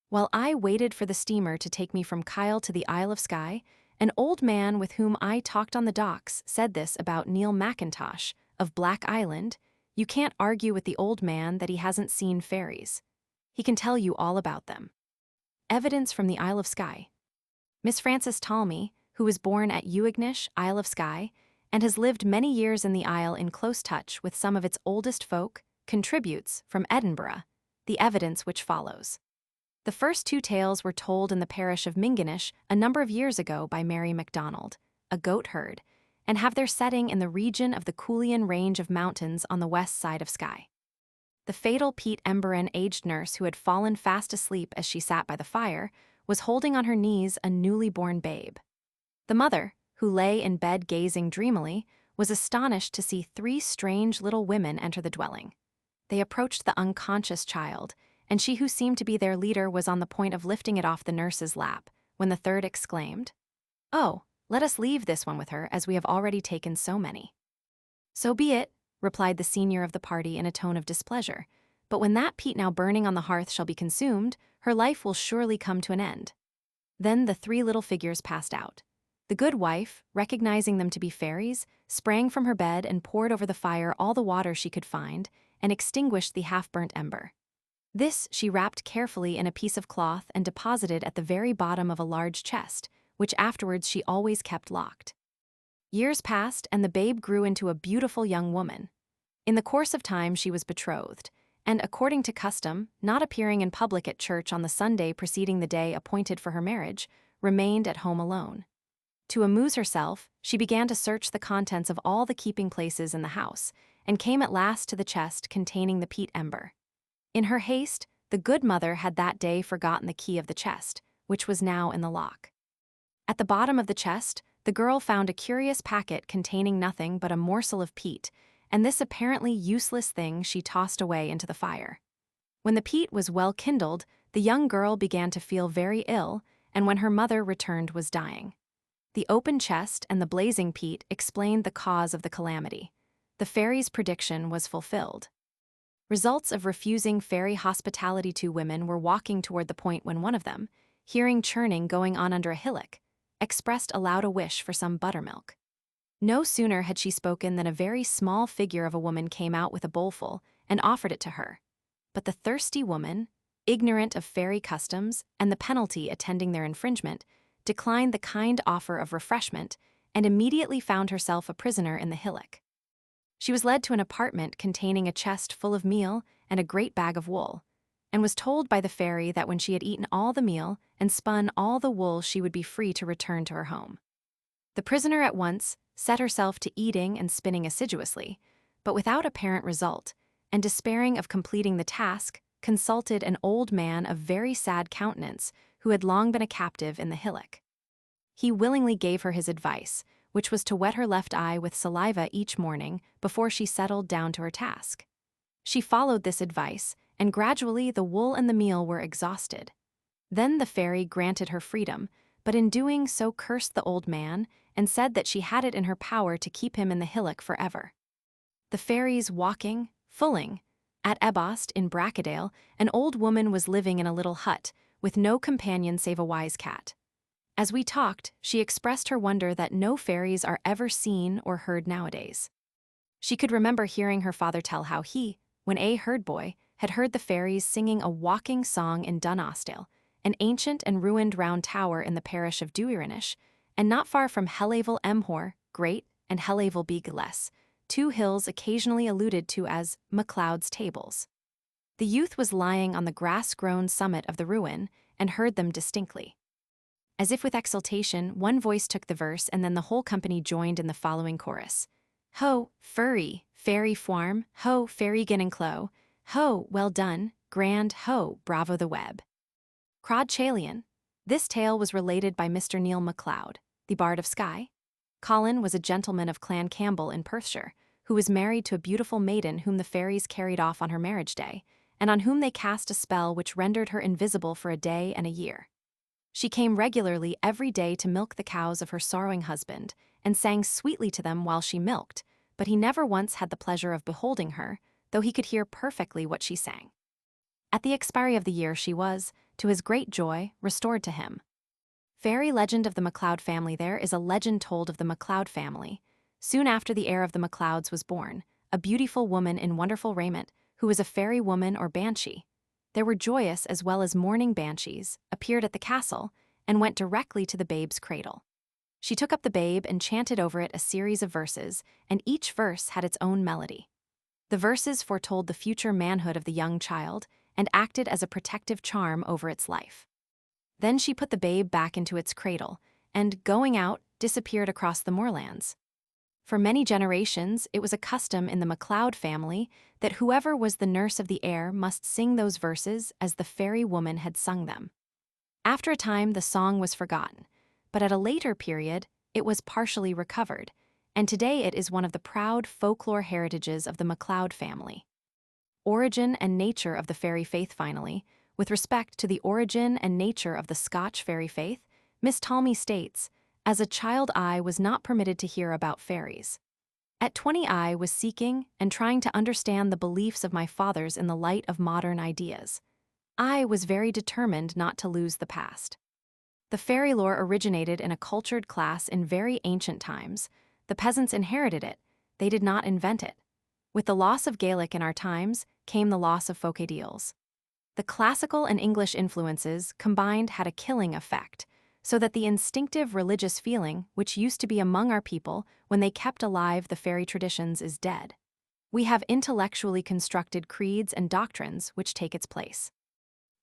While I waited for the steamer to take me from Kyle to the Isle of Skye, an old man with whom I talked on the docks said this about Neil Mackintosh of Black Island: "You can't argue with the old man that he hasn't seen fairies. He can tell you all about them." Evidence from the Isle of Skye. Miss Frances Talmy, who was born at Uignish, Isle of Skye, and has lived many years in the Isle in close touch with some of its oldest folk, contributes, from Edinburgh, the evidence which follows. The first two tales were told in the parish of Minginish a number of years ago by Mary MacDonald, a goat herd, and have their setting in the region of the Coolian range of mountains on the west side of Skye. The fatal Pete Emberen aged nurse who had fallen fast asleep as she sat by the fire was holding on her knees a newly born babe. The mother, who lay in bed gazing dreamily, was astonished to see three strange little women enter the dwelling. They approached the unconscious child, and she who seemed to be their leader was on the point of lifting it off the nurse's lap, when the third exclaimed, "Oh, let us leave this one with her, as we have already taken so many." "So be it," replied the senior of the party in a tone of displeasure, "but when that peat now burning on the hearth shall be consumed, her life will surely come to an end." Then the three little figures passed out. The good wife, recognizing them to be fairies, sprang from her bed and poured over the fire all the water she could find, and extinguished the half-burnt ember. This she wrapped carefully in a piece of cloth and deposited at the very bottom of a large chest, which afterwards she always kept locked. Years passed, and the babe grew into a beautiful young woman. In the course of time she was betrothed, and according to custom, not appearing in public at church on the Sunday preceding the day appointed for her marriage, remained at home alone. To amuse herself, she began to search the contents of all the keeping places in the house, and came at last to the chest containing the peat ember. In her haste, the good mother had that day forgotten the key of the chest, which was now in the lock. At the bottom of the chest, the girl found a curious packet containing nothing but a morsel of peat, and this apparently useless thing she tossed away into the fire. When the peat was well kindled, the young girl began to feel very ill, and when her mother returned was dying. The open chest and the blazing peat explained the cause of the calamity. The fairy's prediction was fulfilled. Results of refusing fairy hospitality to women were walking toward the point when one of them, hearing churning going on under a hillock, expressed aloud a wish for some buttermilk. No sooner had she spoken than a very small figure of a woman came out with a bowlful and offered it to her. But the thirsty woman, ignorant of fairy customs and the penalty attending their infringement, declined the kind offer of refreshment and immediately found herself a prisoner in the hillock. She was led to an apartment containing a chest full of meal and a great bag of wool, and was told by the fairy that when she had eaten all the meal and spun all the wool she would be free to return to her home. The prisoner at once set herself to eating and spinning assiduously, but without apparent result, and despairing of completing the task, consulted an old man of very sad countenance who had long been a captive in the hillock. He willingly gave her his advice, which was to wet her left eye with saliva each morning before she settled down to her task. She followed this advice, and gradually the wool and the meal were exhausted. Then the fairy granted her freedom, but in doing so cursed the old man and said that she had it in her power to keep him in the hillock forever. The fairies walking, fulling. At Ebost in Brackadale, an old woman was living in a little hut, with no companion save a wise cat. As we talked, she expressed her wonder that no fairies are ever seen or heard nowadays. She could remember hearing her father tell how he, when a herd boy, had heard the fairies singing a walking song in Dunostale, an ancient and ruined round tower in the parish of Duirinish, and not far from Hellevel Emhor, Great, and Hellevel Beagles, two hills occasionally alluded to as MacLeod's Tables. The youth was lying on the grass-grown summit of the ruin and heard them distinctly. As if with exultation, one voice took the verse, and then the whole company joined in the following chorus. Ho, furry, fairy fwarm, ho, fairy gin and clo, ho, well done, grand, ho, bravo the web. CARMICHAEL. This tale was related by Mr. Neil MacLeod, the Bard of Skye. Colin was a gentleman of Clan Campbell in Perthshire, who was married to a beautiful maiden whom the fairies carried off on her marriage day, and on whom they cast a spell which rendered her invisible for a day and a year. She came regularly every day to milk the cows of her sorrowing husband, and sang sweetly to them while she milked, but he never once had the pleasure of beholding her, though he could hear perfectly what she sang. At the expiry of the year she was, to his great joy, restored to him. Fairy legend of the MacLeod family. There is a legend told of the MacLeod family. Soon after the heir of the MacLeods was born, a beautiful woman in wonderful raiment, who was a fairy woman or banshee. There were joyous as well as mourning banshees, appeared at the castle, and went directly to the babe's cradle. She took up the babe and chanted over it a series of verses, and each verse had its own melody. The verses foretold the future manhood of the young child, and acted as a protective charm over its life. Then she put the babe back into its cradle, and, going out, disappeared across the moorlands. For many generations, it was a custom in the MacLeod family that whoever was the nurse of the heir must sing those verses as the fairy woman had sung them. After a time, the song was forgotten, but at a later period, it was partially recovered, and today it is one of the proud folklore heritages of the MacLeod family. Origin and nature of the fairy faith. Finally, with respect to the origin and nature of the Scotch fairy faith, Miss Talmy states, "As a child I was not permitted to hear about fairies. At 20 I was seeking and trying to understand the beliefs of my fathers in the light of modern ideas. I was very determined not to lose the past. The fairy lore originated in a cultured class in very ancient times. The peasants inherited it, they did not invent it. With the loss of Gaelic in our times came the loss of folk ideals. The classical and English influences combined had a killing effect, so that the instinctive religious feeling which used to be among our people when they kept alive the fairy traditions is dead. We have intellectually constructed creeds and doctrines which take its place.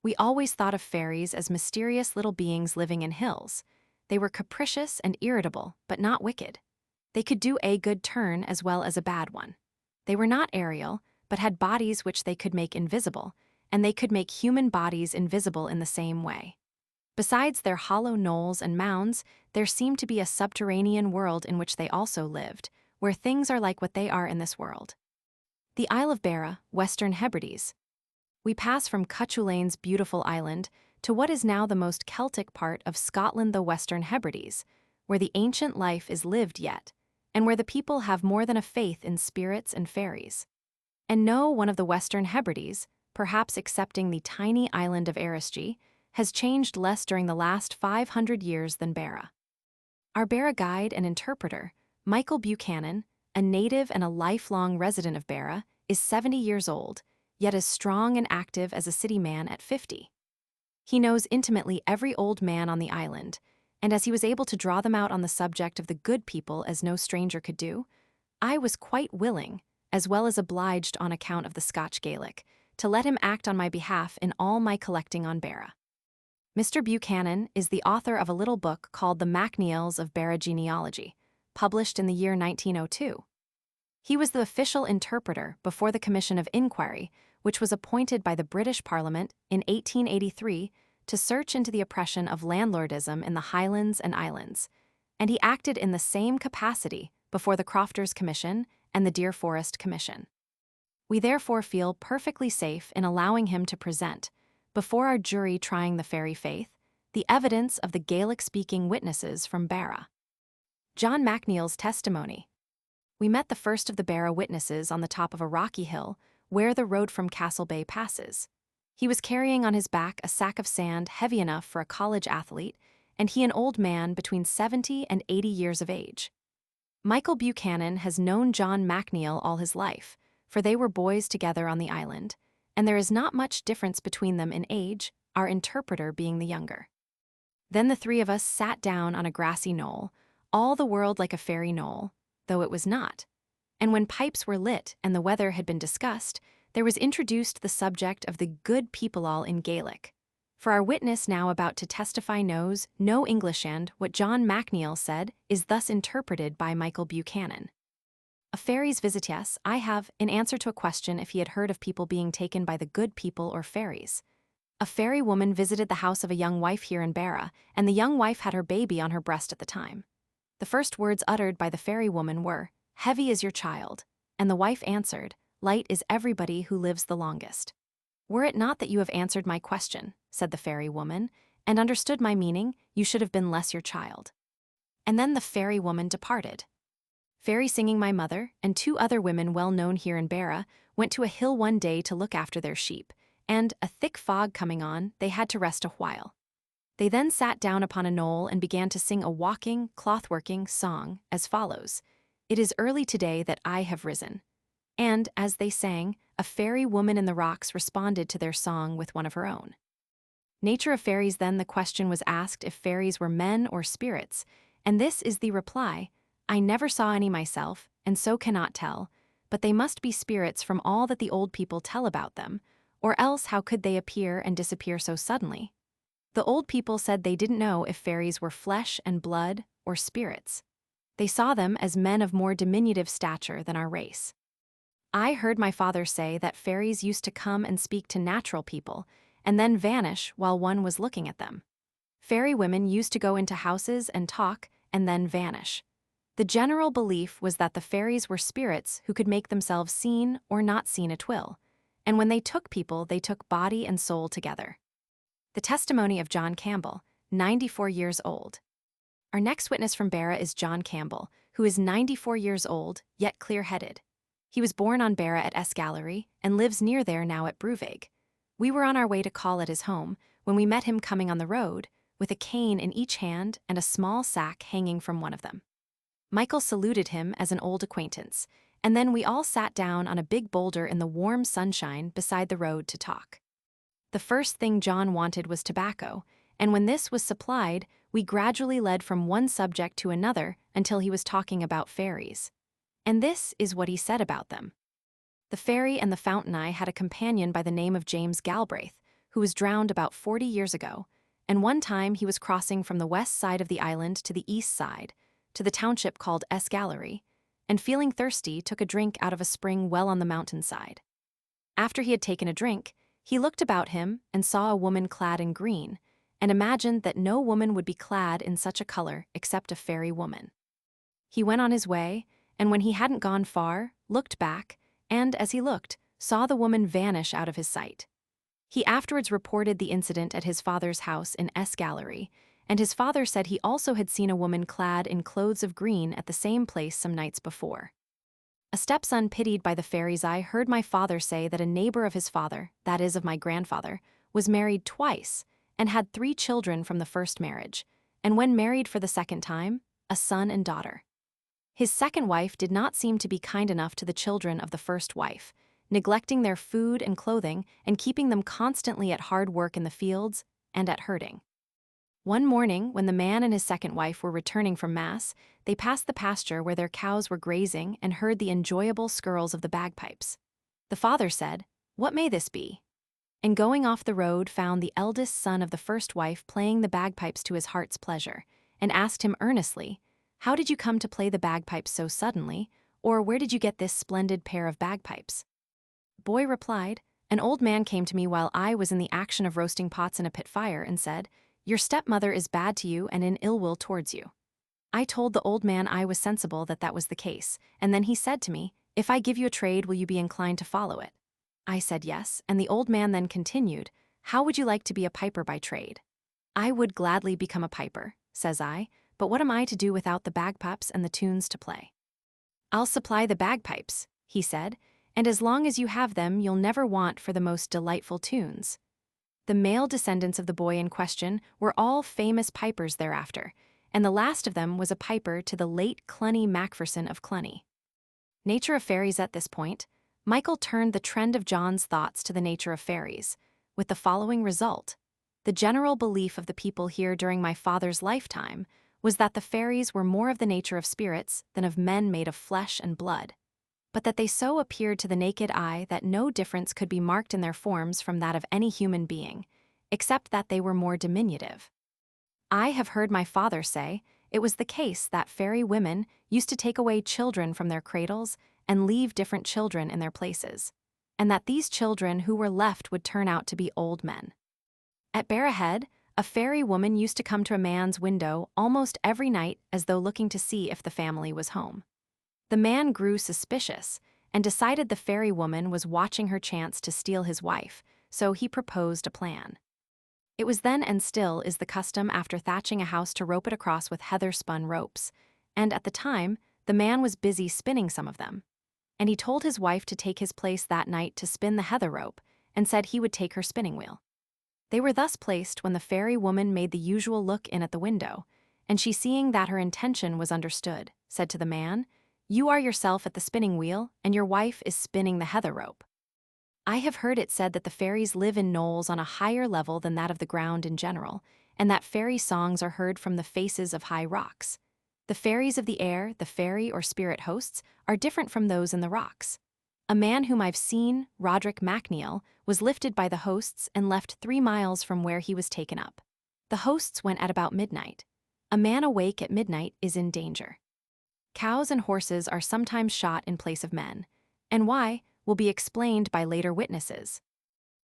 We always thought of fairies as mysterious little beings living in hills. They were capricious and irritable, but not wicked. They could do a good turn as well as a bad one. They were not aerial, but had bodies which they could make invisible, and they could make human bodies invisible in the same way. Besides their hollow knolls and mounds, there seemed to be a subterranean world in which they also lived, where things are like what they are in this world. The Isle of Barra, Western Hebrides. We pass from Cuchulain's beautiful island to what is now the most Celtic part of Scotland, the Western Hebrides, where the ancient life is lived yet, and where the people have more than a faith in spirits and fairies. And no one of the Western Hebrides, perhaps excepting the tiny island of RHº, has changed less during the last 500 years than Barra. Our Barra guide and interpreter, Michael Buchanan, a native and a lifelong resident of Barra, is 70 years old, yet as strong and active as a city man at 50. He knows intimately every old man on the island, and as he was able to draw them out on the subject of the good people as no stranger could do, I was quite willing, as well as obliged on account of the Scotch Gaelic, to let him act on my behalf in all my collecting on Barra. Mr. Buchanan is the author of a little book called The MACNEIL'S of Barra Genealogy, published in the year 1902. He was the official interpreter before the Commission of Inquiry, which was appointed by the British Parliament in 1883 to search into the oppression of landlordism in the Highlands and Islands, and he acted in the same capacity before the Crofters Commission and the Deer Forest Commission. We therefore feel perfectly safe in allowing him to present, before our jury trying the fairy faith, the evidence of the Gaelic-speaking witnesses from Barra. John MacNeil's testimony. We met the first of the Barra witnesses on the top of a rocky hill where the road from Castle Bay passes. He was carrying on his back a sack of sand heavy enough for a college athlete, and he an old man between 70 and 80 years of age. Michael Buchanan has known John MacNeil all his life, for they were boys together on the island, and there is not much difference between them in age, our interpreter being the younger. Then the three of us sat down on a grassy knoll, all the world like a fairy knoll, though it was not. And when pipes were lit and the weather had been discussed, there was introduced the subject of the good people all in Gaelic. For our witness now about to testify knows no English, and what John MacNeil said is thus interpreted by Michael Buchanan. A fairies visit. Yes, I have, in answer to a question if he had heard of people being taken by the good people or fairies. A fairy woman visited the house of a young wife here in Barra, and the young wife had her baby on her breast at the time. The first words uttered by the fairy woman were, "Heavy is your child," and the wife answered, "Light is everybody who lives the longest." "Were it not that you have answered my question," said the fairy woman, and understood my meaning, you should have been less your child." And then the fairy woman departed. Fairy Singing My mother and 2 other women well known here in Barra went to a hill one day to look after their sheep, and, a thick fog coming on, they had to rest a while. They then sat down upon a knoll and began to sing a walking, cloth-working song as follows: "It is early today that I have risen." And, as they sang, a fairy woman in the rocks responded to their song with one of her own. Nature of fairies. Then the question was asked if fairies were men or spirits, and this is the reply: "I never saw any myself, and so cannot tell, but they must be spirits from all that the old people tell about them, or else how could they appear and disappear so suddenly?" The old people said they didn't know if fairies were flesh and blood or spirits. They saw them as men of more diminutive stature than our race. I heard my father say that fairies used to come and speak to natural people, and then vanish while one was looking at them. Fairy women used to go into houses and talk, and then vanish. The general belief was that the fairies were spirits who could make themselves seen or not seen at will, and when they took people, they took body and soul together. The testimony of John Campbell, 94 years old. Our next witness from Barra is John Campbell, who is 94 years old, yet clear-headed. He was born on Barra at Esgallery and lives near there now at Bruvig. We were on our way to call at his home when we met him coming on the road, with a cane in each hand and a small sack hanging from one of them. Michael saluted him as an old acquaintance, and then we all sat down on a big boulder in the warm sunshine beside the road to talk. The first thing John wanted was tobacco, and when this was supplied, we gradually led from one subject to another until he was talking about fairies. And this is what he said about them. The fairy and the fountain eye had a companion by the name of James Galbraith, who was drowned about 40 years ago, and one time he was crossing from the west side of the island to the east side, to the township called Esgallery, and feeling thirsty took a drink out of a spring well on the mountainside. After he had taken a drink, he looked about him and saw a woman clad in green, and imagined that no woman would be clad in such a color except a fairy woman. He went on his way, and when he hadn't gone far, looked back, and, as he looked, saw the woman vanish out of his sight. He afterwards reported the incident at his father's house in Esgallery, and his father said he also had seen a woman clad in clothes of green at the same place some nights before. A stepson pitied by the fairies. I heard my father say that a neighbor of his father, that is of my grandfather, was married twice, and had 3 children from the first marriage, and when married for the second time, a son and daughter. His second wife did not seem to be kind enough to the children of the first wife, neglecting their food and clothing and keeping them constantly at hard work in the fields and at herding. One morning, when the man and his second wife were returning from Mass, they passed the pasture where their cows were grazing and heard the enjoyable skirls of the bagpipes. The father said, "What may this be?" and going off the road found the eldest son of the first wife playing the bagpipes to his heart's pleasure, and asked him earnestly, "How did you come to play the bagpipes so suddenly, or where did you get this splendid pair of bagpipes?" The boy replied, "An old man came to me while I was in the action of roasting pots in a pit fire and said, 'Your stepmother is bad to you and in ill will towards you.' I told the old man I was sensible that that was the case, and then he said to me, 'If I give you a trade, will you be inclined to follow it?' I said yes, and the old man then continued, 'How would you like to be a piper by trade?' 'I would gladly become a piper,' says I, 'but what am I to do without the bagpipes and the tunes to play?' 'I'll supply the bagpipes,' he said, 'and as long as you have them, you'll never want for the most delightful tunes.' The male descendants of the boy in question were all famous pipers thereafter, and the last of them was a piper to the late Cluny Macpherson of Cluny. Nature of fairies. At this point, Michael turned the trend of John's thoughts to the nature of fairies, with the following result. The general belief of the people here during my father's lifetime was that the fairies were more of the nature of spirits than of men made of flesh and blood, but that they so appeared to the naked eye that no difference could be marked in their forms from that of any human being, except that they were more diminutive. I have heard my father say it was the case that fairy women used to take away children from their cradles and leave different children in their places, and that these children who were left would turn out to be old men. At Barra Head, a fairy woman used to come to a man's window almost every night as though looking to see if the family was home. The man grew suspicious and decided the fairy woman was watching her chance to steal his wife, so he proposed a plan. It was then and still is the custom after thatching a house to rope it across with heather-spun ropes, and at the time, the man was busy spinning some of them. And he told his wife to take his place that night to spin the heather rope, and said he would take her spinning wheel. They were thus placed when the fairy woman made the usual look in at the window, and she, seeing that her intention was understood, said to the man, "You are yourself at the spinning wheel, and your wife is spinning the heather rope." I have heard it said that the fairies live in knolls on a higher level than that of the ground in general, and that fairy songs are heard from the faces of high rocks. The fairies of the air, the fairy or spirit hosts, are different from those in the rocks. A man whom I've seen, Roderick MacNeil, was lifted by the hosts and left 3 miles from where he was taken up. The hosts went at about midnight. A man awake at midnight is in danger. Cows and horses are sometimes shot in place of men, and why will be explained by later witnesses.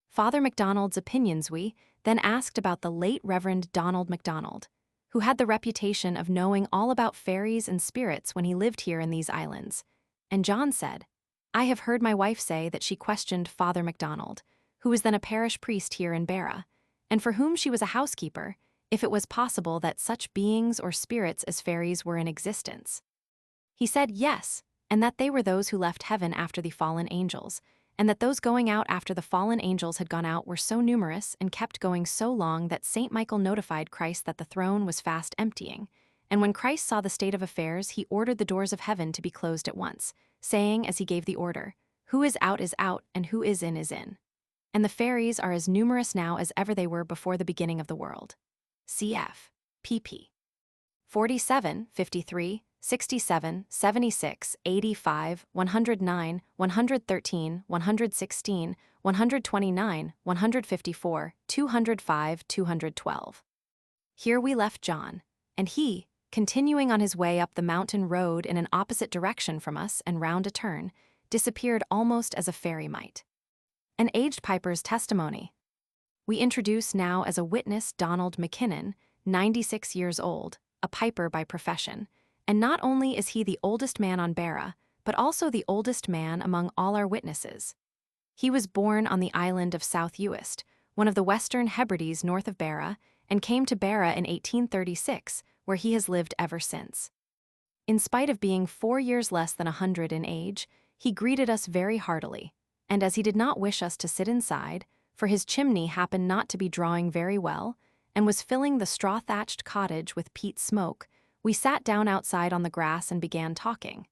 Father MacDonald's opinions we then asked about the late Reverend Donald MacDonald, who had the reputation of knowing all about fairies and spirits when he lived here in these islands. And John said, "I have heard my wife say that she questioned Father MacDonald, who was then a parish priest here in Barra, and for whom she was a housekeeper, if it was possible that such beings or spirits as fairies were in existence. He said yes, and that they were those who left heaven after the fallen angels, and that those going out after the fallen angels had gone out were so numerous and kept going so long that St. Michael notified Christ that the throne was fast emptying, and when Christ saw the state of affairs, he ordered the doors of heaven to be closed at once, saying as he gave the order, 'Who is out, and who is in, is in.' And the fairies are as numerous now as ever they were before the beginning of the world." Cf. pp. 47, 53, 67, 76, 85, 109, 113, 116, 129, 154, 205, 212. Here we left John, and he, continuing on his way up the mountain road in an opposite direction from us and round a turn, disappeared almost as a fairy might. An aged piper's testimony. We introduce now as a witness Donald McKinnon, 96 years old, a piper by profession, and not only is he the oldest man on Barra, but also the oldest man among all our witnesses. He was born on the island of South Uist, one of the Western Hebrides north of Barra, and came to Barra in 1836, where he has lived ever since. In spite of being 4 years less than 100 in age, he greeted us very heartily, and as he did not wish us to sit inside, for his chimney happened not to be drawing very well, and was filling the straw-thatched cottage with peat smoke, we sat down outside on the grass and began talking.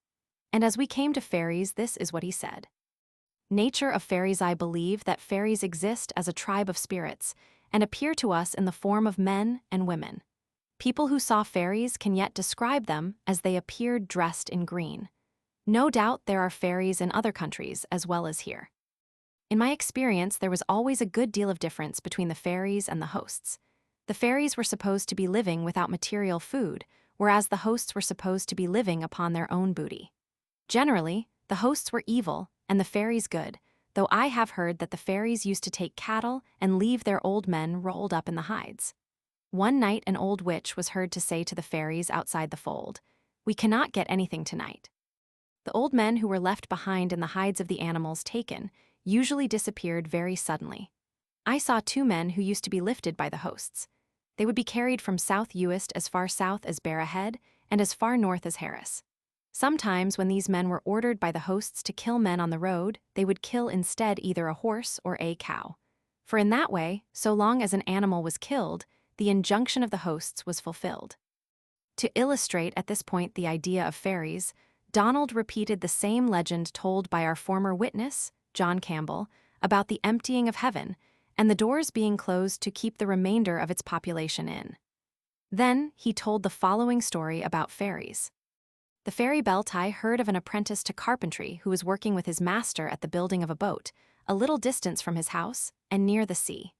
And as we came to fairies, this is what he said. "Nature of fairies, I believe that fairies exist as a tribe of spirits, and appear to us in the form of men and women. People who saw fairies can yet describe them as they appeared dressed in green. No doubt there are fairies in other countries as well as here. In my experience, there was always a good deal of difference between the fairies and the hosts. The fairies were supposed to be living without material food, whereas the hosts were supposed to be living upon their own booty. Generally, the hosts were evil and the fairies good, though I have heard that the fairies used to take cattle and leave their old men rolled up in the hides. One night an old witch was heard to say to the fairies outside the fold, 'We cannot get anything tonight.' The old men who were left behind and the hides of the animals taken usually disappeared very suddenly. I saw 2 men who used to be lifted by the hosts. They would be carried from South Uist as far south as Barra Head and as far north as RHÄS. Sometimes when these men were ordered by the hosts to kill men on the road, they would kill instead either a horse or a cow. For in that way, so long as an animal was killed, the injunction of the hosts was fulfilled." To illustrate at this point the idea of fairies, Donald repeated the same legend told by our former witness, John Campbell, about the emptying of heaven, and the doors being closed to keep the remainder of its population in. Then he told the following story about fairies. The fairy Beltai heard of an apprentice to carpentry who was working with his master at the building of a boat, a little distance from his house and near the sea.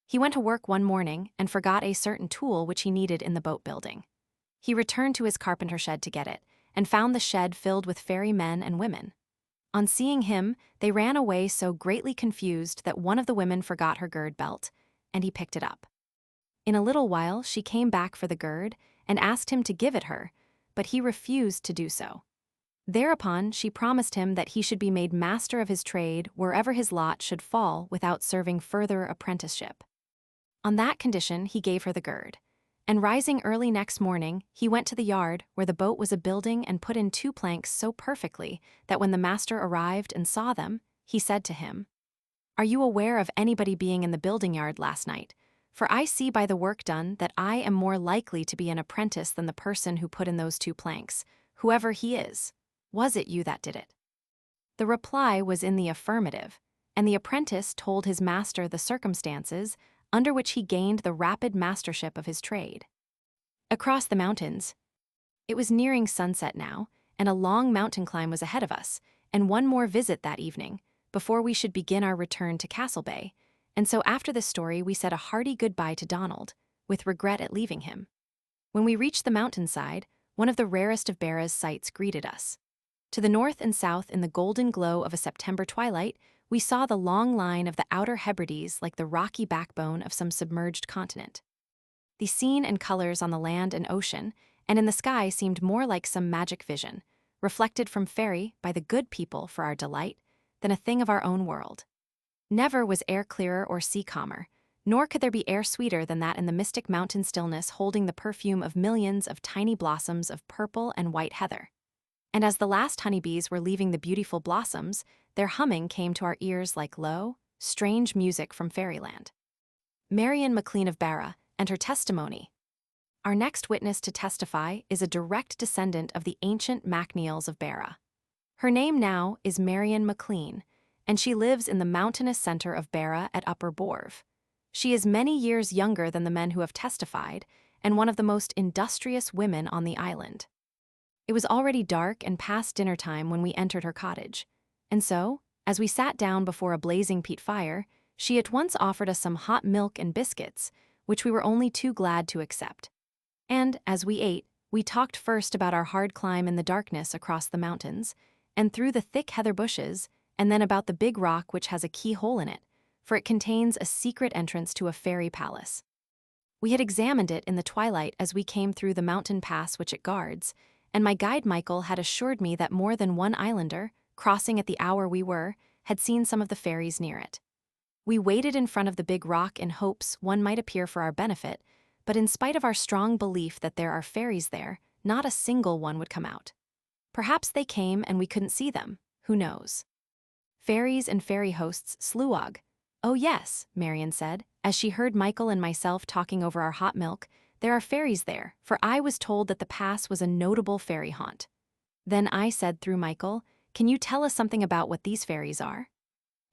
He went to work one morning and forgot a certain tool which he needed in the boat building. He returned to his carpenter shed to get it, and found the shed filled with fairy men and women. On seeing him, they ran away so greatly confused that one of the women forgot her gird belt, and he picked it up. In a little while she came back for the gird and asked him to give it her, but he refused to do so. Thereupon she promised him that he should be made master of his trade wherever his lot should fall without serving further apprenticeship. On that condition, he gave her the gird. And rising early next morning, he went to the yard where the boat was a building and put in 2 planks so perfectly that when the master arrived and saw them, he said to him, "Are you aware of anybody being in the building yard last night? For I see by the work done that I am more likely to be an apprentice than the person who put in those 2 planks, whoever he is. Was it you that did it?" The reply was in the affirmative, and the apprentice told his master the circumstances under which he gained the rapid mastership of his trade. Across the mountains. It was nearing sunset now, and a long mountain climb was ahead of us, and one more visit that evening, before we should begin our return to Castle Bay, and so after this story we said a hearty goodbye to Donald, with regret at leaving him. When we reached the mountainside, one of the rarest of BRAZ sights greeted us. To the north and south in the golden glow of a September twilight, we saw the long line of the outer Hebrides like the rocky backbone of some submerged continent. The scene and colors on the land and ocean, and in the sky seemed more like some magic vision, reflected from fairy by the good people for our delight, than a thing of our own world. Never was air clearer or sea calmer, nor could there be air sweeter than that in the mystic mountain stillness holding the perfume of millions of tiny blossoms of purple and white heather. And as the last honeybees were leaving the beautiful blossoms, their humming came to our ears like low, strange music from fairyland. Marion MacLean of Barra, and her testimony. Our next witness to testify is a direct descendant of the ancient MACNEIL'S of Barra. Her name now is Marion MacLean, and she lives in the mountainous center of Barra at Upper Borv. She is many years younger than the men who have testified, and one of the most industrious women on the island. It was already dark and past dinner time when we entered her cottage, and so, as we sat down before a blazing peat fire, she at once offered us some hot milk and biscuits, which we were only too glad to accept. And, as we ate, we talked first about our hard climb in the darkness across the mountains, and through the thick heather bushes, and then about the big rock which has a keyhole in it, for it contains a secret entrance to a fairy palace. We had examined it in the twilight as we came through the mountain pass which it guards, and my guide Michael had assured me that more than one islander, crossing at the hour we were, had seen some of the fairies near it. We waited in front of the big rock in hopes one might appear for our benefit, but in spite of our strong belief that there are fairies there, not a single one would come out. Perhaps they came and we couldn't see them, who knows? Fairies and fairy hosts sluag. "Oh yes," Marion said, as she heard Michael and myself talking over our hot milk, "there are fairies there, for I was told that the pass was a notable fairy haunt." Then I said through Michael, "Can you tell us something about what these fairies are?"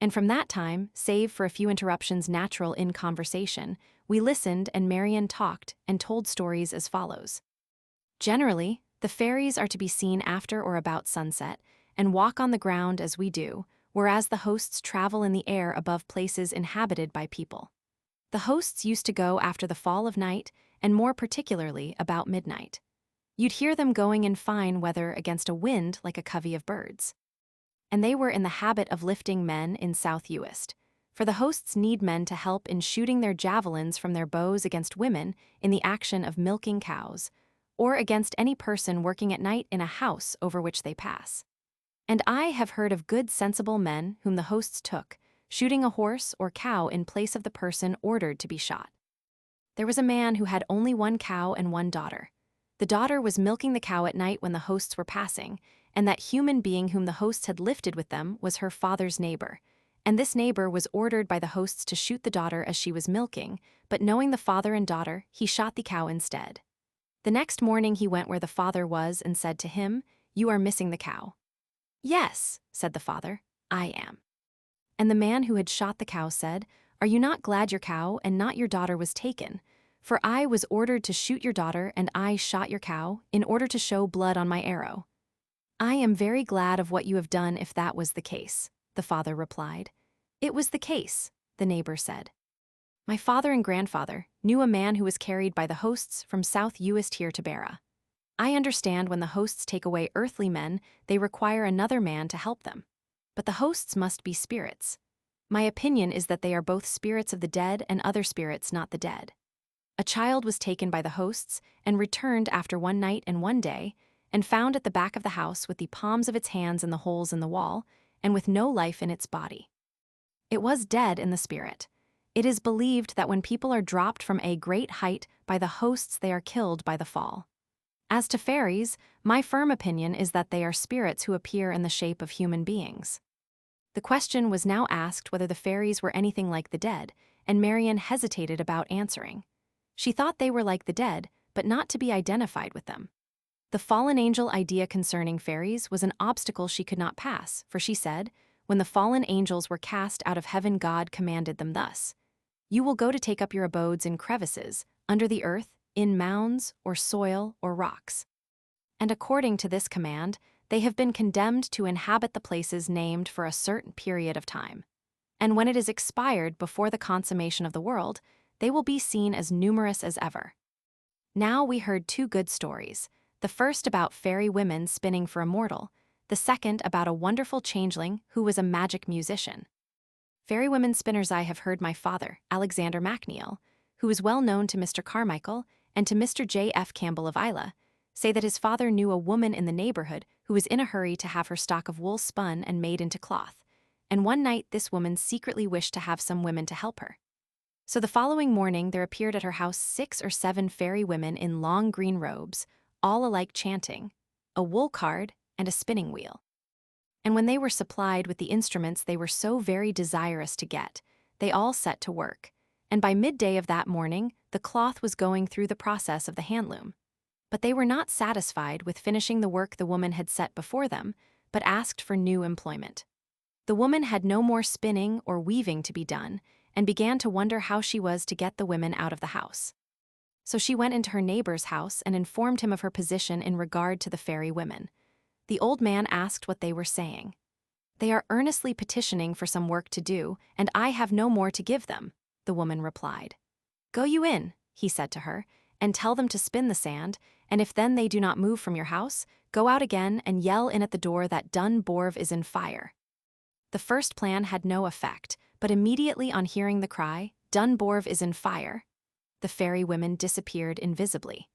And from that time, save for a few interruptions natural in conversation, we listened and Marion talked and told stories as follows. Generally, the fairies are to be seen after or about sunset and walk on the ground as we do, whereas the hosts travel in the air above places inhabited by people. The hosts used to go after the fall of night, and more particularly about midnight. You'd hear them going in fine weather against a wind like a covey of birds. And they were in the habit of lifting men in South Uist, for the hosts need men to help in shooting their javelins from their bows against women in the action of milking cows, or against any person working at night in a house over which they pass. And I have heard of good sensible men whom the hosts took, shooting a horse or cow in place of the person ordered to be shot. There was a man who had only 1 cow and 1 daughter. The daughter was milking the cow at night when the hosts were passing, and that human being whom the hosts had lifted with them was her father's neighbor. And this neighbor was ordered by the hosts to shoot the daughter as she was milking, but knowing the father and daughter, he shot the cow instead. The next morning he went where the father was and said to him, "You are missing the cow." "Yes," said the father, "I am." And the man who had shot the cow said, "Are you not glad your cow and not your daughter was taken? For I was ordered to shoot your daughter and I shot your cow in order to show blood on my arrow." "I am very glad of what you have done if that was the case," the father replied. "It was the case," the neighbor said. "My father and grandfather knew a man who was carried by the hosts from South Uist here to Barra. I understand when the hosts take away earthly men, they require another man to help them. But the hosts must be spirits. My opinion is that they are both spirits of the dead and other spirits not the dead. A child was taken by the hosts and returned after 1 night and 1 day, and found at the back of the house with the palms of its hands in the holes in the wall, and with no life in its body. It was dead in the spirit, It is believed that when people are dropped from a great height by the hosts, they are killed by the fall. As to fairies, my firm opinion is that they are spirits who appear in the shape of human beings. The question was now asked whether the fairies were anything like the dead, and Marian hesitated about answering. She thought they were like the dead, but not to be identified with them. The fallen angel idea concerning fairies was an obstacle she could not pass, for she said, when the fallen angels were cast out of heaven, God commanded them thus: "You will go to take up your abodes in crevices, under the earth, in mounds, or soil, or rocks." And according to this command, they have been condemned to inhabit the places named for a certain period of time. And when it is expired before the consummation of the world, they will be seen as numerous as ever. Now we heard two good stories, the first about fairy women spinning for a mortal, the second about a wonderful changeling who was a magic musician. Fairy women spinners. I have heard my father, Alexander MacNeil, who is well known to Mr. Carmichael and to Mr. J. F. Campbell of Islay, say that his father knew a woman in the neighborhood who was in a hurry to have her stock of wool spun and made into cloth, and one night this woman secretly wished to have some women to help her. So the following morning there appeared at her house 6 or 7 fairy women in long green robes, all alike chanting, a wool card and a spinning wheel. And when they were supplied with the instruments they were so very desirous to get, they all set to work, and by midday of that morning the cloth was going through the process of the handloom. But they were not satisfied with finishing the work the woman had set before them, but asked for new employment. The woman had no more spinning or weaving to be done, and began to wonder how she was to get the women out of the house. So she went into her neighbor's house and informed him of her position in regard to the fairy women. The old man asked what they were saying. "They are earnestly petitioning for some work to do, and I have no more to give them," the woman replied. "Go you in," he said to her, "and tell them to spin the sand, and if then they do not move from your house, go out again and yell in at the door that Dunborv is in fire." The first plan had no effect, but immediately on hearing the cry, "Dunborv is in fire," the fairy women disappeared invisibly.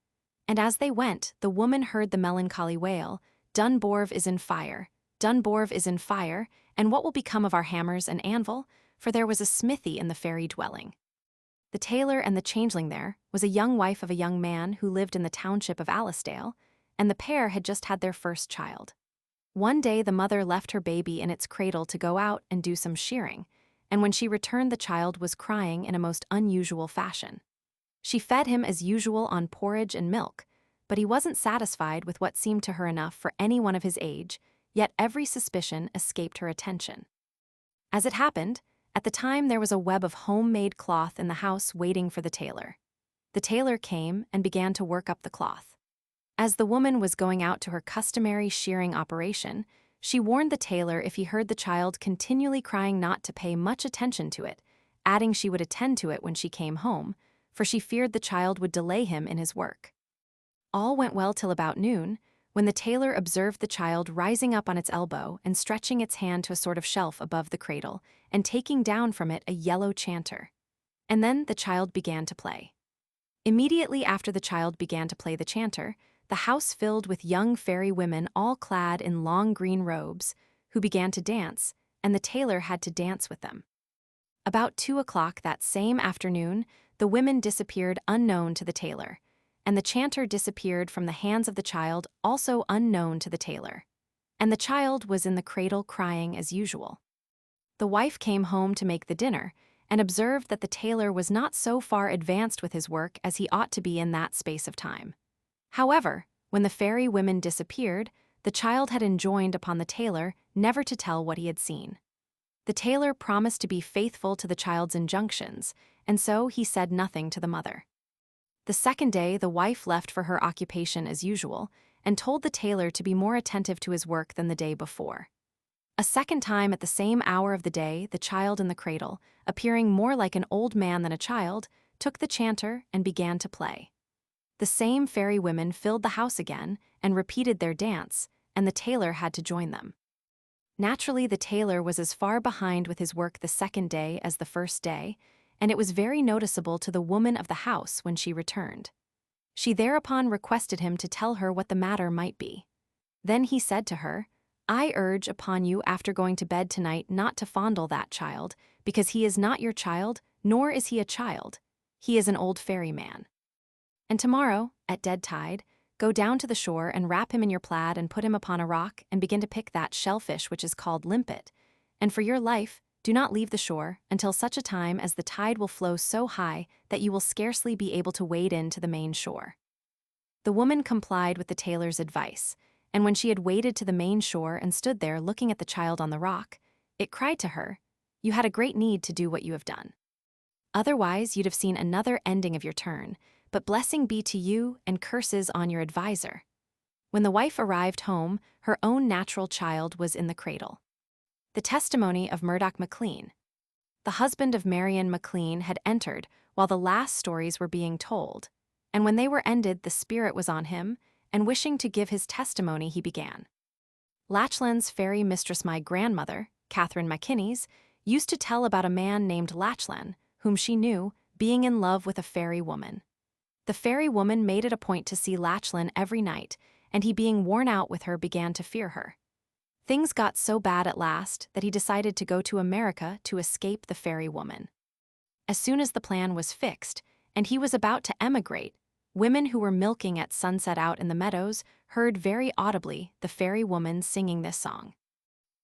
And as they went, the woman heard the melancholy wail, "Dunborv is in fire, Dunborv is in fire, and what will become of our hammers and anvil?" For there was a smithy in the fairy dwelling. The tailor and the changeling there was a young wife of a young man who lived in the township of Allesdale, and the pair had just had their first child. One day the mother left her baby in its cradle to go out and do some shearing, and when she returned the child was crying in a most unusual fashion. She fed him as usual on porridge and milk, but he wasn't satisfied with what seemed to her enough for anyone of his age, yet every suspicion escaped her attention. As it happened, at the time there was a web of homemade cloth in the house waiting for the tailor. The tailor came and began to work up the cloth. As the woman was going out to her customary shearing operation, she warned the tailor if he heard the child continually crying not to pay much attention to it, adding she would attend to it when she came home, for she feared the child would delay him in his work. All went well till about noon, when the tailor observed the child rising up on its elbow and stretching its hand to a sort of shelf above the cradle, and taking down from it a yellow chanter. And then the child began to play. Immediately after the child began to play the chanter, the house filled with young fairy women all clad in long green robes, who began to dance, and the tailor had to dance with them. About 2 o'clock that same afternoon, the women disappeared unknown to the tailor, and the chanter disappeared from the hands of the child also unknown to the tailor. And the child was in the cradle crying as usual. The wife came home to make the dinner, and observed that the tailor was not so far advanced with his work as he ought to be in that space of time. However, when the fairy women disappeared, the child had enjoined upon the tailor never to tell what he had seen. The tailor promised to be faithful to the child's injunctions, and so he said nothing to the mother. The second day the wife left for her occupation as usual, and told the tailor to be more attentive to his work than the day before. A second time at the same hour of the day, the child in the cradle, appearing more like an old man than a child, took the chanter and began to play. The same fairy women filled the house again and repeated their dance, and the tailor had to join them. Naturally, the tailor was as far behind with his work the second day as the first day, and it was very noticeable to the woman of the house when she returned. She thereupon requested him to tell her what the matter might be. Then he said to her, "I urge upon you after going to bed tonight not to fondle that child, because he is not your child, Nor is he a child. He is an old fairy man. And tomorrow, at dead tide, go down to the shore and wrap him in your plaid and put him upon a rock and begin to pick that shellfish which is called limpet. And for your life, do not leave the shore until such a time as the tide will flow so high that you will scarcely be able to wade in to the main shore." The woman complied with the tailor's advice, and when she had waded to the main shore and stood there looking at the child on the rock, it cried to her, "You had a great need to do what you have done. Otherwise you'd have seen another ending of your turn, but blessing be to you and curses on your adviser." When the wife arrived home, her own natural child was in the cradle. The testimony of Murdoch MacLean. The husband of Marion MacLean had entered while the last stories were being told, and when they were ended the spirit was on him, and wishing to give his testimony he began. "Lachlan's fairy mistress, my grandmother, Catherine McKinney's, used to tell about a man named Lachlan, whom she knew, being in love with a fairy woman. The fairy woman made it a point to see Lachlan every night, and he being worn out with her began to fear her. Things got so bad at last that he decided to go to America to escape the fairy woman. As soon as the plan was fixed, and he was about to emigrate, women who were milking at sunset out in the meadows heard very audibly the fairy woman singing this song.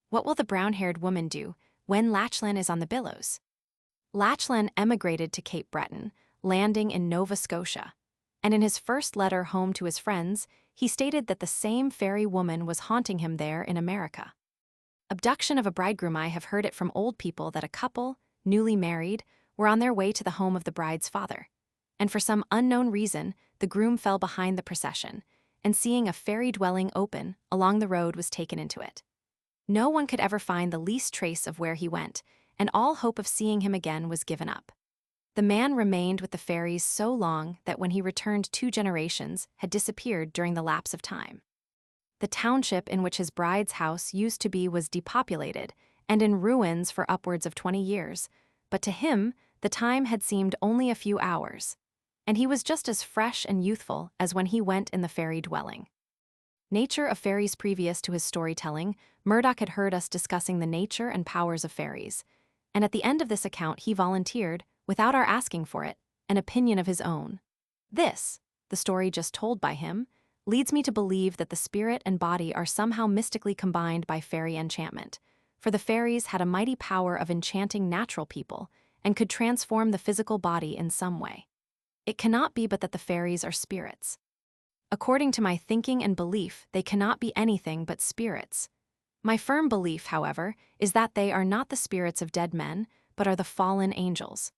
What will the brown-haired woman do when Lachlan is on the billows? Lachlan emigrated to Cape Breton, landing in Nova Scotia, and in his first letter home to his friends, he stated that the same fairy woman was haunting him there in America. Abduction of a bridegroom. I have heard it from old people that a couple, newly married, were on their way to the home of the bride's father, and for some unknown reason, the groom fell behind the procession, and seeing a fairy dwelling open along the road was taken into it. No one could ever find the least trace of where he went, and all hope of seeing him again was given up. The man remained with the fairies so long that when he returned 2 generations had disappeared during the lapse of time. The township in which his bride's house used to be was depopulated and in ruins for upwards of 20 years, but to him the time had seemed only a few hours, and he was just as fresh and youthful as when he went in the fairy dwelling. Nature of fairies. Previous to his storytelling, Murdoch had heard us discussing the nature and powers of fairies, and at the end of this account he volunteered, without our asking for it, an opinion of his own. This, the story just told by him, leads me to believe that the spirit and body are somehow mystically combined by fairy enchantment, for the fairies had a mighty power of enchanting natural people and could transform the physical body in some way. It cannot be but that the fairies are spirits. According to my thinking and belief, they cannot be anything but spirits. My firm belief, however, is that they are not the spirits of dead men, but are the fallen angels."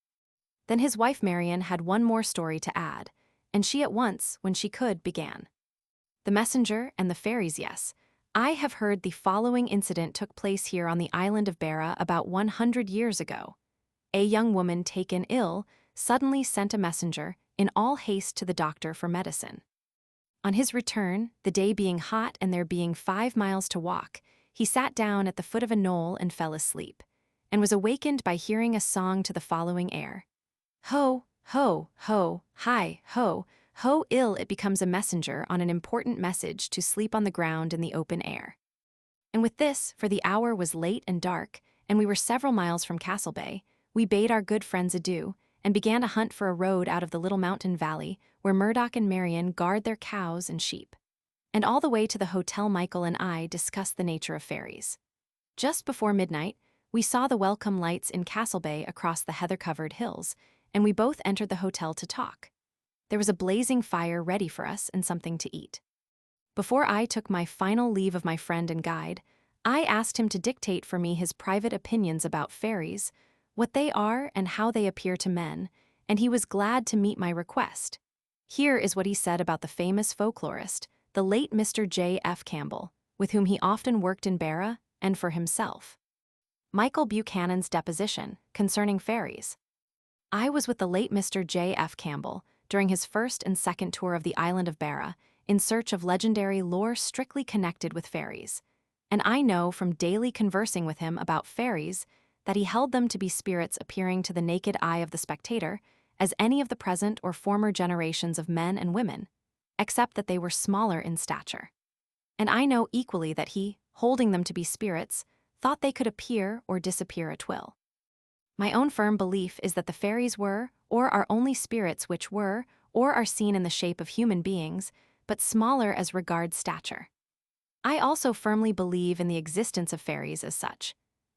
Then his wife Marion had one more story to add, and she at once, when she could, began. "The messenger and the fairies. Yes, I have heard the following incident took place here on the island of Barra about 100 years ago. A young woman taken ill suddenly sent a messenger in all haste to the doctor for medicine. On his return, the day being hot and there being 5 miles to walk, he sat down at the foot of a knoll and fell asleep, and was awakened by hearing a song to the following air. Ho, ho, ho, hi, ho, ho. Ill it becomes a messenger on an important message to sleep on the ground in the open air. And with this, for the hour was late and dark, and we were several miles from Castle Bay, we bade our good friends adieu, and began to hunt for a road out of the little mountain valley where Murdoch and Marion guard their cows and sheep. And all the way to the hotel Michael and I discussed the nature of fairies. Just before midnight, we saw the welcome lights in Castle Bay across the heather-covered hills, and we both entered the hotel to talk. There was a blazing fire ready for us and something to eat. Before I took my final leave of my friend and guide, I asked him to dictate for me his private opinions about fairies, what they are and how they appear to men, and he was glad to meet my request. Here is what he said about the famous folklorist, the late Mr. J. F. Campbell, with whom he often worked in Barra and for himself. Michael Buchanan's deposition concerning fairies. I was with the late Mr. J. F. Campbell during his first and second tour of the island of Barra in search of legendary lore strictly connected with fairies, and I know from daily conversing with him about fairies that he held them to be spirits appearing to the naked eye of the spectator as any of the present or former generations of men and women, except that they were smaller in stature. And I know equally that he, holding them to be spirits, thought they could appear or disappear at will. My own firm belief is that the fairies were, or are only spirits which were, or are seen in the shape of human beings, but smaller as regards stature. I also firmly believe in the existence of fairies as such,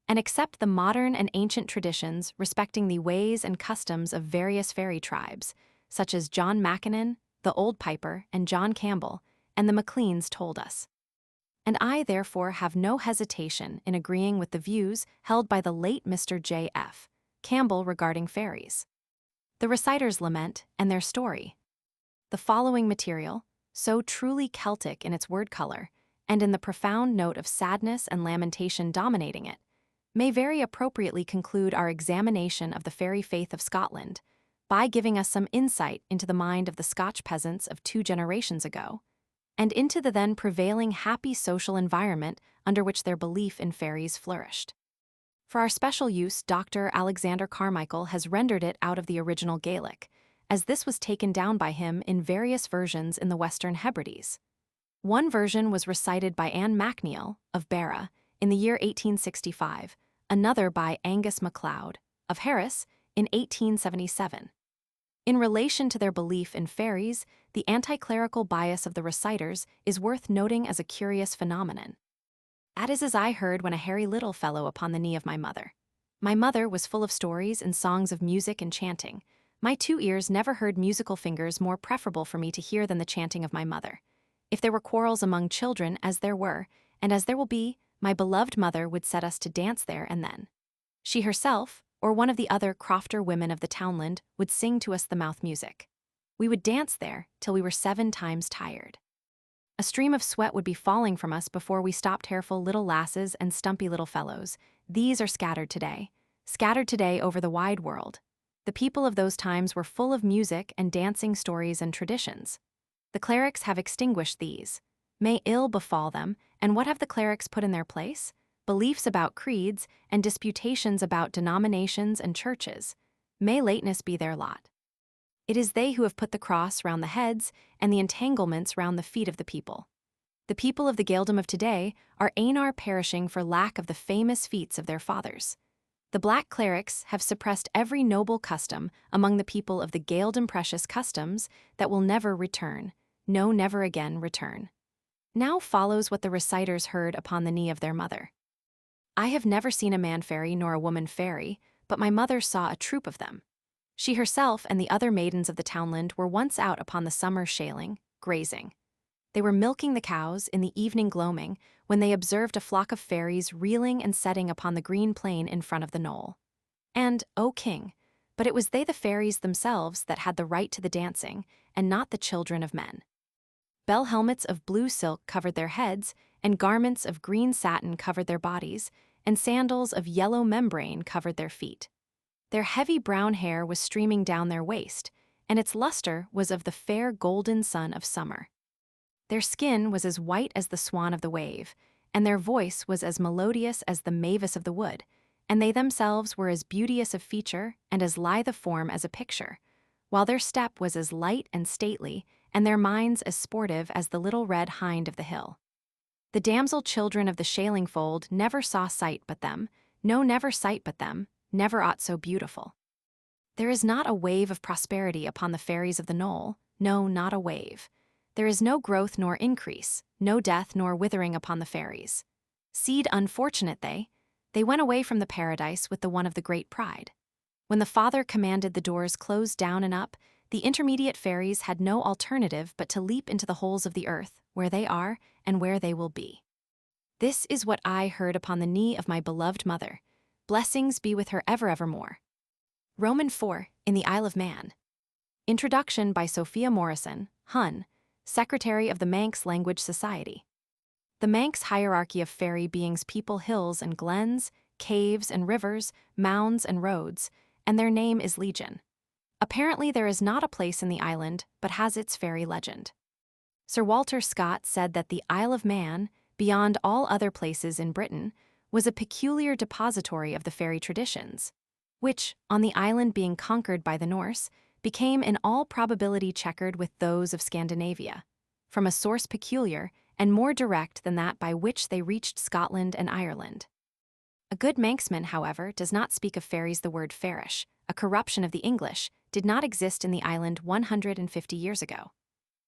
and accept the modern and ancient traditions respecting the ways and customs of various fairy tribes, such as John Mackinnon, the Old Piper, and John Campbell, and the MacLeans told us. And I therefore have no hesitation in agreeing with the views held by the late Mr. J.F. Campbell regarding fairies. The reciter's lament and their story. The following material, so truly Celtic in its word color, and in the profound note of sadness and lamentation dominating it, may very appropriately conclude our examination of the fairy faith of Scotland by giving us some insight into the mind of the Scotch peasants of 2 generations ago, and into the then prevailing happy social environment under which their belief in fairies flourished. For our special use, Dr. Alexander Carmichael has rendered it out of the original Gaelic, as this was taken down by him in various versions in the Western Hebrides. One version was recited by Anne MacNeil, of Barra, in the year 1865, another by Angus MacLeod, of RHÄS, in 1877. In relation to their belief in fairies, the anti-clerical bias of the reciters is worth noting as a curious phenomenon. That is as I heard when a hairy little fellow upon the knee of my mother. My mother was full of stories and songs of music and chanting. My 2 ears never heard musical fingers more preferable for me to hear than the chanting of my mother. If there were quarrels among children, as there were, and as there will be, my beloved mother would set us to dance there and then. She herself, or one of the other crofter women of the townland, would sing to us the mouth music. We would dance there till we were 7 times tired. A stream of sweat would be falling from us before we stopped hairful little lasses and stumpy little fellows. These are scattered today over the wide world. The people of those times were full of music and dancing stories and traditions. The clerics have extinguished these. May ill befall them, and what have the clerics put in their place? Beliefs about creeds and disputations about denominations and churches. May lateness be their lot. It is they who have put the cross round the heads and the entanglements round the feet of the people. The people of the Gaeldom of today are Einar perishing for lack of the famous feats of their fathers. The black clerics have suppressed every noble custom among the people of the Gaeldom, precious customs that will never return, no, never again return. Now follows what the reciters heard upon the knee of their mother. I have never seen a man fairy nor a woman fairy, but my mother saw a troop of them. She herself and the other maidens of the townland were once out upon the summer shailing, grazing. They were milking the cows in the evening gloaming when they observed a flock of fairies reeling and setting upon the green plain in front of the knoll. And, O king, but it was they the fairies themselves that had the right to the dancing, and not the children of men. Bell helmets of blue silk covered their heads, and garments of green satin covered their bodies, and sandals of yellow membrane covered their feet. Their heavy brown hair was streaming down their waist, and its luster was of the fair golden sun of summer. Their skin was as white as the swan of the wave, and their voice was as melodious as the mavis of the wood, and they themselves were as beauteous of feature and as lithe of form as a picture, while their step was as light and stately, and their minds as sportive as the little red hind of the hill. The damsel children of the shailing fold never saw sight but them, no, never sight but them, never aught so beautiful. There is not a wave of prosperity upon the fairies of the knoll, no, not a wave. There is no growth nor increase, no death nor withering upon the fairies. Seed unfortunate they went away from the paradise with the one of the great pride. When the father commanded the doors closed down and up, the intermediate fairies had no alternative but to leap into the holes of the earth, where they are and where they will be. This is what I heard upon the knee of my beloved mother. Blessings be with her evermore. Roman 4, in the Isle of Man. Introduction by Sophia Morrison, Hun, Secretary of the Manx Language Society. The Manx hierarchy of fairy beings people hills and glens, caves and rivers, mounds and roads, and their name is legion. Apparently there is not a place in the island but has its fairy legend. Sir Walter Scott said that the Isle of Man, beyond all other places in Britain, was a peculiar depository of the fairy traditions, which, on the island being conquered by the Norse, became in all probability checkered with those of Scandinavia, from a source peculiar and more direct than that by which they reached Scotland and Ireland. A good Manxman, however, does not speak of fairies. The word fairish, a corruption of the English, did not exist in the island 150 years ago.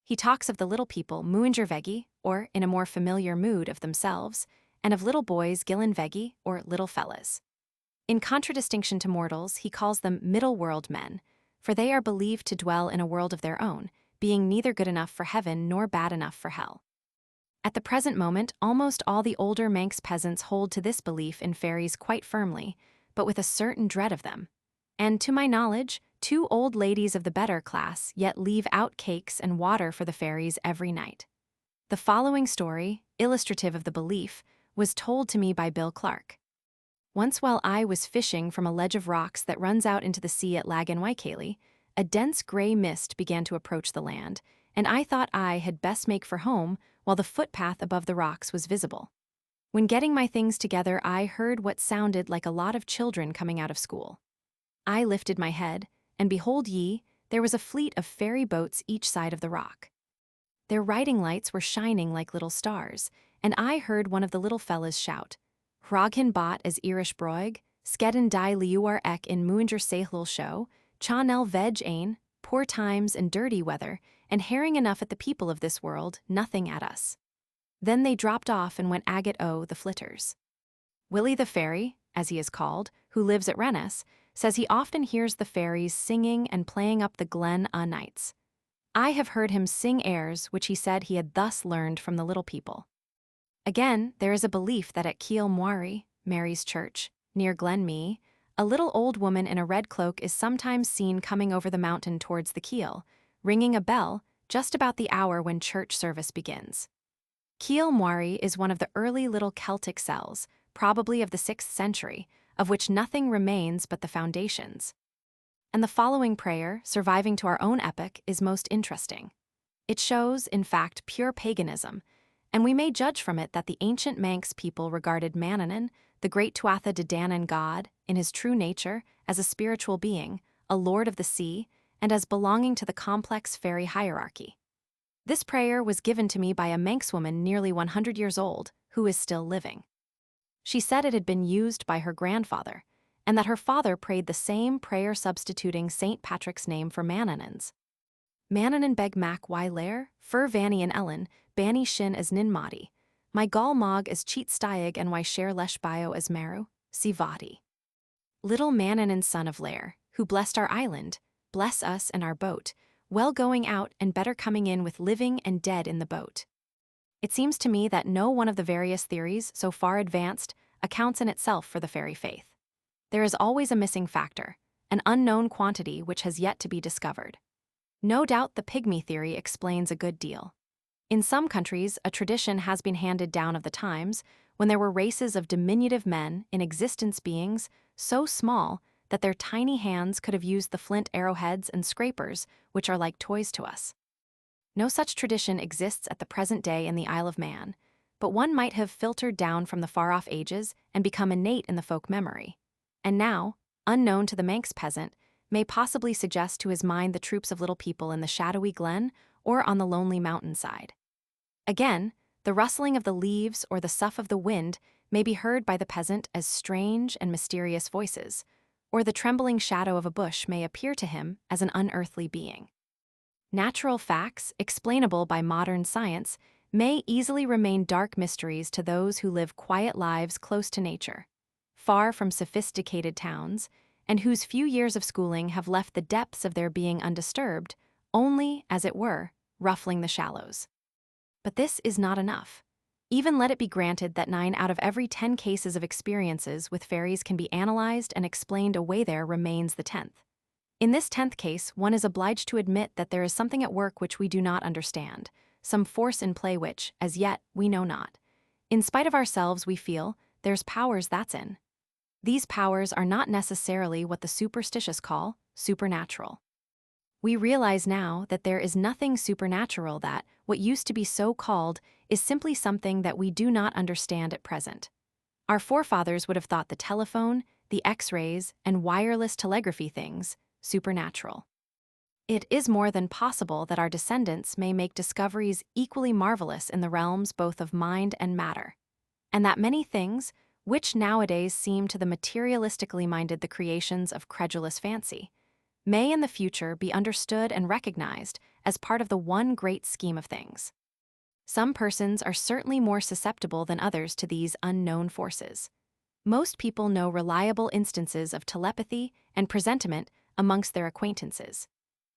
He talks of the little people Muingervegi, or, in a more familiar mood, of themselves, and of little boys Gillenvegi, or little fellas. In contradistinction to mortals, he calls them middle-world men, for they are believed to dwell in a world of their own, being neither good enough for heaven nor bad enough for hell. At the present moment, almost all the older Manx peasants hold to this belief in fairies quite firmly, but with a certain dread of them. And, to my knowledge, 2 old ladies of the better class yet leave out cakes and water for the fairies every night. The following story, illustrative of the belief, was told to me by Bill Clark. Once while I was fishing from a ledge of rocks that runs out into the sea at Evans-Wentz, a dense gray mist began to approach the land, and I thought I had best make for home while the footpath above the rocks was visible. When getting my things together, I heard what sounded like a lot of children coming out of school. I lifted my head, and behold ye, there was a fleet of fairy boats each side of the rock. Their riding lights were shining like little stars, and I heard one of the little fellas shout, "Hroghin bot as Irish broig, skedden die liuar ek in Muinger Sahlul show, chanel veg ain, poor times and dirty weather, and herring enough at the people of this world, nothing at us." Then they dropped off and went agate o' the flitters. Willie the fairy, as he is called, who lives at RHº, says he often hears the fairies singing and playing up the glen o' nights. I have heard him sing airs which he said he had thus learned from the little people. Again, there is a belief that at Ciel Moiri, Mary's church, near Glenmee, a little old woman in a red cloak is sometimes seen coming over the mountain towards the Ciel, ringing a bell just about the hour when church service begins. Ciel Moiri is one of the early little Celtic cells, probably of the 6th century, of which nothing remains but the foundations. And the following prayer, surviving to our own epoch, is most interesting. It shows, in fact, pure paganism, and we may judge from it that the ancient Manx people regarded Manannán, the great Tuatha De Danann god, in his true nature, as a spiritual being, a lord of the sea, and as belonging to the complex fairy hierarchy. This prayer was given to me by a Manx woman nearly 100 years old, who is still living. She said it had been used by her grandfather, and that her father prayed the same prayer substituting St. Patrick's name for Manannán's. Manannán beg mac y lair, fur vanny and Ellen, banny shin as nin modi, my gall mog as cheat stiag and y share lesh bio as maru, si vati. Little Manannán son of Lair, who blessed our island, bless us and our boat, well going out and better coming in with living and dead in the boat. It seems to me that no one of the various theories so far advanced accounts in itself for the fairy faith. There is always a missing factor, an unknown quantity which has yet to be discovered. No doubt the pygmy theory explains a good deal. In some countries, a tradition has been handed down of the times when there were races of diminutive men in existence, beings so small that their tiny hands could have used the flint arrowheads and scrapers, which are like toys to us. No such tradition exists at the present day in the Isle of Man, but one might have filtered down from the far-off ages and become innate in the folk memory, and now, unknown to the Manx peasant, may possibly suggest to his mind the troops of little people in the shadowy glen or on the lonely mountainside. Again, the rustling of the leaves or the sough of the wind may be heard by the peasant as strange and mysterious voices, or the trembling shadow of a bush may appear to him as an unearthly being. Natural facts, explainable by modern science, may easily remain dark mysteries to those who live quiet lives close to nature, far from sophisticated towns, and whose few years of schooling have left the depths of their being undisturbed, only, as it were, ruffling the shallows. But this is not enough. Even let it be granted that 9 out of every 10 cases of experiences with fairies can be analyzed and explained away, there remains the 10th. In this 10th case, one is obliged to admit that there is something at work which we do not understand, some force in play which, as yet, we know not. In spite of ourselves, we feel, there's powers that's in. These powers are not necessarily what the superstitious call supernatural. We realize now that there is nothing supernatural, that what used to be so called is simply something that we do not understand at present. Our forefathers would have thought the telephone, the X-rays, and wireless telegraphy things supernatural. It is more than possible that our descendants may make discoveries equally marvelous in the realms both of mind and matter, and that many things, which nowadays seem to the materialistically minded the creations of credulous fancy, may in the future be understood and recognized as part of the one great scheme of things. Some persons are certainly more susceptible than others to these unknown forces. Most people know reliable instances of telepathy and presentiment amongst their acquaintances.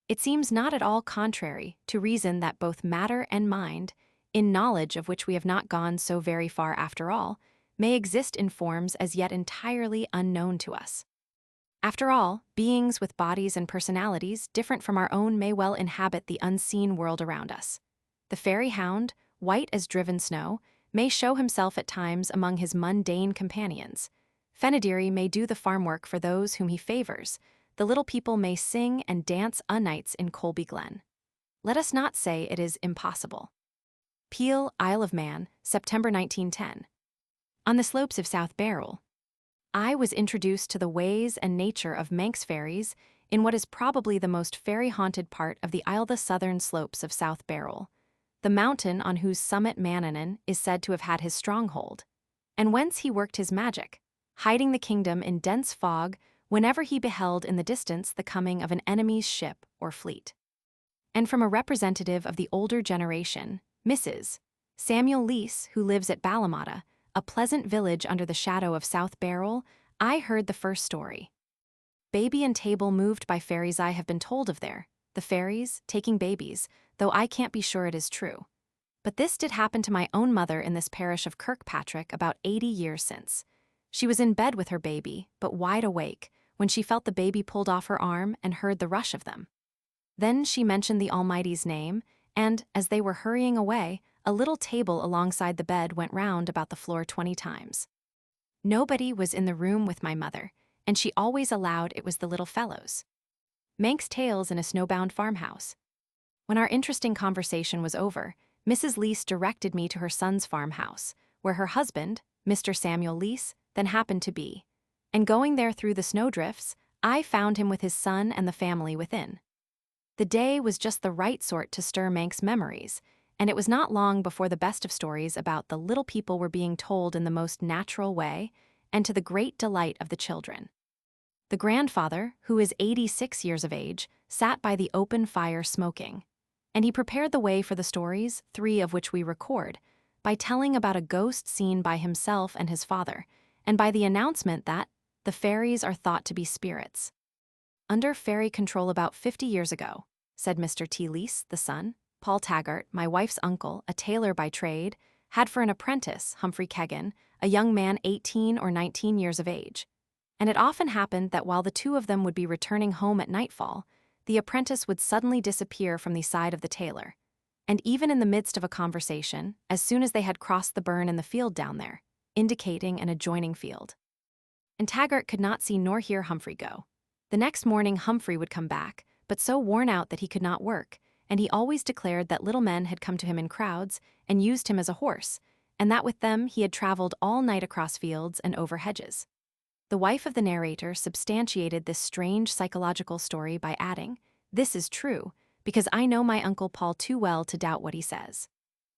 It seems not at all contrary to reason that both matter and mind, in knowledge of which we have not gone so very far after all, may exist in forms as yet entirely unknown to us. After all, beings with bodies and personalities different from our own may well inhabit the unseen world around us. The fairy hound, white as driven snow, may show himself at times among his mundane companions. Fenadiri may do the farm work for those whom he favors. The little people may sing and dance o' in Colby Glen. Let us not say it is impossible. Peel, Isle of Man, September 1910. On the slopes of South Barrel, I was introduced to the ways and nature of Manx fairies in what is probably the most fairy-haunted part of the Isle, the southern slopes of South Barrel, the mountain on whose summit Manannán is said to have had his stronghold, and whence he worked his magic, hiding the kingdom in dense fog whenever he beheld in the distance the coming of an enemy's ship or fleet. And from a representative of the older generation, Mrs. Samuel Lease, who lives at Ballamata, a pleasant village under the shadow of South Barrel, I heard the first story. Baby and table moved by fairies I have been told of there, the fairies taking babies, though I can't be sure it is true. But this did happen to my own mother in this parish of Kirkpatrick about 80 years since. She was in bed with her baby, but wide awake, when she felt the baby pulled off her arm and heard the rush of them. Then she mentioned the Almighty's name, and, as they were hurrying away, a little table alongside the bed went round about the floor 20 times. Nobody was in the room with my mother, and she always allowed it was the little fellows. Manx tales in a snowbound farmhouse. When our interesting conversation was over, Mrs. Lease directed me to her son's farmhouse, where her husband, Mr. Samuel Lease, then happened to be, and going there through the snowdrifts, I found him with his son and the family within. The day was just the right sort to stir Manx memories, and it was not long before the best of stories about the little people were being told in the most natural way, and to the great delight of the children. The grandfather, who is 86 years of age, sat by the open fire smoking, and he prepared the way for the stories, 3 of which we record, by telling about a ghost seen by himself and his father, and by the announcement that the fairies are thought to be spirits. Under fairy control about 50 years ago, said Mr. T. Lease, the son, Paul Taggart, my wife's uncle, a tailor by trade, had for an apprentice, Humphrey Kegan, a young man 18 or 19 years of age. And it often happened that while the two of them would be returning home at nightfall, the apprentice would suddenly disappear from the side of the tailor. And even in the midst of a conversation, as soon as they had crossed the burn in the field down there, indicating an adjoining field. And Taggart could not see nor hear Humphrey go. The next morning Humphrey would come back, but so worn out that he could not work, and he always declared that little men had come to him in crowds and used him as a horse, and that with them he had traveled all night across fields and over hedges. The wife of the narrator substantiated this strange psychological story by adding, "This is true, because I know my Uncle Paul too well to doubt what he says."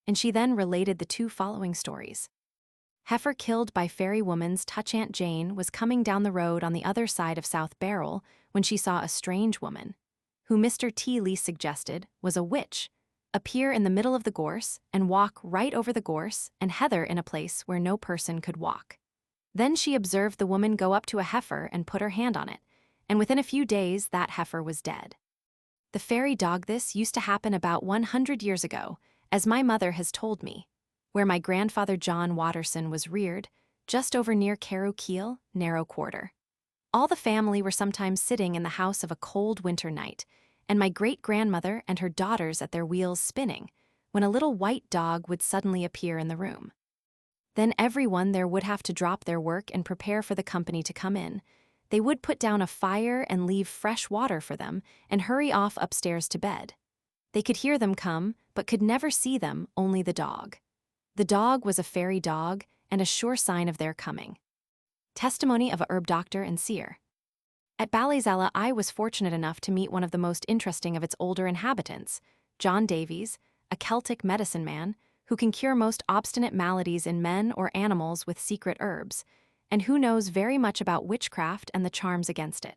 And she then related the 2 following stories. Heifer killed by fairy woman's touch Aunt Jane was coming down the road on the other side of South Barrel when she saw a strange woman, who Mr. T. Lee suggested was a witch, appear in the middle of the gorse and walk right over the gorse and heather in a place where no person could walk. Then she observed the woman go up to a heifer and put her hand on it, and within a few days that heifer was dead. The fairy dog this used to happen about 100 years ago, as my mother has told me, where my grandfather John Watterson was reared, just over near Carrowkeel, Narrow Quarter. All the family were sometimes sitting in the house of a cold winter night, and my great-grandmother and her daughters at their wheels spinning, when a little white dog would suddenly appear in the room. Then everyone there would have to drop their work and prepare for the company to come in. They would put down a fire and leave fresh water for them and hurry off upstairs to bed. They could hear them come, but could never see them, only the dog. The dog was a fairy dog and a sure sign of their coming. Testimony of a herb doctor and seer. At Ballyzella, I was fortunate enough to meet one of the most interesting of its older inhabitants, John Davies, a Celtic medicine man, who can cure most obstinate maladies in men or animals with secret herbs, and who knows very much about witchcraft and the charms against it.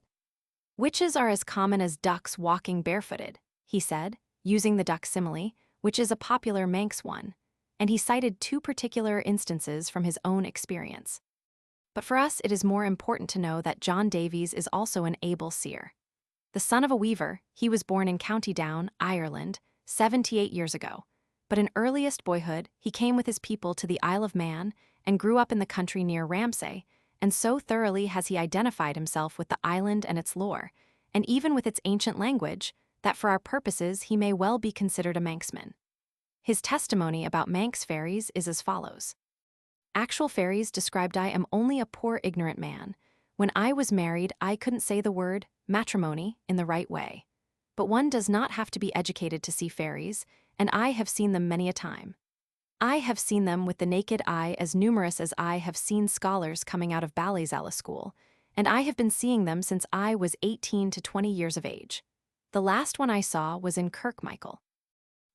Witches are as common as ducks walking barefooted, he said, using the duck simile, which is a popular Manx one, and he cited 2 particular instances from his own experience. But for us, it is more important to know that John Davies is also an able seer. The son of a weaver, he was born in County Down, Ireland, 78 years ago. But in earliest boyhood, he came with his people to the Isle of Man and grew up in the country near RHÄMSay, and so thoroughly has he identified himself with the island and its lore, and even with its ancient language, that for our purposes he may well be considered a Manxman. His testimony about Manx fairies is as follows. Actual fairies described I am only a poor ignorant man. When I was married, I couldn't say the word matrimony in the right way. But one does not have to be educated to see fairies, and I have seen them many a time. I have seen them with the naked eye as numerous as I have seen scholars coming out of Ballyzala school, and I have been seeing them since I was 18 to 20 years of age. The last one I saw was in CARMICHAEL.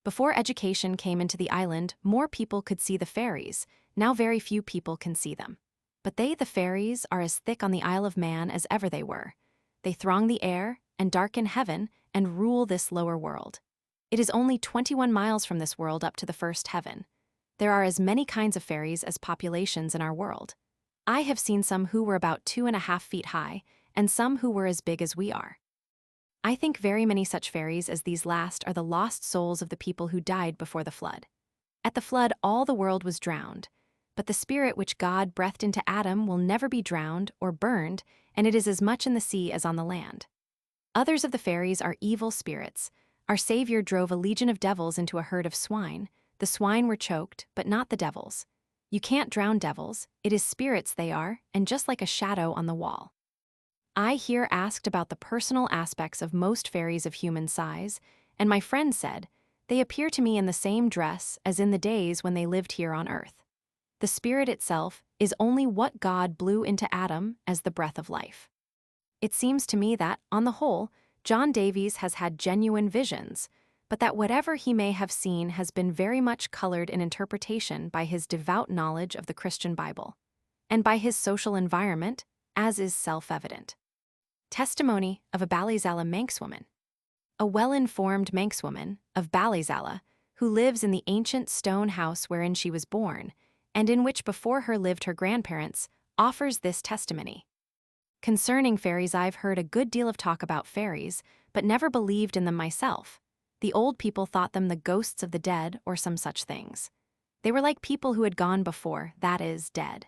Before education came into the island, more people could see the fairies. Now very few people can see them. But they, the fairies, are as thick on the Isle of Man as ever they were. They throng the air and darken heaven and rule this lower world. It is only 21 miles from this world up to the first heaven. There are as many kinds of fairies as populations in our world. I have seen some who were about 2.5 feet high, and some who were as big as we are. I think very many such fairies as these last are the lost souls of the people who died before the flood. At the flood, all the world was drowned, but the spirit which God breathed into Adam will never be drowned or burned, and it is as much in the sea as on the land. Others of the fairies are evil spirits. Our Savior drove a legion of devils into a herd of swine. The swine were choked, but not the devils. You can't drown devils, it is spirits they are, and just like a shadow on the wall. I here asked about the personal aspects of most fairies of human size, and my friend said, they appear to me in the same dress as in the days when they lived here on earth. The spirit itself is only what God blew into Adam as the breath of life. It seems to me that, on the whole, John Davies has had genuine visions, but that whatever he may have seen has been very much colored in interpretation by his devout knowledge of the Christian Bible, and by his social environment, as is self-evident. Testimony of a Ballyzala Manxwoman. A well-informed Manxwoman of Ballyzala, who lives in the ancient stone house wherein she was born, and in which before her lived her grandparents, offers this testimony. Concerning fairies, I've heard a good deal of talk about fairies, but never believed in them myself. The old people thought them the ghosts of the dead or some such things. They were like people who had gone before, that is, dead.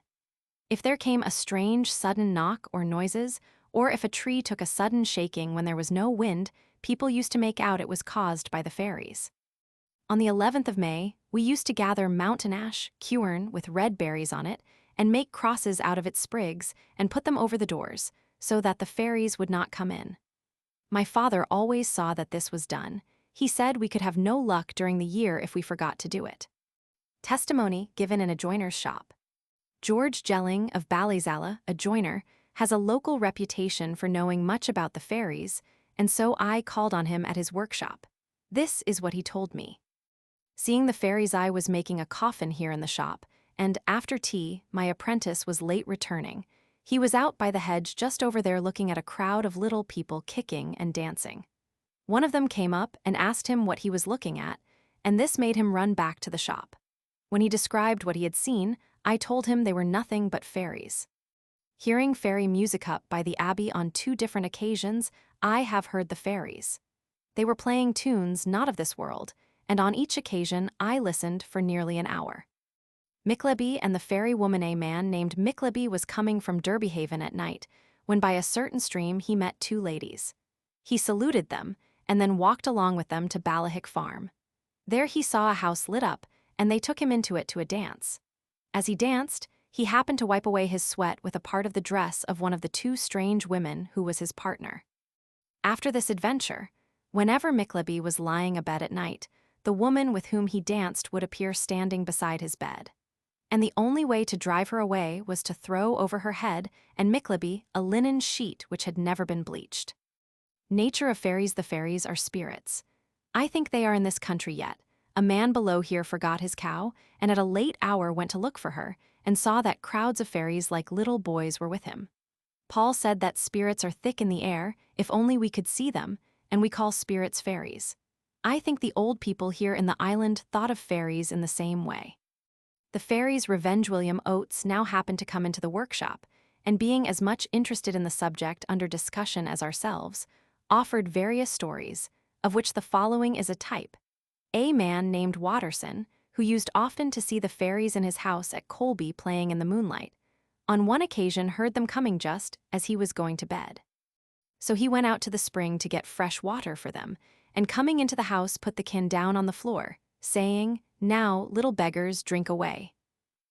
If there came a strange sudden knock or noises, or if a tree took a sudden shaking when there was no wind, people used to make out it was caused by the fairies. On the 11th of May, we used to gather mountain ash, quern with red berries on it, and make crosses out of its sprigs and put them over the doors, so that the fairies would not come in. My father always saw that this was done. He said we could have no luck during the year if we forgot to do it. Testimony given in a joiner's shop. George Jelling of Ballyzala, a joiner, has a local reputation for knowing much about the fairies, and so I called on him at his workshop. This is what he told me. Seeing the fairies, I was making a coffin here in the shop, and after tea, my apprentice was late returning. He was out by the hedge just over there looking at a crowd of little people kicking and dancing. One of them came up and asked him what he was looking at, and this made him run back to the shop. When he described what he had seen, I told him they were nothing but fairies. Hearing fairy music up by the abbey on 2 different occasions, I have heard the fairies. They were playing tunes not of this world, and on each occasion I listened for nearly an hour. MACNEIL'S and the fairy woman, a man named MACNEIL'S, was coming from Derbyhaven at night, when by a certain stream he met 2 ladies. He saluted them, and then walked along with them to Ballyhick Farm. There he saw a house lit up, and they took him into it to a dance. As he danced, he happened to wipe away his sweat with a part of the dress of one of the 2 strange women who was his partner. After this adventure, whenever MACNEIL'S was lying abed at night, the woman with whom he danced would appear standing beside his bed. And the only way to drive her away was to throw over her head and MACNEIL'S a linen sheet which had never been bleached. Nature of fairies. The fairies are spirits. I think they are in this country yet. A man below here forgot his cow, and at a late hour went to look for her, and saw that crowds of fairies like little boys were with him. Paul said that spirits are thick in the air, if only we could see them, and we call spirits fairies. I think the old people here in the island thought of fairies in the same way. The fairies Revenge William Oates now happened to come into the workshop, and being as much interested in the subject under discussion as ourselves, offered various stories, of which the following is a type. A man named Watterson, who used often to see the fairies in his house at Colby playing in the moonlight, on one occasion heard them coming just as he was going to bed. So he went out to the spring to get fresh water for them, and coming into the house put the can down on the floor, saying, "Now, little beggars, drink away."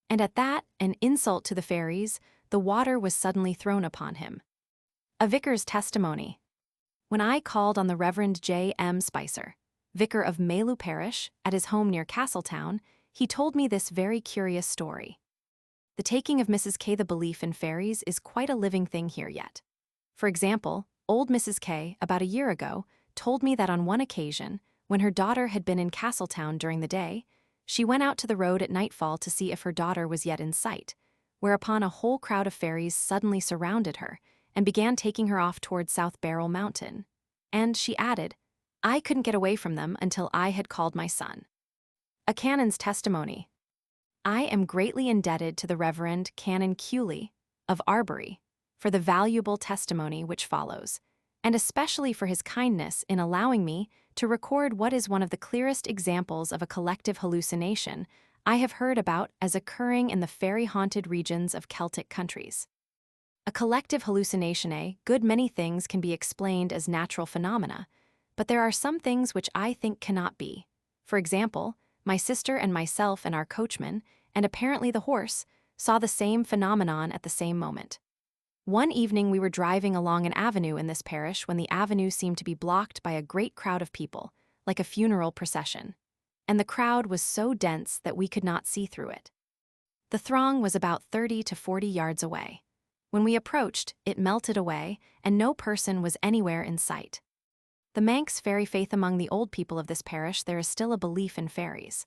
And at that, an insult to the fairies, the water was suddenly thrown upon him. A vicar's testimony. When I called on the Reverend J. M. Spicer, vicar of Maylew Parish, at his home near Castletown, he told me this very curious story. The taking of Mrs. K. The belief in fairies is quite a living thing here yet. For example, old Mrs. K., about a year ago, told me that on one occasion, when her daughter had been in Castletown during the day, she went out to the road at nightfall to see if her daughter was yet in sight, whereupon a whole crowd of fairies suddenly surrounded her and began taking her off toward South Barrel Mountain. And, she added, I couldn't get away from them until I had called my son. A canon's testimony. I am greatly indebted to the Reverend Canon Cooley of Arbury for the valuable testimony which follows, and especially for his kindness in allowing me to record what is one of the clearest examples of a collective hallucination I have heard about as occurring in the fairy-haunted regions of Celtic countries. A collective hallucination, a good many things can be explained as natural phenomena, but there are some things which I think cannot be. For example, my sister and myself and our coachman, and apparently the horse, saw the same phenomenon at the same moment. One evening we were driving along an avenue in this parish when the avenue seemed to be blocked by a great crowd of people, like a funeral procession, and the crowd was so dense that we could not see through it. The throng was about 30 to 40 yards away. When we approached, it melted away, and no person was anywhere in sight. The Manx fairy faith among the old people of this parish, there is still a belief in fairies.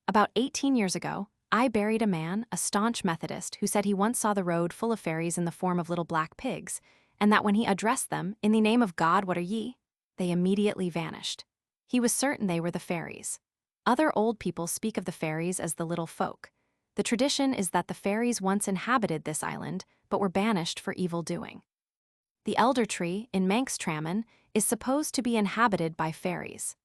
About 18 years ago, I buried a man, a staunch Methodist, who said he once saw the road full of fairies in the form of little black pigs, and that when he addressed them, "In the name of God, what are ye?" they immediately vanished. He was certain they were the fairies. Other old people speak of the fairies as the little folk. The tradition is that the fairies once inhabited this island, but were banished for evil doing. The elder tree, in Manx Tramon, is supposed to be inhabited by fairies.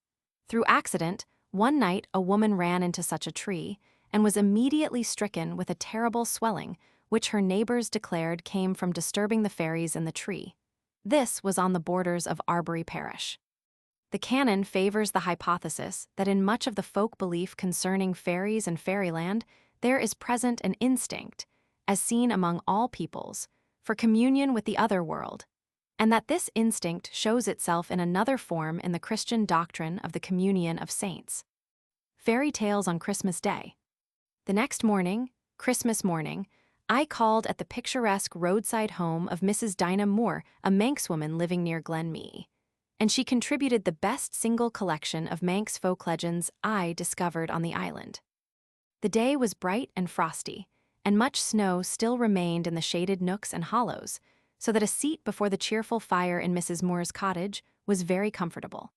Through accident, one night a woman ran into such a tree and was immediately stricken with a terrible swelling, which her neighbors declared came from disturbing the fairies in the tree. This was on the borders of Arbury Parish. The canon favors the hypothesis that in much of the folk belief concerning fairies and fairyland, there is present an instinct, as seen among all peoples, for communion with the other world, and that this instinct shows itself in another form in the Christian doctrine of the communion of saints. Fairy tales on Christmas Day. The next morning, Christmas morning, I called at the picturesque roadside home of Mrs. Dinah Moore, a Manx woman living near Glenmee, and she contributed the best single collection of Manx folk legends I discovered on the island. The day was bright and frosty, and much snow still remained in the shaded nooks and hollows, so that a seat before the cheerful fire in Mrs. Moore's cottage was very comfortable.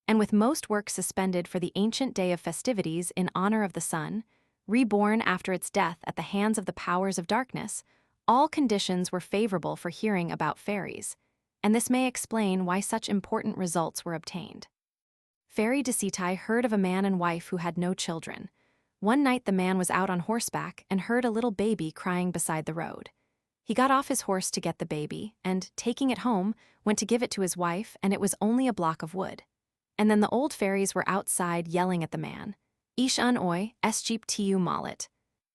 And with most work suspended for the ancient day of festivities in honor of the sun, reborn after its death at the hands of the powers of darkness, all conditions were favorable for hearing about fairies, and this may explain why such important results were obtained. Fairy Decetai heard of a man and wife who had no children. One night the man was out on horseback and heard a little baby crying beside the road. He got off his horse to get the baby, and, taking it home, went to give it to his wife, and it was only a block of wood. And then the old fairies were outside yelling at the man, Ish un oi, esjeep tiu mallet.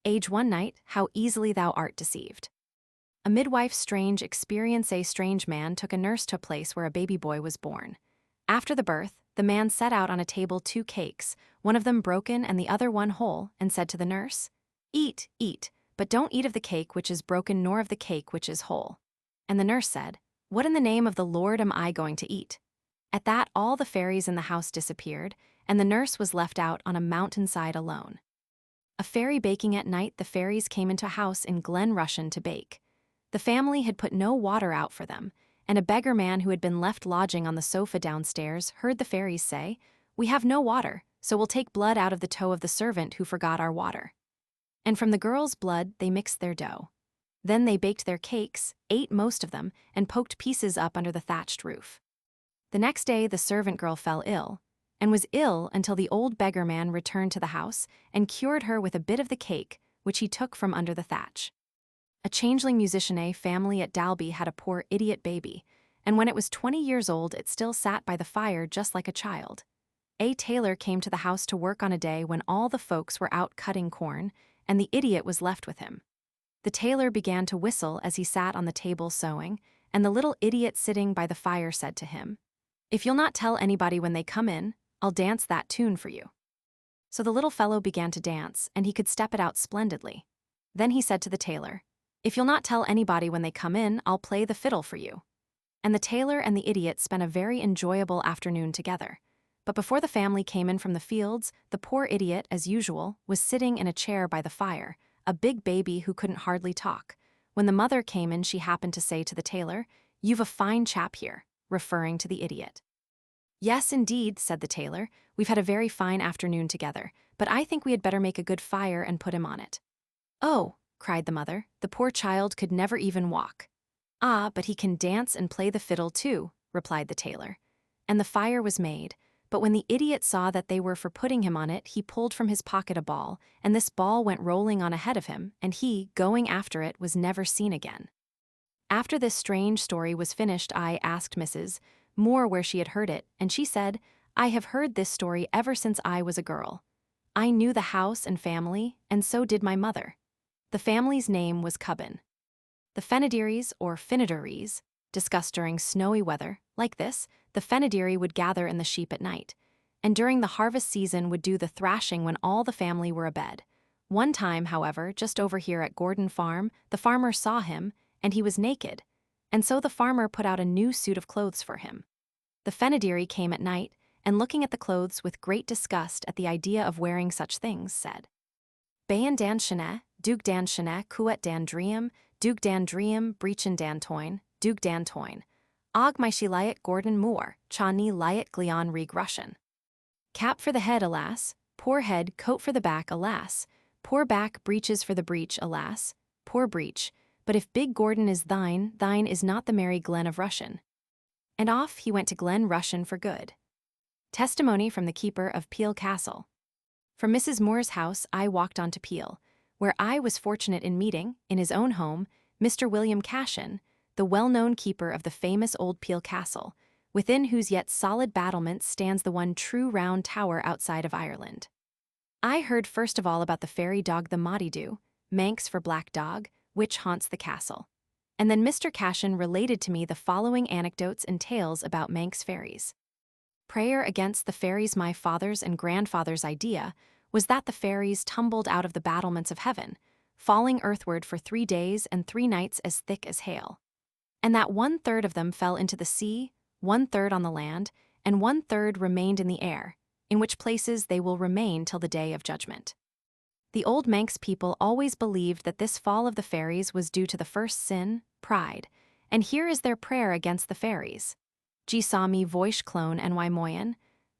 Age one night, how easily thou art deceived. A midwife's strange experience. A strange man took a nurse to a place where a baby boy was born. After the birth, the man set out on a table 2 cakes, one of them broken and the other one whole, and said to the nurse, Eat, eat, but don't eat of the cake which is broken nor of the cake which is whole. And the nurse said, What in the name of the Lord am I going to eat? At that all the fairies in the house disappeared, and the nurse was left out on a mountainside alone. A fairy baking at night. The fairies came into a house in Glen Rushen to bake. The family had put no water out for them, and a beggar man who had been left lodging on the sofa downstairs heard the fairies say, "We have no water, so we'll take blood out of the toe of the servant who forgot our water." And from the girl's blood they mixed their dough. Then they baked their cakes, ate most of them, and poked pieces up under the thatched roof. The next day the servant girl fell ill, and was ill until the old beggar man returned to the house and cured her with a bit of the cake which he took from under the thatch. A changeling musicianate family at Dalby had a poor idiot baby, and when it was 20 years old it still sat by the fire just like a child. A tailor came to the house to work on a day when all the folks were out cutting corn, and the idiot was left with him. The tailor began to whistle as he sat on the table sewing, and the little idiot sitting by the fire said to him, "If you'll not tell anybody when they come in, I'll dance that tune for you." So the little fellow began to dance, and he could step it out splendidly. Then he said to the tailor, "If you'll not tell anybody when they come in, I'll play the fiddle for you." And the tailor and the idiot spent a very enjoyable afternoon together. But before the family came in from the fields, the poor idiot, as usual, was sitting in a chair by the fire, a big baby who couldn't hardly talk. When the mother came in, she happened to say to the tailor, "You've a fine chap here," referring to the idiot. "Yes, indeed," said the tailor, "we've had a very fine afternoon together, but I think we had better make a good fire and put him on it." "Oh," cried the mother, "the poor child could never even walk." "Ah, but he can dance and play the fiddle too," replied the tailor. And the fire was made, but when the idiot saw that they were for putting him on it, he pulled from his pocket a ball, and this ball went rolling on ahead of him, and he, going after it, was never seen again. After this strange story was finished, I asked Mrs. Moore where she had heard it, and she said, "I have heard this story ever since I was a girl. I knew the house and family, and so did my mother." The family's name was Cubbin. The Fenadires, or Finadaries, discussed during snowy weather, like this, the Fenadiri would gather in the sheep at night, and during the harvest season would do the thrashing when all the family were abed. One time, however, just over here at Gordon Farm, the farmer saw him, and he was naked, and so the farmer put out a new suit of clothes for him. The Fenadiri came at night, and looking at the clothes with great disgust at the idea of wearing such things, said, "Bayan dan shene, Dug dan shene, Kuet dan Dream, Dug dan Dream, Breechen dan Toin, Dug dan Toin. Og my she liat Gordon Moore, cha ni liat Glion rig Russian." Cap for the head, alas, poor head, coat for the back, alas, poor back, breeches for the breech, alas, poor breech, but if big Gordon is thine, thine is not the merry Glen of Rushen. And off he went to Glen Rushen for good. Testimony from the keeper of Peel Castle. From Mrs. Moore's house I walked on to Peel, where I was fortunate in meeting, in his own home, Mr. William Cashin, the well-known keeper of the famous old Peel Castle, within whose yet solid battlements stands the one true round tower outside of Ireland. I heard first of all about the fairy dog the Modidu, Manx for black dog, which haunts the castle. And then Mr. Cashin related to me the following anecdotes and tales about Manx fairies. Prayer against the fairies. My father's and grandfather's idea was that the fairies tumbled out of the battlements of heaven, falling earthward for 3 days and 3 nights as thick as hail, and that 1/3 of them fell into the sea, 1/3 on the land, and 1/3 remained in the air, in which places they will remain till the day of judgment. The old Manx people always believed that this fall of the fairies was due to the first sin, pride, and here is their prayer against the fairies. G saw me voish clone and Wymoyan,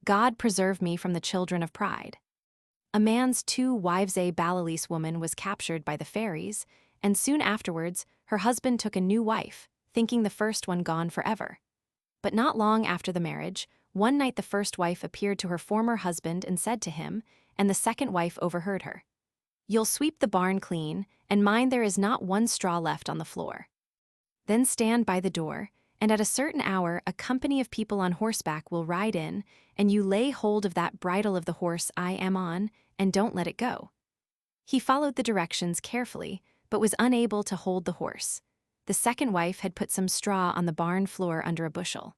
God preserve me from the children of pride. A man's 2 wives, a Balalese woman was captured by the fairies, and soon afterwards her husband took a new wife, thinking the first one gone forever. But not long after the marriage, one night the first wife appeared to her former husband and said to him, and the second wife overheard her, "You'll sweep the barn clean, and mind there is not 1 straw left on the floor. Then stand by the door, and at a certain hour a company of people on horseback will ride in, and you lay hold of that bridle of the horse I am on, and don't let it go." He followed the directions carefully, but was unable to hold the horse. The second wife had put some straw on the barn floor under a bushel.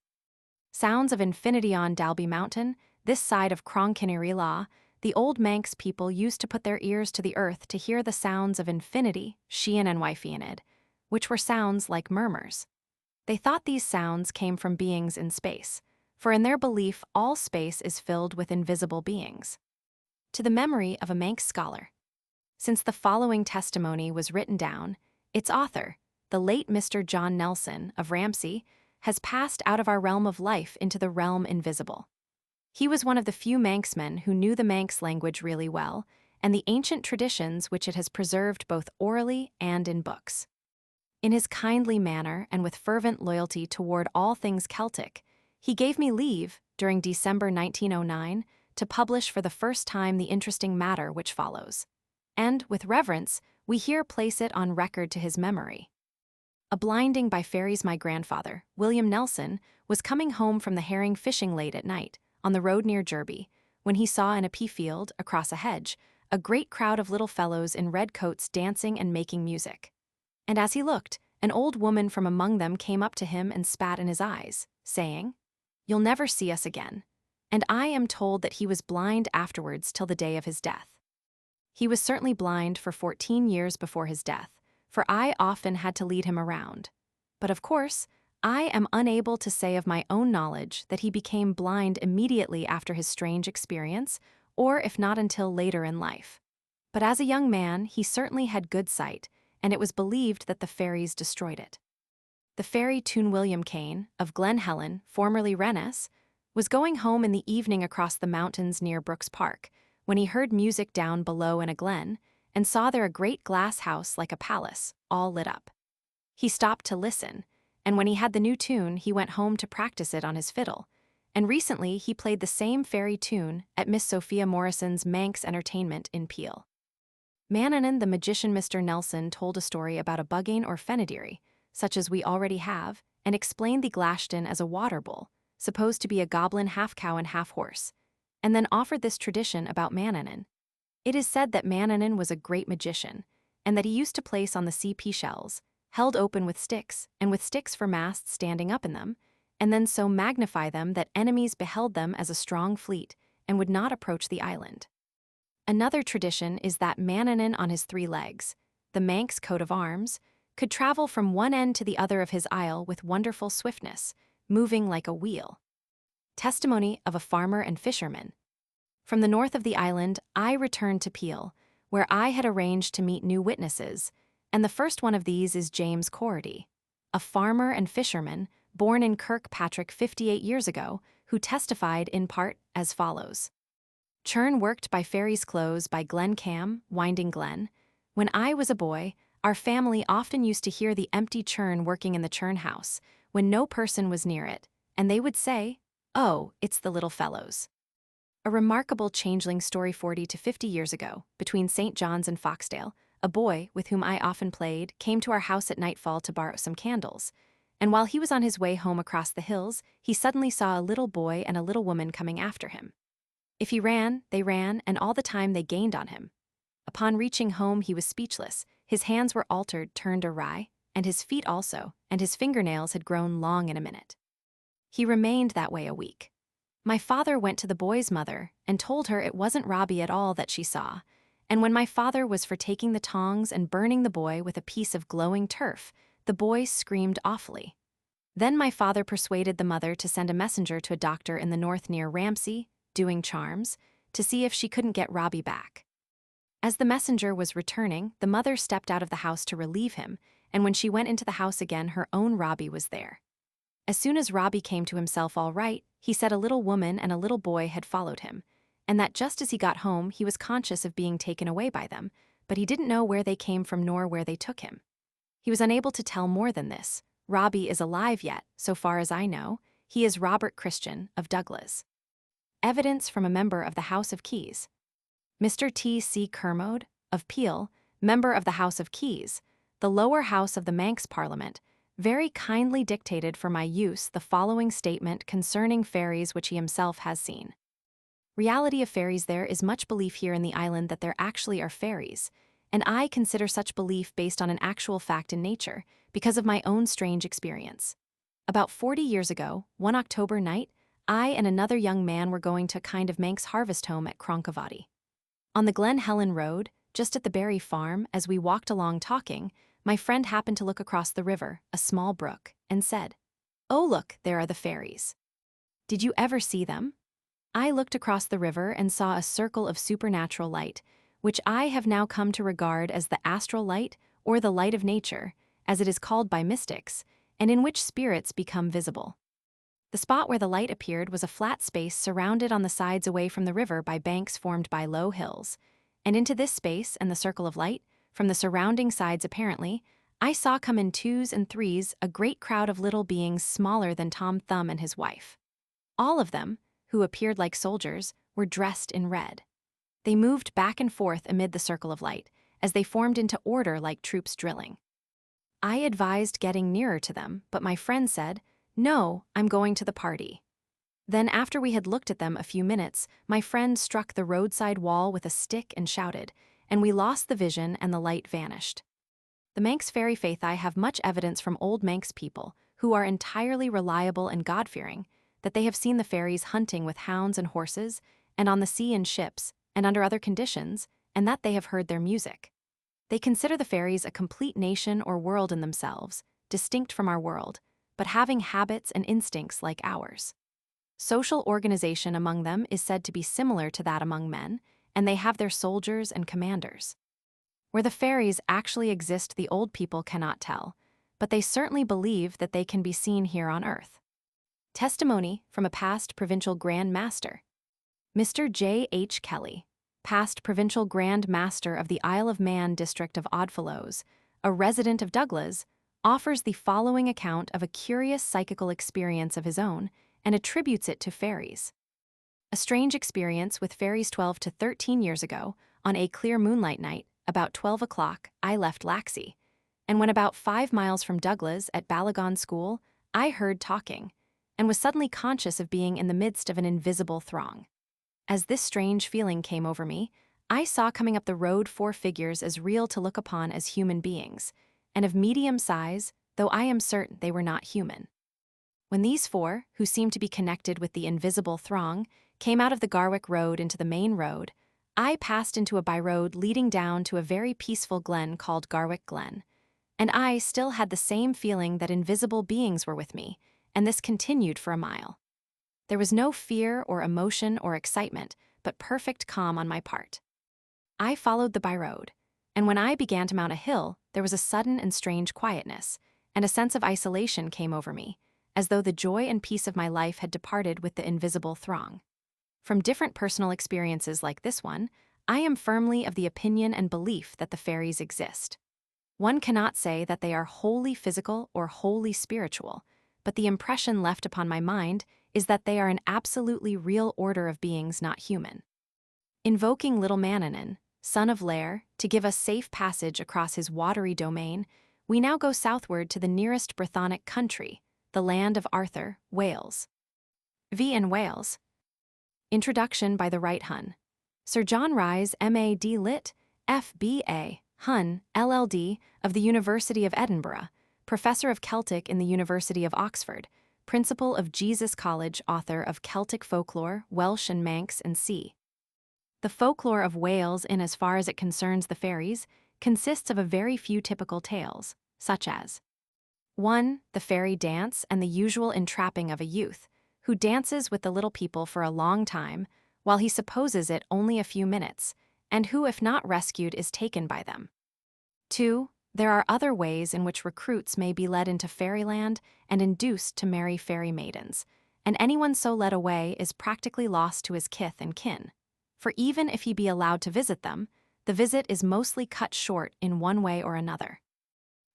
Sounds of infinity on Dalby Mountain, this side of Cronkinnery. The old Manx people used to put their ears to the earth to hear the sounds of infinity, Shean and Wyfianid, which were sounds like murmurs. They thought these sounds came from beings in space, for in their belief all space is filled with invisible beings. To the memory of a Manx scholar. Since the following testimony was written down, its author, the late Mr. John Nelson of Ramsey, has passed out of our realm of life into the realm invisible. He was one of the few Manxmen who knew the Manx language really well, and the ancient traditions which it has preserved both orally and in books. In his kindly manner and with fervent loyalty toward all things Celtic, he gave me leave, during December 1909, to publish for the first time the interesting matter which follows. And, with reverence, we here place it on record to his memory. A blinding by fairies my grandfather, William Nelson, was coming home from the herring fishing late at night, on the road near Derby, when he saw in a pea field, across a hedge, a great crowd of little fellows in red coats dancing and making music. And as he looked, an old woman from among them came up to him and spat in his eyes, saying, "You'll never see us again." And I am told that he was blind afterwards till the day of his death. He was certainly blind for 14 years before his death, for I often had to lead him around. But of course, I am unable to say of my own knowledge that he became blind immediately after his strange experience, or if not until later in life. But as a young man, he certainly had good sight, and it was believed that the fairies destroyed it. The fairy Tún William Kane, of Glen Helen, formerly RHº, was going home in the evening across the mountains near Brooks Park, when he heard music down below in a glen, and saw there a great glass house like a palace, all lit up. He stopped to listen, and when he had the new tune, he went home to practice it on his fiddle, and recently he played the same fairy tune at Miss Sophia Morrison's Manx entertainment in Peel. Manannán the magician Mr. Nelson told a story about a buggane or fenadiri, such as we already have, and explained the glashtan as a water bull, supposed to be a goblin half cow and half horse, and then offered this tradition about Manannán. It is said that Manannán was a great magician, and that he used to place on the sea pea shells, held open with sticks, and with sticks for masts standing up in them, and then so magnify them that enemies beheld them as a strong fleet, and would not approach the island. Another tradition is that Manannán on his 3 legs, the Manx coat of arms, could travel from one end to the other of his isle with wonderful swiftness, moving like a wheel. Testimony of a farmer and fisherman. From the north of the island, I returned to Peel, where I had arranged to meet new witnesses, and the first one of these is James Cordy, a farmer and fisherman born in Kirkpatrick 58 years ago, who testified in part as follows. Churn worked by Fairies Close by Glen Cam, Winding Glen. When I was a boy, our family often used to hear the empty churn working in the churn house, when no person was near it, and they would say, "Oh, it's the little fellows." A remarkable changeling story 40 to 50 years ago, between St. John's and Foxdale, a boy, with whom I often played, came to our house at nightfall to borrow some candles, and while he was on his way home across the hills, he suddenly saw a little boy and a little woman coming after him. If he ran, they ran, and all the time they gained on him. Upon reaching home he was speechless, his hands were altered, turned awry, and his feet also, and his fingernails had grown long in a minute. He remained that way a week. My father went to the boy's mother and told her it wasn't Robbie at all that she saw, and when my father was for taking the tongs and burning the boy with a piece of glowing turf, the boy screamed awfully. Then my father persuaded the mother to send a messenger to a doctor in the north near Ramsey, doing charms, to see if she couldn't get Robbie back. As the messenger was returning, the mother stepped out of the house to relieve him, and when she went into the house again, her own Robbie was there. As soon as Robbie came to himself all right, he said a little woman and a little boy had followed him, and that just as he got home he was conscious of being taken away by them, but he didn't know where they came from nor where they took him. He was unable to tell more than this. Robbie is alive yet, so far as I know. He is Robert Christian, of Douglas. Evidence from a member of the House of Keys. Mr. T.C. Kermode, of Peel, member of the House of Keys, the lower house of the Manx Parliament, very kindly dictated for my use the following statement concerning fairies which he himself has seen. Reality of fairies. There is much belief here in the island that there actually are fairies, and I consider such belief based on an actual fact in nature, because of my own strange experience. About 40 years ago, one October night, I and another young man were going to a kind of Manx harvest home at Cronkavati. On the Glen Helen Road, just at the Berry Farm, as we walked along talking, my friend happened to look across the river, a small brook, and said, "Oh look, there are the fairies." Did you ever see them? I looked across the river and saw a circle of supernatural light, which I have now come to regard as the astral light or the light of nature, as it is called by mystics, and in which spirits become visible. The spot where the light appeared was a flat space surrounded on the sides away from the river by banks formed by low hills, and into this space and the circle of light, from the surrounding sides apparently, I saw come in twos and threes a great crowd of little beings smaller than Tom Thumb and his wife. All of them, who appeared like soldiers, were dressed in red. They moved back and forth amid the circle of light, as they formed into order like troops drilling. I advised getting nearer to them, but my friend said, "No, I'm going to the party." Then after we had looked at them a few minutes, my friend struck the roadside wall with a stick and shouted, and we lost the vision and the light vanished. The Manx fairy faith I have much evidence from old Manx people, who are entirely reliable and God-fearing, that they have seen the fairies hunting with hounds and horses, and on the sea in ships, and under other conditions, and that they have heard their music. They consider the fairies a complete nation or world in themselves, distinct from our world, but having habits and instincts like ours. Social organization among them is said to be similar to that among men, and they have their soldiers and commanders. Where the fairies actually exist, the old people cannot tell, but they certainly believe that they can be seen here on earth. Testimony from a past provincial Grand Master. Mr. J. H. Kelly, past provincial Grand Master of the Isle of Man district of Oddfellows, a resident of Douglas, offers the following account of a curious psychical experience of his own and attributes it to fairies. A strange experience with fairies 12 to 13 years ago, on a clear moonlight night, about 12 o'clock, I left Laxey, and when about 5 miles from Douglas at Balagon School, I heard talking, and was suddenly conscious of being in the midst of an invisible throng. As this strange feeling came over me, I saw coming up the road 4 figures as real to look upon as human beings, and of medium size, though I am certain they were not human. When these 4, who seemed to be connected with the invisible throng, came out of the Garwick Road into the main road, I passed into a byroad leading down to a very peaceful glen called Garwick Glen, and I still had the same feeling that invisible beings were with me, and this continued for a mile. There was no fear or emotion or excitement, but perfect calm on my part. I followed the byroad, and when I began to mount a hill, there was a sudden and strange quietness, and a sense of isolation came over me, as though the joy and peace of my life had departed with the invisible throng. From different personal experiences like this one, I am firmly of the opinion and belief that the fairies exist. One cannot say that they are wholly physical or wholly spiritual, but the impression left upon my mind is that they are an absolutely real order of beings not human. Invoking little Mannanan, son of Lair, to give us safe passage across his watery domain, we now go southward to the nearest Brythonic country, the land of Arthur, Wales. V. and Wales. Introduction by the Right Hun. Sir John RHÄS, M.A.D. Lit. F.B.A. Hun, LL.D. of the University of Edinburgh, Professor of Celtic in the University of Oxford, Principal of Jesus College, author of Celtic folklore, Welsh and Manx and C. The folklore of Wales, in as far as it concerns the fairies, consists of a very few typical tales, such as 1. The fairy dance and the usual entrapping of a youth, who dances with the little people for a long time, while he supposes it only a few minutes, and who, if not rescued, is taken by them. 2. There are other ways in which recruits may be led into fairyland and induced to marry fairy maidens, and anyone so led away is practically lost to his kith and kin, for even if he be allowed to visit them, the visit is mostly cut short in one way or another.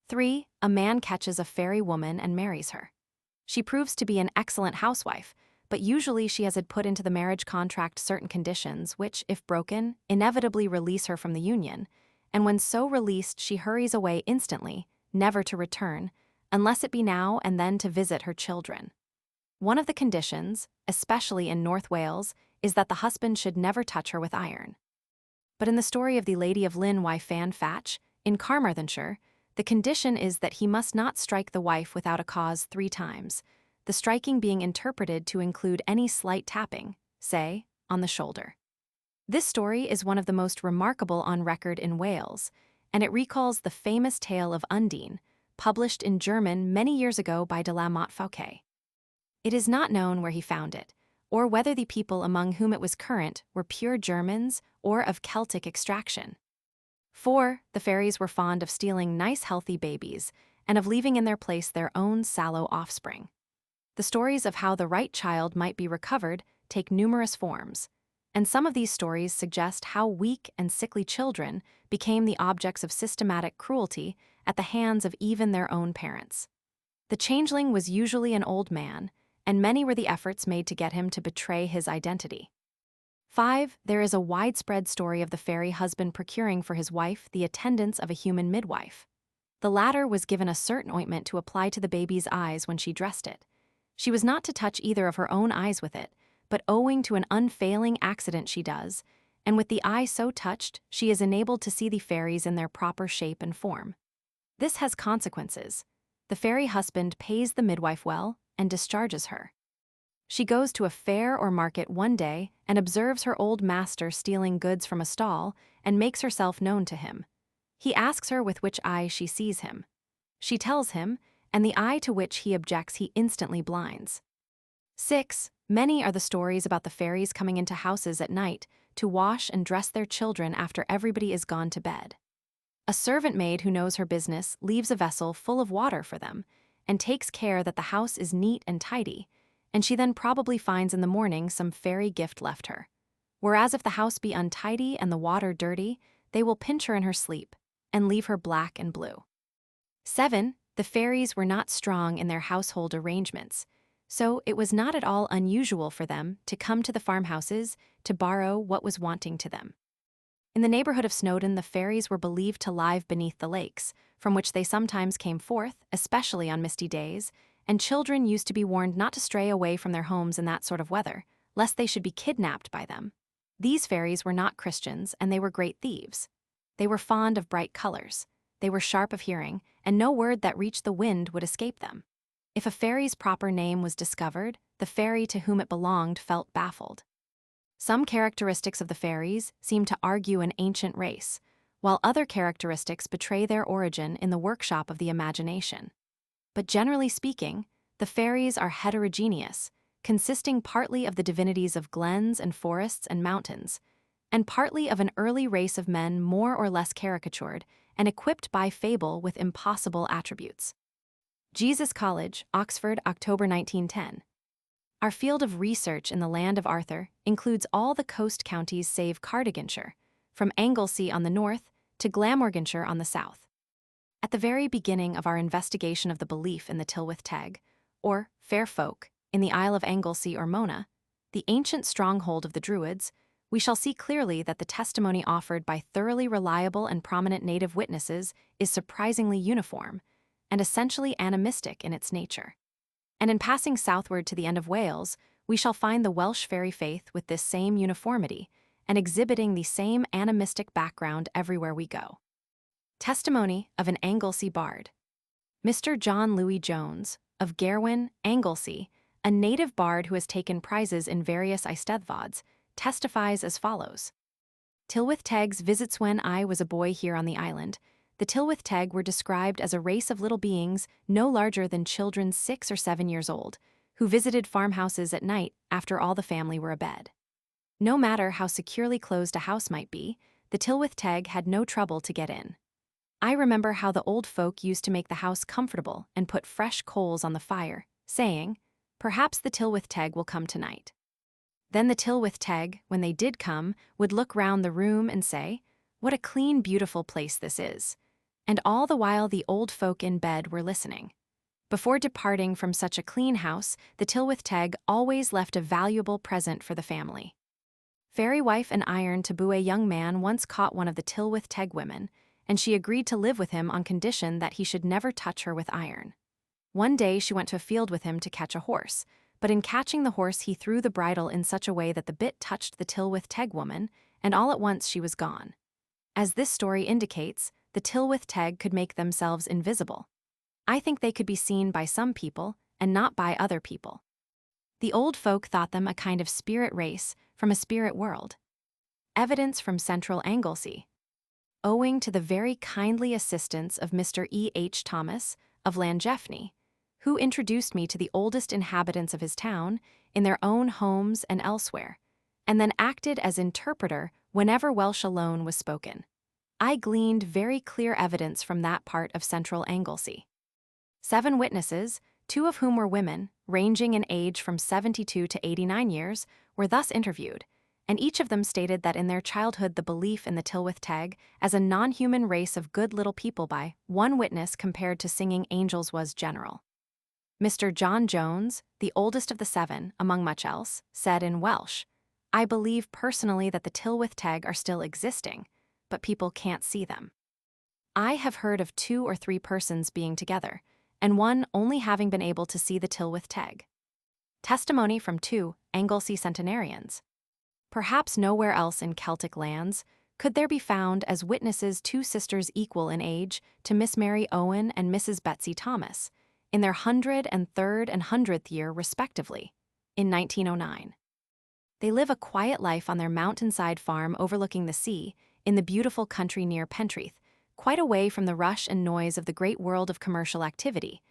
3. A man catches a fairy woman and marries her. She proves to be an excellent housewife, but usually she has had put into the marriage contract certain conditions which, if broken, inevitably release her from the union, and when so released she hurries away instantly, never to return, unless it be now and then to visit her children. One of the conditions, especially in North Wales, is that the husband should never touch her with iron. But in the story of the Lady of Lynn wy Fan Fatch, in Carmarthenshire, the condition is that he must not strike the wife without a cause 3 times, the striking being interpreted to include any slight tapping, say, on the shoulder. This story is one of the most remarkable on record in Wales, and it recalls the famous tale of Undine, published in German many years ago by de la Motte Fouquet. It is not known where he found it, or whether the people among whom it was current were pure Germans or of Celtic extraction. 4. The fairies were fond of stealing nice healthy babies and of leaving in their place their own sallow offspring. The stories of how the right child might be recovered take numerous forms, and some of these stories suggest how weak and sickly children became the objects of systematic cruelty at the hands of even their own parents. The changeling was usually an old man, and many were the efforts made to get him to betray his identity. 5. There is a widespread story of the fairy husband procuring for his wife the attendance of a human midwife. The latter was given a certain ointment to apply to the baby's eyes when she dressed it. She was not to touch either of her own eyes with it, but owing to an unfailing accident she does, and with the eye so touched, she is enabled to see the fairies in their proper shape and form. This has consequences. The fairy husband pays the midwife well and discharges her. She goes to a fair or market one day and observes her old master stealing goods from a stall and makes herself known to him. He asks her with which eye she sees him. She tells him, and the eye to which he objects he instantly blinds. 6. Many are the stories about the fairies coming into houses at night to wash and dress their children after everybody is gone to bed. A servant maid who knows her business leaves a vessel full of water for them and takes care that the house is neat and tidy, and she then probably finds in the morning some fairy gift left her. Whereas if the house be untidy and the water dirty, they will pinch her in her sleep and leave her black and blue. 7. The fairies were not strong in their household arrangements, so it was not at all unusual for them to come to the farmhouses to borrow what was wanting to them. In the neighborhood of Snowdon, the fairies were believed to live beneath the lakes, from which they sometimes came forth, especially on misty days, and children used to be warned not to stray away from their homes in that sort of weather, lest they should be kidnapped by them. These fairies were not Christians, and they were great thieves. They were fond of bright colors. They were sharp of hearing, and no word that reached the wind would escape them. If a fairy's proper name was discovered, the fairy to whom it belonged felt baffled. Some characteristics of the fairies seem to argue an ancient race, while other characteristics betray their origin in the workshop of the imagination. But generally speaking, the fairies are heterogeneous, consisting partly of the divinities of glens and forests and mountains, and partly of an early race of men more or less caricatured and equipped by fable with impossible attributes. Jesus College, Oxford, October 1910. Our field of research in the land of Arthur includes all the coast counties save Cardiganshire, from Anglesey on the north to Glamorganshire on the south. At the very beginning of our investigation of the belief in the Tylwyth Teg, or fair folk, in the Isle of Anglesey or Mona, the ancient stronghold of the Druids, we shall see clearly that the testimony offered by thoroughly reliable and prominent native witnesses is surprisingly uniform and essentially animistic in its nature. And in passing southward to the end of Wales, we shall find the Welsh fairy faith with this same uniformity and exhibiting the same animistic background everywhere we go. Testimony of an Anglesey bard. Mr. John Louis Jones, of Garvin, Anglesey, a native bard who has taken prizes in various Eisteddfods, testifies as follows. Tylwyth Teg's visits when I was a boy here on the island. The Tylwyth Teg were described as a race of little beings no larger than children 6 or 7 years old, who visited farmhouses at night after all the family were abed. No matter how securely closed a house might be, the Tylwyth Teg had no trouble to get in. I remember how the old folk used to make the house comfortable and put fresh coals on the fire, saying, "Perhaps the Tylwyth Teg will come tonight." Then the Tylwyth Teg, when they did come, would look round the room and say, "What a clean, beautiful place this is." And all the while the old folk in bed were listening. Before departing from such a clean house, the Tylwyth Teg always left a valuable present for the family. Fairy wife and Iron Taboo, a young man, once caught one of the Tylwyth Teg women, and she agreed to live with him on condition that he should never touch her with iron. One day she went to a field with him to catch a horse, but in catching the horse he threw the bridle in such a way that the bit touched the Tylwyth Teg woman, and all at once she was gone. As this story indicates, the Tylwyth Teg could make themselves invisible. I think they could be seen by some people and not by other people. The old folk thought them a kind of spirit race from a spirit world. Evidence from Central Anglesey. Owing to the very kindly assistance of Mr. E. H. Thomas of Llangefni, who introduced me to the oldest inhabitants of his town, in their own homes and elsewhere, and then acted as interpreter whenever Welsh alone was spoken. I gleaned very clear evidence from that part of central Anglesey. 7 witnesses, 2 of whom were women, ranging in age from 72 to 89 years, were thus interviewed, and each of them stated that in their childhood the belief in the Tylwyth Teg as a non-human race of good little people by one witness compared to singing angels was general. Mr. John Jones, the oldest of the 7, among much else, said in Welsh, "I believe personally that the Tylwyth Teg are still existing, but people can't see them. I have heard of 2 or 3 persons being together, and one only having been able to see the Tylwyth Teg." Testimony from 2 Anglesey centenarians. Perhaps nowhere else in Celtic lands could there be found as witnesses 2 sisters equal in age to Miss Mary Owen and Mrs. Betsy Thomas, in their 103rd and 100th year respectively, in 1909. They live a quiet life on their mountainside farm overlooking the sea, in the beautiful country near Pentrith, quite away from the rush and noise of the great world of commercial activity,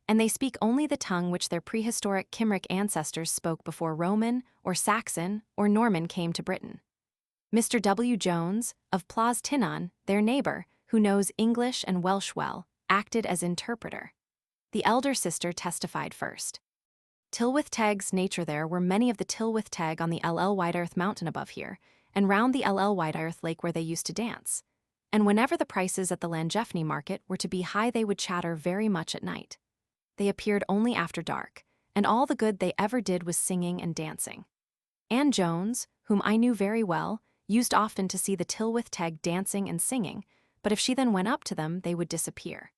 and they speak only the tongue which their prehistoric Cymric ancestors spoke before Roman, or Saxon, or Norman came to Britain. Mr. W. Jones, of Plas Tynan, their neighbor, who knows English and Welsh well, acted as interpreter. The elder sister testified first. Tylwyth Teg's nature there were many of the Tylwyth Teg on the LL.D mountain above here, and round the LL.D lake where they used to dance. And whenever the prices at the Llangefni market were to be high they would chatter very much at night. They appeared only after dark, and all the good they ever did was singing and dancing. Anne Jones, whom I knew very well, used often to see the Tylwyth Teg dancing and singing, but if she then went up to them they would disappear.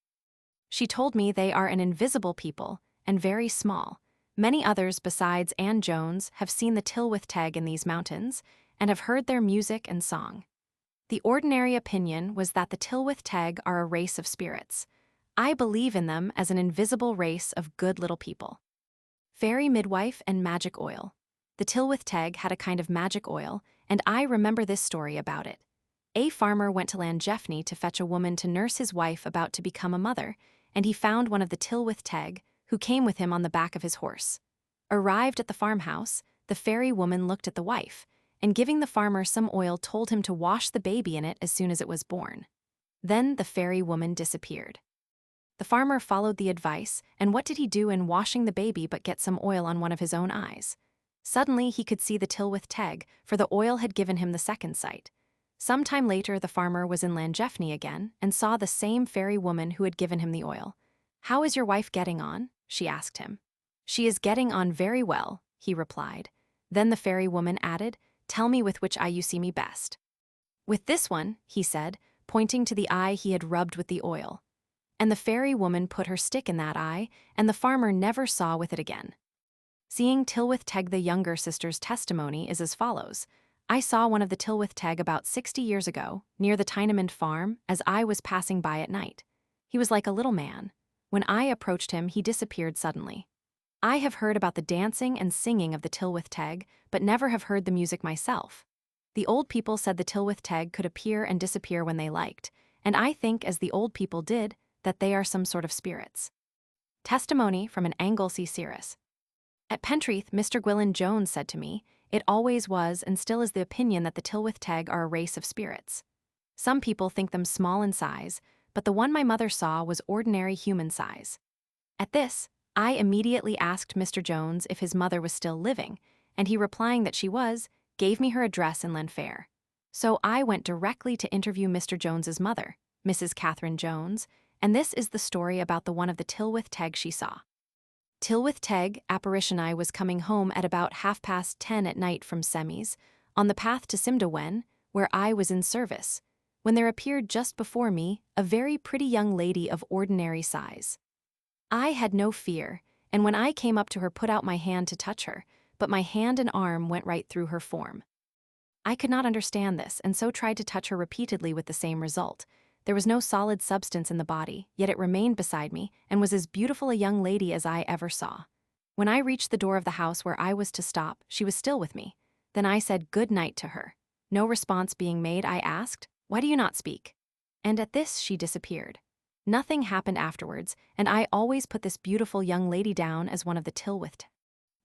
She told me they are an invisible people, and very small. Many others besides Anne Jones have seen the Tylwyth Teg in these mountains, and have heard their music and song. The ordinary opinion was that the Tylwyth Teg are a race of spirits. I believe in them as an invisible race of good little people. Fairy midwife and magic oil. The Tylwyth Teg had a kind of magic oil, and I remember this story about it. A farmer went to Llangefni to fetch a woman to nurse his wife about to become a mother, and he found one of the Tylwyth Teg, who came with him on the back of his horse. Arrived at the farmhouse, the fairy woman looked at the wife, and giving the farmer some oil told him to wash the baby in it as soon as it was born. Then the fairy woman disappeared. The farmer followed the advice, and what did he do in washing the baby but get some oil on one of his own eyes? Suddenly he could see the Tylwyth Teg, for the oil had given him the second sight. Some time later the farmer was in Llangefni again, and saw the same fairy woman who had given him the oil. "How is your wife getting on?" she asked him. "She is getting on very well," he replied. Then the fairy woman added, "Tell me with which eye you see me best." "With this one," he said, pointing to the eye he had rubbed with the oil. And the fairy woman put her stick in that eye, and the farmer never saw with it again. Seeing Tylwyth Teg the younger sister's testimony is as follows. I saw one of the Tylwyth Teg about 60 years ago, near the Tynemond farm, as I was passing by at night. He was like a little man. When I approached him, he disappeared suddenly. I have heard about the dancing and singing of the Tylwyth Teg, but never have heard the music myself. The old people said the Tylwyth Teg could appear and disappear when they liked, and I think, as the old people did, that they are some sort of spirits. Testimony from an Anglesey seeress. At Pentrith, Mr. Gwilyn Jones said to me, it always was and still is the opinion that the Tylwyth Teg are a race of spirits. Some people think them small in size, but the one my mother saw was ordinary human size. At this, I immediately asked Mr. Jones if his mother was still living, and he replying that she was, gave me her address in Llanfair. So I went directly to interview Mr. Jones's mother, Mrs. Catherine Jones, and this is the story about the one of the Tylwyth Teg she saw. Tylwyth Teg apparitioni was coming home at about 10:30 at night from Semis, on the path to Cymdowen, where I was in service, when there appeared just before me a very pretty young lady of ordinary size. I had no fear, and when I came up to her put out my hand to touch her, but my hand and arm went right through her form. I could not understand this, and so tried to touch her repeatedly with the same result. There was no solid substance in the body, yet it remained beside me, and was as beautiful a young lady as I ever saw. When I reached the door of the house where I was to stop, she was still with me. Then I said good night to her. No response being made, I asked, "Why do you not speak?" And at this she disappeared. Nothing happened afterwards, and I always put this beautiful young lady down as one of the Tylwyth.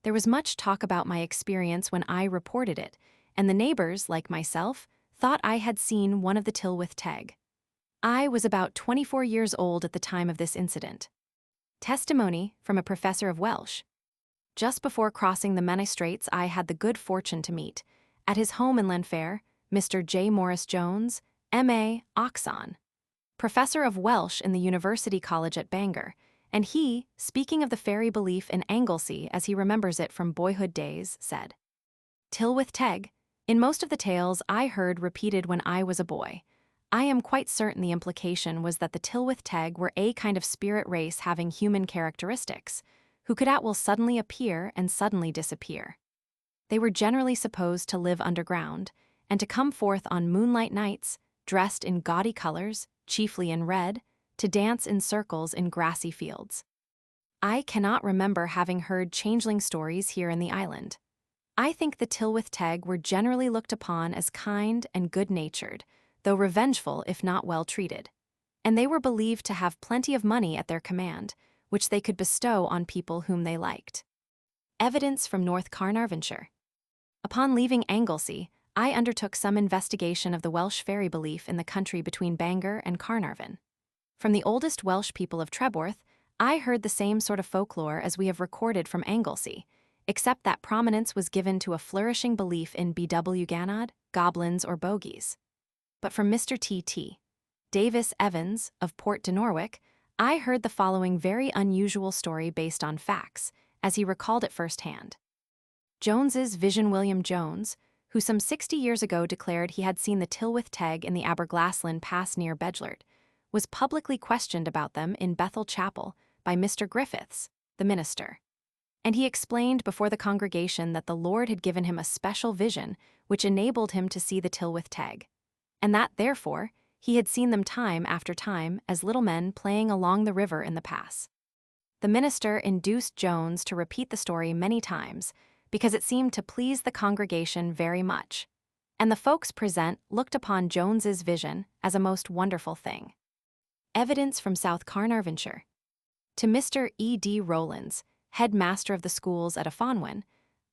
There was much talk about my experience when I reported it, and the neighbors, like myself, thought I had seen one of the Tylwyth Teg. I was about 24 years old at the time of this incident. Testimony from a professor of Welsh. Just before crossing the Menai Straits, I had the good fortune to meet, at his home in Llanfair, Mr. J. Morris Jones, M.A., Oxon, professor of Welsh in the University College at Bangor, and he, speaking of the fairy belief in Anglesey as he remembers it from boyhood days, said, "Tylwyth Teg, in most of the tales I heard repeated when I was a boy. I am quite certain the implication was that the Tylwyth Teg were a kind of spirit race having human characteristics, who could at will suddenly appear and suddenly disappear. They were generally supposed to live underground, and to come forth on moonlight nights, dressed in gaudy colors, chiefly in red, to dance in circles in grassy fields. I cannot remember having heard changeling stories here in the island. I think the Tylwyth Teg were generally looked upon as kind and good-natured, though revengeful if not well treated, and they were believed to have plenty of money at their command, which they could bestow on people whom they liked." Evidence from North Carnarvonshire. Upon leaving Anglesey, I undertook some investigation of the Welsh fairy belief in the country between Bangor and Carnarvon. From the oldest Welsh people of Treborth, I heard the same sort of folklore as we have recorded from Anglesey, except that prominence was given to a flourishing belief in BW Ganad, goblins or bogies. But from Mr. T.T. Davis Evans of Port de Norwich, I heard the following very unusual story based on facts, as he recalled it firsthand. Jones's Vision. William Jones, who some 60 years ago declared he had seen the Tylwyth Teg in the Aberglaslyn Pass near Bedlert, was publicly questioned about them in Bethel Chapel by Mr. Griffiths, the minister. And he explained before the congregation that the Lord had given him a special vision which enabled him to see the Tylwyth Teg, and that, therefore, he had seen them time after time as little men playing along the river in the pass. The minister induced Jones to repeat the story many times, because it seemed to please the congregation very much, and the folks present looked upon Jones's vision as a most wonderful thing. Evidence from South Carnarvonshire. To Mr. E.D. Rowlands, headmaster of the schools at Evans-Wentz,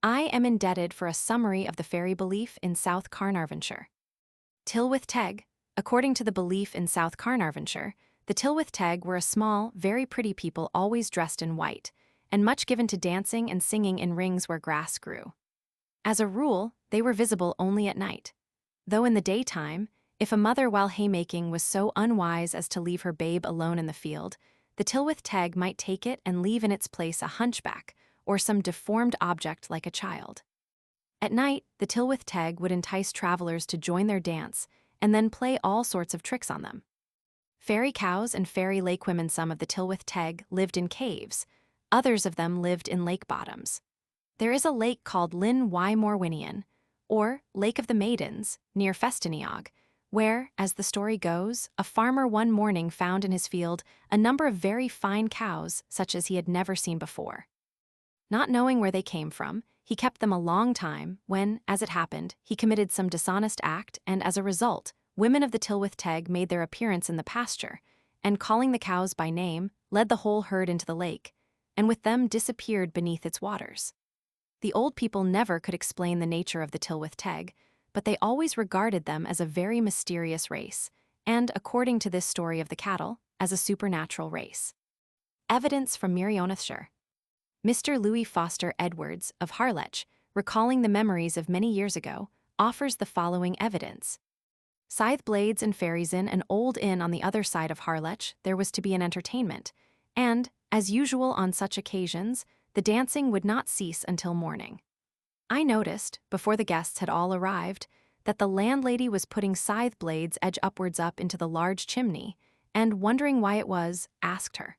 I am indebted for a summary of the fairy belief in South Carnarvonshire. Tylwyth Teg. According to the belief in South Carnarvonshire, the Tylwyth Teg were a small, very pretty people always dressed in white, and much given to dancing and singing in rings where grass grew. As a rule, they were visible only at night, though in the daytime, if a mother while haymaking was so unwise as to leave her babe alone in the field, the Tylwyth Teg might take it and leave in its place a hunchback or some deformed object like a child. At night, the Tylwyth Teg would entice travelers to join their dance and then play all sorts of tricks on them. Fairy cows and fairy lake women, some of the Tylwyth Teg, lived in caves. Others of them lived in lake bottoms. There is a lake called Lyn y Morwynion, or Lake of the Maidens, near Festiniog, where, as the story goes, a farmer one morning found in his field a number of very fine cows such as he had never seen before. Not knowing where they came from, he kept them a long time when, as it happened, he committed some dishonest act, and as a result, women of the Tylwyth Teg made their appearance in the pasture, and calling the cows by name, led the whole herd into the lake, and with them disappeared beneath its waters. The old people never could explain the nature of the Tylwyth Teg, but they always regarded them as a very mysterious race, and, according to this story of the cattle, as a supernatural race. Evidence from Merionethshire. Mr. Louis Foster Edwards of RHÄS, recalling the memories of many years ago, offers the following evidence. Scythe blades and fairies in an old inn on the other side of RHÄS, there was to be an entertainment, and, as usual on such occasions, the dancing would not cease until morning. I noticed, before the guests had all arrived, that the landlady was putting scythe blades edge upwards up into the large chimney, and, wondering why it was, asked her.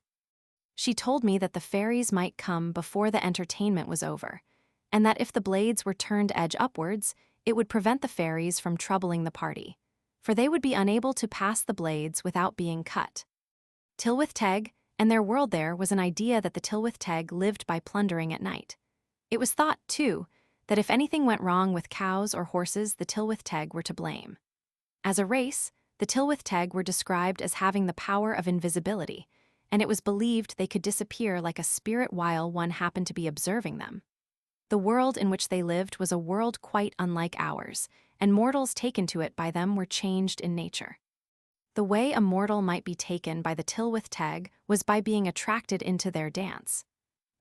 She told me that the fairies might come before the entertainment was over, and that if the blades were turned edge upwards, it would prevent the fairies from troubling the party, for they would be unable to pass the blades without being cut. Tylwyth Teg, and their world there was an idea that the Tylwyth Teg lived by plundering at night. It was thought, too, that if anything went wrong with cows or horses, the Tylwyth Teg were to blame. As a race, The Tylwyth Teg were described as having the power of invisibility, and it was believed they could disappear like a spirit while one happened to be observing them. The world in which they lived was a world quite unlike ours, and mortals taken to it by them were changed in nature. The way a mortal might be taken by the Tylwyth Teg was by being attracted into their dance.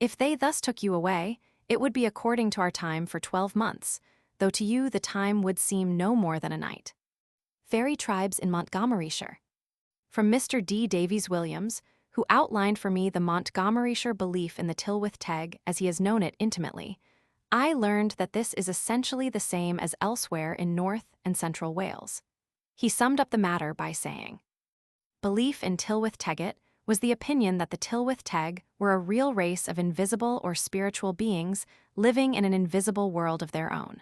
If they thus took you away, it would be according to our time for 12 months, though to you the time would seem no more than a night. Fairy tribes in Montgomeryshire. From Mr. D. Davies Williams, who outlined for me the Montgomeryshire belief in the Tylwyth Teg as he has known it intimately, I learned that this is essentially the same as elsewhere in North and Central Wales. He summed up the matter by saying, "Belief in Tylwyth Teggit was the opinion that the Tylwyth Teg were a real race of invisible or spiritual beings living in an invisible world of their own.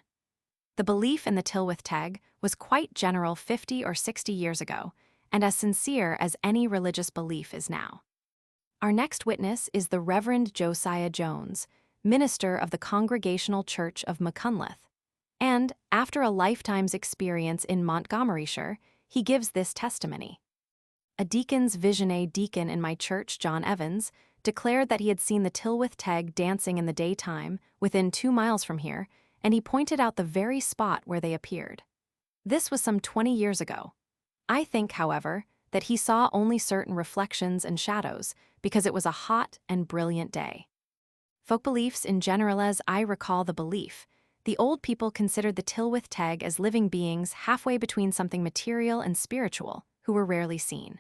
The belief in the Tylwyth Teg was quite general 50 or 60 years ago, and as sincere as any religious belief is now." Our next witness is the Reverend Josiah Jones, minister of the Congregational Church of Machynlleth, and, after a lifetime's experience in Montgomeryshire, he gives this testimony. "A deacon's visionary deacon in my church, John Evans, declared that he had seen the Tylwyth Teg dancing in the daytime within 2 miles from here, and he pointed out the very spot where they appeared. This was some 20 years ago. I think, however, that he saw only certain reflections and shadows because it was a hot and brilliant day. Folk beliefs in general. As I recall the belief, the old people considered the Tylwyth Teg as living beings halfway between something material and spiritual, who were rarely seen.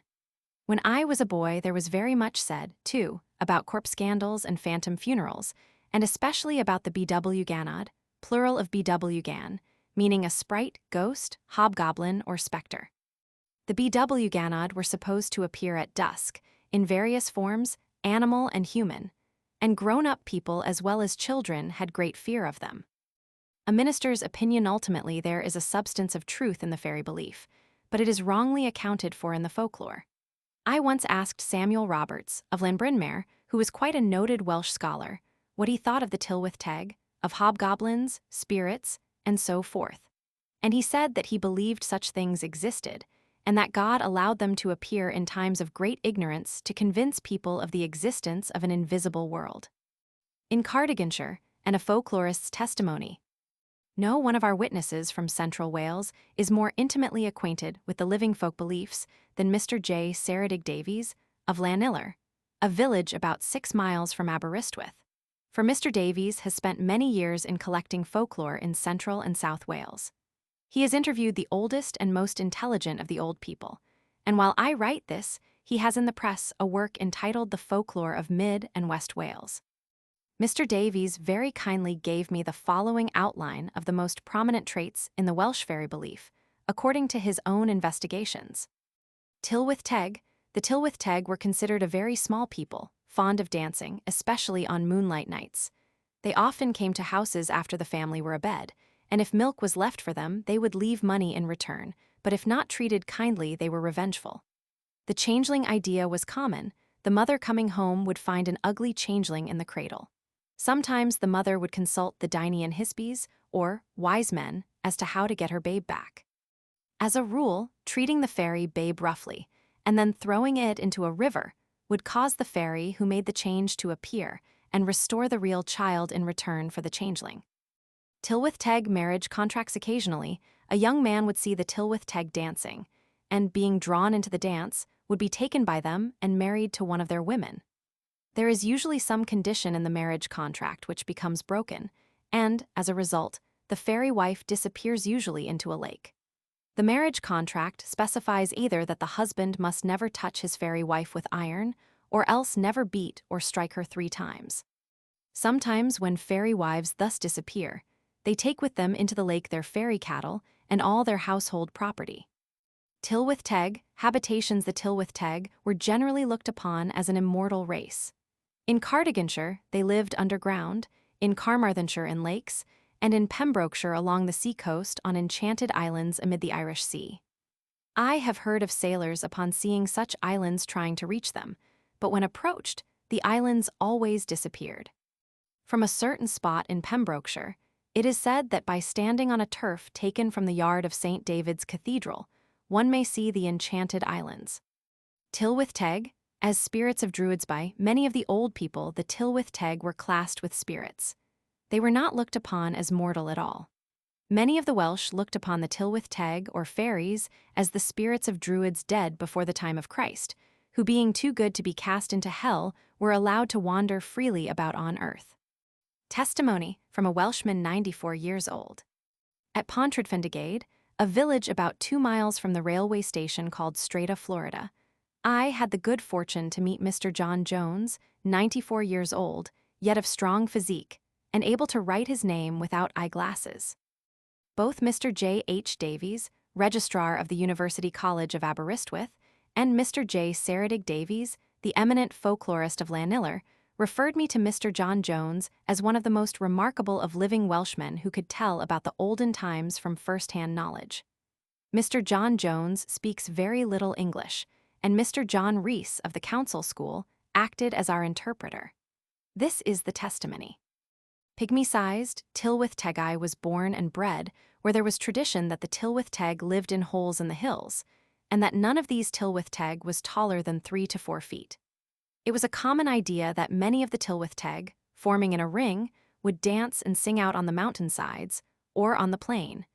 When I was a boy, there was very much said, too, about corpse scandals and phantom funerals, and especially about the BW Ganad, plural of BW Gan, meaning a sprite, ghost, hobgoblin, or specter. The BW Ganad were supposed to appear at dusk, in various forms, animal and human, and grown-up people as well as children had great fear of them. A minister's opinion. Ultimately, there is a substance of truth in the fairy belief, but it is wrongly accounted for in the folklore. I once asked Samuel Roberts, of Llanbrynmawr, who was quite a noted Welsh scholar, what he thought of the Tylwyth Teg, of hobgoblins, spirits, and so forth. And he said that he believed such things existed, and that God allowed them to appear in times of great ignorance to convince people of the existence of an invisible world. In Cardiganshire, and a folklorist's testimony. No one of our witnesses from Central Wales is more intimately acquainted with the living folk beliefs than Mr. J. Saradig Davies, of Llanillar, a village about 6 miles from Aberystwyth. For Mr. Davies has spent many years in collecting folklore in Central and South Wales. He has interviewed the oldest and most intelligent of the old people, and while I write this, he has in the press a work entitled The Folklore of Mid and West Wales. Mr. Davies very kindly gave me the following outline of the most prominent traits in the Welsh fairy belief, according to his own investigations. Tylwyth Teg. The Tylwyth Teg were considered a very small people, fond of dancing, especially on moonlight nights. They often came to houses after the family were abed, and if milk was left for them, they would leave money in return, but if not treated kindly, they were revengeful. The changeling idea was common. The mother coming home would find an ugly changeling in the cradle. Sometimes the mother would consult the Dainian Hispies, or wise men, as to how to get her babe back. As a rule, treating the fairy babe roughly, and then throwing it into a river, would cause the fairy who made the change to appear and restore the real child in return for the changeling. Tylwyth Teg marriage contracts. Occasionally, a young man would see the Tylwyth Teg dancing, and, being drawn into the dance, would be taken by them and married to one of their women. There is usually some condition in the marriage contract which becomes broken, and, as a result, the fairy wife disappears usually into a lake. The marriage contract specifies either that the husband must never touch his fairy wife with iron, or else never beat or strike her 3 times. Sometimes when fairy wives thus disappear, they take with them into the lake their fairy cattle and all their household property. Tylwyth Teg, habitations. The Tylwyth Teg were generally looked upon as an immortal race. In Cardiganshire, they lived underground, in Carmarthenshire in lakes, and in Pembrokeshire along the sea-coast on enchanted islands amid the Irish Sea. I have heard of sailors upon seeing such islands trying to reach them, but when approached, the islands always disappeared. From a certain spot in Pembrokeshire, it is said that by standing on a turf taken from the yard of St. David's Cathedral, one may see the enchanted islands. Tylwyth Teg, as spirits of Druids by many of the old people, the Tylwyth Teg were classed with spirits. They were not looked upon as mortal at all. Many of the Welsh looked upon the Tylwyth Teg, or fairies, as the spirits of Druids dead before the time of Christ, who being too good to be cast into hell were allowed to wander freely about on earth. Testimony from a Welshman 94 years old. At Pontryddfan, a village about 2 miles from the railway station called Strata, Florida, I had the good fortune to meet Mr. John Jones, 94 years old, yet of strong physique, and able to write his name without eyeglasses. Both Mr. J. H. Davies, Registrar of the University College of Aberystwyth, and Mr. J. Ceredig Davies, the eminent folklorist of Llanillar, referred me to Mr. John Jones as one of the most remarkable of living Welshmen who could tell about the olden times from first-hand knowledge. Mr. John Jones speaks very little English, and Mr. John RHÆS of the Council School acted as our interpreter. This is the testimony. Pygmy-sized, Tylwyth Tegi was born and bred where there was tradition that the Tylwyth Teg lived in holes in the hills, and that none of these Tylwyth Teg was taller than 3 to 4 feet. It was a common idea that many of the Tylwyth Teg, forming in a ring, would dance and sing out on the mountainsides or on the plain,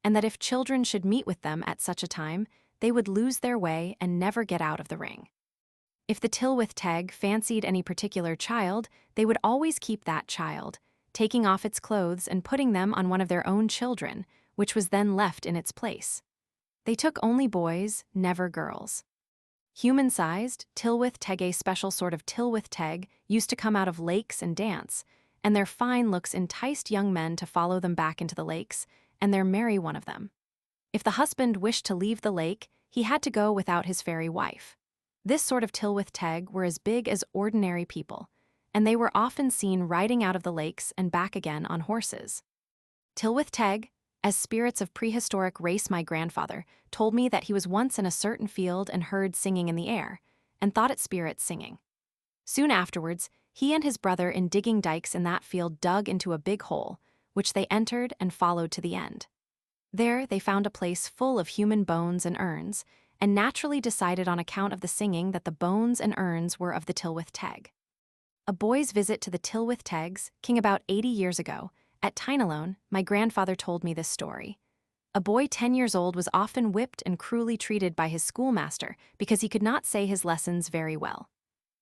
and that if children should meet with them at such a time, they would lose their way and never get out of the ring. If the Tylwyth Teg fancied any particular child, they would always keep that child, taking off its clothes and putting them on one of their own children, which was then left in its place. They took only boys, never girls. Human-sized, Tylwyth Teg, a special sort of Tylwyth Teg, used to come out of lakes and dance, and their fine looks enticed young men to follow them back into the lakes, and there marry one of them. If the husband wished to leave the lake, he had to go without his fairy wife. This sort of Tylwyth Teg were as big as ordinary people, and they were often seen riding out of the lakes and back again on horses. Tylwyth Teg, as spirits of prehistoric race, my grandfather told me that he was once in a certain field and heard singing in the air, and thought it spirits singing. Soon afterwards, he and his brother in digging dikes in that field dug into a big hole, which they entered and followed to the end. There they found a place full of human bones and urns, and naturally decided on account of the singing that the bones and urns were of the Tylwyth Teg. A boy's visit to the Tylwyth Tegs, king about 80 years ago, at Tynelone, my grandfather told me this story. A boy 10 years old was often whipped and cruelly treated by his schoolmaster because he could not say his lessons very well.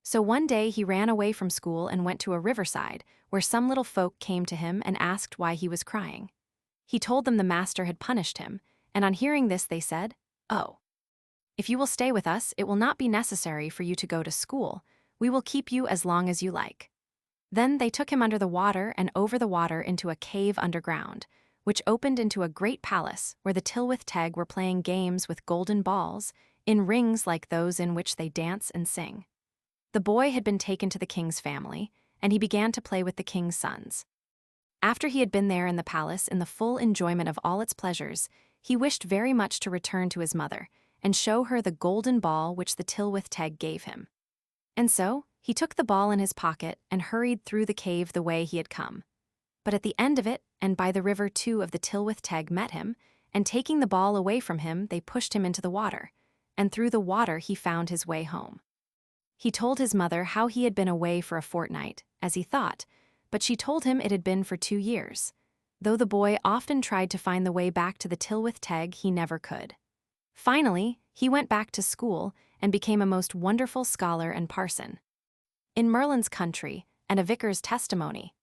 So one day he ran away from school and went to a riverside, where some little folk came to him and asked why he was crying. He told them the master had punished him, and on hearing this they said, "Oh, if you will stay with us, it will not be necessary for you to go to school. We will keep you as long as you like." Then they took him under the water and over the water into a cave underground, which opened into a great palace where the Tylwyth Teg were playing games with golden balls, in rings like those in which they dance and sing. The boy had been taken to the king's family, and he began to play with the king's sons. After he had been there in the palace in the full enjoyment of all its pleasures, he wished very much to return to his mother and show her the golden ball which the Tylwyth Teg gave him. And so he took the ball in his pocket and hurried through the cave the way he had come. But at the end of it, and by the river, 2 of the Tylwyth Teg met him, and taking the ball away from him, they pushed him into the water, and through the water he found his way home. He told his mother how he had been away for a fortnight, as he thought, but she told him it had been for 2 years. Though the boy often tried to find the way back to the Tylwyth Teg, he never could. Finally, he went back to school and became a most wonderful scholar and parson. In Merlin's country, and a vicar's testimony.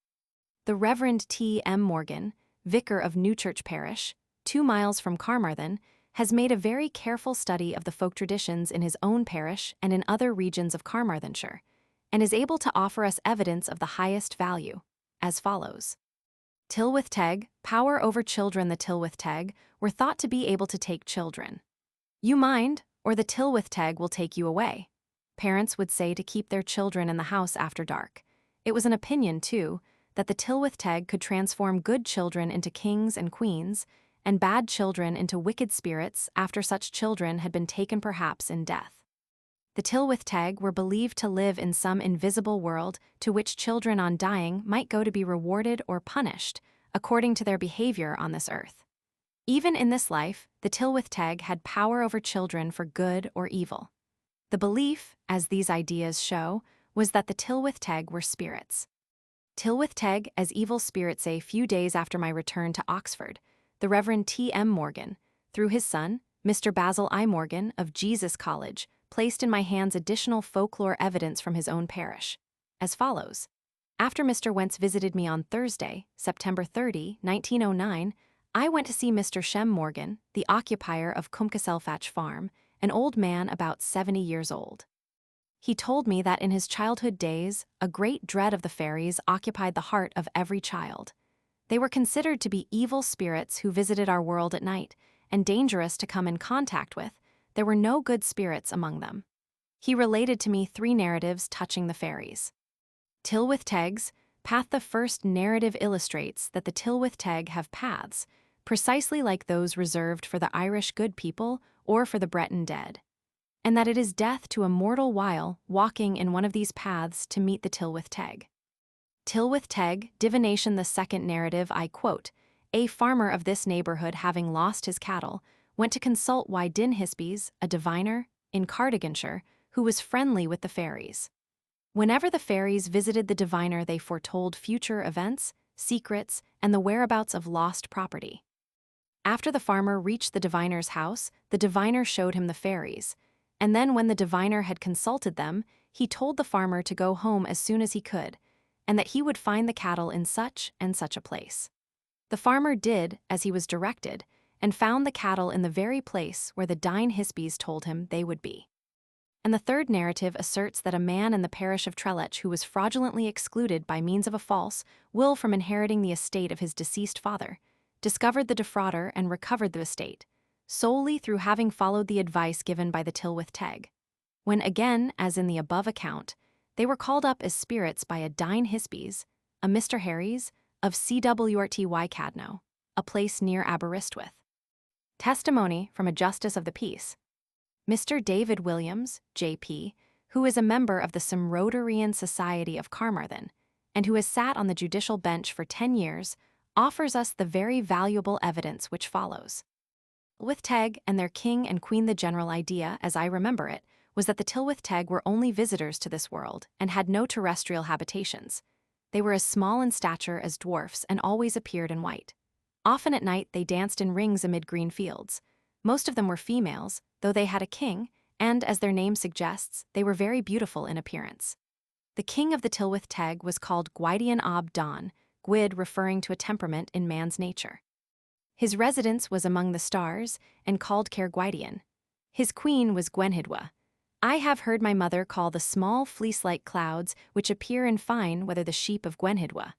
The Reverend T. M. Morgan, vicar of Newchurch Parish, 2 miles from Carmarthen, has made a very careful study of the folk traditions in his own parish and in other regions of Carmarthenshire, and is able to offer us evidence of the highest value, as follows. Tylwyth Teg, power over children. The Tylwyth Teg were thought to be able to take children. You mind, or the Tylwyth Teg will take you away. Parents would say to keep their children in the house after dark. It was an opinion, too, that the Tylwyth Teg could transform good children into kings and queens, and bad children into wicked spirits after such children had been taken perhaps in death. The Tylwyth Teg were believed to live in some invisible world to which children on dying might go to be rewarded or punished, according to their behavior on this earth. Even in this life, the Tylwyth Teg had power over children for good or evil. The belief, as these ideas show, was that the Tylwyth Teg were spirits. Tylwyth Teg as evil spirits. A few days after my return to Oxford, the Reverend T.M. Morgan, through his son, Mr. Basil I. Morgan of Jesus College, placed in my hands additional folklore evidence from his own parish, as follows. After Mr. Wentz visited me on Thursday, September 30, 1909, I went to see Mr. Shem Morgan, the occupier of Cwmcaselfach Farm, an old man about 70 years old. He told me that in his childhood days, a great dread of the fairies occupied the heart of every child. They were considered to be evil spirits who visited our world at night, and dangerous to come in contact with. There were no good spirits among them. He related to me 3 narratives touching the fairies. Tylwyth Teg's path. The first narrative illustrates that the Tylwyth Teg have paths, precisely like those reserved for the Irish good people or for the Breton dead, and that it is death to a mortal while walking in one of these paths to meet the Tylwyth Teg. Tylwyth Teg divination. The second narrative I quote, a farmer of this neighborhood having lost his cattle, went to consult Wydyn Hispys, a diviner, in Cardiganshire, who was friendly with the fairies. Whenever the fairies visited the diviner, they foretold future events, secrets, and the whereabouts of lost property. After the farmer reached the diviner's house, the diviner showed him the fairies, and then when the diviner had consulted them, he told the farmer to go home as soon as he could, and that he would find the cattle in such and such a place. The farmer did as he was directed, and found the cattle in the very place where the Wydyn Hispys told him they would be. And the third narrative asserts that a man in the parish of Trelech who was fraudulently excluded by means of a false will from inheriting the estate of his deceased father, discovered the defrauder and recovered the estate, solely through having followed the advice given by the Tylwyth Teg. When again, as in the above account, they were called up as spirits by a Wydyn Hispys, a Mr. RHÆS, of Cwrty Cadno, a place near Aberystwyth. Testimony from a Justice of the Peace. Mr. David Williams, J.P., who is a member of the Simroderian Society of Carmarthen, and who has sat on the judicial bench for 10 years, offers us the very valuable evidence which follows. Tylwyth Teg and their king and queen. The general idea, as I remember it, was that the Tylwyth Teg were only visitors to this world and had no terrestrial habitations. They were as small in stature as dwarfs and always appeared in white. Often at night they danced in rings amid green fields. Most of them were females, though they had a king, and, as their name suggests, they were very beautiful in appearance. The king of the Tylwyth Teg was called Gwydion Ob Don, Gwyd referring to a temperament in man's nature. His residence was among the stars, and called Caer Gwydion. His queen was Gwenhwydwa. I have heard my mother call the small fleece-like clouds which appear in fine weather the sheep of Gwenhwydwa.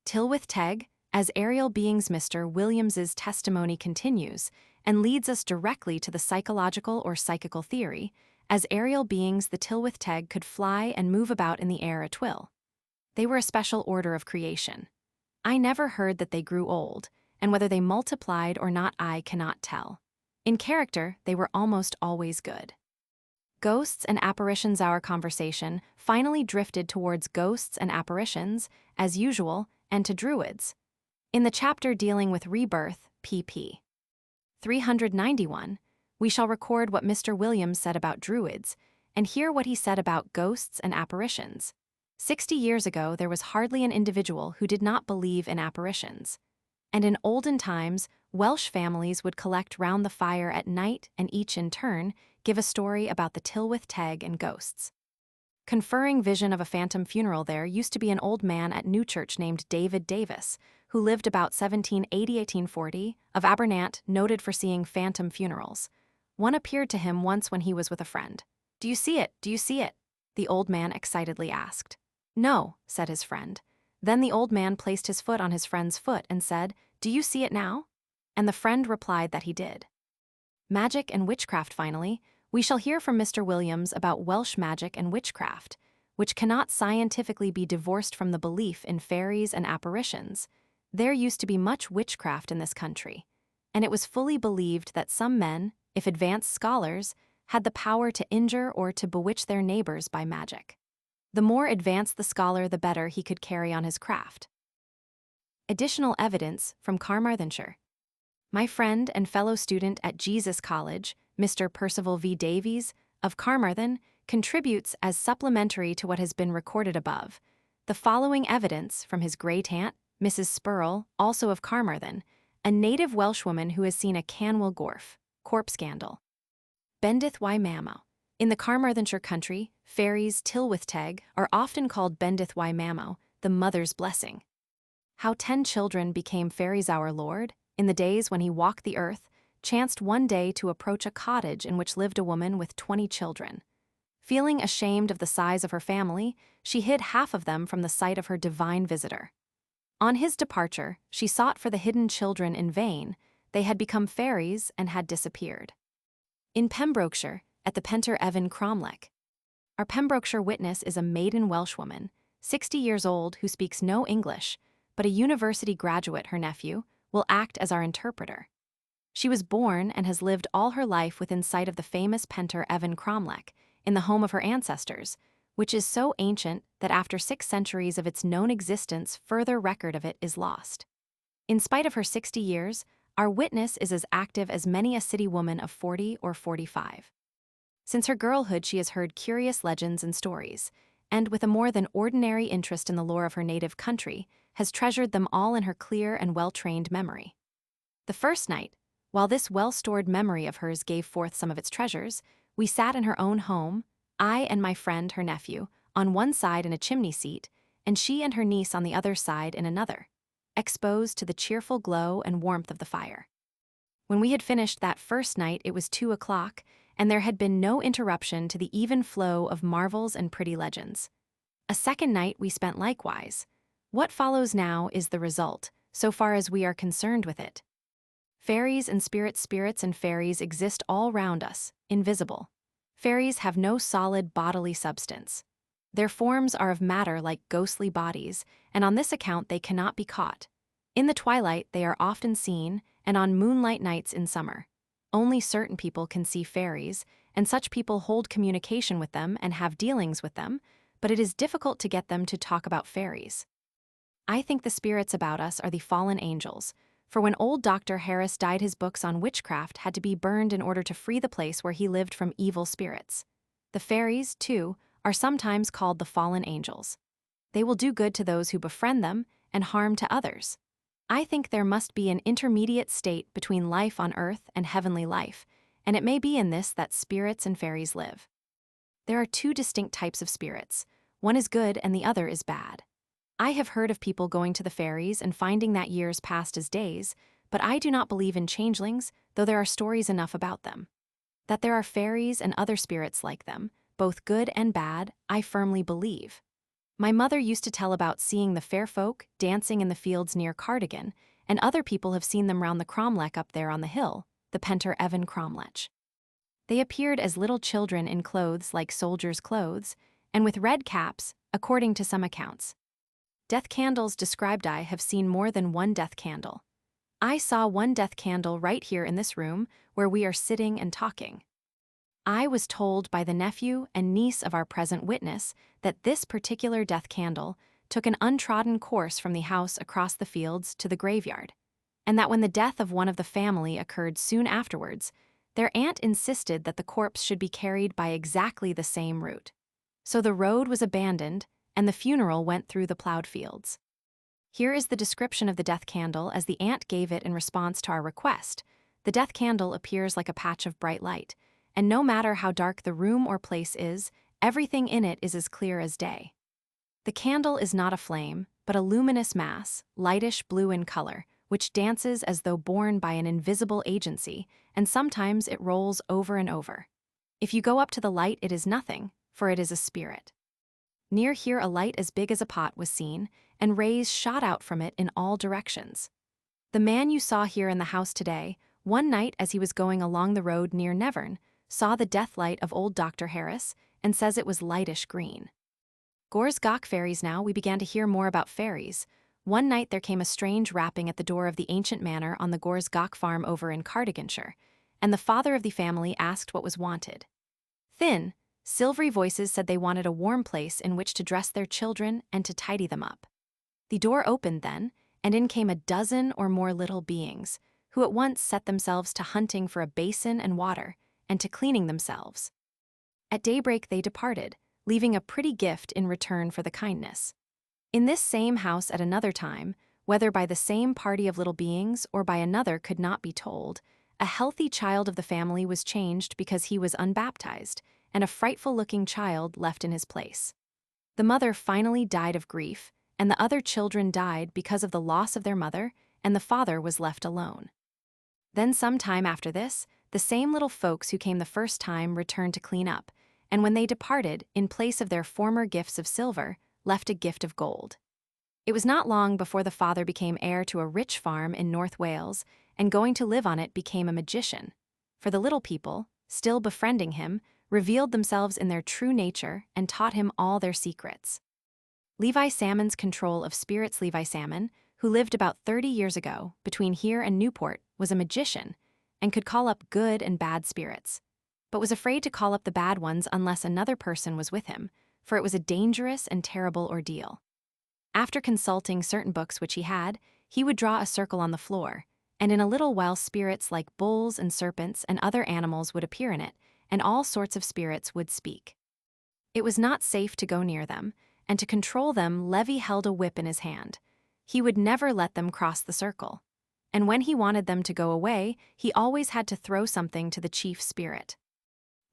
Tylwyth Teg, as aerial beings. Mr. Williams's testimony continues, and leads us directly to the psychological or psychical theory. As aerial beings, the Tylwyth Teg could fly and move about in the air at will. They were a special order of creation. I never heard that they grew old, and whether they multiplied or not I cannot tell. In character, they were almost always good. Ghosts and apparitions. Our conversation finally drifted towards ghosts and apparitions, as usual, and to druids. In the chapter dealing with rebirth, pp. 391, we shall record what Mr. Williams said about druids, and hear what he said about ghosts and apparitions. 60 years ago, there was hardly an individual who did not believe in apparitions. And in olden times, Welsh families would collect round the fire at night and each in turn give a story about the Tylwyth Teg and ghosts. Conferring vision of a phantom funeral. There used to be an old man at Newchurch named David Davis, who lived about 1780–1840, of Abernant, noted for seeing phantom funerals. One appeared to him once when he was with a friend. "Do you see it? Do you see it?" the old man excitedly asked. "No," said his friend. Then the old man placed his foot on his friend's foot and said, "Do you see it now?" And the friend replied that he did. Magic and witchcraft. Finally, we shall hear from Mr. Williams about Welsh magic and witchcraft, which cannot scientifically be divorced from the belief in fairies and apparitions. There used to be much witchcraft in this country, and it was fully believed that some men, if advanced scholars, had the power to injure or to bewitch their neighbors by magic. The more advanced the scholar, the better he could carry on his craft. Additional evidence from Carmarthenshire. My friend and fellow student at Jesus College, Mr. Percival V. Davies, of Carmarthen, contributes as supplementary to what has been recorded above the following evidence from his great-aunt, Mrs. Spurrell, also of Carmarthen, a native Welshwoman who has seen a Canwyll Gorff, corpse scandal. Bendith y Mamo. In the Carmarthenshire country, fairies Tylwyth Teg are often called Bendith y Mamo, the mother's blessing. How 10 children became fairies our Lord, in the days when he walked the earth, chanced one day to approach a cottage in which lived a woman with 20 children. Feeling ashamed of the size of her family, she hid half of them from the sight of her divine visitor. On his departure, she sought for the hidden children in vain. They had become fairies and had disappeared. In Pembrokeshire, at the Pentre Evan Cromlech. Our Pembrokeshire witness is a maiden Welshwoman, 60 years old, who speaks no English, but a university graduate, her nephew, will act as our interpreter. She was born and has lived all her life within sight of the famous Pentre Evan Cromlech, in the home of her ancestors, which is so ancient that after 6 centuries of its known existence, further record of it is lost. In spite of her 60 years, our witness is as active as many a city woman of 40 or 45. Since her girlhood, she has heard curious legends and stories, and with a more than ordinary interest in the lore of her native country, has treasured them all in her clear and well-trained memory. The first night, while this well-stored memory of hers gave forth some of its treasures, we sat in her own home, I and my friend, her nephew, on one side in a chimney seat, and she and her niece on the other side in another, exposed to the cheerful glow and warmth of the fire. When we had finished that first night, it was 2 o'clock, and there had been no interruption to the even flow of marvels and pretty legends. A second night we spent likewise. What follows now is the result, so far as we are concerned with it. Fairies and spirits and fairies exist all round us, invisible. Fairies have no solid bodily substance. Their forms are of matter like ghostly bodies, and on this account they cannot be caught. In the twilight they are often seen, and on moonlight nights in summer. Only certain people can see fairies, and such people hold communication with them and have dealings with them, but it is difficult to get them to talk about fairies. I think the spirits about us are the fallen angels, for when old Dr. RHÆS died, his books on witchcraft had to be burned in order to free the place where he lived from evil spirits. The fairies, too, are sometimes called the fallen angels. They will do good to those who befriend them and harm to others. I think there must be an intermediate state between life on earth and heavenly life, and it may be in this that spirits and fairies live. There are 2 distinct types of spirits. One is good and the other is bad. I have heard of people going to the fairies and finding that years passed as days, but I do not believe in changelings, though there are stories enough about them. That there are fairies and other spirits like them, both good and bad, I firmly believe. My mother used to tell about seeing the fair folk dancing in the fields near Cardigan, and other people have seen them round the Cromlech up there on the hill, the Pentre Evan Cromlech. They appeared as little children in clothes like soldiers' clothes, and with red caps, according to some accounts. Death candles described. I have seen more than one death candle. I saw one death candle right here in this room where we are sitting and talking. I was told by the nephew and niece of our present witness that this particular death candle took an untrodden course from the house across the fields to the graveyard, and that when the death of one of the family occurred soon afterwards, their aunt insisted that the corpse should be carried by exactly the same route. So the road was abandoned, and the funeral went through the plowed fields. Here is the description of the death candle as the aunt gave it in response to our request. The death candle appears like a patch of bright light, and no matter how dark the room or place is, everything in it is as clear as day. The candle is not a flame, but a luminous mass, lightish blue in color, which dances as though borne by an invisible agency, and sometimes it rolls over and over. If you go up to the light, it is nothing, for it is a spirit. Near here a light as big as a pot was seen, and rays shot out from it in all directions. The man you saw here in the house today, one night as he was going along the road near Nevern, saw the death light of old Dr. RHÆS, and says it was lightish green. Gors Gach fairies. Now we began to hear more about fairies. One night there came a strange rapping at the door of the ancient manor on the Gors Gach farm over in Cardiganshire, and the father of the family asked what was wanted. Thin, silvery voices said they wanted a warm place in which to dress their children and to tidy them up. The door opened then, and in came a dozen or more little beings, who at once set themselves to hunting for a basin and water, and to cleaning themselves. At daybreak they departed, leaving a pretty gift in return for the kindness. In this same house at another time, whether by the same party of little beings or by another could not be told, a healthy child of the family was changed because he was unbaptized, and a frightful-looking child left in his place. The mother finally died of grief, and the other children died because of the loss of their mother, and the father was left alone. Then some time after this, the same little folks who came the first time returned to clean up, and when they departed, in place of their former gifts of silver, left a gift of gold. It was not long before the father became heir to a rich farm in North Wales, and going to live on it became a magician. For the little people, still befriending him, revealed themselves in their true nature and taught him all their secrets. Levi Salmon's control of spirits. Levi Salmon, who lived about 30 years ago, between here and Newport, was a magician, and could call up good and bad spirits, but was afraid to call up the bad ones unless another person was with him, for it was a dangerous and terrible ordeal. After consulting certain books which he had, he would draw a circle on the floor, and in a little while spirits like bulls and serpents and other animals would appear in it, and all sorts of spirits would speak. It was not safe to go near them, and to control them Levi held a whip in his hand. He would never let them cross the circle, and when he wanted them to go away, he always had to throw something to the chief spirit.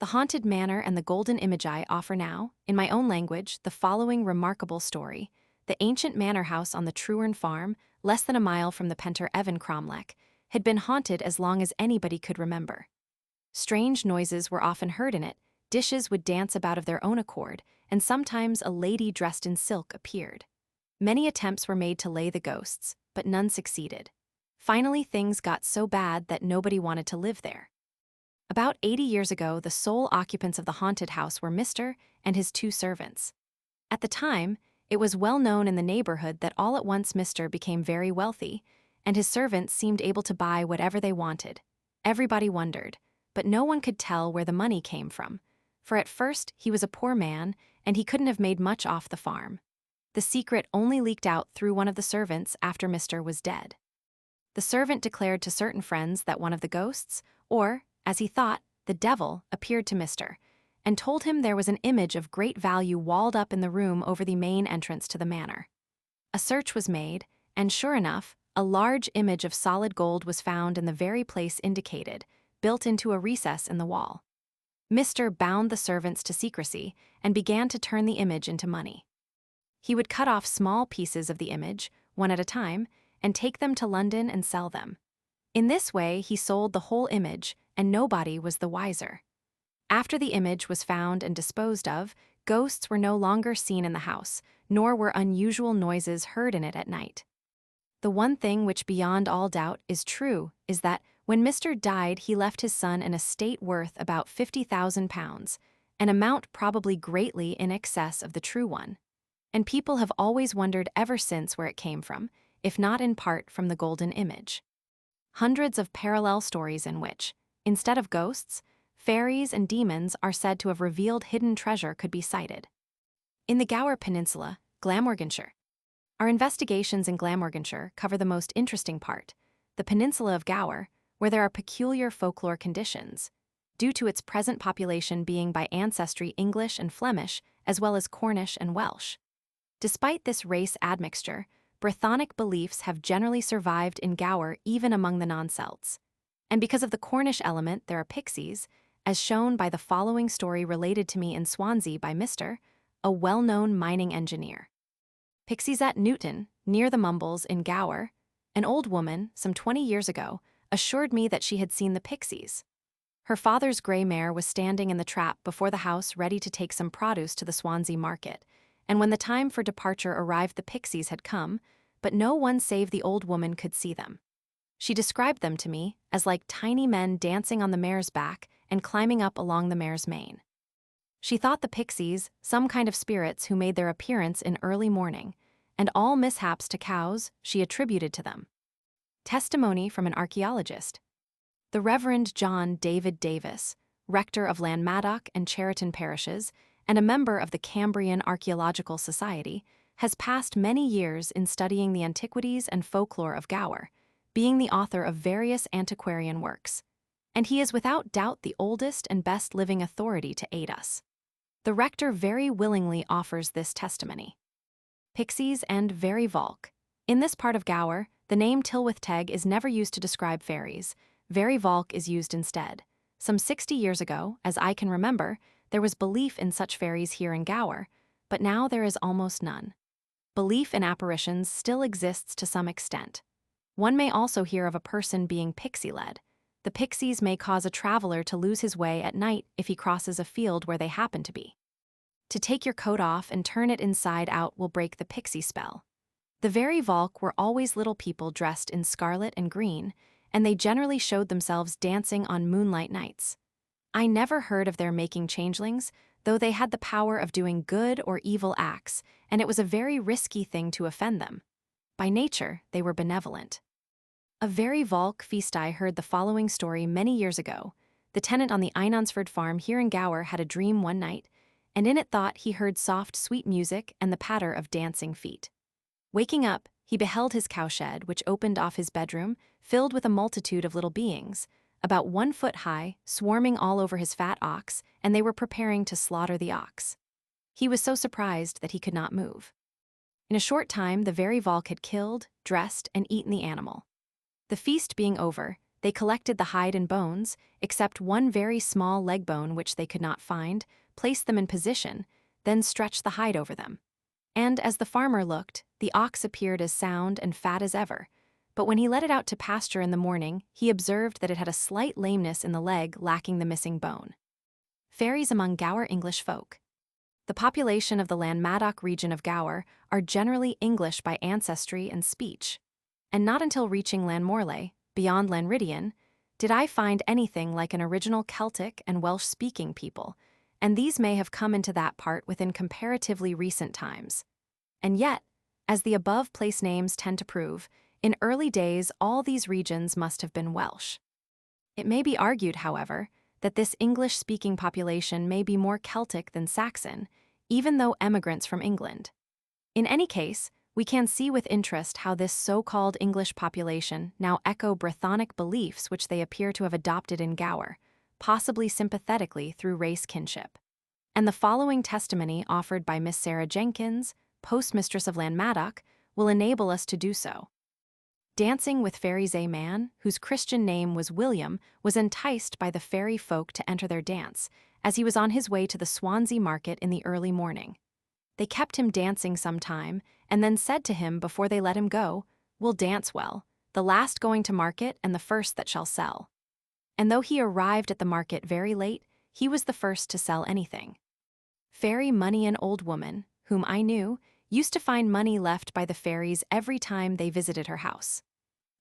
The Haunted Manor and the Golden Image. I offer now, in my own language, the following remarkable story. The ancient manor house on the Trewern farm, less than a mile from the Pentre Evan Cromlech, had been haunted as long as anybody could remember. Strange noises were often heard in it, dishes would dance about of their own accord, and sometimes a lady dressed in silk appeared. Many attempts were made to lay the ghosts, but none succeeded. Finally, things got so bad that nobody wanted to live there. About 80 years ago, the sole occupants of the haunted house were Mr. and his 2 servants. At the time, it was well known in the neighborhood that all at once Mr. became very wealthy, and his servants seemed able to buy whatever they wanted. Everybody wondered, but no one could tell where the money came from, for at first he was a poor man and he couldn't have made much off the farm. The secret only leaked out through one of the servants after Mr. was dead. The servant declared to certain friends that one of the ghosts, or, as he thought, the devil, appeared to Mr., and told him there was an image of great value walled up in the room over the main entrance to the manor. A search was made, and sure enough, a large image of solid gold was found in the very place indicated, built into a recess in the wall. Mr. bound the servants to secrecy and began to turn the image into money. He would cut off small pieces of the image, one at a time, and take them to London and sell them. In this way, he sold the whole image, and nobody was the wiser. After the image was found and disposed of, ghosts were no longer seen in the house, nor were unusual noises heard in it at night. The one thing which beyond all doubt is true is that when Mr. died, he left his son an estate worth about £50,000, an amount probably greatly in excess of the true one. And people have always wondered ever since where it came from, if not in part from the golden image. Hundreds of parallel stories in which, instead of ghosts, fairies and demons are said to have revealed hidden treasure could be cited. In the Gower Peninsula, Glamorganshire. Our investigations in Glamorganshire cover the most interesting part, the peninsula of Gower, where there are peculiar folklore conditions, due to its present population being by ancestry English and Flemish, as well as Cornish and Welsh. Despite this race admixture, Brythonic beliefs have generally survived in Gower even among the non-Celts. And because of the Cornish element, there are pixies, as shown by the following story related to me in Swansea by Mr., a well-known mining engineer. Pixies at Newton, near the Mumbles in Gower, an old woman, some 20 years ago, assured me that she had seen the pixies. Her father's grey mare was standing in the trap before the house ready to take some produce to the Swansea market, and when the time for departure arrived the pixies had come, but no one save the old woman could see them. She described them to me as like tiny men dancing on the mare's back and climbing up along the mare's mane. She thought the pixies some kind of spirits who made their appearance in early morning, and all mishaps to cows she attributed to them. Testimony from an archaeologist. The Reverend John David Davis, rector of Lanmaddock and Cheriton parishes, and a member of the Cambrian Archaeological Society, has passed many years in studying the antiquities and folklore of Gower, being the author of various antiquarian works. And he is without doubt the oldest and best living authority to aid us. The rector very willingly offers this testimony. Pixies and Very Volk. In this part of Gower, the name Tylwyth Teg is never used to describe fairies. Very Volk is used instead. Some 60 years ago, as I can remember, there was belief in such fairies here in Gower, but now there is almost none. Belief in apparitions still exists to some extent. One may also hear of a person being pixie-led. The pixies may cause a traveler to lose his way at night if he crosses a field where they happen to be. To take your coat off and turn it inside out will break the pixie spell. The Very Volk were always little people dressed in scarlet and green, and they generally showed themselves dancing on moonlight nights. I never heard of their making changelings, though they had the power of doing good or evil acts, and it was a very risky thing to offend them. By nature, they were benevolent. A Very Volk feast. I heard the following story many years ago. The tenant on the Einansford farm here in Gower had a dream one night, and in it thought he heard soft, sweet music and the patter of dancing feet. Waking up, he beheld his cowshed, which opened off his bedroom, filled with a multitude of little beings, about 1 foot high, swarming all over his fat ox, and they were preparing to slaughter the ox. He was so surprised that he could not move. In a short time, the Very Volk had killed, dressed, and eaten the animal. The feast being over, they collected the hide and bones, except one very small leg bone which they could not find, placed them in position, then stretched the hide over them. And as the farmer looked, the ox appeared as sound and fat as ever, but when he let it out to pasture in the morning, he observed that it had a slight lameness in the leg lacking the missing bone. Fairies among Gower English folk. The population of the Llanmaddoch region of Gower are generally English by ancestry and speech, and not until reaching Llanmorlaye, beyond Llanrhidian, did I find anything like an original Celtic and Welsh-speaking people, and these may have come into that part within comparatively recent times. And yet, as the above place names tend to prove, in early days all these regions must have been Welsh. It may be argued, however, that this English-speaking population may be more Celtic than Saxon, even though emigrants from England. In any case, we can see with interest how this so-called English population now echo Brythonic beliefs which they appear to have adopted in Gower, possibly sympathetically through race kinship. And the following testimony offered by Miss Sarah Jenkins, postmistress of Llanmaddoch, will enable us to do so. Dancing with fairies. A man, whose Christian name was William, was enticed by the fairy folk to enter their dance, as he was on his way to the Swansea market in the early morning. They kept him dancing some time, and then said to him before they let him go, "We'll dance well, the last going to market and the first that shall sell." And though he arrived at the market very late, he was the first to sell anything. Fairy Money, an old woman, whom I knew, used to find money left by the fairies every time they visited her house.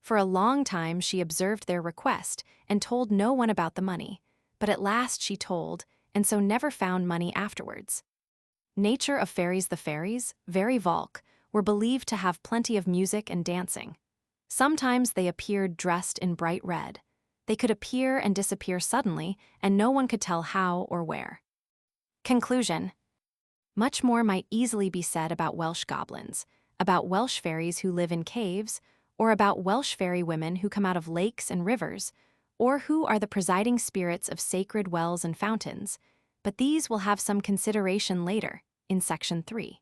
For a long time she observed their request and told no one about the money, but at last she told, and so never found money afterwards. Nature of fairies. The fairies, Very Volk, were believed to have plenty of music and dancing. Sometimes they appeared dressed in bright red. They could appear and disappear suddenly, and no one could tell how or where. Conclusion. Much more might easily be said about Welsh goblins, about Welsh fairies who live in caves, or about Welsh fairy women who come out of lakes and rivers, or who are the presiding spirits of sacred wells and fountains, but these will have some consideration later, in Section 3.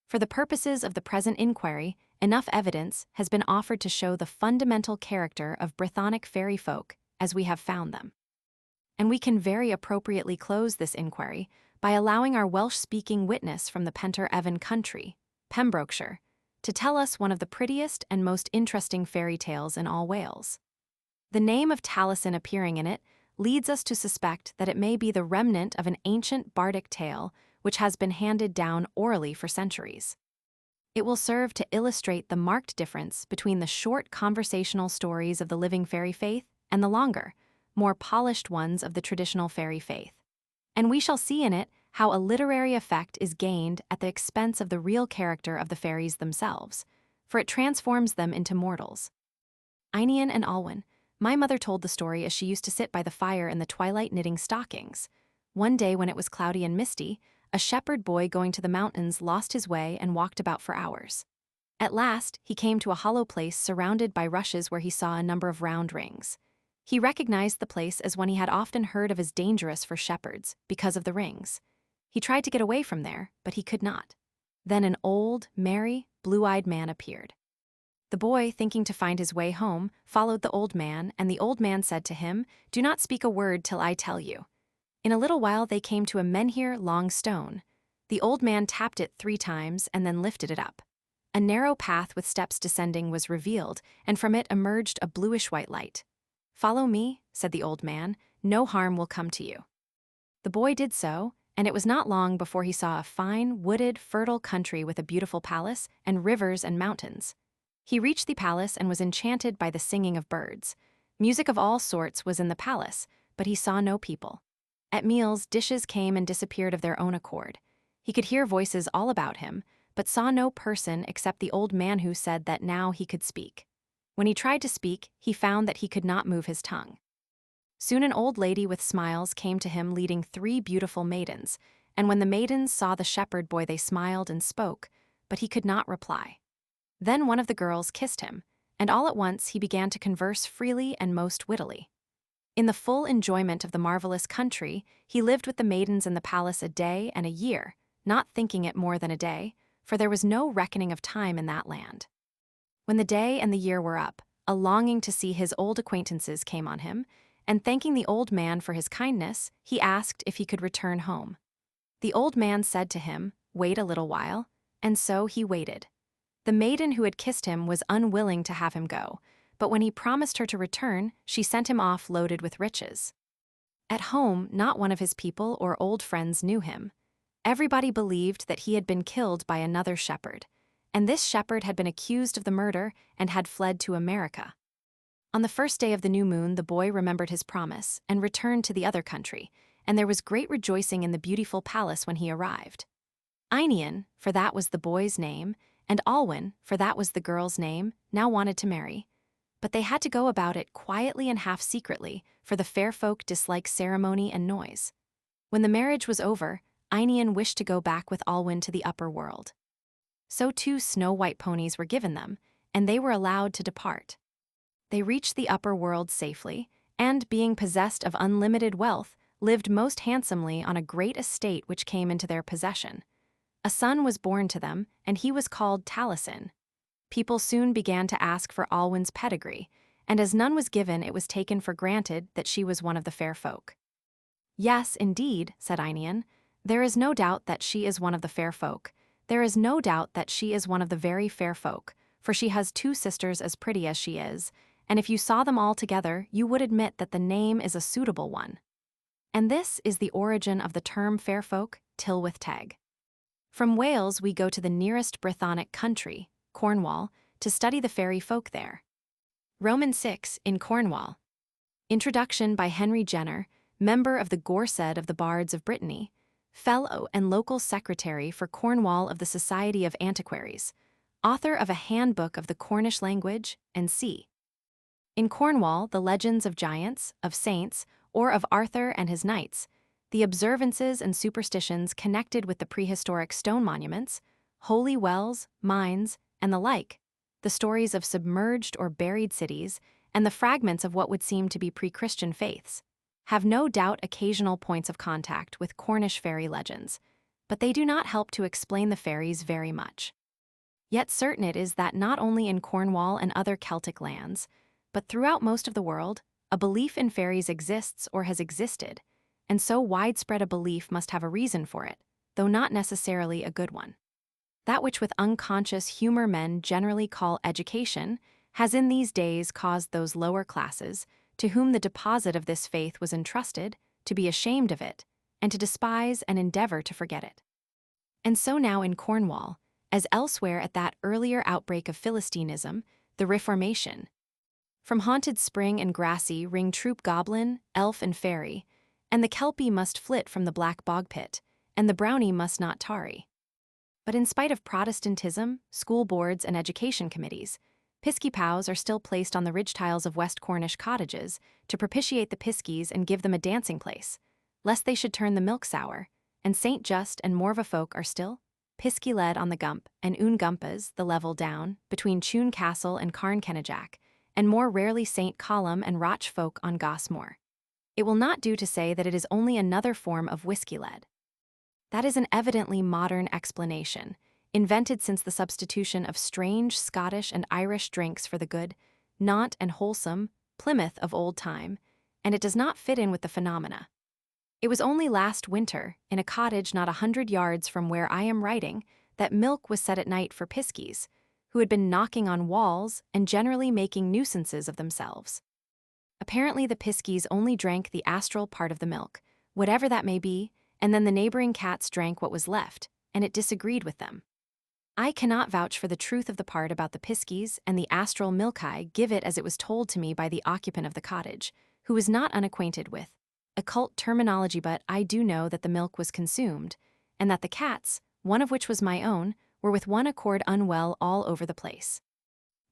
For the purposes of the present inquiry, enough evidence has been offered to show the fundamental character of Brythonic fairy folk as we have found them. And we can very appropriately close this inquiry by allowing our Welsh-speaking witness from the Pentre Evan country, Pembrokeshire, to tell us one of the prettiest and most interesting fairy tales in all Wales. The name of Taliesin appearing in it leads us to suspect that it may be the remnant of an ancient bardic tale which has been handed down orally for centuries. It will serve to illustrate the marked difference between the short conversational stories of the living fairy faith and the longer, more polished ones of the traditional fairy faith. And we shall see in it how a literary effect is gained at the expense of the real character of the fairies themselves, for it transforms them into mortals. Einion and Alwyn. My mother told the story as she used to sit by the fire in the twilight knitting stockings. One day when it was cloudy and misty, a shepherd boy going to the mountains lost his way and walked about for hours. At last, he came to a hollow place surrounded by rushes where he saw a number of round rings. He recognized the place as one he had often heard of as dangerous for shepherds because of the rings. He tried to get away from there, but he could not. Then an old, merry, blue-eyed man appeared. The boy, thinking to find his way home, followed the old man, and the old man said to him, "Do not speak a word till I tell you." In a little while they came to a menhir long stone. The old man tapped it 3 times and then lifted it up. A narrow path with steps descending was revealed, and from it emerged a bluish-white light. "Follow me," said the old man, "no harm will come to you." The boy did so, and it was not long before he saw a fine, wooded, fertile country with a beautiful palace and rivers and mountains. He reached the palace and was enchanted by the singing of birds. Music of all sorts was in the palace, but he saw no people. At meals, dishes came and disappeared of their own accord. He could hear voices all about him, but saw no person except the old man who said that now he could speak. When he tried to speak, he found that he could not move his tongue. Soon an old lady with smiles came to him leading 3 beautiful maidens, and when the maidens saw the shepherd boy they smiled and spoke, but he could not reply. Then one of the girls kissed him, and all at once he began to converse freely and most wittily. In the full enjoyment of the marvelous country, he lived with the maidens in the palace a day and a year, not thinking it more than a day, for there was no reckoning of time in that land. When the day and the year were up, a longing to see his old acquaintances came on him, and thanking the old man for his kindness, he asked if he could return home. The old man said to him, "Wait a little while," and so he waited. The maiden who had kissed him was unwilling to have him go, but when he promised her to return, she sent him off loaded with riches. At home, not one of his people or old friends knew him. Everybody believed that he had been killed by another shepherd, and this shepherd had been accused of the murder and had fled to America. On the first day of the new moon, the boy remembered his promise and returned to the other country, and there was great rejoicing in the beautiful palace when he arrived. Einion, for that was the boy's name, and Alwyn, for that was the girl's name, now wanted to marry. But they had to go about it quietly and half-secretly, for the fair folk disliked ceremony and noise. When the marriage was over, Einion wished to go back with Alwyn to the upper world. So 2 snow-white ponies were given them, and they were allowed to depart. They reached the upper world safely, and, being possessed of unlimited wealth, lived most handsomely on a great estate which came into their possession. A son was born to them, and he was called Taliesin. People soon began to ask for Alwyn's pedigree, and as none was given, it was taken for granted that she was one of the fair folk. "Yes, indeed," said Einion. "There is no doubt that she is one of the fair folk. There is no doubt that she is one of the very fair folk, for she has 2 sisters as pretty as she is, and if you saw them all together, you would admit that the name is a suitable one." And this is the origin of the term fair folk, Tylwyth Teg. From Wales we go to the nearest Brythonic country, Cornwall, to study the fairy folk there. Roman 6 in Cornwall. Introduction by Henry Jenner, member of the Gorsedd of the Bards of Brittany, fellow and local secretary for Cornwall of the Society of Antiquaries, author of a handbook of the Cornish language, and c. In Cornwall, the legends of giants, of saints, or of Arthur and his knights, the observances and superstitions connected with the prehistoric stone monuments, holy wells, mines, and the like, the stories of submerged or buried cities, and the fragments of what would seem to be pre-Christian faiths, have no doubt occasional points of contact with Cornish fairy legends, but they do not help to explain the fairies very much. Yet certain it is that not only in Cornwall and other Celtic lands, but throughout most of the world, a belief in fairies exists or has existed, and so widespread a belief must have a reason for it, though not necessarily a good one. That which with unconscious humor men generally call education has in these days caused those lower classes, to whom the deposit of this faith was entrusted, to be ashamed of it, and to despise and endeavor to forget it. And so now in Cornwall, as elsewhere at that earlier outbreak of Philistinism, the Reformation, from haunted spring and grassy ring troop goblin, elf and fairy, and the kelpie must flit from the black bog pit, and the brownie must not tarry. But in spite of Protestantism, school boards, and education committees, Piskey-pows are still placed on the ridge tiles of West Cornish cottages to propitiate the piskies and give them a dancing place, lest they should turn the milk sour, and Saint Just and Morva folk are still Pisky-led on the Gump, and Ungumpas, the level down, between Tune Castle and Carnkennajack, and more rarely St. Column and Rochfolk on Goss Moor. It will not do to say that it is only another form of whiskey-lead. That is an evidently modern explanation, invented since the substitution of strange Scottish and Irish drinks for the good, naught and wholesome Plymouth of old time, and it does not fit in with the phenomena. It was only last winter, in a cottage not 100 yards from where I am writing, that milk was set at night for piskies, who had been knocking on walls and generally making nuisances of themselves. Apparently the piskies only drank the astral part of the milk, whatever that may be, and then the neighboring cats drank what was left, and it disagreed with them. I cannot vouch for the truth of the part about the piskies and the astral milk. I give it as it was told to me by the occupant of the cottage, who was not unacquainted with occult terminology, but I do know that the milk was consumed, and that the cats, one of which was my own, were with one accord unwell all over the place.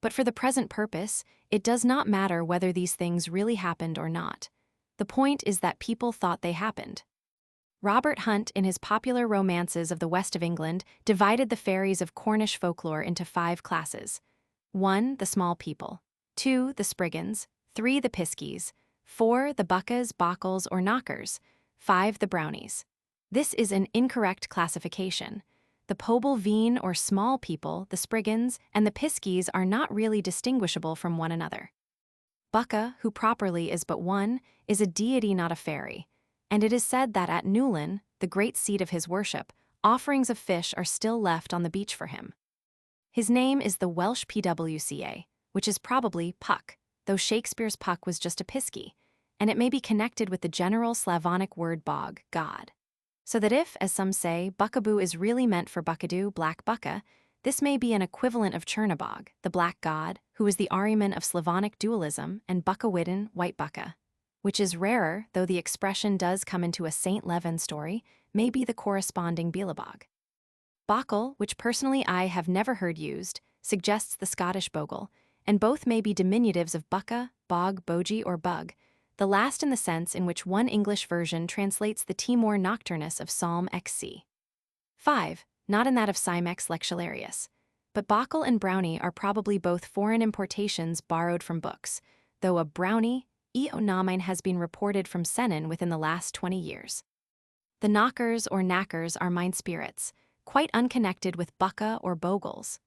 But for the present purpose, it does not matter whether these things really happened or not. The point is that people thought they happened. Robert Hunt, in his popular romances of the west of England, divided the fairies of Cornish folklore into 5 classes. 1. The small people. 2. The spriggans. 3. The piskies. 4. The buckas, bockles, or knockers. 5. The brownies. This is an incorrect classification. The pobel veen or small people, the spriggans, and the piskies are not really distinguishable from one another. Bucka, who properly is but one, is a deity, not a fairy, and it is said that at Newlyn, the great seat of his worship, offerings of fish are still left on the beach for him. His name is the Welsh Pwca, which is probably Puck, though Shakespeare's Puck was just a pisky, and it may be connected with the general Slavonic word bog, god. So that if, as some say, buckaboo is really meant for buckadoo, black bucka, this may be an equivalent of Chernabog, the black god, who is the Ahriman of Slavonic dualism, and Buckawidden, white bucka, which is rarer, though the expression does come into a St. Leven story, may be the corresponding Beelabog. Bockle, which personally I have never heard used, suggests the Scottish bogle, and both may be diminutives of bucka, bog, bogie, or bug, the last in the sense in which one English version translates the Timor Nocturnus of Psalm XC. 5. Not in that of Simex Lectularius. But bockle and brownie are probably both foreign importations borrowed from books, though a brownie, eonomine, has been reported from Sennen within the last 20 years. The knockers or knackers are mine spirits, quite unconnected with bucka or bogles.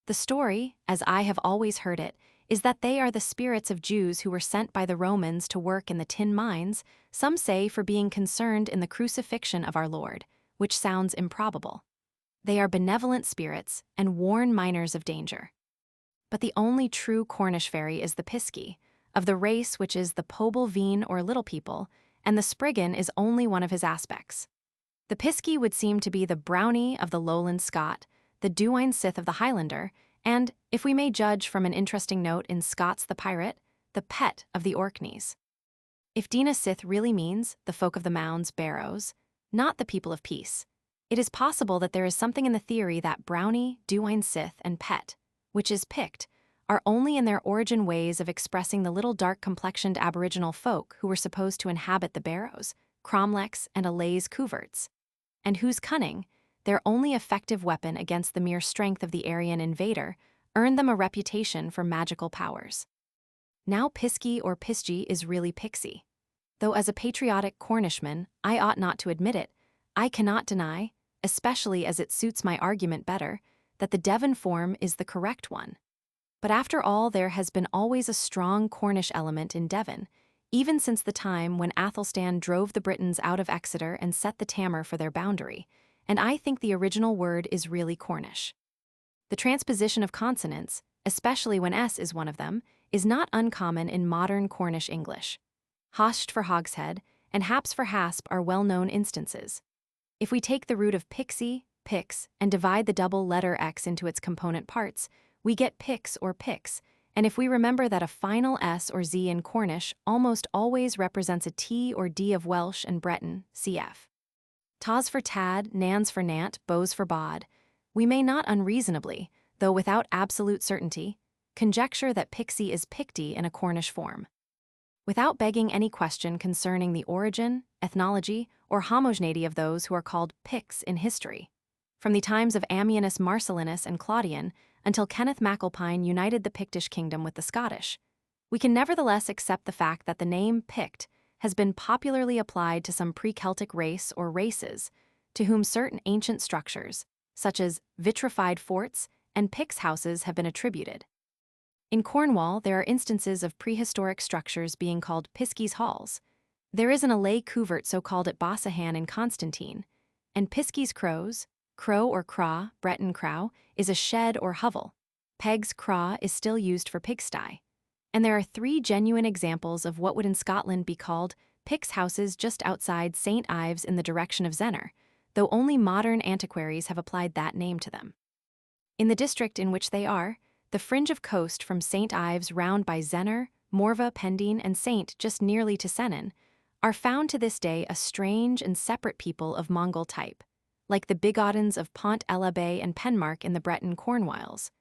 The story, as I have always heard it, is that they are the spirits of Jews who were sent by the Romans to work in the tin mines, some say for being concerned in the crucifixion of our Lord, which sounds improbable. They are benevolent spirits and warn miners of danger. But the only true Cornish fairy is the pisky, of the race which is the pobel veen or little people, and the spriggan is only one of his aspects. The pisky would seem to be the brownie of the lowland Scot, the Dwyn Sith of the Highlander, and, if we may judge from an interesting note in Scott's The Pirate, the pet of the Orkneys. If Dina Sith really means the folk of the mounds, barrows, not the people of peace, it is possible that there is something in the theory that brownie, Dwyn Sith, and pet, which is picked, are only in their origin ways of expressing the little dark-complexioned aboriginal folk who were supposed to inhabit the barrows, cromlechs, and allays coverts, and whose cunning, their only effective weapon against the mere strength of the Aryan invader, earned them a reputation for magical powers. Now pisky or pisgy is really pixie. Though as a patriotic Cornishman, I ought not to admit it, I cannot deny, especially as it suits my argument better, that the Devon form is the correct one. But after all, there has been always a strong Cornish element in Devon, even since the time when Athelstan drove the Britons out of Exeter and set the Tamar for their boundary, and I think the original word is really Cornish. The transposition of consonants, especially when S is one of them, is not uncommon in modern Cornish English. Hosht for hogshead and haps for hasp are well-known instances. If we take the root of pixie, pix, and divide the double letter X into its component parts, we get pix or pix, and if we remember that a final S or Z in Cornish almost always represents a T or D of Welsh and Breton, cf. Tas for tad, nans for nant, bows for bod, we may not unreasonably, though without absolute certainty, conjecture that pixie is picty in a Cornish form. Without begging any question concerning the origin, ethnology, or homogeneity of those who are called Picts in history, from the times of Ammianus Marcellinus and Claudian until Kenneth MacAlpine united the Pictish kingdom with the Scottish. We can nevertheless accept the fact that the name Pict has been popularly applied to some pre-Celtic race or races, to whom certain ancient structures, such as vitrified forts and Picts houses, have been attributed. In Cornwall, there are instances of prehistoric structures being called Pisces halls. There is an Allay couvert so called at Bossahan in Constantine, and Pisces crows, crow or craw, Breton crow, is a shed or hovel. Peg's craw is still used for pigsty. And there are 3 genuine examples of what would in Scotland be called Picts houses just outside St. Ives in the direction of Zennor, though only modern antiquaries have applied that name to them. In the district in which they are, the fringe of coast from St. Ives round by Zennor, Morva, Pendine, and Saint just nearly to Senan, are found to this day a strange and separate people of Mongol type, like the Bigoddins of Pont l'Abbé and Penmark in the Breton Cornwalls,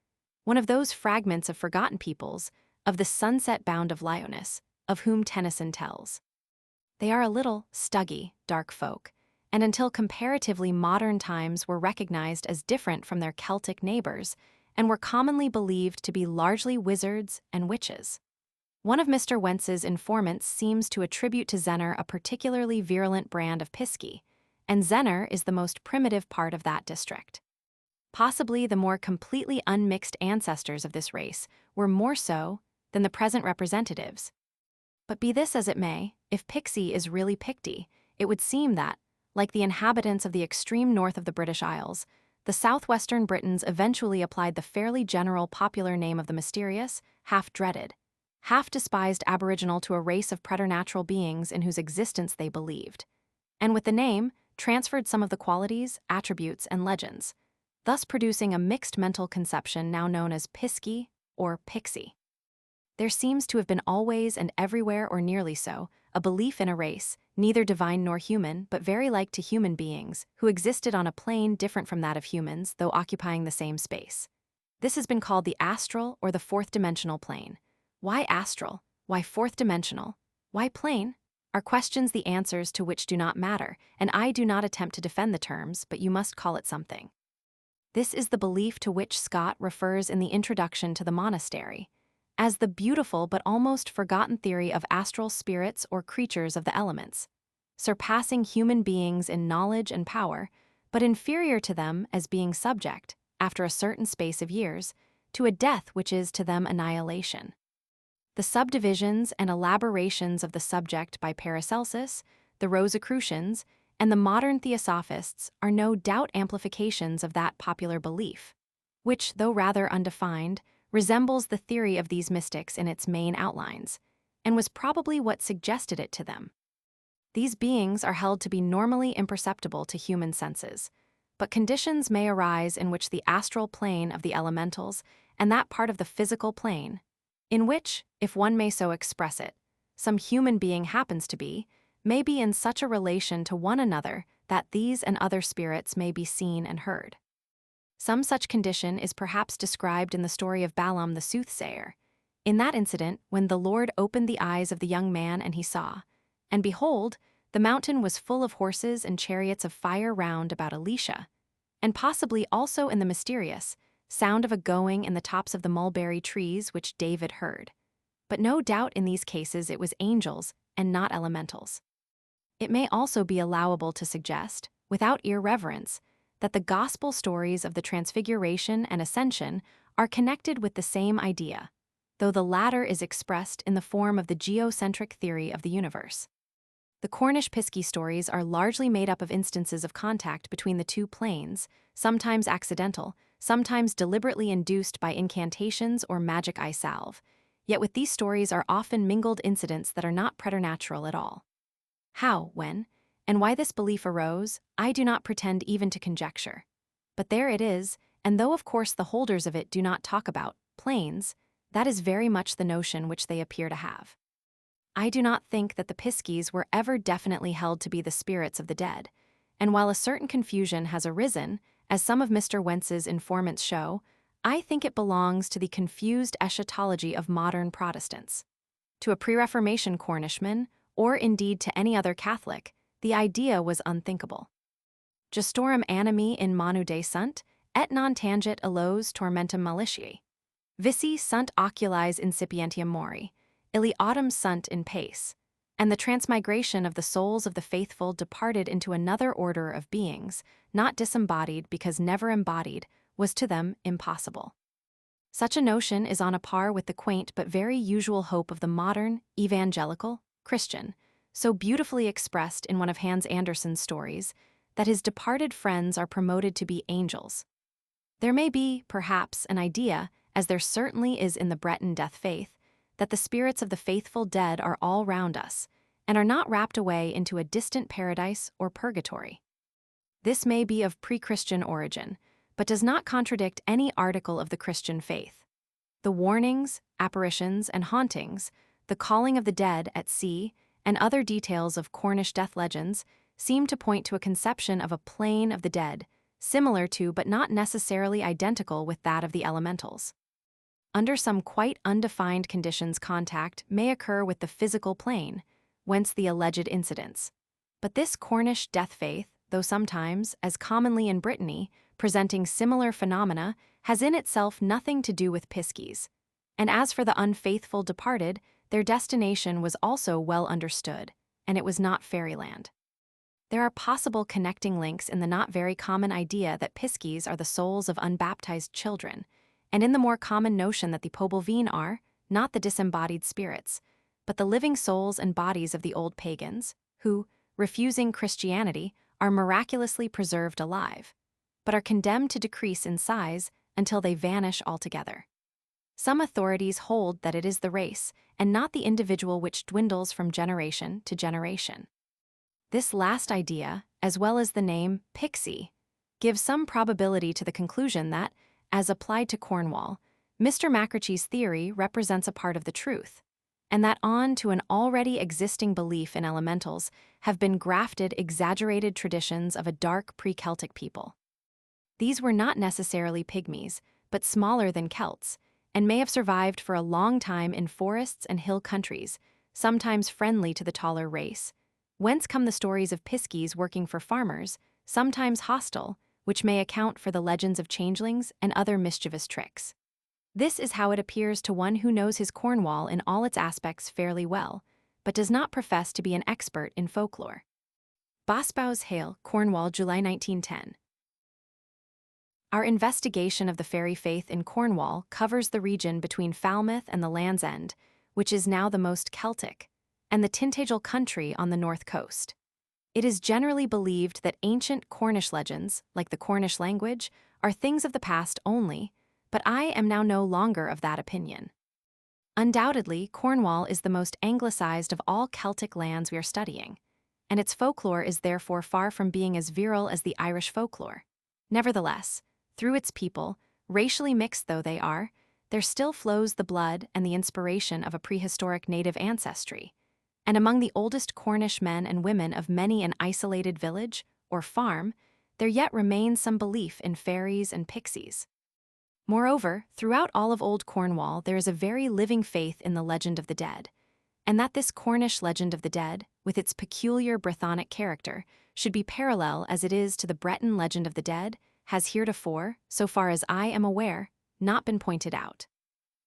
one of those fragments of forgotten peoples, of the sunset bound of Lyoness, of whom Tennyson tells. They are a little stuggy, dark folk, and until comparatively modern times were recognized as different from their Celtic neighbors, and were commonly believed to be largely wizards and witches. One of Mr. Wentz's informants seems to attribute to Zennor a particularly virulent brand of pisky, and Zennor is the most primitive part of that district. Possibly the more completely unmixed ancestors of this race were more so than the present representatives. But be this as it may, if Pixie is really Picty, it would seem that, like the inhabitants of the extreme north of the British Isles, the southwestern Britons eventually applied the fairly general popular name of the mysterious, half-dreaded, half-despised aboriginal to a race of preternatural beings in whose existence they believed, and with the name, transferred some of the qualities, attributes, and legends, thus producing a mixed mental conception now known as Pisky or Pixie. There seems to have been always and everywhere, or nearly so, a belief in a race, neither divine nor human, but very like to human beings, who existed on a plane different from that of humans, though occupying the same space. This has been called the astral or the fourth-dimensional plane. Why astral? Why fourth-dimensional? Why plane? Are questions the answers to which do not matter, and I do not attempt to defend the terms, but you must call it something. This is the belief to which Scott refers in the introduction to the monastery, as the beautiful but almost forgotten theory of astral spirits or creatures of the elements, surpassing human beings in knowledge and power, but inferior to them as being subject, after a certain space of years, to a death which is to them annihilation. The subdivisions and elaborations of the subject by Paracelsus, the Rosicrucians, and the modern theosophists are no doubt amplifications of that popular belief, which, though rather undefined, resembles the theory of these mystics in its main outlines, and was probably what suggested it to them. These beings are held to be normally imperceptible to human senses, but conditions may arise in which the astral plane of the elementals and that part of the physical plane, in which, if one may so express it, some human being happens to be, may be in such a relation to one another that these and other spirits may be seen and heard. Some such condition is perhaps described in the story of Balaam the soothsayer. In that incident, when the Lord opened the eyes of the young man and he saw, and behold, the mountain was full of horses and chariots of fire round about Elisha, and possibly also in the mysterious sound of a going in the tops of the mulberry trees which David heard. But no doubt in these cases it was angels and not elementals. It may also be allowable to suggest, without irreverence, that the gospel stories of the Transfiguration and Ascension are connected with the same idea, though the latter is expressed in the form of the geocentric theory of the universe. The Cornish Pisky stories are largely made up of instances of contact between the two planes, sometimes accidental, sometimes deliberately induced by incantations or magic eye salve, yet with these stories are often mingled incidents that are not preternatural at all. How, when, and why this belief arose, I do not pretend even to conjecture. But there it is, and though of course the holders of it do not talk about planes, that is very much the notion which they appear to have. I do not think that the Piskies were ever definitely held to be the spirits of the dead, and while a certain confusion has arisen, as some of Mr. Wentz's informants show, I think it belongs to the confused eschatology of modern Protestants. To a pre-Reformation Cornishman, or indeed to any other Catholic, the idea was unthinkable. Gestorum animi in manu de sunt, et non tangit illos tormentum malitiae. Vici sunt oculis incipientium mori, illi autumn sunt in pace. And the transmigration of the souls of the faithful departed into another order of beings, not disembodied because never embodied, was to them impossible. Such a notion is on a par with the quaint but very usual hope of the modern, evangelical, Christian, so beautifully expressed in one of Hans Andersen's stories, that his departed friends are promoted to be angels. There may be, perhaps, an idea, as there certainly is in the Breton death faith, that the spirits of the faithful dead are all round us, and are not wrapped away into a distant paradise or purgatory. This may be of pre-Christian origin, but does not contradict any article of the Christian faith. The warnings, apparitions, and hauntings, the calling of the dead at sea, and other details of Cornish death legends seem to point to a conception of a plane of the dead, similar to but not necessarily identical with that of the elementals. Under some quite undefined conditions, contact may occur with the physical plane, whence the alleged incidents. But this Cornish death faith, though sometimes, as commonly in Brittany, presenting similar phenomena, has in itself nothing to do with piskies. And as for the unfaithful departed, their destination was also well understood, and it was not fairyland. There are possible connecting links in the not very common idea that piskies are the souls of unbaptized children, and in the more common notion that the Pobelvene are, not the disembodied spirits, but the living souls and bodies of the old pagans, who, refusing Christianity, are miraculously preserved alive, but are condemned to decrease in size until they vanish altogether. Some authorities hold that it is the race, and not the individual, which dwindles from generation to generation. This last idea, as well as the name pixie, gives some probability to the conclusion that, as applied to Cornwall, Mr. MacRHÄ's theory represents a part of the truth, and that on to an already existing belief in elementals have been grafted exaggerated traditions of a dark pre-Celtic people. These were not necessarily pygmies, but smaller than Celts, and may have survived for a long time in forests and hill countries, sometimes friendly to the taller race, whence come the stories of piskies working for farmers, sometimes hostile, which may account for the legends of changelings and other mischievous tricks. This is how it appears to one who knows his Cornwall in all its aspects fairly well, but does not profess to be an expert in folklore. MACNEIL'S, Cornwall, July 1910. Our investigation of the fairy faith in Cornwall covers the region between Falmouth and the Land's End, which is now the most Celtic, and the Tintagel country on the north coast. It is generally believed that ancient Cornish legends, like the Cornish language, are things of the past only, but I am now no longer of that opinion. Undoubtedly, Cornwall is the most anglicized of all Celtic lands we are studying, and its folklore is therefore far from being as virile as the Irish folklore. Nevertheless, through its people, racially mixed though they are, there still flows the blood and the inspiration of a prehistoric native ancestry, and among the oldest Cornish men and women of many an isolated village, or farm, there yet remains some belief in fairies and pixies. Moreover, throughout all of Old Cornwall there is a very living faith in the legend of the dead, and that this Cornish legend of the dead, with its peculiar Brythonic character, should be parallel as it is to the Breton legend of the dead, has heretofore, so far as I am aware, not been pointed out.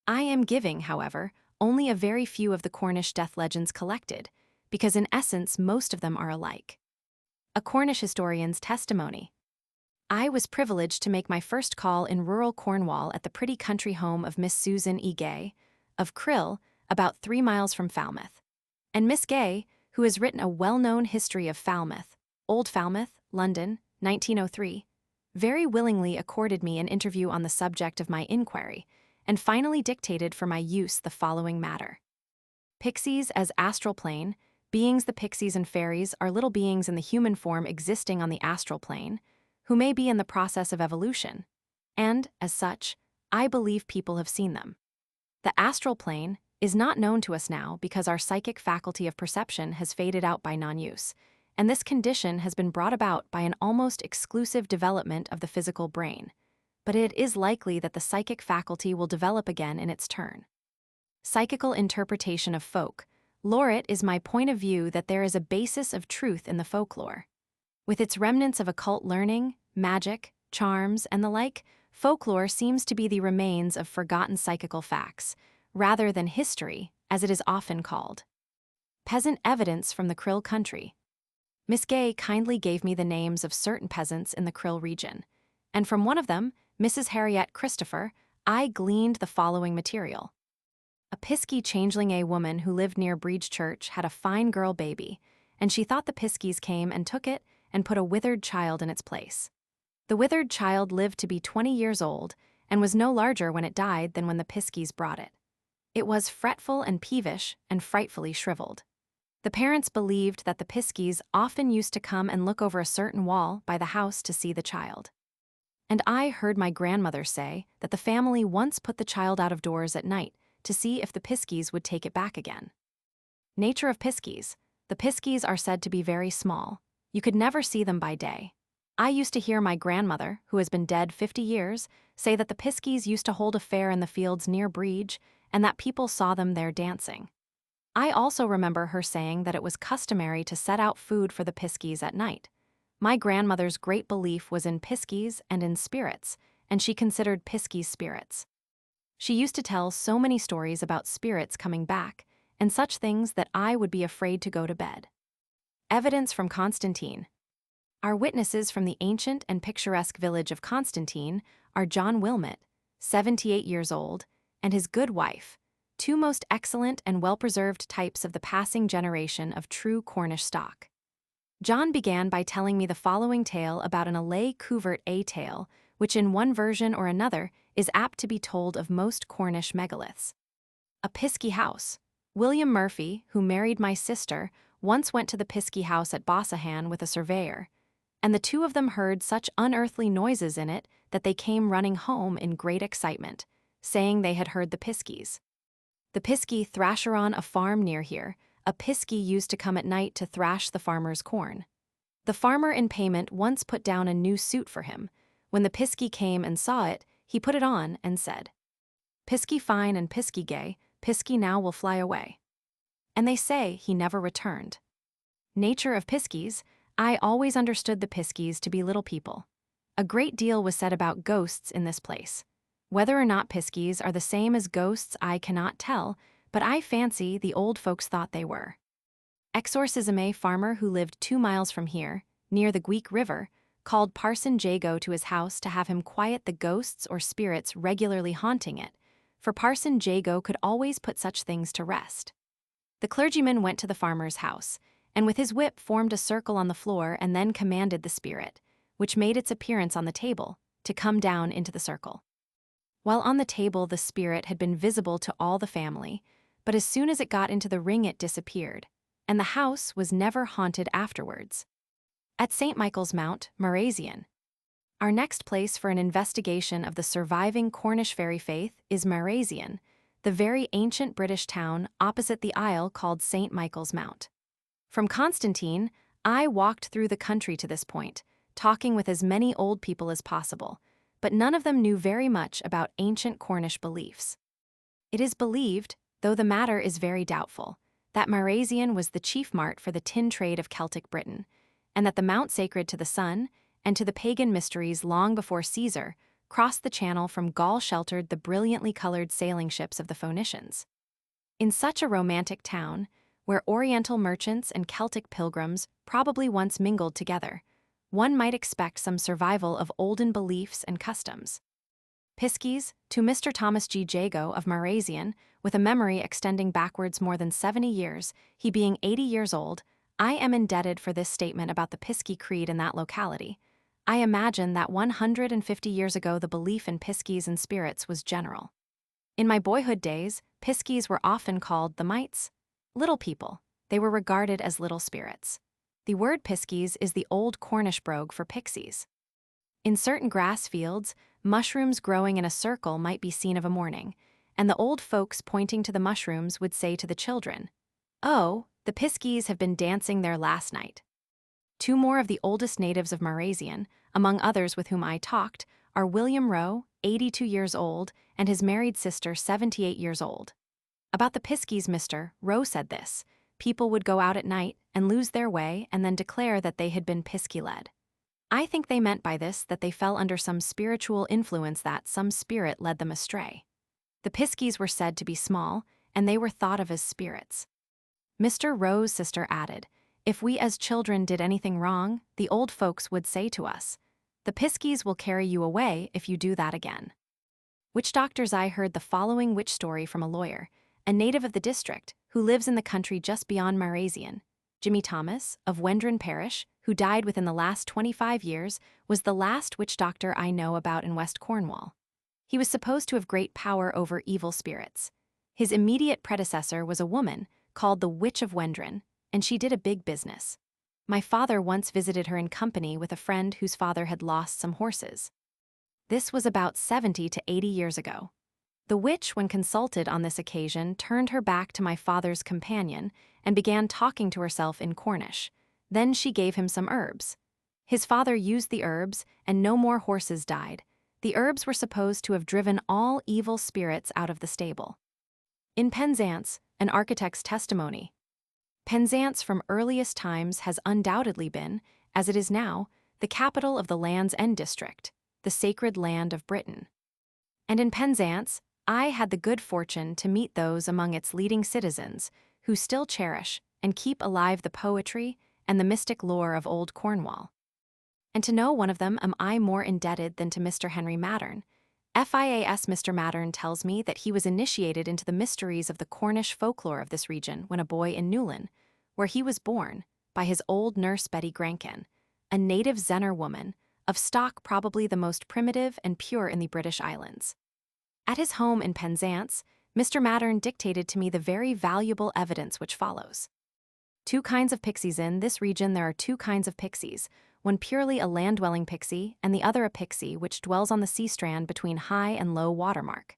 I am giving, however, only a very few of the Cornish death legends collected, because in essence most of them are alike. A Cornish historian's testimony. I was privileged to make my first call in rural Cornwall at the pretty country home of Miss Susan E. Gay, of Krill, about 3 miles from Falmouth. And Miss Gay, who has written a well-known history of Falmouth, Old Falmouth, London, 1903, very willingly accorded me an interview on the subject of my inquiry, and finally dictated for my use the following matter. Pixies as astral plane, beings. The pixies and fairies are little beings in the human form existing on the astral plane, who may be in the process of evolution, and, as such, I believe people have seen them. The astral plane is not known to us now because our psychic faculty of perception has faded out by non-use, and this condition has been brought about by an almost exclusive development of the physical brain, but it is likely that the psychic faculty will develop again in its turn. Psychical interpretation of folk. Lore. It is my point of view that there is a basis of truth in the folklore. With its remnants of occult learning, magic, charms, and the like, folklore seems to be the remains of forgotten psychical facts, rather than history, as it is often called. Peasant evidence from the Krill country. Miss Gay kindly gave me the names of certain peasants in the Krill region, and from one of them, Mrs. Harriet Christopher, I gleaned the following material. A Piskey changeling a woman who lived near Breach Church had a fine girl baby, and she thought the Piskies came and took it and put a withered child in its place. The withered child lived to be 20 years old and was no larger when it died than when the Piskies brought it. It was fretful and peevish and frightfully shriveled. The parents believed that the Piskies often used to come and look over a certain wall by the house to see the child. And I heard my grandmother say that the family once put the child out of doors at night to see if the Piskies would take it back again. Nature of Piskies. The Piskies are said to be very small. You could never see them by day. I used to hear my grandmother, who has been dead 50 years, say that the Piskies used to hold a fair in the fields near Breach and that people saw them there dancing. I also remember her saying that it was customary to set out food for the Piskies at night. My grandmother's great belief was in Piskies and in spirits, and she considered Piskies spirits. She used to tell so many stories about spirits coming back, and such things that I would be afraid to go to bed. Evidence from Constantine. Our witnesses from the ancient and picturesque village of Constantine are John Wilmot, 78 years old, and his good wife, two most excellent and well-preserved types of the passing generation of true Cornish stock. John began by telling me the following tale about an Allay Cuvert a tale, which in one version or another is apt to be told of most Cornish megaliths. A Piskey house. William Murphy, who married my sister, once went to the Piskey house at Bossahan with a surveyor, and the two of them heard such unearthly noises in it that they came running home in great excitement, saying they had heard the Piskies. The Piskey thrasher on a farm near here, a Piskey used to come at night to thrash the farmer's corn. The farmer in payment once put down a new suit for him. When the Piskey came and saw it, he put it on and said, "Piskey fine and Piskey gay, Piskey now will fly away." And they say he never returned. Nature of Piskies. I always understood the Piskies to be little people. A great deal was said about ghosts in this place. Whether or not Piskies are the same as ghosts I cannot tell, but I fancy the old folks thought they were. Exorcism. A farmer who lived 2 miles from here, near the Gweek River, called Parson Jago to his house to have him quiet the ghosts or spirits regularly haunting it, for Parson Jago could always put such things to rest. The clergyman went to the farmer's house, and with his whip formed a circle on the floor and then commanded the spirit, which made its appearance on the table, to come down into the circle. While on the table the spirit had been visible to all the family, but as soon as it got into the ring it disappeared, and the house was never haunted afterwards. At St. Michael's Mount, Marasian. Our next place for an investigation of the surviving Cornish fairy faith is Marasian, the very ancient British town opposite the isle called St. Michael's Mount. From Constantine, I walked through the country to this point, talking with as many old people as possible, but none of them knew very much about ancient Cornish beliefs. It is believed, though the matter is very doubtful, that Marasian was the chief mart for the tin trade of Celtic Britain, and that the mount sacred to the sun and to the pagan mysteries long before Caesar crossed the channel from Gaul sheltered the brilliantly colored sailing ships of the Phoenicians. In such a romantic town, where Oriental merchants and Celtic pilgrims probably once mingled together, one might expect some survival of olden beliefs and customs. Piskies, to Mr. Thomas G. Jago of Marasian, with a memory extending backwards more than 70 years, he being 80 years old, I am indebted for this statement about the Piskey creed in that locality. I imagine that 150 years ago the belief in Piskies and spirits was general. In my boyhood days, Piskies were often called the mites, little people. They were regarded as little spirits. The word Piskies is the old Cornish brogue for pixies. In certain grass fields, mushrooms growing in a circle might be seen of a morning, and the old folks pointing to the mushrooms would say to the children, "Oh, the Piskies have been dancing there last night." Two more of the oldest natives of Marasian, among others with whom I talked, are William Rowe, 82 years old, and his married sister, 78 years old. About the Piskies, Mr. Rowe said this: people would go out at night and lose their way and then declare that they had been pisky-led. I think they meant by this that they fell under some spiritual influence, that some spirit led them astray. The piskies were said to be small, and they were thought of as spirits. Mr. Rowe's sister added, "If we as children did anything wrong, the old folks would say to us, 'The piskies will carry you away if you do that again.'" Witch doctors. I heard the following witch story from a lawyer, a native of the district, who lives in the country just beyond Marazion. Jimmy Thomas, of Wendron Parish, who died within the last 25 years, was the last witch doctor I know about in West Cornwall. He was supposed to have great power over evil spirits. His immediate predecessor was a woman called the Witch of Wendron, and she did a big business. My father once visited her in company with a friend whose father had lost some horses. This was about 70 to 80 years ago. The witch, when consulted on this occasion, turned her back to my father's companion and began talking to herself in Cornish. Then she gave him some herbs. His father used the herbs, and no more horses died. The herbs were supposed to have driven all evil spirits out of the stable. In Penzance, an architect's testimony. Penzance from earliest times has undoubtedly been, as it is now, the capital of the Land's End district, the sacred land of Britain. And in Penzance, I had the good fortune to meet those among its leading citizens who still cherish and keep alive the poetry and the mystic lore of old Cornwall. And to no one of them am I more indebted than to Mr. Henry Mattern. FIAS. Mr. Mattern tells me that he was initiated into the mysteries of the Cornish folklore of this region when a boy in Newlyn, where he was born, by his old nurse Betty Grankin, a native Zenner woman, of stock probably the most primitive and pure in the British Islands. At his home in Penzance, Mr. Mattern dictated to me the very valuable evidence which follows. Two kinds of pixies. In this region there are two kinds of pixies, one purely a land-dwelling pixie and the other a pixie which dwells on the sea strand between high and low water mark.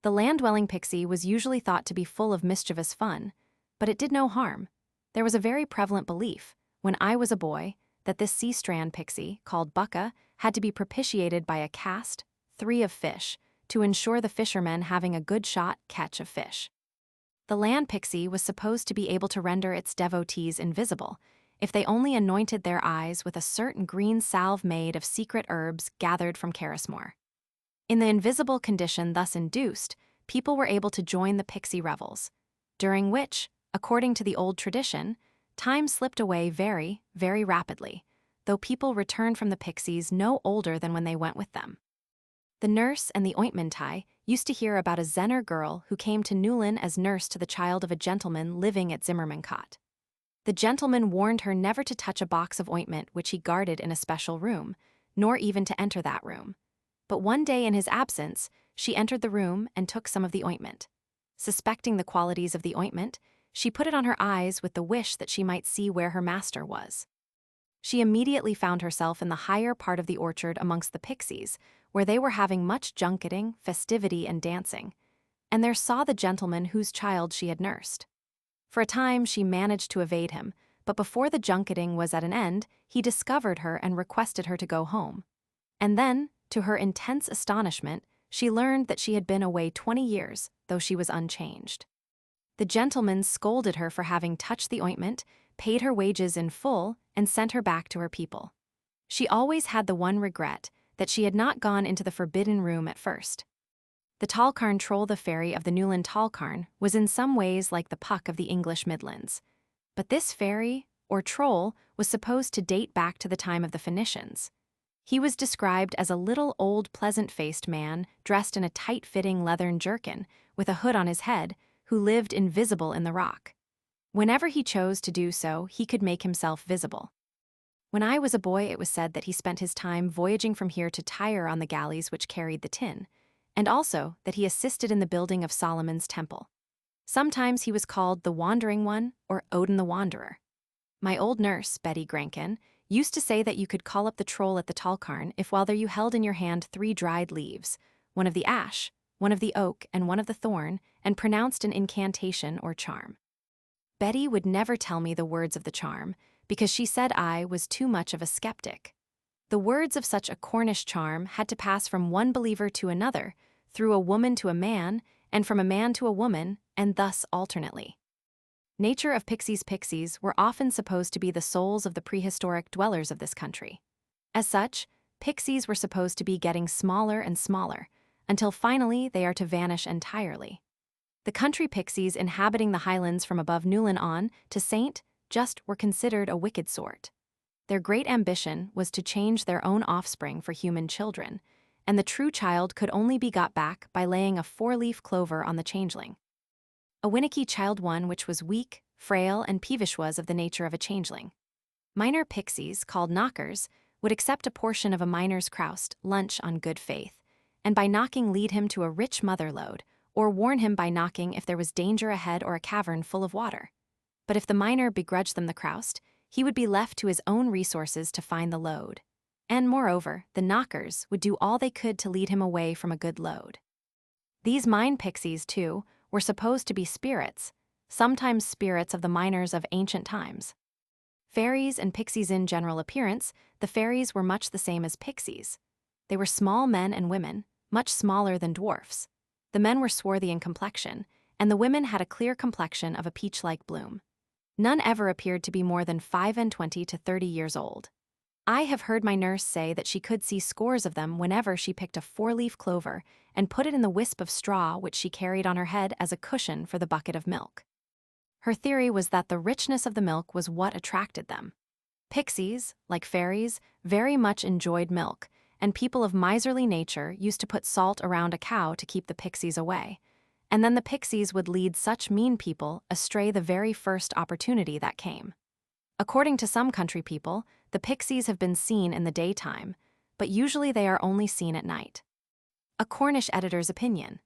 The land-dwelling pixie was usually thought to be full of mischievous fun, but it did no harm. There was a very prevalent belief, when I was a boy, that this sea strand pixie, called bucka, had to be propitiated by a cast, 3 of fish, to ensure the fishermen having a good shot catch of fish. The land pixie was supposed to be able to render its devotees invisible, if they only anointed their eyes with a certain green salve made of secret herbs gathered from Carrismore. In the invisible condition thus induced, people were able to join the pixie revels, during which, according to the old tradition, time slipped away very, very rapidly, though people returned from the pixies no older than when they went with them. The nurse and the ointmentie used to hear about a Zenner girl who came to Newlyn as nurse to the child of a gentleman living at Zimmermancott. The gentleman warned her never to touch a box of ointment which he guarded in a special room, nor even to enter that room. But one day in his absence, she entered the room and took some of the ointment. Suspecting the qualities of the ointment, she put it on her eyes with the wish that she might see where her master was. She immediately found herself in the higher part of the orchard amongst the pixies, where they were having much junketing, festivity, and dancing, and there saw the gentleman whose child she had nursed. For a time she managed to evade him, but before the junketing was at an end, he discovered her and requested her to go home. And then, to her intense astonishment, she learned that she had been away 20 years, though she was unchanged. The gentleman scolded her for having touched the ointment, paid her wages in full, and sent her back to her people. She always had the one regret, that she had not gone into the forbidden room at first. The Talcarn troll, the fairy of the Newlyn Talcarn, was in some ways like the Puck of the English Midlands. But this fairy, or troll, was supposed to date back to the time of the Phoenicians. He was described as a little old pleasant-faced man dressed in a tight-fitting leathern jerkin, with a hood on his head, who lived invisible in the rock. Whenever he chose to do so, he could make himself visible. When I was a boy, it was said that he spent his time voyaging from here to Tyre on the galleys which carried the tin, and also that he assisted in the building of Solomon's temple. Sometimes he was called the Wandering One or Odin the Wanderer. My old nurse, Betty Grankin, used to say that you could call up the troll at the Talcarn if while there you held in your hand 3 dried leaves, one of the ash, one of the oak, and one of the thorn, and pronounced an incantation or charm. Betty would never tell me the words of the charm, because she said I was too much of a skeptic. The words of such a Cornish charm had to pass from one believer to another, through a woman to a man, and from a man to a woman, and thus alternately. Nature of pixies. Pixies were often supposed to be the souls of the prehistoric dwellers of this country. As such, pixies were supposed to be getting smaller and smaller, until finally they are to vanish entirely. The country pixies inhabiting the highlands from above Newlyn on to St. Just were considered a wicked sort. Their great ambition was to change their own offspring for human children, and the true child could only be got back by laying a four-leaf clover on the changeling. A winicky child, one which was weak, frail, and peevish, was of the nature of a changeling. Minor pixies, called knockers, would accept a portion of a miner's croust lunch on good faith, and by knocking lead him to a rich mother-lode, or warn him by knocking if there was danger ahead or a cavern full of water. But if the miner begrudged them the croust, he would be left to his own resources to find the lode. And moreover, the knockers would do all they could to lead him away from a good lode. These mine pixies, too, were supposed to be spirits, sometimes spirits of the miners of ancient times. Fairies and pixies. In general appearance, the fairies were much the same as pixies. They were small men and women, much smaller than dwarfs. The men were swarthy in complexion, and the women had a clear complexion of a peach-like bloom. None ever appeared to be more than 25 to 30 years old. I have heard my nurse say that she could see scores of them whenever she picked a four-leaf clover and put it in the wisp of straw which she carried on her head as a cushion for the bucket of milk. Her theory was that the richness of the milk was what attracted them. Pixies, like fairies, very much enjoyed milk, and people of miserly nature used to put salt around a cow to keep the pixies away, and then the pixies would lead such mean people astray the very first opportunity that came. According to some country people, the pixies have been seen in the daytime, but usually they are only seen at night. A Cornish editor's opinion.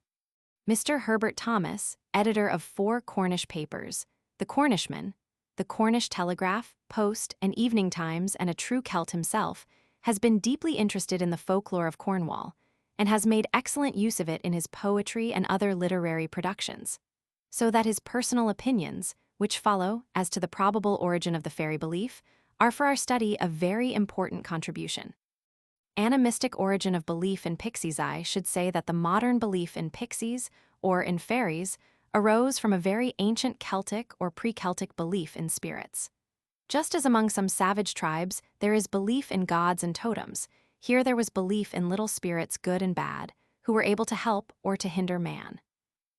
Mr. Herbert Thomas, editor of 4 Cornish papers, The Cornishman, The Cornish Telegraph, Post, and Evening Times, and a true Celt himself, has been deeply interested in the folklore of Cornwall, and has made excellent use of it in his poetry and other literary productions. So that his personal opinions, which follow as to the probable origin of the fairy belief, are for our study a very important contribution. Animistic origin of belief in pixies. I should say that the modern belief in pixies, or in fairies, arose from a very ancient Celtic or pre-Celtic belief in spirits. Just as among some savage tribes there is belief in gods and totems, here there was belief in little spirits, good and bad, who were able to help or to hinder man.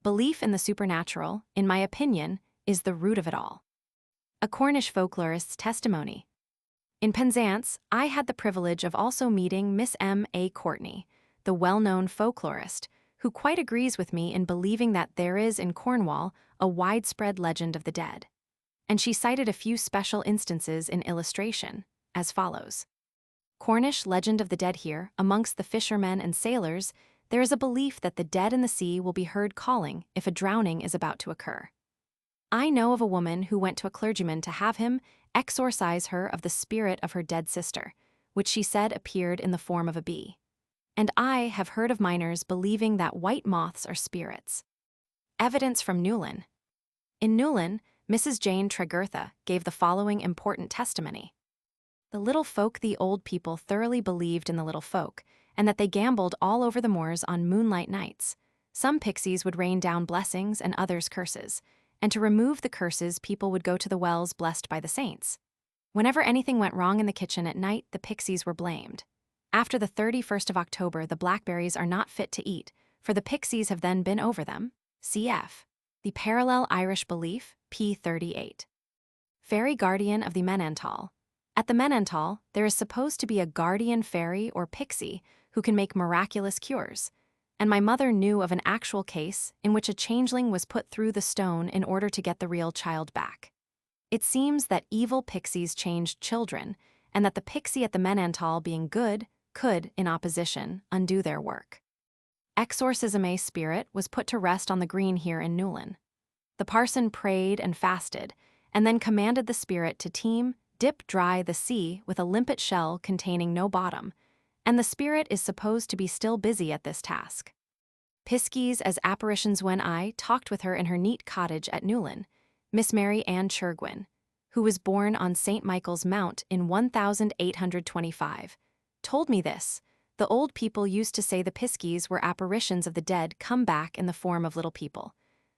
Belief in the supernatural, in my opinion, is the root of it all. A Cornish folklorist's testimony. In Penzance, I had the privilege of also meeting Miss M.A. Courtney, the well-known folklorist, who quite agrees with me in believing that there is in Cornwall a widespread legend of the dead. And she cited a few special instances in illustration, as follows. Cornish legend of the dead. Here, amongst the fishermen and sailors, there is a belief that the dead in the sea will be heard calling if a drowning is about to occur. I know of a woman who went to a clergyman to have him exorcise her of the spirit of her dead sister, which she said appeared in the form of a bee. And I have heard of miners believing that white moths are spirits. Evidence from Newlyn. In Newlyn, Mrs. Jane Tregurtha gave the following important testimony. The little folk. The old people thoroughly believed in the little folk, and that they gambled all over the moors on moonlight nights. Some pixies would rain down blessings and others curses, and to remove the curses people would go to the wells blessed by the saints. Whenever anything went wrong in the kitchen at night, the pixies were blamed. After the 31st of October, the blackberries are not fit to eat, for the pixies have then been over them. Cf. The Parallel Irish Belief, p. 38. Fairy guardian of the Menantol. At the Menantol, there is supposed to be a guardian fairy or pixie who can make miraculous cures, and my mother knew of an actual case in which a changeling was put through the stone in order to get the real child back. It seems that evil pixies changed children, and that the pixie at the Menantol, being good, could, in opposition, undo their work. Exorcism. A spirit was put to rest on the green here in Newlyn. The parson prayed and fasted, and then commanded the spirit to dip dry the sea with a limpet shell containing no bottom, and the spirit is supposed to be still busy at this task. Piskies as apparitions. When I talked with her in her neat cottage at Newlyn, Miss Mary Ann Churgwin, who was born on St. Michael's Mount in 1825, told me this. The old people used to say the piskies were apparitions of the dead come back in the form of little people.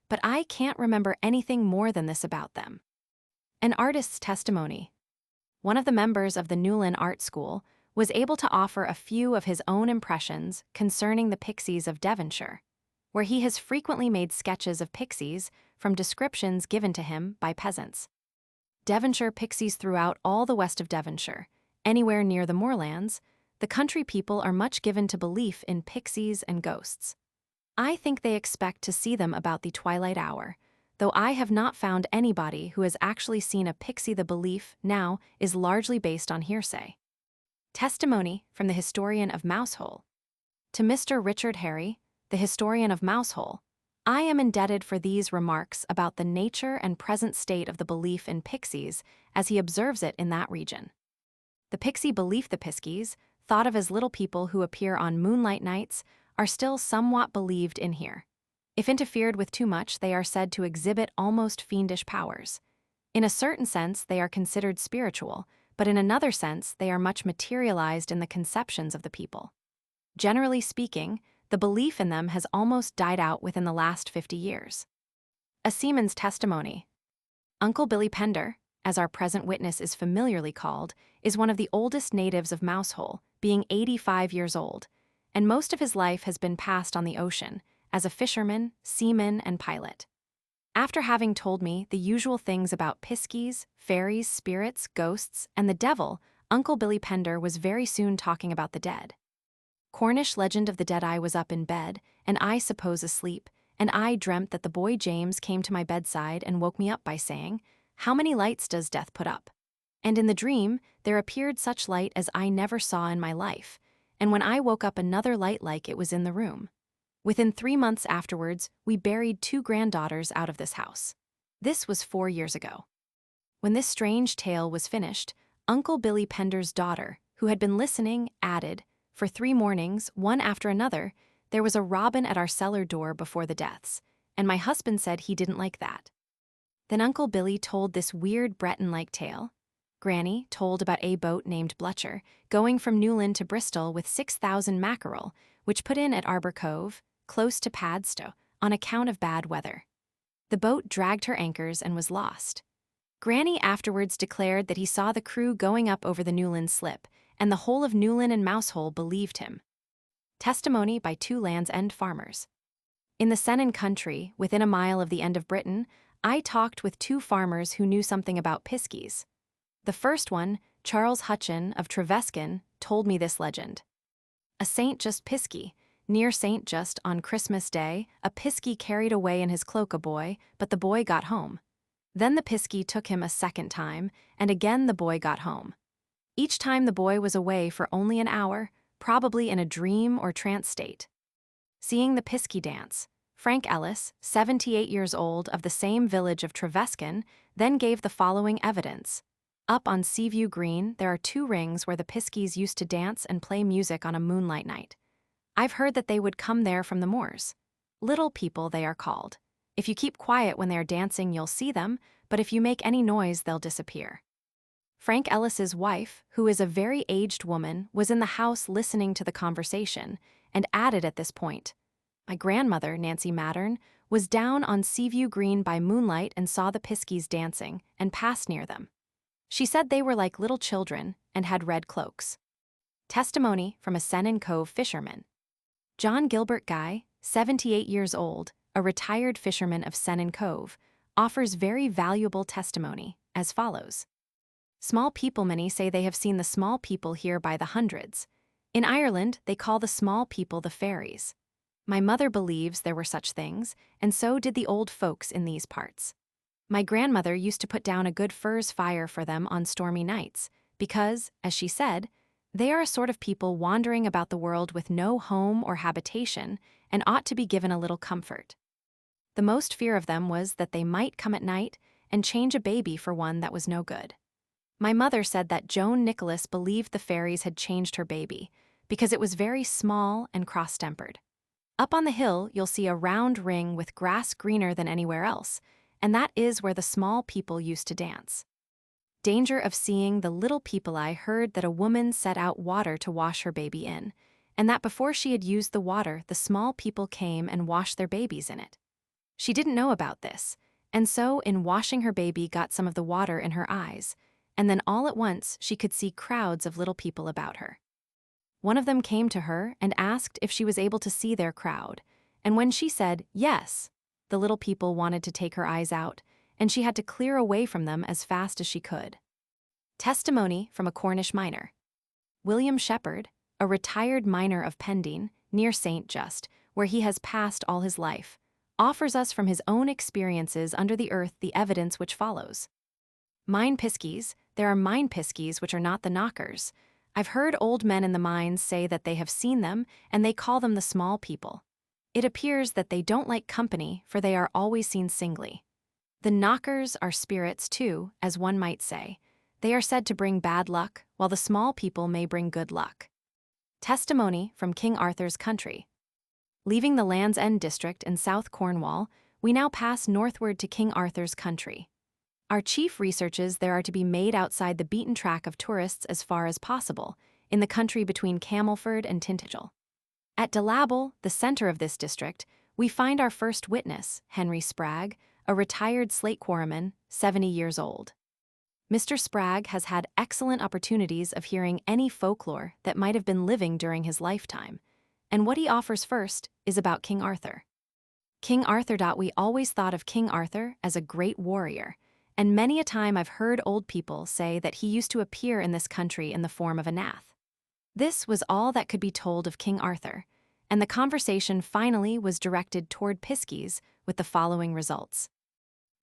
but I can't remember anything more than this about them. An artist's testimony. One of the members of the Newlyn Art School was able to offer a few of his own impressions concerning the pixies of Devonshire, where he has frequently made sketches of pixies from descriptions given to him by peasants. Devonshire pixies throughout all the west of Devonshire, anywhere near the moorlands, the country people are much given to belief in pixies and ghosts. I think they expect to see them about the twilight hour, though I have not found anybody who has actually seen a pixie. The belief now is largely based on hearsay. Testimony from the historian of Mousehole. To Mr. Richard Harry, the historian of Mousehole, I am indebted for these remarks about the nature and present state of the belief in pixies as he observes it in that region. The pixie belief. The piskies, thought of as little people who appear on moonlight nights, are still somewhat believed in here. If interfered with too much, they are said to exhibit almost fiendish powers. In a certain sense, they are considered spiritual, but in another sense, they are much materialized in the conceptions of the people. Generally speaking, the belief in them has almost died out within the last 50 years. A seaman's testimony. Uncle Billy Pender, as our present witness is familiarly called, is one of the oldest natives of Mousehole, being 85 years old, and most of his life has been passed on the ocean, as a fisherman, seaman, and pilot. After having told me the usual things about piskies, fairies, spirits, ghosts, and the devil, Uncle Billy Pender was very soon talking about the dead. Cornish legend of the dead. I was up in bed, and I suppose asleep, and I dreamt that the boy James came to my bedside and woke me up by saying, "How many lights does death put up?" And in the dream, there appeared such light as I never saw in my life, and when I woke up another light like it was in the room. Within 3 months afterwards, we buried 2 granddaughters out of this house. This was 4 years ago. When this strange tale was finished, Uncle Billy Pender's daughter, who had been listening, added, "For 3 mornings, one after another, there was a robin at our cellar door before the deaths, and my husband said he didn't like that." Then Uncle Billy told this weird Breton-like tale. Granny told about a boat named Bletcher going from Newlyn to Bristol with 6,000 mackerel, which put in at Arbor Cove, close to Padstow, on account of bad weather. The boat dragged her anchors and was lost. Granny afterwards declared that he saw the crew going up over the Newlyn slip, and the whole of Newlyn and Mousehole believed him. Testimony by 2 Land's End farmers. In the Celtic Country, within a mile of the end of Britain, I talked with 2 farmers who knew something about piskies. The first one, Charles Hutchin of Trevescan, told me this legend. A St. Just Piskie, near St. Just on Christmas Day, a piskie carried away in his cloak a boy, but the boy got home. Then the piskie took him a second time, and again the boy got home. Each time the boy was away for only an hour, probably in a dream or trance state. Seeing the piskie dance, Frank Ellis, 78 years old, of the same village of Trevescan, then gave the following evidence. Up on Seaview Green, there are 2 rings where the piskies used to dance and play music on a moonlight night. I've heard that they would come there from the moors. Little people, they are called. If you keep quiet when they are dancing, you'll see them, but if you make any noise, they'll disappear. Frank Ellis's wife, who is a very aged woman, was in the house listening to the conversation, and added at this point, "My grandmother, Nancy Mattern, was down on Seaview Green by moonlight and saw the piskies dancing, and passed near them. She said they were like little children and had red cloaks." Testimony from a Sennen Cove fisherman. John Gilbert Guy, 78 years old, a retired fisherman of Sennen Cove, offers very valuable testimony, as follows. Small people. Many say they have seen the small people here by the hundreds. In Ireland, they call the small people the fairies. My mother believes there were such things, and so did the old folks in these parts. My grandmother used to put down a good furze fire for them on stormy nights, because, as she said, they are a sort of people wandering about the world with no home or habitation and ought to be given a little comfort. The most fear of them was that they might come at night and change a baby for one that was no good. My mother said that Joan Nicholas believed the fairies had changed her baby because it was very small and cross-tempered. Up on the hill, you'll see a round ring with grass greener than anywhere else, and that is where the small people used to dance. Danger of seeing the little people. I heard that a woman set out water to wash her baby in, and that before she had used the water, the small people came and washed their babies in it. She didn't know about this, and so in washing her baby got some of the water in her eyes, and then all at once she could see crowds of little people about her. One of them came to her and asked if she was able to see their crowd, and when she said yes, the little people wanted to take her eyes out, and she had to clear away from them as fast as she could. Testimony from a Cornish miner. William Shepherd, a retired miner of Pendine, near St. Just, where he has passed all his life, offers us from his own experiences under the earth the evidence which follows. Mine piskies, there are mine piskies which are not the knockers. I've heard old men in the mines say that they have seen them, and they call them the small people. It appears that they don't like company, for they are always seen singly. The knockers are spirits too, as one might say. They are said to bring bad luck, while the small people may bring good luck. Testimony from King Arthur's country. Leaving the Land's End district in South Cornwall, we now pass northward to King Arthur's country. Our chief researches there are to be made outside the beaten track of tourists as far as possible, in the country between Camelford and Tintagel. At Delaval, the center of this district, we find our first witness, Henry Spragg, a retired slate quarryman, 70 years old. Mr. Spragg has had excellent opportunities of hearing any folklore that might have been living during his lifetime, and what he offers first is about King Arthur. King Arthur. We always thought of King Arthur as a great warrior, and many a time I've heard old people say that he used to appear in this country in the form of a nath. This was all that could be told of King Arthur, and the conversation finally was directed toward piskies with the following results.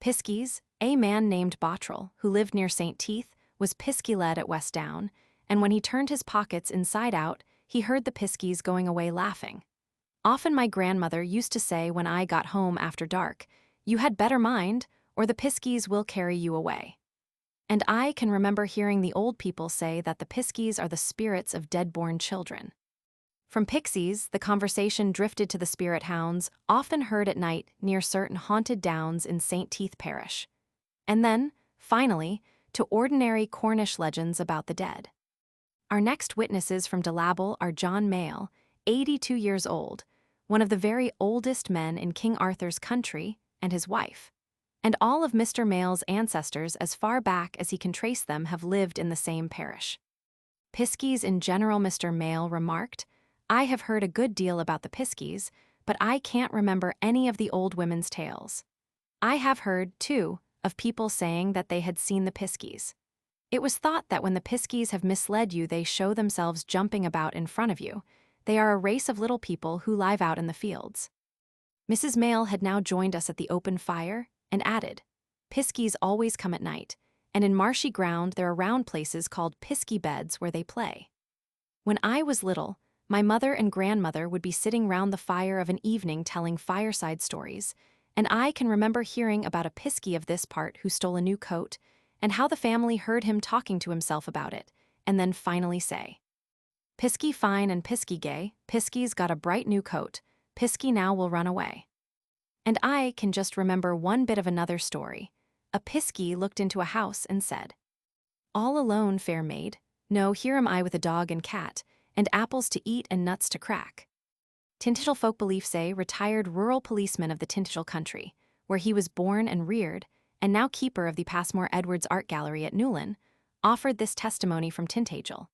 Piskies, a man named Bottrell, who lived near St. Teith, was pisky-led at West Down, and when he turned his pockets inside out, he heard the piskies going away laughing. Often my grandmother used to say when I got home after dark, "You had better mind, or the piskies will carry you away." And I can remember hearing the old people say that the piskies are the spirits of dead-born children. From pixies, the conversation drifted to the spirit hounds, often heard at night near certain haunted downs in St. Teith Parish. And then, finally, to ordinary Cornish legends about the dead. Our next witnesses from Delaval are John Mayle, 82 years old, one of the very oldest men in King Arthur's country, and his wife. And all of Mr. Mayle's ancestors as far back as he can trace them have lived in the same parish. Piskies in general, Mr. Mayle remarked, "I have heard a good deal about the piskies, but I can't remember any of the old women's tales. I have heard, too, of people saying that they had seen the piskies. It was thought that when the piskies have misled you, they show themselves jumping about in front of you. They are a race of little people who live out in the fields." Mrs. Mayle had now joined us at the open fire and added, "Piskies always come at night, and in marshy ground there are round places called pisky beds where they play. When I was little, my mother and grandmother would be sitting round the fire of an evening telling fireside stories, and I can remember hearing about a pisky of this part who stole a new coat, and how the family heard him talking to himself about it, and then finally say, 'Pisky fine and pisky gay, pisky's got a bright new coat, pisky now will run away.' And I can just remember one bit of another story. A pisky looked into a house and said, 'All alone, fair maid, no, here am I with a dog and cat, and apples to eat and nuts to crack.' Tintagel folk belief say retired rural policeman of the Tintagel country, where he was born and reared, and now keeper of the Passmore Edwards Art Gallery at Newlyn, offered this testimony from Tintagel.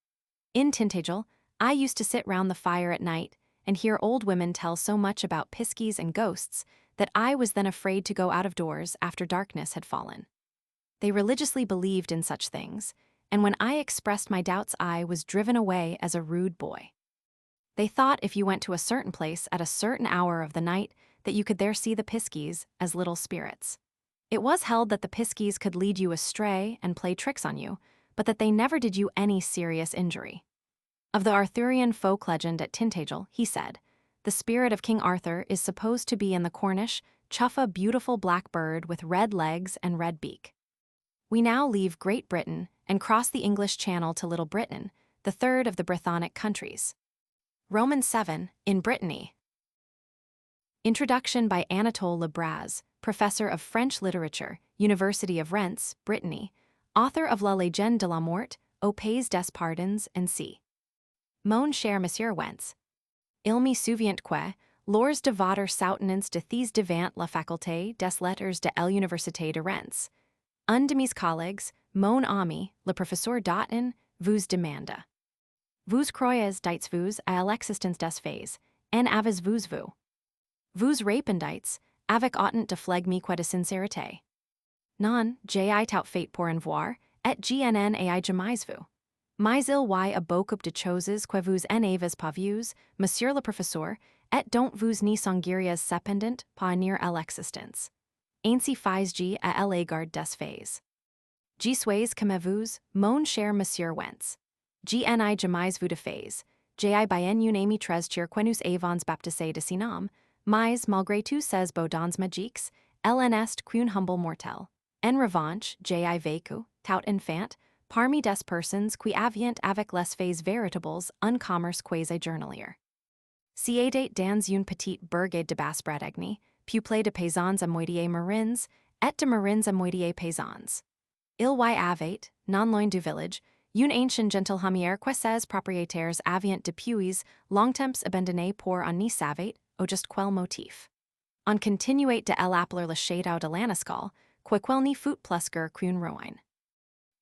In Tintagel, I used to sit round the fire at night and hear old women tell so much about piskies and ghosts that I was then afraid to go out of doors after darkness had fallen. They religiously believed in such things, and when I expressed my doubts I was driven away as a rude boy. They thought if you went to a certain place at a certain hour of the night that you could there see the piskies as little spirits. It was held that the piskies could lead you astray and play tricks on you, but that they never did you any serious injury. Of the Arthurian folk legend at Tintagel, he said, the spirit of King Arthur is supposed to be in the Cornish, chuffa beautiful black bird with red legs and red beak. We now leave Great Britain and cross the English Channel to Little Britain, the third of the Brythonic countries. Roman 7, in Brittany. Introduction by Anatole Le Braz, Professor of French Literature, University of Rennes, Brittany, author of La Légende de la Mort, Au Pays des Pardons, and c. Mon cher Monsieur Wentz. Il me souvient que, Lors de votre soutenance de thèse devant la faculté des lettres de l'Université de Reims. Un de mes collègues, mon ami, le professeur Dotton, vous demanda. Vous croyez dites-vous à l'existence des fées, en avez-vous vu? Vous répondez, avec autant de flegme que de sincérité. Non, j'ai tout fait pour en voir, et gnn ai jamais vu. Mais il y a beaucoup de choses que vous n'avez pas vues, monsieur le professeur, et dont vous n'y songeriez cependant pas nier à l'existence. Ainsi fais-je à l'égard des fées. Je suis comme vous, mon cher monsieur Wentz. Gni jamais vu de fées, j'ai bien une ami très chère que nous avons baptisé de sinam, mais malgré tous ces beaux magiques, elle en est qu'une humble mortel. En revanche, j'ai vécu, tout enfant, parmi des personnes qui avaient avec les fées véritables un commerce quasi journalier. Siédate dans une petite bourgade de Basse-Bretagne, peuplée de paysans à moitié marins, et de marins à moitié paysans. Il y avait, non loin du village, une ancienne gentilhommière que ses propriétaires avaient depuis longtemps abandonné pour on n'y savait, au juste quel motif. On continuait de l'appeler le château de l'Anatole, quel n'y fut plus qu'une ruine.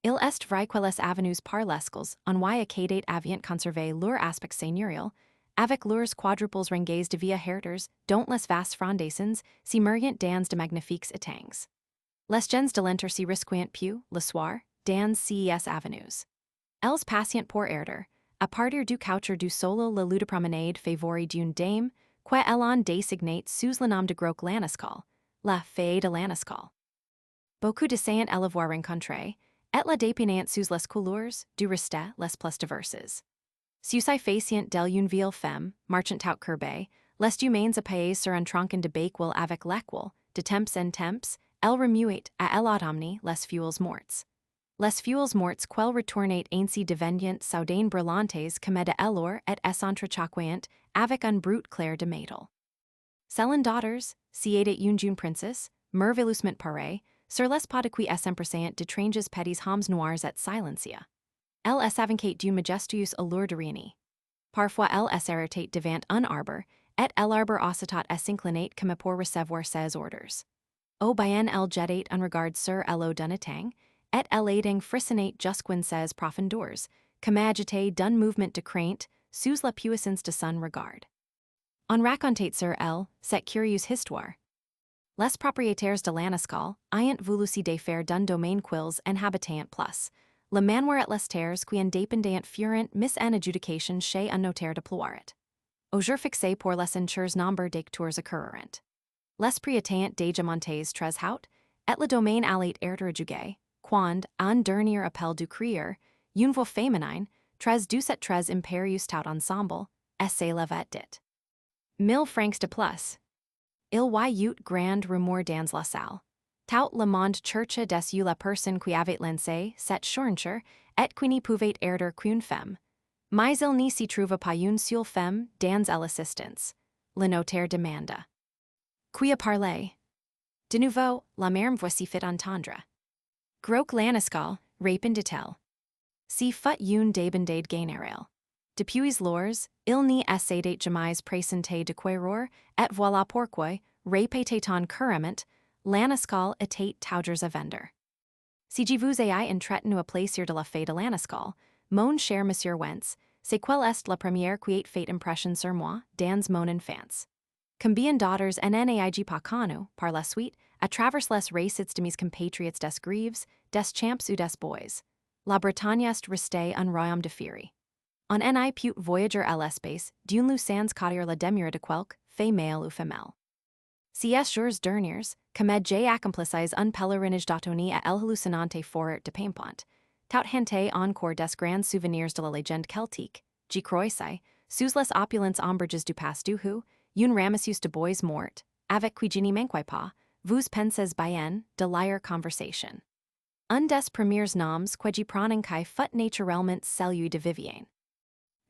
Il est vrai que les avenues par lescals on y acadate avaient conservé leur aspect seigneurial, avec leurs quadruples rangées de via herters dont les vastes frondaisons si murient dans de magnifiques étangs. Les gens de l'enter si risquent pieux, le soir, dans ces avenues. Els patient pour herder, à partir du coucher du solo le lieu de promenade favori d'une dame, que l'on désignate sous le nom de Groc l'Anatole, la fée de l'Anatole. Beaucoup de saint elevoir rencontrés, et la dépinant sous les couleurs, du reste les plus diverses. Sus I facient del une ville femme, marchant tout courbé, les humains à pays sur un tronc de bakewell avec lequel, de temps en temps, elle remuait à l'automne les fuels morts. Les fuels morts quel retournate ainsi devenient soudain brillantes comme de l'or et s'entrechoquant avec un brut clair de métal. Cellen daughters, siédate une princess, merveilleusement parée, sur les pas de qui s'empressant d'étranges petits hommes noirs et silencia. Elle s'avincate d'une majestueuse allure de réunie. Parfois elle s'arrêtate devant un arbre, et l'arbre aussitôt s'inclinate comme pour recevoir ses ordres. Au bien elle jetate un regard sur l'eau d'un étang, et elle frissonnate jusqu'en ses profondeurs, comme agitée d'un mouvement de crainte, sous la puissance de son regard. On racontate sur elle, cette curieuse histoire. Les propriétaires de l'Anatole ayant voulu s'y défaire d'un domaine quils inhabitant plus, le manoir et les terres qui en dépendant furent mis en adjudication chez un notaire de Ploiret. Au jour fixé pour les enchères nombre d'acteurs occurrent. Les prietant dégemontés très haut, et le domaine allait être adjugé, quand, un dernier appel du crieur, une voix féminine, très douce et très impérieuse tout ensemble, s'élevait dit. 1000 francs de plus. Il y eut grand rumeur dans la salle. Tout le monde chercha des la personne qui avait lancé cette journée, et qui n'y pouvait être qu'une femme. Mais il n'y s'y trouva pas une seule femme dans l'assistance. Le notaire demanda. Qui a parlé? De nouveau, la mère me voici fit entendre. Groc l'Anatole, répondit-elle. Si fut une débandade générale. Depuis lors, il n'y essayait jamais présenté de queror, et voilà pourquoi, répétant couramment, l'Anatole était toujours à vendre. Si je vous ai entretenu à plaisir de la fée de l'Anatole, mon cher monsieur Wentz, c'est quelle est la première qui a fait impression sur moi, dans mon enfance. Combien d'autres n'ai-je pas connu, par la suite, à travers les récits de mes compatriotes des Greaves, des Champs ou des Bois. La Bretagne est restée un royaume de furie. On n'a pu voyager à l'espace, d'une sans cotir la demeure de quelque, fait mâle ou femelle. Si jours derniers, comme j'ai accompli un pèlerinage d'automne à l'hallucinante forêt de Pimpont, tout hanté encore des grands souvenirs de la légende celtique, j'y croisais, sous les opulentes ombrages du Pastohu, une ramassus de bois morts, avec qui je n'y manquais pas, vous pensez bien, de lire conversation. Un des premiers noms que j'y prononçai fut naturellement celui de Vivienne.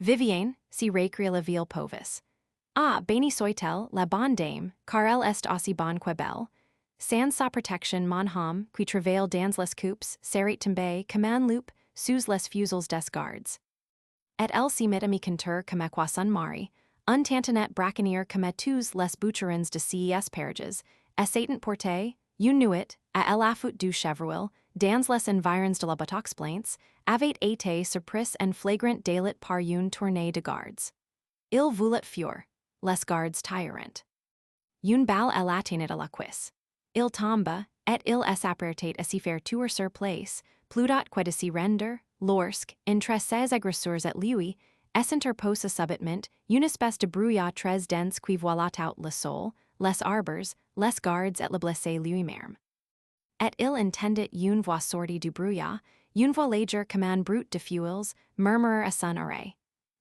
Vivienne, si récria la ville povis. Ah, béni soit-elle, la bonne dame, car elle est aussi bonne que belle. Sans sa protection mon homme, qui travaille dans les coupes, serait tombé comme un loup, sous les fusils des gardes. Et elle s'y mit à me conter comme à quoi son mari, Untantanet braconnier commetus les boucherins de ces parages, essatant porter, you knew it, à la foot du chevreul, dans les environs de la batox plaints, avait été surprise and flagrant dalit par une tournée de gardes. Il voulut fuir, les gardes tyrant. Une balle à l'atteinte à la cuisse. Il tomba, et il s'apprêtait à s'y faire tuer sur place, plutôt que de s'y render, lorsque, entre ses agresseurs et lui, s'interposa subitement, une espèce de brouillard très dense qui voilait out le sol, les arbres, les gardes et le blessé lui-même. Et il entendait une voix sortie du brouillard, une voix légère comme un brute de fuels, murmurer à son oreille.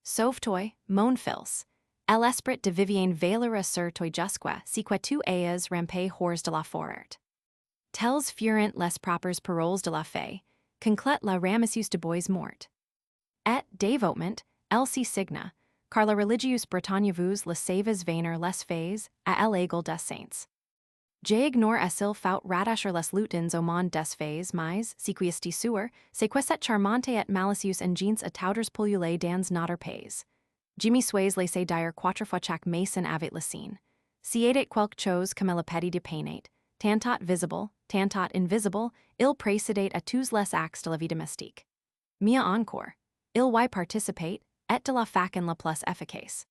Sauve-toi, mon fils. L'esprit de Vivienne veillera sur toi jusqu'à si que tu aies rampé hors de la forêt. Tels furent les propres paroles de la fée, conclut la ramassus de bois mort. Et, dévotement, elle s'y signa, car la religius Britannicus les saves venir les fées, à l'égal des saints. J'ignore s'il faut rattacher les lutins au monde des fées, mais, si quiesti suer, c'est que cette charmante et malicius ingens a tauders pullulae dans notre pays. Jimmy Sways laissait dire quatre fois chaque mason avec la scene. Si edat quelque chose comme la petite de painate, tantot visible, tantot invisible, il précédait à tous les actes de la vie domestique. Mia encore, il y participate, et de la façon la plus efficace.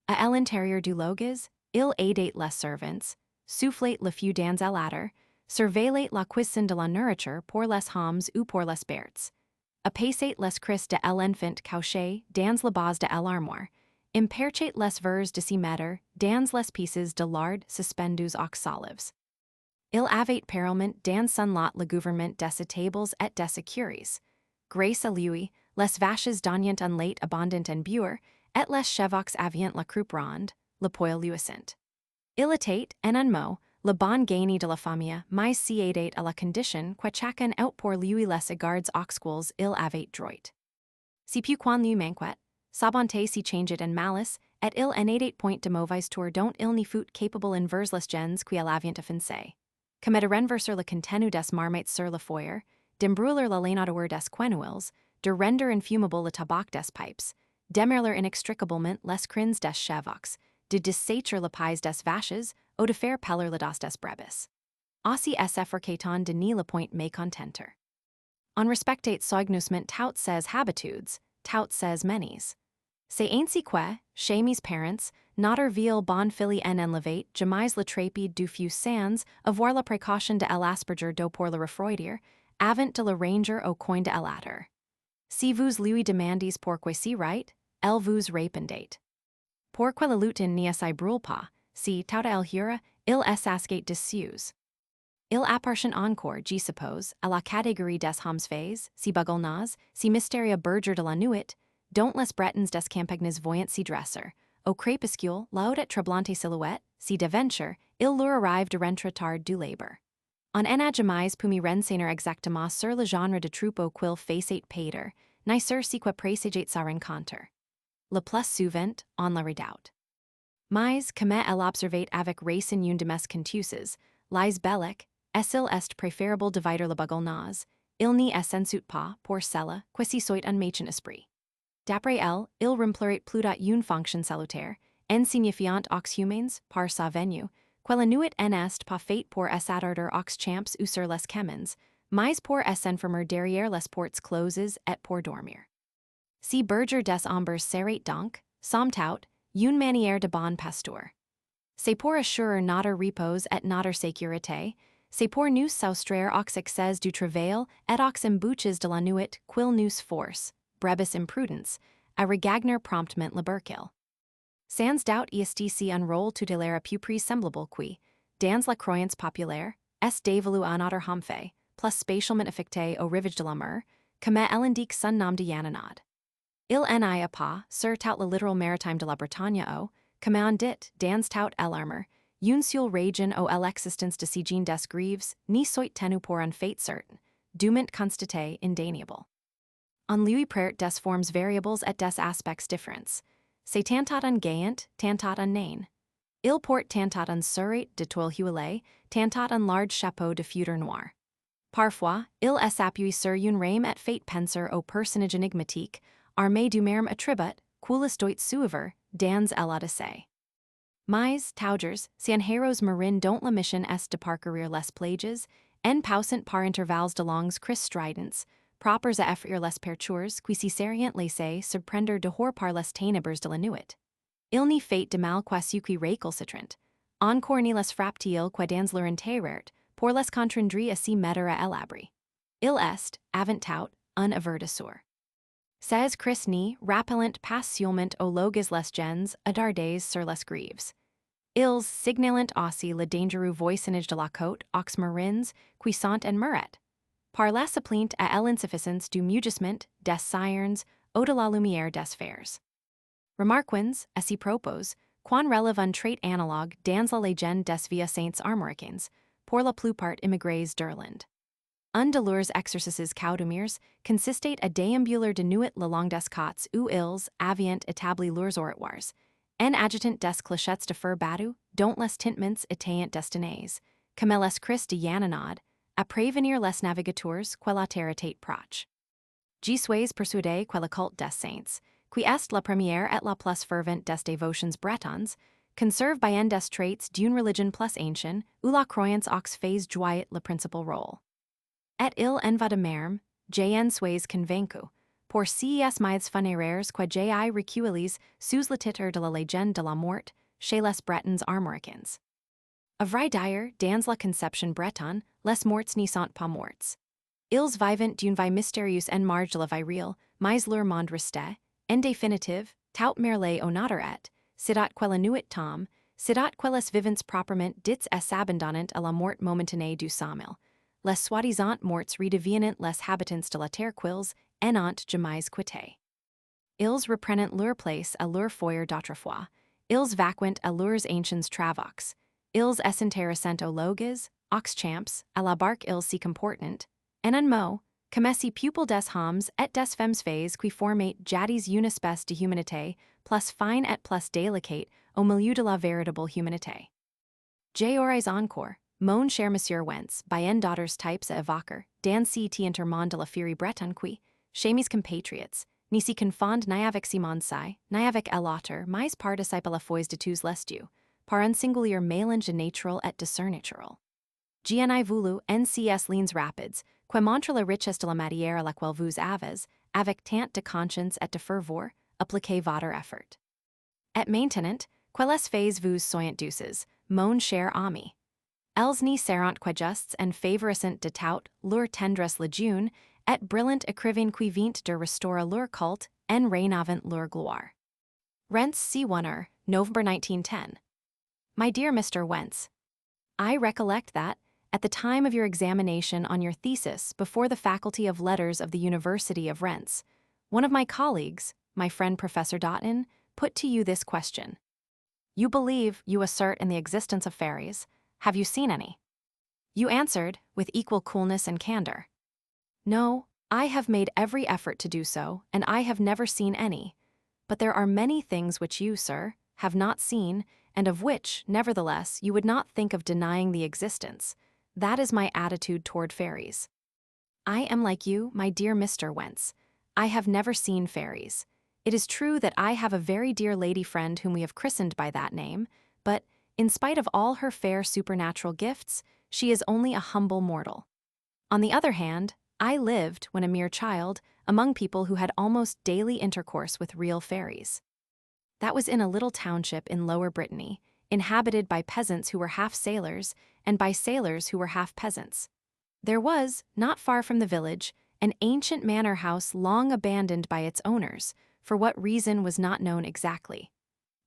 À l'intérieur du logis, il aidait les servants, soufflait le feu dans el ladder, surveillait la cuisine de la nourriture pour les hommes ou pour les berts. Apaisait les cris de l'enfant couché dans la base de l'armoire, imperchait les vers de s'y mettre dans les pieces de lard suspendus aux solives. Il avait parlement dans son lot le gouvernement des tables et des curies. Grâce à lui, les vaches donnant un lait abondant en buer, et les chevaux aviant la croupe ronde, le poil luisant. Il était, en un mot, le bon génie de la famille, mais si aidait à la condition que chacun out pour lui les égards auxquels il avait droit. Si pu quan lui manquet, sa bonté si changed en malice, et il en aidait point de mauvaise tour dont il n'y fut capable envers les gens qui l'aviant offensé. Comme de renverser le contenu des marmites sur le foyer, d'embrouler la lainadour des quenouilles, de render infumable le tabac des pipes, d'emerler inextricablement les crins des chevaux, de dissature le pies des vaches, ou de faire peller le dos des brebis. Aussi s'efforcaton de ni le point mécontenter. En respectate soignusment tout ses habitudes, tout ses manies. C'est ainsi que, chez mes parents, notre ville bon fili en enlevate jamais le trépide du fus sans avoir la précaution de l'asperger do pour le refroidir, avant de le ranger au coin de l'atter. Si vous lui demandez pourquoi si right, elle vous répondait. Pourquoi le lutin n'y s'y brûle pas, si tout el hura, il s'ascate dessus. Il appartient encore, je suppose, à la catégorie des hommes faits, si bagolnaz, si mysteria berger de la nuit, dont les bretons des campagnes voyant si dresser, au crépuscule, laud et troublante silhouette, si d'aventure, il leur arrive de rentrer tard du labor. On n'a jamais pu me renseigner exactement sur le genre de troupeau quil facet pater, ni sur si quoi présageait sa rencontre. Le plus souvent, on la redoute. Mais, comme elle observait avec racine une de mes contuses, les bellic, est-il est préférable de vider le bagolnaz, il n'y s'ensuit pas, pour cela, que si soit un machin esprit. D'après elle, il remplit plutôt une fonction salutaire, en signifiant aux humains, par sa venue, que la nuit en est pas faite pour s'attarder aux champs ou sur les chemins, mais pour s'enfermer derrière les portes closes et pour dormir. Si berger des ombres serait donc, somme toute, une manière de bon pasteur. C'est pour assurer notre repos et notre sécurité, c'est pour nous soustraire aux excès du travail et aux embûches de la nuit quil nous force, brebis imprudence, à regagner promptement le berkil. Sans doubt ici un rôle tutélaire à peu près semblable qui, dans la croyance populaire, est dévolu à notre homme fait, plus spatialement affecté au rivage de la mer, comme elle indique son nom de Yananad. Il n'y a pas, sur tout le littoral maritime de la Bretagne au, comme on dit, dans tout l'armer, une seule région au l'existence de ces des grives, ni soit tenu pour un fait certain, dûment constaté indéniable. On lui prête des formes variables et des aspects différents. C'est tantôt un géant, tantôt un nain. Il porte tantôt un surrate de toile huilée, tantôt un large chapeau de foudre noire. Parfois, il s'appuie sur une rame et fait penser au personnage énigmatique, armé du même attribut, quolis doit suivre, dans LL.D. Mais, taugers, Sanheros marin don't la mission est de parcourir les plages, en pausant par intervalles de longues crises stridentes, propres à effrir les pertures qui si serient laissés surprendre dehors par les ténèbres de la nuit. Il n'y fait de mal quasi qui récalcitrant, encore ni les fraptil que dans leur interrert, pour les contraindre à si mettre à l'abri. Il est, avant tout, un avertisseur. Says Chris ni rappellant passionement aux loges les gens, adardes sur les grives. Ils signalant aussi le dangereux voisinage de la côte aux marins, qui sont en muret. Par la plainte à l'insuffisance du mugissement des sirens ou de la lumière des fers. Remarquons, à si propos, quan relève un trait analogue dans la légende des vieux saints armoricains, pour la plupart immigrés d'Irlande. Un de leurs exercices coutumiers consistait à déambuler de nuit le long des côtes où ils avaient établi leurs oratoires, en adjutant des clochettes de fer battu, dont les tintements étaient destinés, comme les cris de Yananod, à prévenir les navigateurs que la terre était proche. Je suis persuadé que le culte des saints, qui est la première et la plus fervente des dévotions bretons, conserve bien des traits d'une religion plus ancienne où la croyance aux fait jouer le principal rôle. Et il en va de même, j'en suis convaincu, pour ces mythes funéraires que j'ai recueillis sous le titre de la légende de la mort, chez les Bretons armoricains. A vrai dire, dans la conception bretonne, les morts n'y sont pas morts. Ils vivent d'une vie mystérieuse en marge de la vie réelle, mais leur monde restait, en définitive, tout merveille au nader et, sidat que la nuit tombe, sidat que les vivants proprement dits s'abandonnent à la mort momentanée du sommeil. Les soi-disant morts redeviennent les habitants de la terre quils n'ont jamais quitté. Ils reprennent leur place à leur foyer d'autrefois, ils vaquent à leurs anciens travaux, ils s'intéressent aux loges, aux champs, à la barque ils s'y comportent, en un mot, comme si pupil des hommes et des femmes faits qui forment jadis une espèce de humanité plus fine et plus délicate au milieu de la véritable humanité. J'aurais encore, mon cher Monsieur Wentz, bien d'autres types à évoquer, dans cet intermonde de la féerie bretonne qui, chez mes compatriots, ni s'y confondent ni avec Simon-Sai, ni avec l'autre, mais participe à la fois de tous les dieux, par un singulier mélange de natural et de surnaturel. J'en voulu NCS lignes rapides, que montre la richesse de la matière à laquelle vous avez, avec tant de conscience et de fervor, appliquez votre effort. Et maintenant, quelles phase vous soyez douces, mon cher ami. Elles n'y seront que justes en favorisant de tout leur tendresse legion, et brillant écrivain qui vient de restaurer leur culte en rénovant leur gloire. Rents C. Wonner, November 1910. My dear Mr. Wentz, I recollect that, at the time of your examination on your thesis before the Faculty of Letters of the University of Rents, one of my colleagues, my friend Professor Dotton, put to you this question. You believe, you assert in the existence of fairies. Have you seen any? You answered, with equal coolness and candor. No, I have made every effort to do so, and I have never seen any. But there are many things which you, sir, have not seen, and of which, nevertheless, you would not think of denying the existence. That is my attitude toward fairies. I am like you, my dear Mr. Wentz. I have never seen fairies. It is true that I have a very dear lady friend whom we have christened by that name, but, in spite of all her fair supernatural gifts, she is only a humble mortal. On the other hand, I lived, when a mere child, among people who had almost daily intercourse with real fairies. That was in a little township in Lower Brittany, inhabited by peasants who were half sailors, and by sailors who were half peasants. There was, not far from the village, an ancient manor house long abandoned by its owners, for what reason was not known exactly.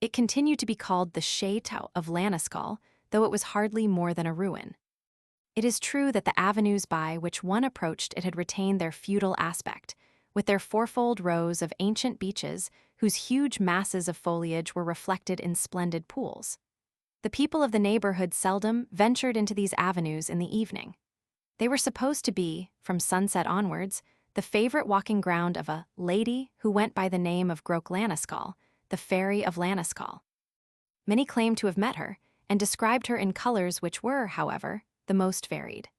It continued to be called the Château of Laniscall, though it was hardly more than a ruin. It is true that the avenues by which one approached it had retained their feudal aspect, with their fourfold rows of ancient beeches whose huge masses of foliage were reflected in splendid pools. The people of the neighborhood seldom ventured into these avenues in the evening. They were supposed to be, from sunset onwards, the favorite walking ground of a lady who went by the name of Groch Laniscall, the Fairy of Laniscall. Many claimed to have met her, and described her in colors which were, however, the most varied.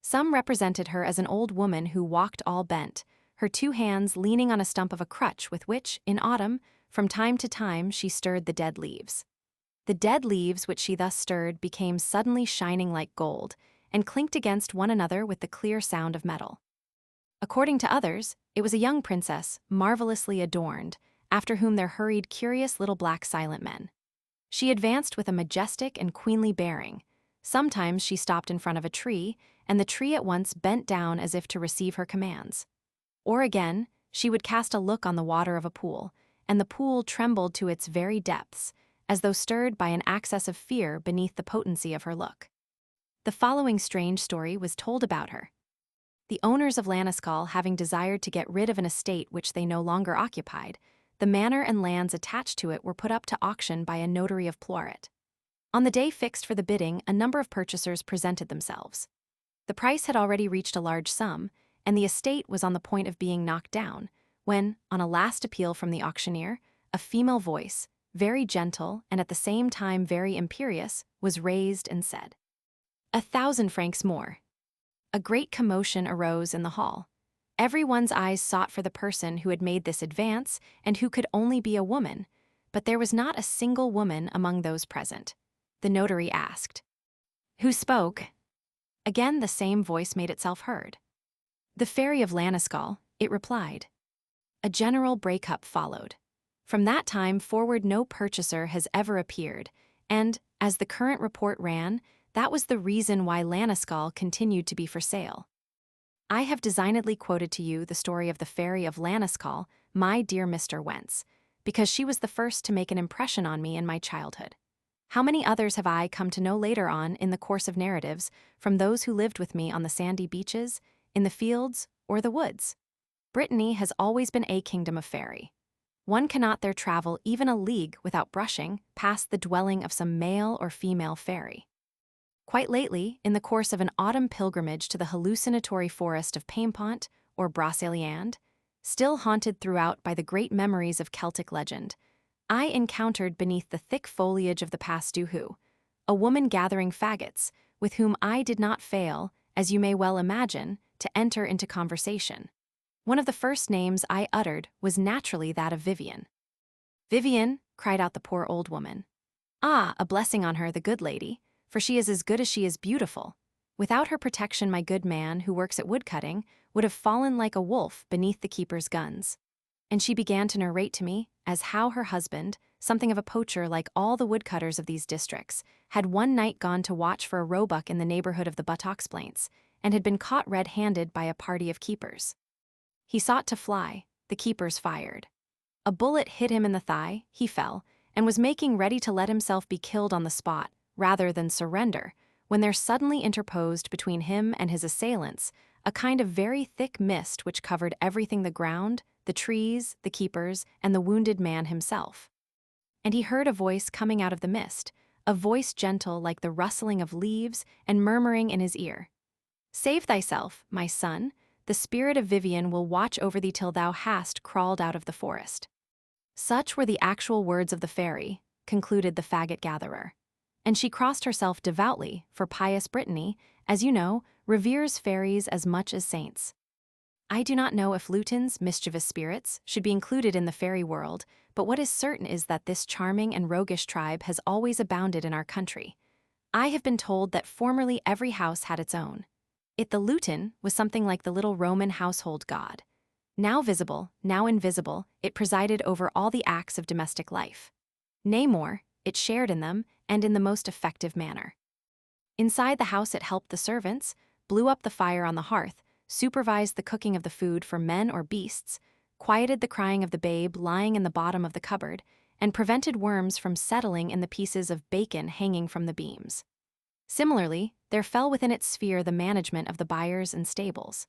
Some represented her as an old woman who walked all bent, her two hands leaning on a stump of a crutch with which, in autumn, from time to time she stirred the dead leaves. The dead leaves which she thus stirred became suddenly shining like gold, and clinked against one another with the clear sound of metal. According to others, it was a young princess, marvelously adorned, after whom there hurried curious little black silent men. She advanced with a majestic and queenly bearing. Sometimes she stopped in front of a tree, and the tree at once bent down as if to receive her commands. Or again, she would cast a look on the water of a pool, and the pool trembled to its very depths, as though stirred by an access of fear beneath the potency of her look. The following strange story was told about her. The owners of Laniscall, having desired to get rid of an estate which they no longer occupied, the manor and lands attached to it were put up to auction by a notary of Ploret. On the day fixed for the bidding, a number of purchasers presented themselves. The price had already reached a large sum, and the estate was on the point of being knocked down, when, on a last appeal from the auctioneer, a female voice, very gentle and at the same time very imperious, was raised and said, 1,000 francs more. A great commotion arose in the hall. Everyone's eyes sought for the person who had made this advance and who could only be a woman, but there was not a single woman among those present. The notary asked, "Who spoke?" Again the same voice made itself heard. "The fairy of Laniscall," it replied. A general break-up followed. From that time forward no purchaser has ever appeared, and, as the current report ran, that was the reason why Laniscall continued to be for sale. I have designedly quoted to you the story of the fairy of Laniscall, my dear Mr. Wentz, because she was the first to make an impression on me in my childhood. How many others have I come to know later on in the course of narratives from those who lived with me on the sandy beaches, in the fields, or the woods? Brittany has always been a kingdom of fairy. One cannot there travel even a league without brushing past the dwelling of some male or female fairy. Quite lately, in the course of an autumn pilgrimage to the hallucinatory forest of Paimpont, or Brocéliande, still haunted throughout by the great memories of Celtic legend, I encountered beneath the thick foliage of the Pas du Houx a woman gathering faggots, with whom I did not fail, as you may well imagine, to enter into conversation. One of the first names I uttered was naturally that of Vivian. "Vivian," cried out the poor old woman. "Ah, a blessing on her, the good lady, for she is as good as she is beautiful. Without her protection my good man, who works at woodcutting, would have fallen like a wolf beneath the keeper's guns." And she began to narrate to me as how her husband, something of a poacher like all the woodcutters of these districts, had one night gone to watch for a roebuck in the neighborhood of the buttocks plains, and had been caught red-handed by a party of keepers. He sought to fly, the keepers fired. A bullet hit him in the thigh, he fell, and was making ready to let himself be killed on the spot, rather than surrender, when there suddenly interposed between him and his assailants a kind of very thick mist which covered everything, the ground, the trees, the keepers, and the wounded man himself. And he heard a voice coming out of the mist, a voice gentle like the rustling of leaves and murmuring in his ear, "Save thyself, my son, the spirit of Vivian will watch over thee till thou hast crawled out of the forest." Such were the actual words of the fairy, concluded the faggot-gatherer. And she crossed herself devoutly, for pious Brittany, as you know, reveres fairies as much as saints. I do not know if Luton's mischievous spirits should be included in the fairy world, but what is certain is that this charming and roguish tribe has always abounded in our country. I have been told that formerly every house had its own. The Luton was something like the little Roman household god. Now visible, now invisible, it presided over all the acts of domestic life. Nay more, it shared in them, and in the most effective manner. Inside the house it helped the servants, blew up the fire on the hearth, supervised the cooking of the food for men or beasts, quieted the crying of the babe lying in the bottom of the cupboard, and prevented worms from settling in the pieces of bacon hanging from the beams. Similarly, there fell within its sphere the management of the byres and stables.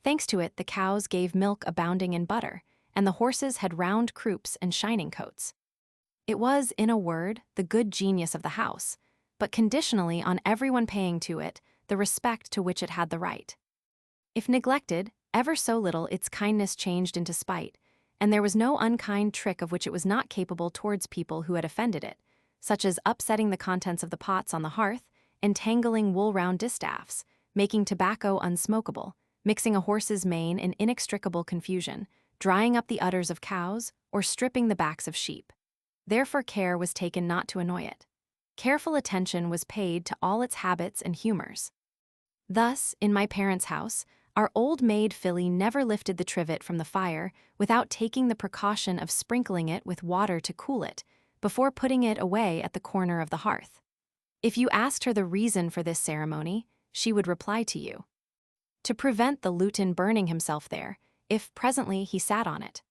Thanks to it, the cows gave milk abounding in butter, and the horses had round croups and shining coats. It was, in a word, the good genius of the house, but conditionally on everyone paying to it the respect to which it had the right. If neglected, ever so little its kindness changed into spite, and there was no unkind trick of which it was not capable towards people who had offended it, such as upsetting the contents of the pots on the hearth, entangling wool-round distaffs, making tobacco unsmokable, mixing a horse's mane in inextricable confusion, drying up the udders of cows, or stripping the backs of sheep. Therefore care was taken not to annoy it. Careful attention was paid to all its habits and humors. Thus, in my parents' house, our old maid filly never lifted the trivet from the fire without taking the precaution of sprinkling it with water to cool it, before putting it away at the corner of the hearth. If you asked her the reason for this ceremony, she would reply to you, to prevent the lutin burning himself there, if presently he sat on it.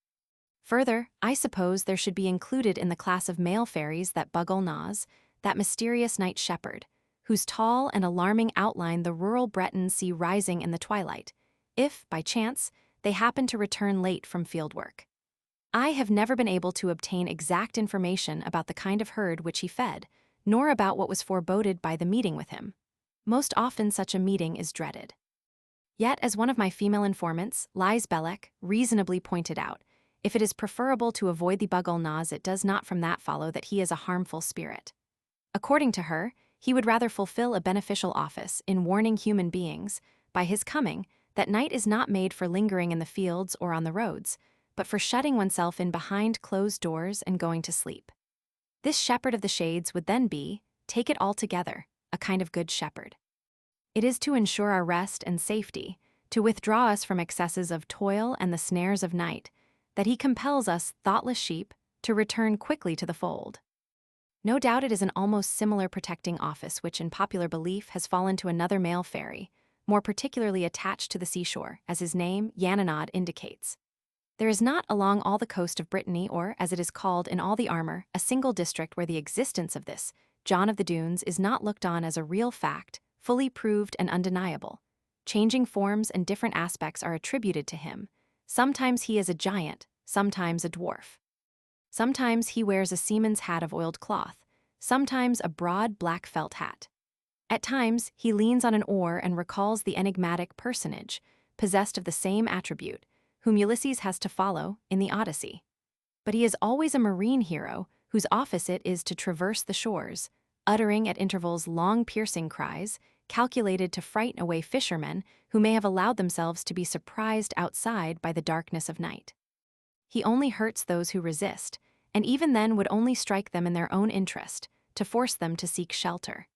Further, I suppose there should be included in the class of male fairies that LL.D, that mysterious night shepherd, whose tall and alarming outline the rural Bretons see rising in the twilight, if, by chance, they happen to return late from field work. I have never been able to obtain exact information about the kind of herd which he fed, nor about what was foreboded by the meeting with him. Most often such a meeting is dreaded. Yet, as one of my female informants, Liz Belloc, reasonably pointed out, if it is preferable to avoid the LL.D, it does not from that follow that he is a harmful spirit. According to her, he would rather fulfill a beneficial office in warning human beings, by his coming, that night is not made for lingering in the fields or on the roads, but for shutting oneself in behind closed doors and going to sleep. This shepherd of the shades would then be, take it all together, a kind of good shepherd. It is to ensure our rest and safety, to withdraw us from excesses of toil and the snares of night, that he compels us, thoughtless sheep, to return quickly to the fold. No doubt it is an almost similar protecting office which in popular belief has fallen to another male fairy, more particularly attached to the seashore, as his name, Yananod, indicates. There is not along all the coast of Brittany, or, as it is called in all the armor, a single district where the existence of this John of the Dunes is not looked on as a real fact, fully proved and undeniable. Changing forms and different aspects are attributed to him. Sometimes he is a giant, sometimes a dwarf. Sometimes he wears a seaman's hat of oiled cloth, sometimes a broad black felt hat. At times, he leans on an oar and recalls the enigmatic personage, possessed of the same attribute, whom Ulysses has to follow in the Odyssey. But he is always a marine hero whose office it is to traverse the shores, uttering at intervals long piercing cries, calculated to frighten away fishermen who may have allowed themselves to be surprised outside by the darkness of night. He only hurts those who resist, and even then would only strike them in their own interest, to force them to seek shelter.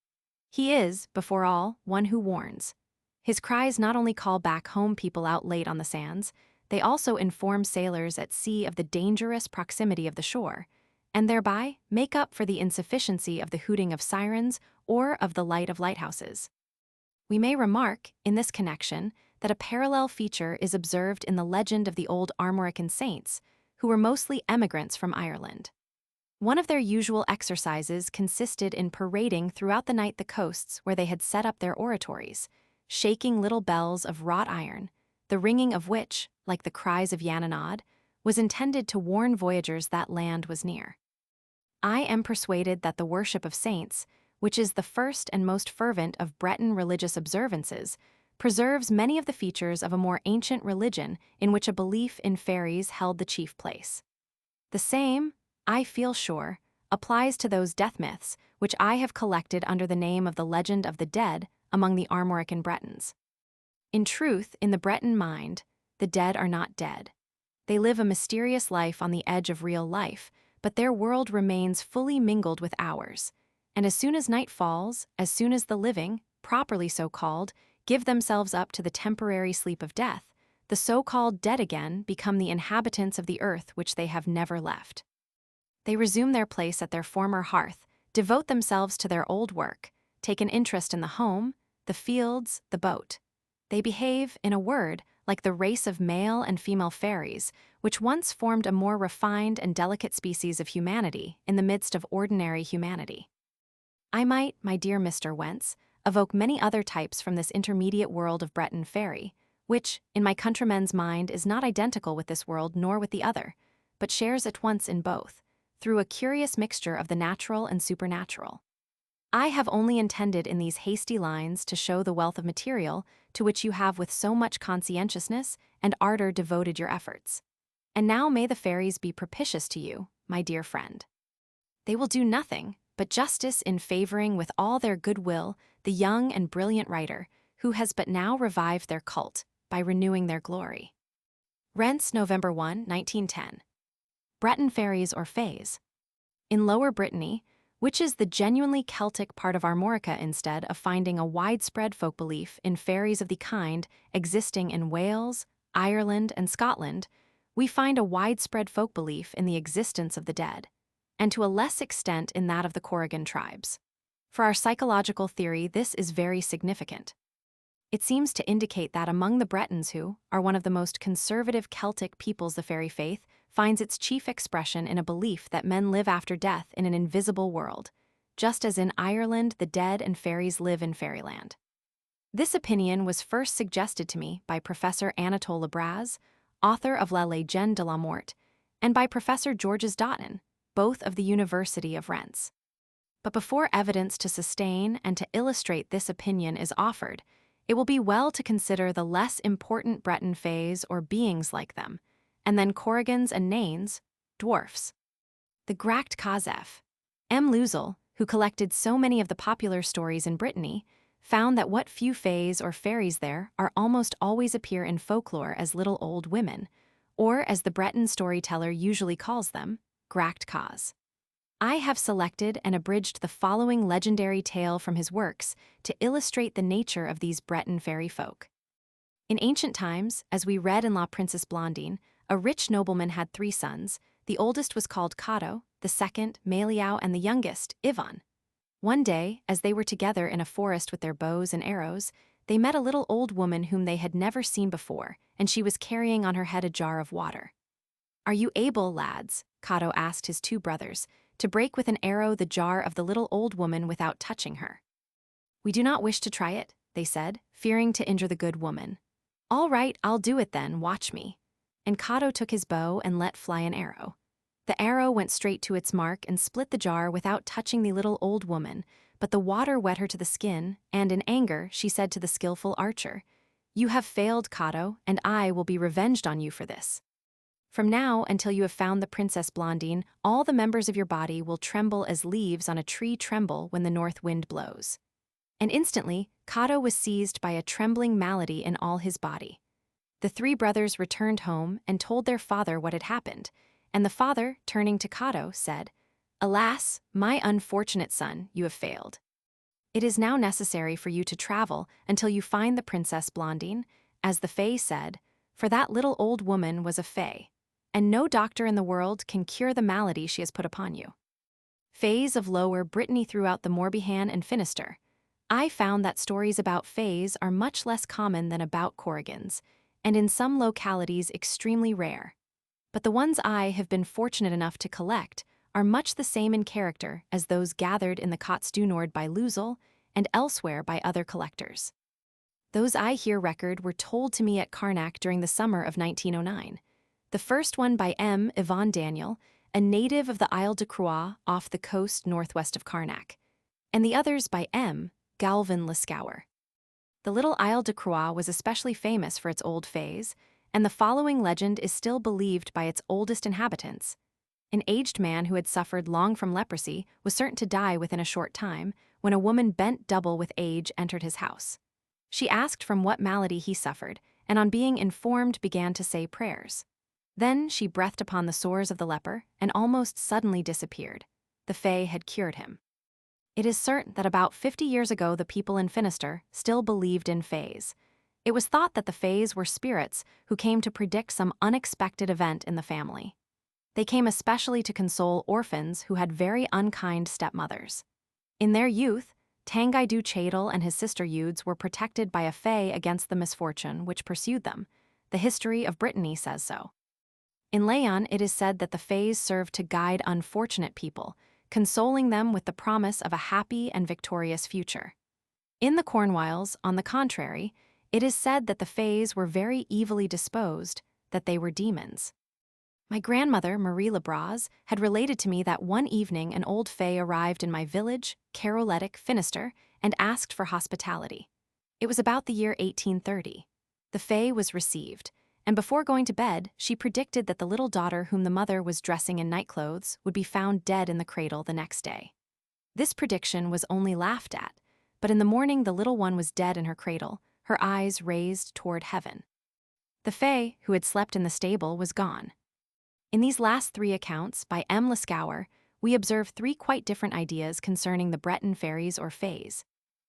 He is, before all, one who warns. His cries not only call back home people out late on the sands, they also inform sailors at sea of the dangerous proximity of the shore, and thereby make up for the insufficiency of the hooting of sirens or of the light of lighthouses. We may remark, in this connection, that a parallel feature is observed in the legend of the old Armorican saints, who were mostly emigrants from Ireland. One of their usual exercises consisted in parading throughout the night the coasts where they had set up their oratories, shaking little bells of wrought iron, the ringing of which, like the cries of Yananod, was intended to warn voyagers that land was near. I am persuaded that the worship of saints, which is the first and most fervent of Breton religious observances, preserves many of the features of a more ancient religion in which a belief in fairies held the chief place. The same, I feel sure, applies to those death myths which I have collected under the name of the legend of the dead among the Armorican Bretons. In truth, in the Breton mind, the dead are not dead. They live a mysterious life on the edge of real life, but their world remains fully mingled with ours, and as soon as night falls, as soon as the living, properly so called, give themselves up to the temporary sleep of death, the so-called dead again become the inhabitants of the earth which they have never left. They resume their place at their former hearth, devote themselves to their old work, take an interest in the home, the fields, the boat. They behave, in a word, like the race of male and female fairies, which once formed a more refined and delicate species of humanity in the midst of ordinary humanity. I might, my dear Mr. Wentz, evoke many other types from this intermediate world of Breton fairy, which, in my countrymen's mind, is not identical with this world nor with the other, but shares at once in both, through a curious mixture of the natural and supernatural. I have only intended in these hasty lines to show the wealth of material to which you have with so much conscientiousness and ardor devoted your efforts. And now may the fairies be propitious to you, my dear friend. They will do nothing but justice in favoring with all their goodwill the young and brilliant writer who has but now revived their cult by renewing their glory. Rents, November 1, 1910. Breton fairies or fays. In Lower Brittany, which is the genuinely Celtic part of Armorica, instead of finding a widespread folk belief in fairies of the kind existing in Wales, Ireland, and Scotland, we find a widespread folk belief in the existence of the dead, and to a less extent in that of the Corrigan tribes. For our psychological theory, this is very significant. It seems to indicate that among the Bretons, who are one of the most conservative Celtic peoples, the fairy faith finds its chief expression in a belief that men live after death in an invisible world, just as in Ireland the dead and fairies live in fairyland. This opinion was first suggested to me by Professor Anatole BRAZ, author of La Légende de la Mort, and by Professor Georges Dotton, both of the University of Rennes. But before evidence to sustain and to illustrate this opinion is offered, it will be well to consider the less important Breton fays or beings like them, and then Corrigans and Nains, dwarfs. The Gracht Kazef. M. Luzel, who collected so many of the popular stories in Brittany, found that what few fays or fairies there are almost always appear in folklore as little old women, or as the Breton storyteller usually calls them, Gracht Kaz. I have selected and abridged the following legendary tale from his works to illustrate the nature of these Breton fairy folk. In ancient times, as we read in La Princesse Blondine, a rich nobleman had 3 sons. The oldest was called Cato, the second, Meliau, and the youngest, Yvonne. One day, as they were together in a forest with their bows and arrows, they met a little old woman whom they had never seen before, and she was carrying on her head a jar of water. "Are you able, lads," Cato asked his 2 brothers, "to break with an arrow the jar of the little old woman without touching her?" "We do not wish to try it," they said, fearing to injure the good woman. "All right, I'll do it then, watch me." And Cato took his bow and let fly an arrow. The arrow went straight to its mark and split the jar without touching the little old woman, but the water wet her to the skin, and in anger she said to the skillful archer, "You have failed, Cato, and I will be revenged on you for this. From now until you have found the Princess Blondine, all the members of your body will tremble as leaves on a tree tremble when the north wind blows." And instantly, Cato was seized by a trembling malady in all his body. The 3 brothers returned home and told their father what had happened, and the father, turning to Cato, said, "Alas, my unfortunate son, you have failed. It is now necessary for you to travel until you find the Princess Blondine, as the Fae said, for that little old woman was a Fae, and no doctor in the world can cure the malady she has put upon you." Fays of Lower Brittany throughout the Morbihan and Finisterre. I found that stories about Fays are much less common than about Corrigans, and in some localities extremely rare. But the ones I have been fortunate enough to collect are much the same in character as those gathered in the Cots du Nord by Luzel and elsewhere by other collectors. Those I here record were told to me at Carnac during the summer of 1909. The first one by M. Yvonne Daniel, a native of the Isle de Croix off the coast northwest of Carnac, and the others by M. Galvin Lascauer. The little Isle de Croix was especially famous for its old fays, and the following legend is still believed by its oldest inhabitants. An aged man who had suffered long from leprosy was certain to die within a short time when a woman bent double with age entered his house. She asked from what malady he suffered, and on being informed began to say prayers. Then she breathed upon the sores of the leper and almost suddenly disappeared. The Fae had cured him. It is certain that about 50 years ago the people in Finisterre still believed in Fays. It was thought that the Fays were spirits who came to predict some unexpected event in the family. They came especially to console orphans who had very unkind stepmothers. In their youth, Tanguy du Châtel and his sister Eudes were protected by a Fae against the misfortune which pursued them. The history of Brittany says so. In Laon, it is said that the Fays served to guide unfortunate people, consoling them with the promise of a happy and victorious future. In the Cornwalls, on the contrary, it is said that the Fays were very evilly disposed, that they were demons. My grandmother, Marie Lebras, had related to me that one evening an old Fae arrived in my village, Caroletic, Finisterre, and asked for hospitality. It was about the year 1830. The Fae was received, and before going to bed, she predicted that the little daughter whom the mother was dressing in nightclothes would be found dead in the cradle the next day. This prediction was only laughed at, but in the morning the little one was dead in her cradle, her eyes raised toward heaven. The fae, who had slept in the stable, was gone. In these last three accounts, by M. Lascauer, we observe three quite different ideas concerning the Breton fairies or fays.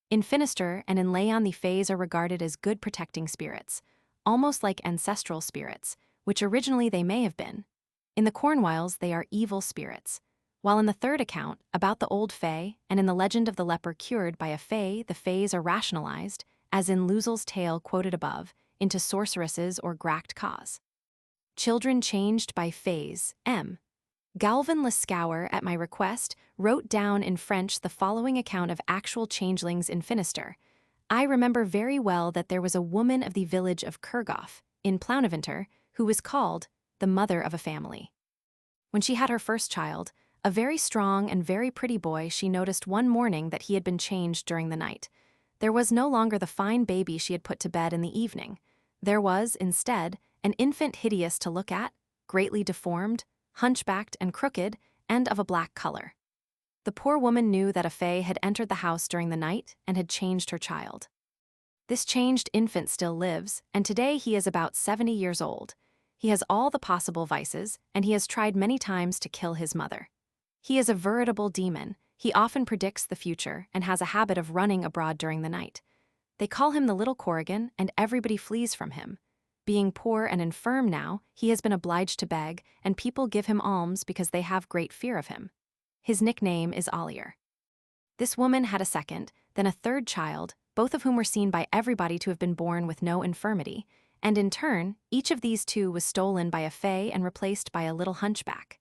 In Finisterre and in Leon, the fays are regarded as good protecting spirits, almost like ancestral spirits, which originally they may have been. In the Cornwalls, they are evil spirits. While in the third account, about the old fae, and in the legend of the leper cured by a fae, the fays are rationalized, as in Luzul's tale quoted above, into sorceresses or gracht cause. Children changed by fays. M. Galvin Lascauer, at my request, wrote down in French the following account of actual changelings in Finisterre. I remember very well that there was a woman of the village of Kergoff, in Plounaventer, who was called the mother of a family. When she had her first child, a very strong and very pretty boy, she noticed one morning that he had been changed during the night. There was no longer the fine baby she had put to bed in the evening. There was, instead, an infant hideous to look at, greatly deformed, hunchbacked and crooked, and of a black color. The poor woman knew that a fae had entered the house during the night and had changed her child. This changed infant still lives, and today he is about 70 years old. He has all the possible vices, and he has tried many times to kill his mother. He is a veritable demon. He often predicts the future and has a habit of running abroad during the night. They call him the Little Corrigan, and everybody flees from him. Being poor and infirm now, he has been obliged to beg, and people give him alms because they have great fear of him. His nickname is Ollier. This woman had a second, then a third child, both of whom were seen by everybody to have been born with no infirmity, and in turn, each of these two was stolen by a fae and replaced by a little hunchback.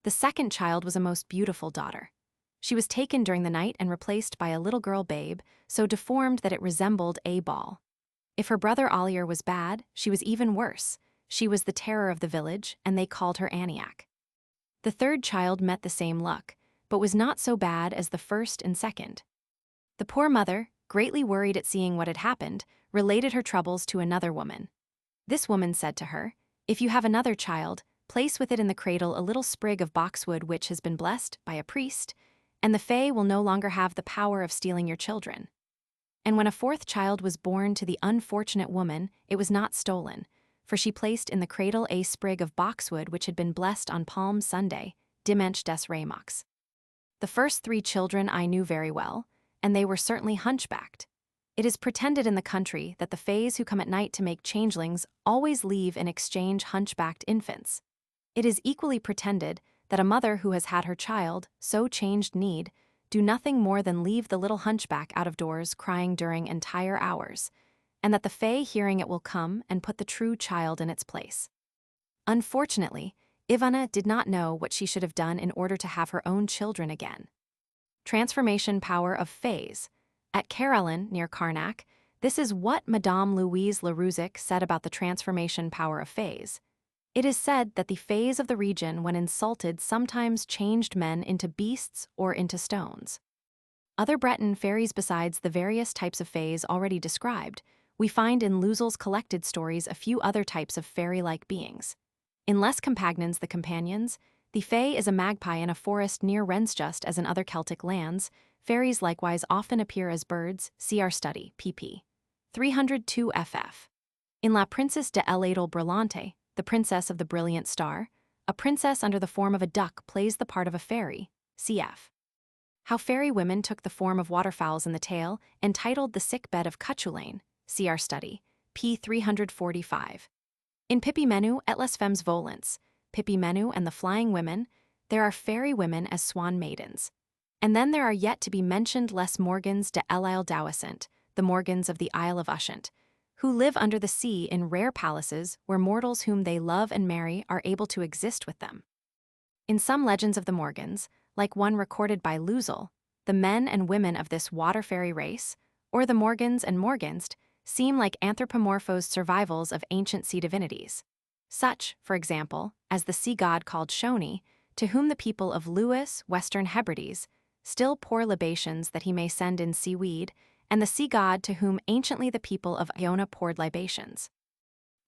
The second child was a most beautiful daughter. She was taken during the night and replaced by a little girl babe, so deformed that it resembled a ball. If her brother Ollier was bad, she was even worse. She was the terror of the village, and they called her Aniak. The third child met the same luck, but was not so bad as the first and second. The poor mother, greatly worried at seeing what had happened, related her troubles to another woman. This woman said to her, "If you have another child, place with it in the cradle a little sprig of boxwood which has been blessed by a priest, and the fae will no longer have the power of stealing your children." And when a fourth child was born to the unfortunate woman, it was not stolen, for she placed in the cradle a sprig of boxwood which had been blessed on Palm Sunday, Dimanche des RHÂS. The first three children I knew very well, and they were certainly hunchbacked. It is pretended in the country that the fays who come at night to make changelings always leave in exchange hunchbacked infants. It is equally pretended that a mother who has had her child, so changed need, do nothing more than leave the little hunchback out of doors crying during entire hours, and that the fae hearing it will come and put the true child in its place. Unfortunately, Ivana did not know what she should have done in order to have her own children again. Transformation power of fays. At Carillon, near Carnac, this is what Madame Louise Larouzic said about the transformation power of fays. It is said that the fays of the region, when insulted, sometimes changed men into beasts or into stones. Other Breton fairies besides the various types of fays already described, we find in Luzul's collected stories a few other types of fairy-like beings. In Les Compagnons the Companions, the fae is a magpie in a forest near RHÄS. As in other Celtic lands, fairies likewise often appear as birds, see our study, pp. 302 ff. In La Princesse de l'Étoile Brillante, the Princess of the Brilliant Star, a princess under the form of a duck plays the part of a fairy, cf. How fairy women took the form of waterfowls in the tale, entitled The Sick Bed of Cuchulainn, see our study, p. 345. In Pippi Menu et les Femmes Volantes, Pippi Menu and the Flying Women, there are fairy women as swan maidens. And then there are yet to be mentioned les Morgans de l'Isle d'Ouessant, the Morgans of the Isle of Ushant, who live under the sea in rare palaces where mortals whom they love and marry are able to exist with them. In some legends of the Morgans, like one recorded by Luzul, the men and women of this water fairy race, or the Morgans and Morgenst, seem like anthropomorphosed survivals of ancient sea divinities. Such, for example, as the sea god called Shoni, to whom the people of Lewis, Western Hebrides, still pour libations that he may send in seaweed, and the sea god to whom anciently the people of Iona poured libations.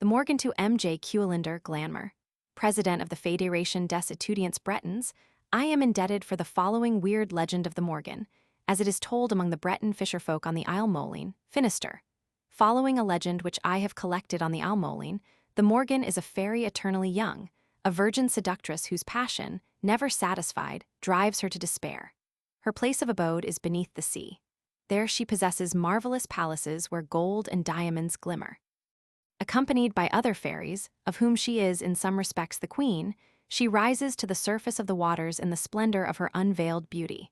The Morgan to M.J. Kuelander Glanmer, president of the Fédération des Étudiants Bretons, I am indebted for the following weird legend of the Morgan, as it is told among the Breton fisherfolk on the Isle Moline, Finisterre. Following a legend which I have collected on the Isle Moline, The Morgan is a fairy eternally young, a virgin seductress whose passion, never satisfied, drives her to despair. Her place of abode is beneath the sea. There she possesses marvelous palaces where gold and diamonds glimmer. Accompanied by other fairies, of whom she is in some respects the queen, she rises to the surface of the waters in the splendor of her unveiled beauty.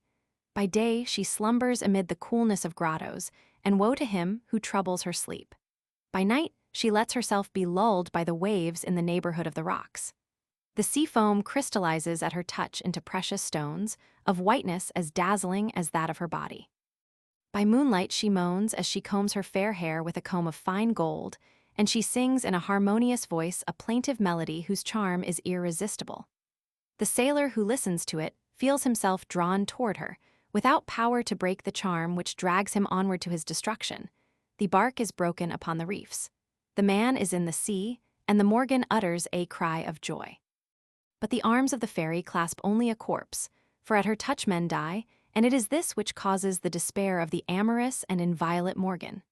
By day she slumbers amid the coolness of grottos, and woe to him who troubles her sleep. By night she lets herself be lulled by the waves in the neighborhood of the rocks. The sea foam crystallizes at her touch into precious stones, of whiteness as dazzling as that of her body. By moonlight she moans as she combs her fair hair with a comb of fine gold, and she sings in a harmonious voice a plaintive melody whose charm is irresistible. The sailor who listens to it feels himself drawn toward her, without power to break the charm which drags him onward to his destruction. The bark is broken upon the reefs. The man is in the sea, and the Morgan utters a cry of joy. But the arms of the fairy clasp only a corpse, for at her touch men die, and it is this which causes the despair of the amorous and inviolate Morgan.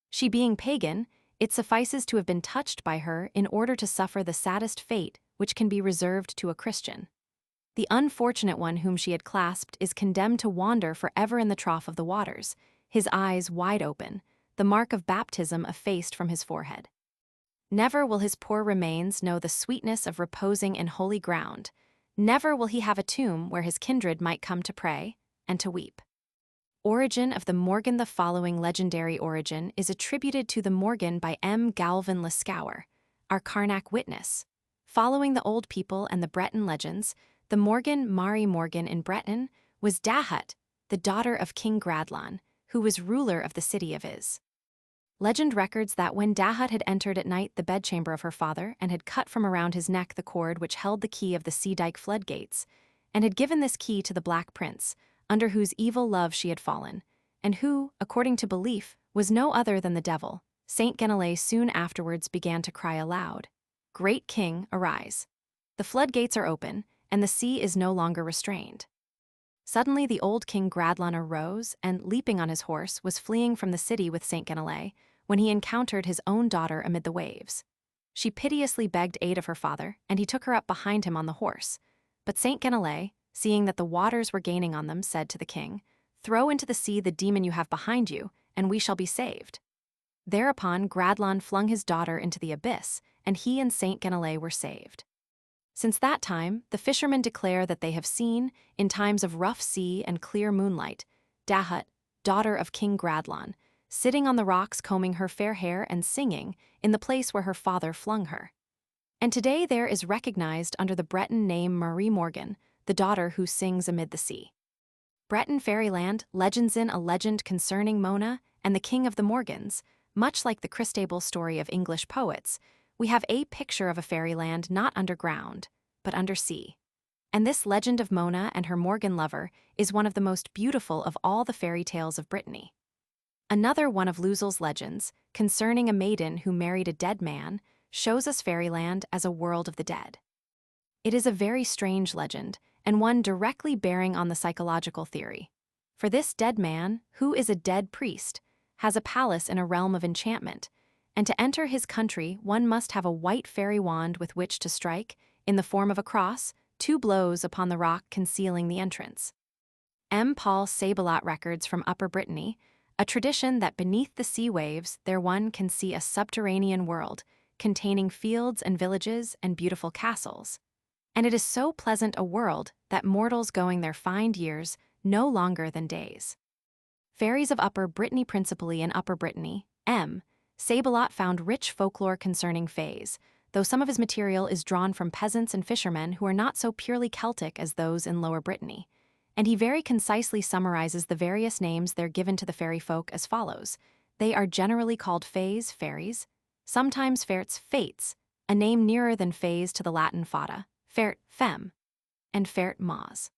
She being pagan, it suffices to have been touched by her in order to suffer the saddest fate which can be reserved to a Christian. The unfortunate one whom she had clasped is condemned to wander forever in the trough of the waters, his eyes wide open, the mark of baptism effaced from his forehead. Never will his poor remains know the sweetness of reposing in holy ground. Never will he have a tomb where his kindred might come to pray and to weep. Origin of the Morgan. The following legendary origin is attributed to the Morgan by M. Galvin Lascauer, our Carnac witness. Following the old people and the Breton legends, the Morgan Mary Morgan in Breton was Dahut, the daughter of King Gradlon, who was ruler of the city of Is. Legend records that when Dahut had entered at night the bedchamber of her father and had cut from around his neck the cord which held the key of the sea dike floodgates, and had given this key to the Black Prince, under whose evil love she had fallen, and who, according to belief, was no other than the devil, Saint Genelay soon afterwards began to cry aloud, "Great King, arise. The floodgates are open, and the sea is no longer restrained." Suddenly the old King Gradlon arose and, leaping on his horse, was fleeing from the city with Saint Genelay, when he encountered his own daughter amid the waves. She piteously begged aid of her father, and he took her up behind him on the horse. But Saint Genelay, seeing that the waters were gaining on them, said to the king, "Throw into the sea the demon you have behind you, and we shall be saved." Thereupon Gradlon flung his daughter into the abyss, and he and Saint Genelay were saved. Since that time, the fishermen declare that they have seen, in times of rough sea and clear moonlight, Dahut, daughter of King Gradlon, sitting on the rocks combing her fair hair and singing in the place where her father flung her. And today there is recognized under the Breton name Marie Morgan, the daughter who sings amid the sea. Breton fairyland legends in a legend concerning Mona and the king of the Morgans. Much like the Christabel story of English poets, we have a picture of a fairyland not underground, but undersea. And this legend of Mona and her Morgan lover is one of the most beautiful of all the fairy tales of Brittany. Another one of Luzul's legends, concerning a maiden who married a dead man, shows us fairyland as a world of the dead. It is a very strange legend, and one directly bearing on the psychological theory. For this dead man, who is a dead priest, has a palace in a realm of enchantment, and to enter his country one must have a white fairy wand with which to strike, in the form of a cross, 2 blows upon the rock concealing the entrance. M. Paul Sabelot records from Upper Brittany, a tradition that beneath the sea waves there one can see a subterranean world, containing fields and villages and beautiful castles. And it is so pleasant a world that mortals going there find years no longer than days. Fairies of Upper Brittany, principally in Upper Brittany, M. Sabelot found rich folklore concerning fays, though some of his material is drawn from peasants and fishermen who are not so purely Celtic as those in Lower Brittany, and he very concisely summarizes the various names they're given to the fairy folk as follows. They are generally called fays, fairies, sometimes fairts, fates, a name nearer than fays to the Latin fata, fairt, femme, and fairt, maz,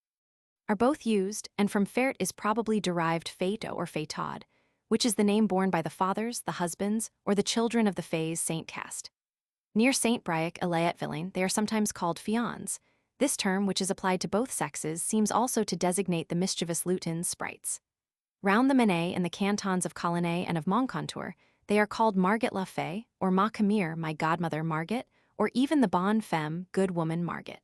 are both used, and from fairt is probably derived fato or fatad, which is the name borne by the fathers, the husbands, or the children of the fays Saint Cast. Near Saint Briac, Elayatvillein, they are sometimes called fions. This term, which is applied to both sexes, seems also to designate the mischievous lutin sprites. Round the Manet and the cantons of Colonnay and of Moncontour, They are called Marget la Fée, or Ma Camire, my godmother Marget, or even the bonne femme, good woman Marget.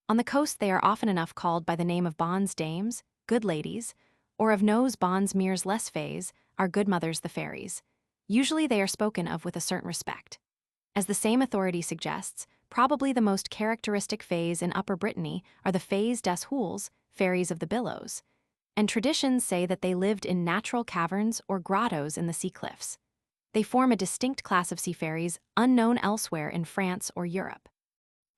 On the coast they are often enough called by the name of bonnes dames, good ladies, or of nos bonnes mères les fées, our good mothers the fairies. Usually they are spoken of with a certain respect. As the same authority suggests, probably the most characteristic fays in Upper Brittany are the fées des Hools, fairies of the billows, and traditions say that they lived in natural caverns or grottos in the sea cliffs. They form a distinct class of sea fairies unknown elsewhere in France or Europe.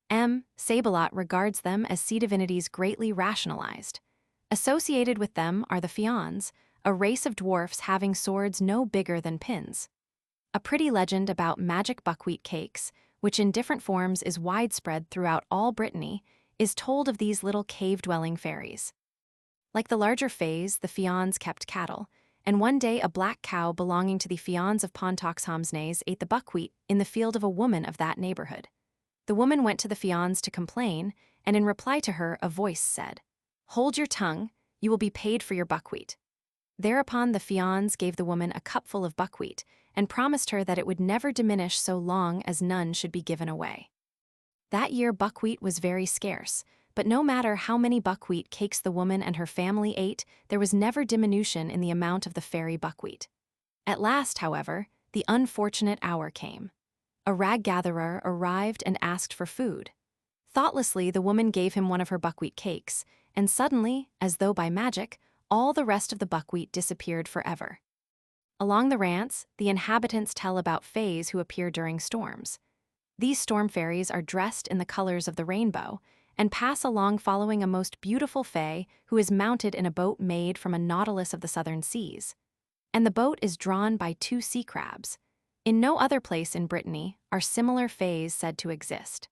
M. Sabelot regards them as sea divinities greatly rationalized. Associated with them are the Fions, a race of dwarfs having swords no bigger than pins. A pretty legend about magic buckwheat cakes, which in different forms is widespread throughout all Brittany, is told of these little cave-dwelling fairies. Like the larger fays, the Fions kept cattle, and one day a black cow belonging to the Fions of Pontoxhamnes ate the buckwheat in the field of a woman of that neighborhood. The woman went to the Fions to complain, and in reply to her a voice said, "Hold your tongue, you will be paid for your buckwheat." Thereupon the Fions gave the woman a cupful of buckwheat and promised her that it would never diminish so long as none should be given away. That year buckwheat was very scarce, but no matter how many buckwheat cakes the woman and her family ate, there was never diminution in the amount of the fairy buckwheat. At last, however, the unfortunate hour came. A rag-gatherer arrived and asked for food. Thoughtlessly, the woman gave him one of her buckwheat cakes, and suddenly, as though by magic, all the rest of the buckwheat disappeared forever. Along the rants, the inhabitants tell about fays who appear during storms. These storm fairies are dressed in the colors of the rainbow and pass along following a most beautiful fae who is mounted in a boat made from a nautilus of the southern seas. And the boat is drawn by 2 sea crabs. In no other place in Brittany are similar fays said to exist.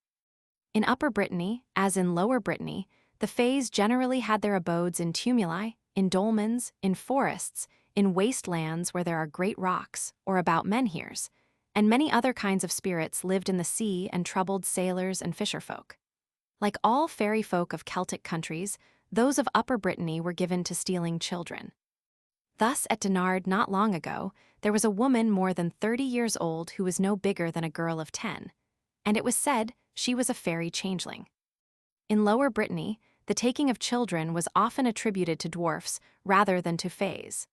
In Upper Brittany, as in Lower Brittany, the fays generally had their abodes in tumuli, in dolmens, in forests, in wastelands where there are great rocks, or about menhirs, and many other kinds of spirits lived in the sea and troubled sailors and fisherfolk. Like all fairy folk of Celtic countries, those of Upper Brittany were given to stealing children. Thus, at Dinard not long ago, there was a woman more than 30 years old who was no bigger than a girl of 10, and it was said she was a fairy changeling. In Lower Brittany, the taking of children was often attributed to dwarfs rather than to fays,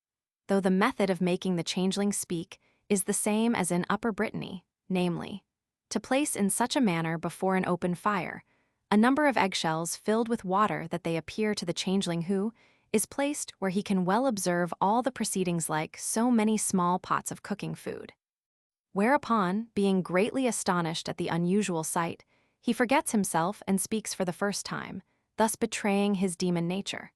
though the method of making the changeling speak is the same as in Upper Brittany, namely, to place in such a manner before an open fire a number of eggshells filled with water that they appear to the changeling who is placed where he can well observe all the proceedings like so many small pots of cooking food. Whereupon, being greatly astonished at the unusual sight, he forgets himself and speaks for the first time, thus betraying his demon nature.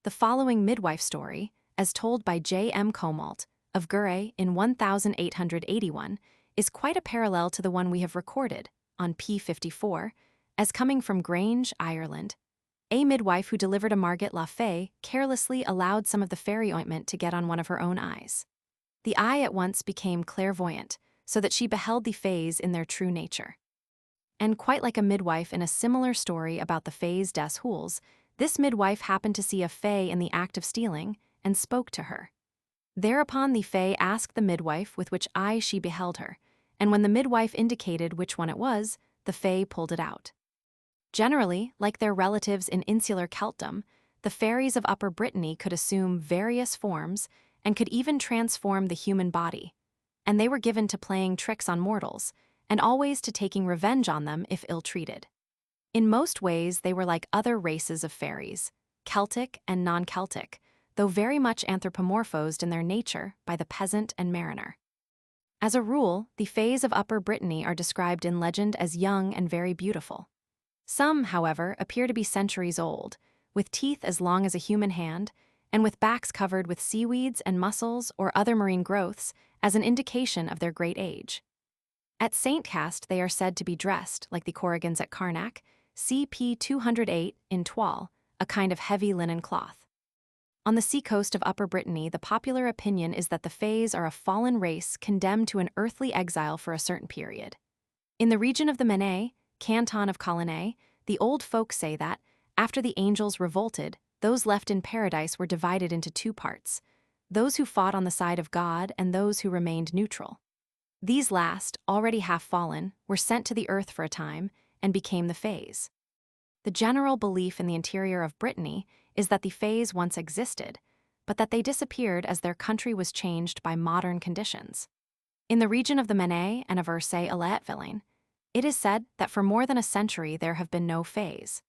The following midwife story, as told by J. M. Comalt, of Gurre in 1881, is quite a parallel to the one we have recorded, on p. 54, as coming from Grange, Ireland. A midwife who delivered a Marget la Fée carelessly allowed some of the fairy ointment to get on one of her own eyes. The eye at once became clairvoyant, so that she beheld the fays in their true nature. And quite like a midwife in a similar story about the fées des Hools, this midwife happened to see a fay in the act of stealing and spoke to her. Thereupon the fay asked the midwife with which eye she beheld her, and when the midwife indicated which one it was, the fay pulled it out. Generally, like their relatives in insular Celtdom, the fairies of Upper Brittany could assume various forms and could even transform the human body, and they were given to playing tricks on mortals, and always to taking revenge on them if ill-treated. In most ways, they were like other races of fairies, Celtic and non-Celtic, though very much anthropomorphosed in their nature by the peasant and mariner. As a rule, the fays of Upper Brittany are described in legend as young and very beautiful. Some, however, appear to be centuries old, with teeth as long as a human hand, and with backs covered with seaweeds and mussels or other marine growths as an indication of their great age. At St. Cast they are said to be dressed, like the Corrigans at Carnac, CP 208 in toile, a kind of heavy linen cloth. On the seacoast of Upper Brittany, the popular opinion is that the fays are a fallen race condemned to an earthly exile for a certain period. In the region of the Menet, canton of Colonnay, the old folk say that, after the angels revolted, those left in paradise were divided into 2 parts. those who fought on the side of God and those who remained neutral. These last, already half fallen, were sent to the earth for a time and became the fays. The general belief in the interior of Brittany is that the fays once existed, but that they disappeared as their country was changed by modern conditions. In the region of the MACNEIL'S and RHÄS, it is said that for more than a century there have been no fays.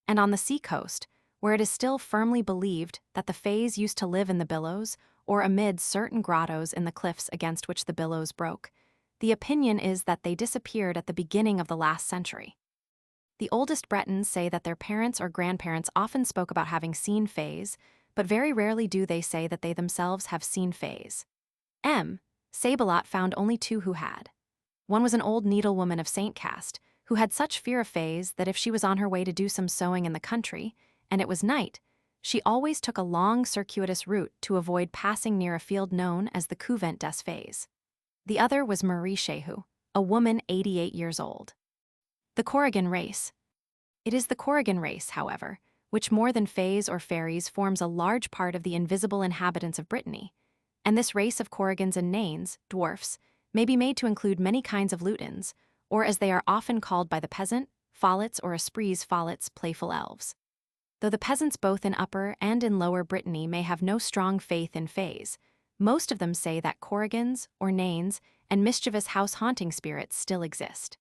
And on the seacoast, where it is still firmly believed that the fays used to live in the billows or amid certain grottos in the cliffs against which the billows broke, the opinion is that they disappeared at the beginning of the last century. The oldest Bretons say that their parents or grandparents often spoke about having seen fays, but very rarely do they say that they themselves have seen fays. Sabolat found only two who had. One was an old needlewoman of Saint caste, who had such fear of fays that if she was on her way to do some sewing in the country, and it was night, she always took a long circuitous route to avoid passing near a field known as the Couvent des Fées. The other was Marie Shehu, a woman 88 years old. The Corrigan race. It is the Corrigan race, however, which more than fays or fairies forms a large part of the invisible inhabitants of Brittany, and this race of Corrigans and Nains, dwarfs, may be made to include many kinds of lutins, or as they are often called by the peasant, follets or esprits follets, playful elves. Though the peasants both in Upper and in Lower Brittany may have no strong faith in fays, most of them say that Corrigans, or Nains, and mischievous house-haunting spirits still exist.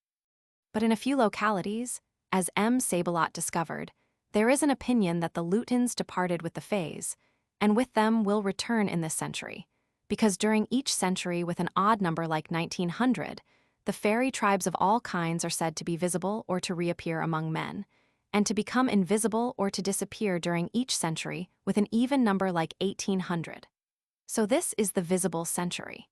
But in a few localities, as M. Sabolat discovered, there is an opinion that the lutins departed with the fays, and with them will return in this century, because during each century with an odd number like 1900, the fairy tribes of all kinds are said to be visible or to reappear among men, and to become invisible or to disappear during each century with an even number like 1800. So this is the visible century.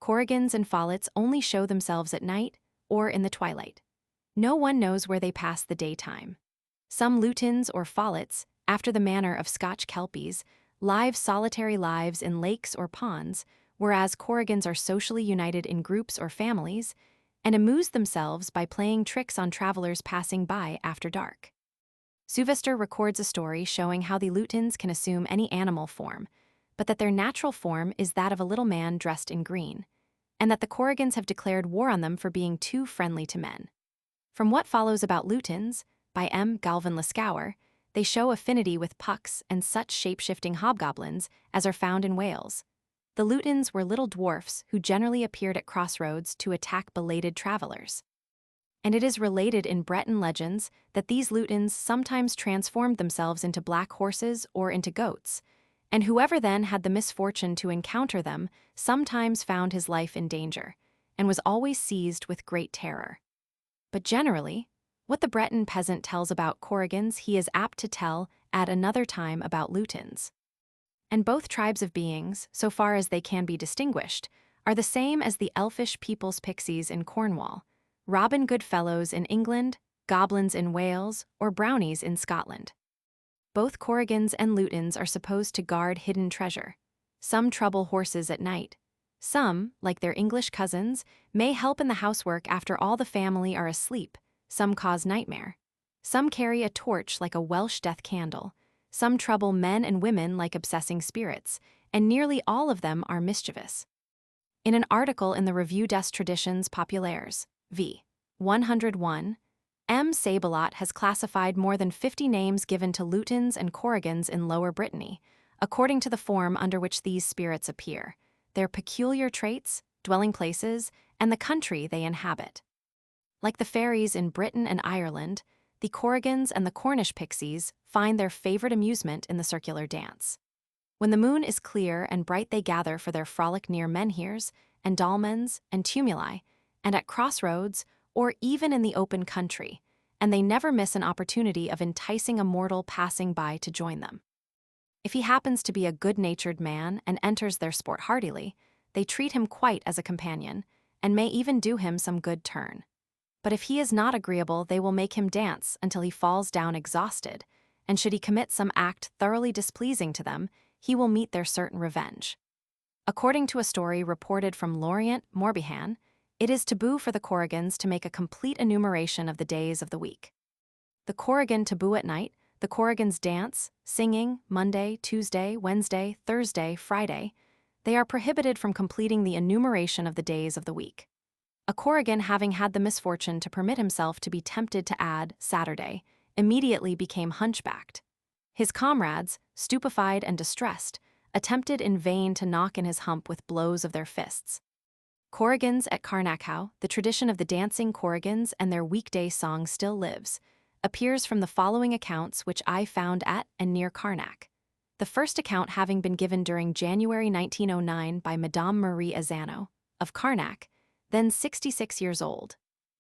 Corrigans and follets only show themselves at night or in the twilight. No one knows where they pass the daytime. Some lutins or follets, after the manner of Scotch kelpies, live solitary lives in lakes or ponds, whereas Corrigans are socially united in groups or families, and amuse themselves by playing tricks on travelers passing by after dark. Sylvester records a story showing how the lutins can assume any animal form, but that their natural form is that of a little man dressed in green, and that the Corrigans have declared war on them for being too friendly to men. From what follows about lutins, by M. Galvin Lascauer, they show affinity with pucks and such shape-shifting hobgoblins as are found in Wales. The lutins were little dwarfs who generally appeared at crossroads to attack belated travelers. And it is related in Breton legends that these lutins sometimes transformed themselves into black horses or into goats, and whoever then had the misfortune to encounter them sometimes found his life in danger, and was always seized with great terror. But generally, what the Breton peasant tells about Corrigans he is apt to tell at another time about lutins. And both tribes of beings, so far as they can be distinguished, are the same as the elfish people's pixies in Cornwall, Robin Goodfellows in England, goblins in Wales, or brownies in Scotland. Both Corrigans and lutins are supposed to guard hidden treasure. Some trouble horses at night. Some, like their English cousins, may help in the housework after all the family are asleep. Some cause nightmare. Some carry a torch like a Welsh death candle. Some trouble men and women like obsessing spirits, and nearly all of them are mischievous. In an article in the Revue des Traditions Populaires, v. 101, M. Sabolat has classified more than 50 names given to lutins and Corrigans in Lower Brittany, according to the form under which these spirits appear, their peculiar traits, dwelling places, and the country they inhabit. Like the fairies in Britain and Ireland, the Corrigans and the Cornish pixies find their favorite amusement in the circular dance. When the moon is clear and bright they gather for their frolic near menhirs and dolmens and tumuli, and at crossroads or even in the open country, and they never miss an opportunity of enticing a mortal passing by to join them. If he happens to be a good-natured man and enters their sport heartily, they treat him quite as a companion, and may even do him some good turn. But if he is not agreeable, they will make him dance until he falls down exhausted, and should he commit some act thoroughly displeasing to them, he will meet their certain revenge. According to a story reported from Lorient, Morbihan, it is taboo for the Corrigans to make a complete enumeration of the days of the week. The Corrigan taboo at night the Corrigans dance, singing, Monday, Tuesday, Wednesday, Thursday, Friday. They are prohibited from completing the enumeration of the days of the week. A Corrigan, having had the misfortune to permit himself to be tempted to add Saturday, immediately became hunchbacked. His comrades, stupefied and distressed, attempted in vain to knock in his hump with blows of their fists. Corrigans at Carnac. How the tradition of the dancing Corrigans and their weekday song still lives appears from the following accounts which I found at and near Carnac. The first account having been given during January 1909 by Madame Marie Azano, of Carnac, then 66 years old.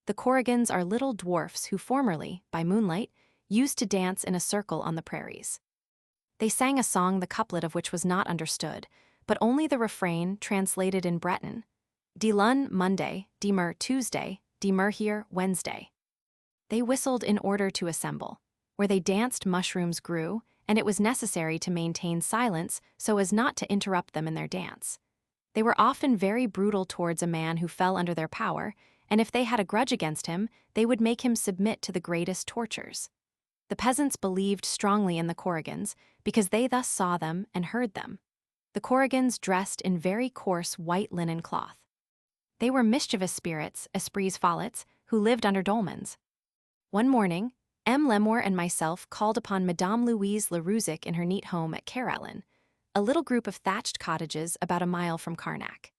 The Corrigans are little dwarfs who formerly, by moonlight, used to dance in a circle on the prairies. They sang a song the couplet of which was not understood, but only the refrain translated in Breton. De lun Monday, de mer Tuesday, de mer here Wednesday. They whistled in order to assemble. Where they danced, mushrooms grew, and it was necessary to maintain silence so as not to interrupt them in their dance. They were often very brutal towards a man who fell under their power, and if they had a grudge against him, they would make him submit to the greatest tortures. The peasants believed strongly in the Corrigans because they thus saw them and heard them. The Corrigans dressed in very coarse white linen cloth. They were mischievous spirits, esprits follets, who lived under dolmens. One morning, M. Lemore and myself called upon Madame Louise Larouzic in her neat home at Carralin, a little group of thatched cottages about a mile from Carnac.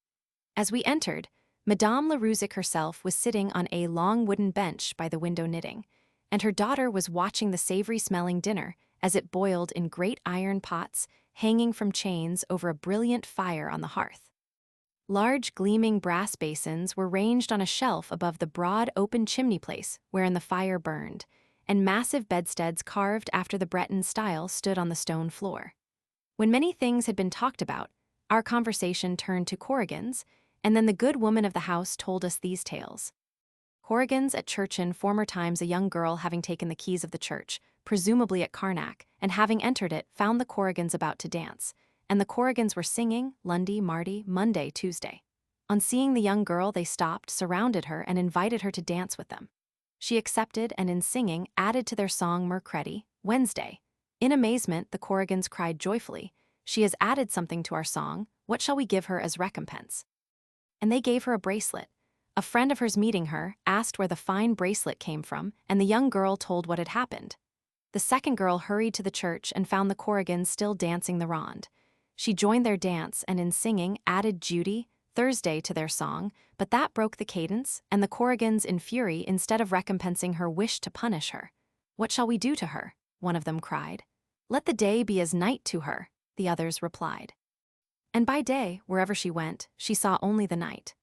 As we entered, Madame Larouzic herself was sitting on a long wooden bench by the window knitting, and her daughter was watching the savory-smelling dinner as it boiled in great iron pots hanging from chains over a brilliant fire on the hearth. Large gleaming brass basins were ranged on a shelf above the broad open chimney place wherein the fire burned, and massive bedsteads carved after the Breton style stood on the stone floor. When many things had been talked about, our conversation turned to Corrigans, and then the good woman of the house told us these tales. Corrigans at church. In former times, a young girl having taken the keys of the church, presumably at Carnac, and having entered it, found the Corrigans about to dance, and the Corrigans were singing Lundy, Mardy, Monday, Tuesday. On seeing the young girl, they stopped, surrounded her, and invited her to dance with them. She accepted, and in singing, added to their song Mercredi, Wednesday. In amazement, the Corrigans cried joyfully, "She has added something to our song. What shall we give her as recompense?" And they gave her a bracelet. A friend of hers, meeting her, asked where the fine bracelet came from, and the young girl told what had happened. The second girl hurried to the church and found the Corrigans still dancing the ronde. She joined their dance and in singing added Judy, Thursday to their song, but that broke the cadence, and the Corrigans, in fury, instead of recompensing her, wished to punish her. "What shall we do to her?" one of them cried. "Let the day be as night to her," the others replied. And by day, wherever she went, she saw only the night.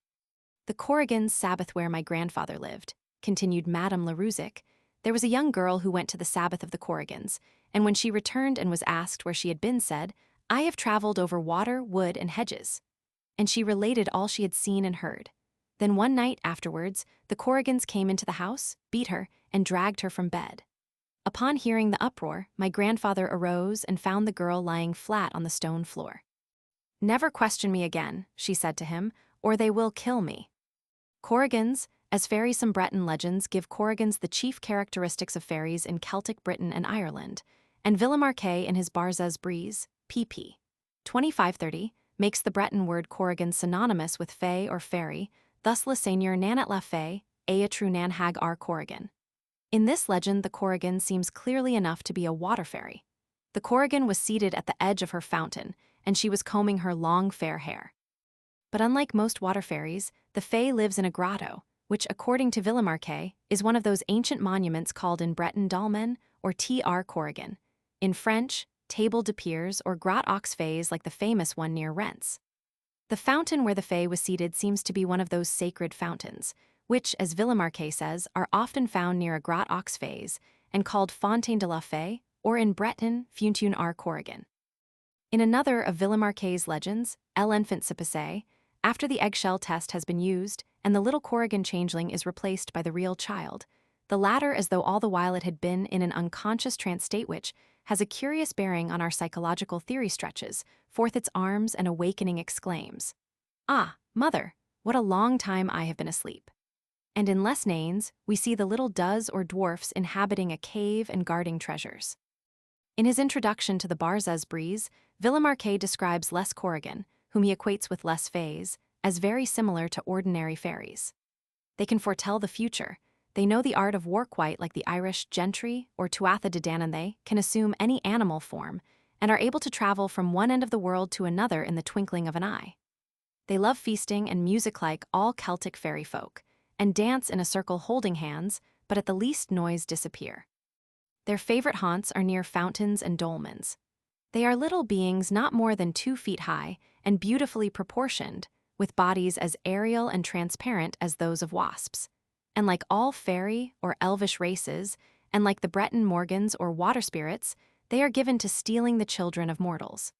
The Corrigans Sabbath where my grandfather lived, continued Madame Larouzic. There was a young girl who went to the Sabbath of the Corrigans, and when she returned and was asked where she had been, said, "I have traveled over water, wood, and hedges." And she related all she had seen and heard. Then one night afterwards, the Corrigans came into the house, beat her, and dragged her from bed. Upon hearing the uproar, my grandfather arose and found the girl lying flat on the stone floor. "Never question me again," she said to him, "or they will kill me." Corrigans, as fairies. Some Breton legends give Corrigans the chief characteristics of fairies in Celtic Britain and Ireland, and Villemarqué in his Barzaz Breeze, pp. 2530, makes the Breton word Corrigan synonymous with fée or fairy, thus le seigneur nanat la fée, a true nan hag ar Corrigan. In this legend, the Corrigan seems clearly enough to be a water fairy. The Corrigan was seated at the edge of her fountain, and she was combing her long fair hair. But unlike most water fairies, the fée lives in a grotto, which, according to Villemarqué, is one of those ancient monuments called in Breton dolmen or Tr Corrigan. In French, table de piers or grotte aux fées, like the famous one near Reims. The fountain where the fée was seated seems to be one of those sacred fountains, which, as Villemarqué says, are often found near a grotte aux fées and called Fontaine de la Fée, or in Breton, Funtun ar Corrigan. In another of Villemarqué's legends, L'Enfant se passe, after the eggshell test has been used and the little Corrigan changeling is replaced by the real child, the latter, as though all the while it had been in an unconscious trance state, which has a curious bearing on our psychological theory, stretches forth its arms and awakening exclaims, "Ah, mother, what a long time I have been asleep." And in Les Nains, we see the little does or dwarfs inhabiting a cave and guarding treasures. In his introduction to the BRAZ, Villemarqué describes Les Corrigan, whom he equates with Les Fées, as very similar to ordinary fairies. They can foretell the future. They know the art of work-white like the Irish gentry or Tuatha De Danann. They can assume any animal form and are able to travel from one end of the world to another in the twinkling of an eye. They love feasting and music like all Celtic fairy folk, and dance in a circle holding hands, but at the least noise disappear. Their favorite haunts are near fountains and dolmens. They are little beings not more than 2 feet high and beautifully proportioned, with bodies as aerial and transparent as those of wasps. And like all fairy or elvish races, and like the Breton Morgans or water spirits, they are given to stealing the children of mortals.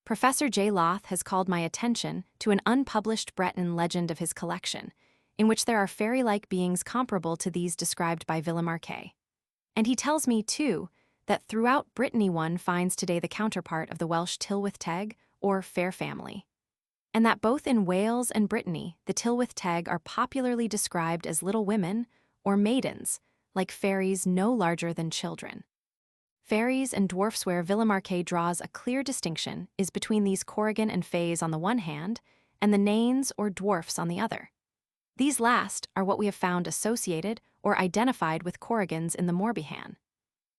Professor J. Loth has called my attention to an unpublished Breton legend of his collection, in which there are fairy-like beings comparable to these described by Villemarqué. And he tells me, too, that throughout Brittany one finds today the counterpart of the Welsh Tylwyth Teg, or fair family. And that both in Wales and Brittany, the Tylwyth Teg are popularly described as little women, or maidens, like fairies no larger than children. Fairies and dwarfs where Villemarqué draws a clear distinction is between these Corrigan and Fées on the one hand, and the Nains or dwarfs on the other. These last are what we have found associated or identified with Corrigans in the Morbihan.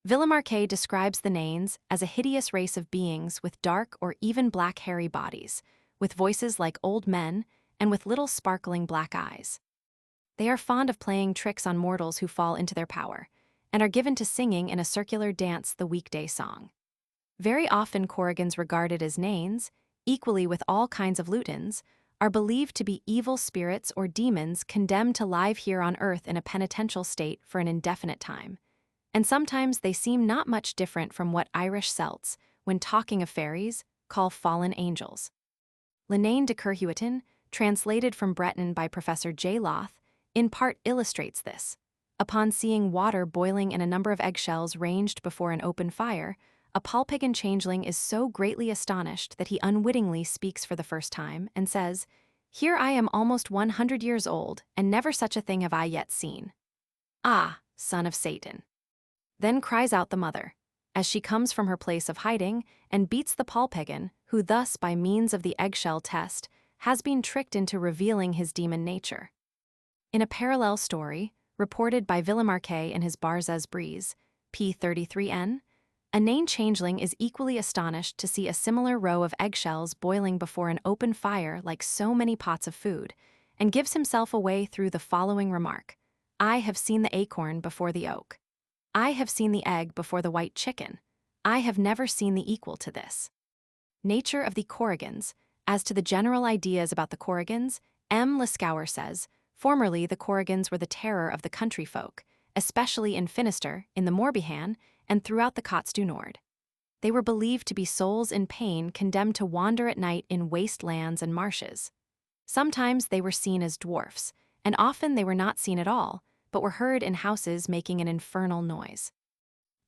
Villemarqué describes the Nains as a hideous race of beings with dark or even black hairy bodies, with voices like old men and with little sparkling black eyes. They are fond of playing tricks on mortals who fall into their power, and are given to singing in a circular dance the weekday song. Very often Corrigans regarded as Nains, equally with all kinds of Lutins, are believed to be evil spirits or demons condemned to live here on earth in a penitential state for an indefinite time. And sometimes they seem not much different from what Irish Celts, when talking of fairies, call fallen angels. Lenain de Curhuiton, translated from Breton by Professor J. Loth, in part illustrates this. Upon seeing water boiling in a number of eggshells ranged before an open fire, a Palpagan changeling is so greatly astonished that he unwittingly speaks for the first time and says, "Here I am almost 100 years old, and never such a thing have I yet seen. Ah, son of Satan." Then cries out the mother, as she comes from her place of hiding and beats the Palpagan, who thus, by means of the eggshell test, has been tricked into revealing his demon nature. In a parallel story, reported by Villemarqué in his BRAZ, p. 33n, a Nain changeling is equally astonished to see a similar row of eggshells boiling before an open fire like so many pots of food, and gives himself away through the following remark: "I have seen the acorn before the oak. I have seen the egg before the white chicken. I have never seen the equal to this." Nature of the Corrigans. As to the general ideas about the Corrigans, M. Lascauer says, formerly the Corrigans were the terror of the country folk, especially in Finisterre, in the Morbihan, and throughout the Cots du Nord. They were believed to be souls in pain condemned to wander at night in waste lands and marshes. Sometimes they were seen as dwarfs, and often they were not seen at all, but were heard in houses making an infernal noise.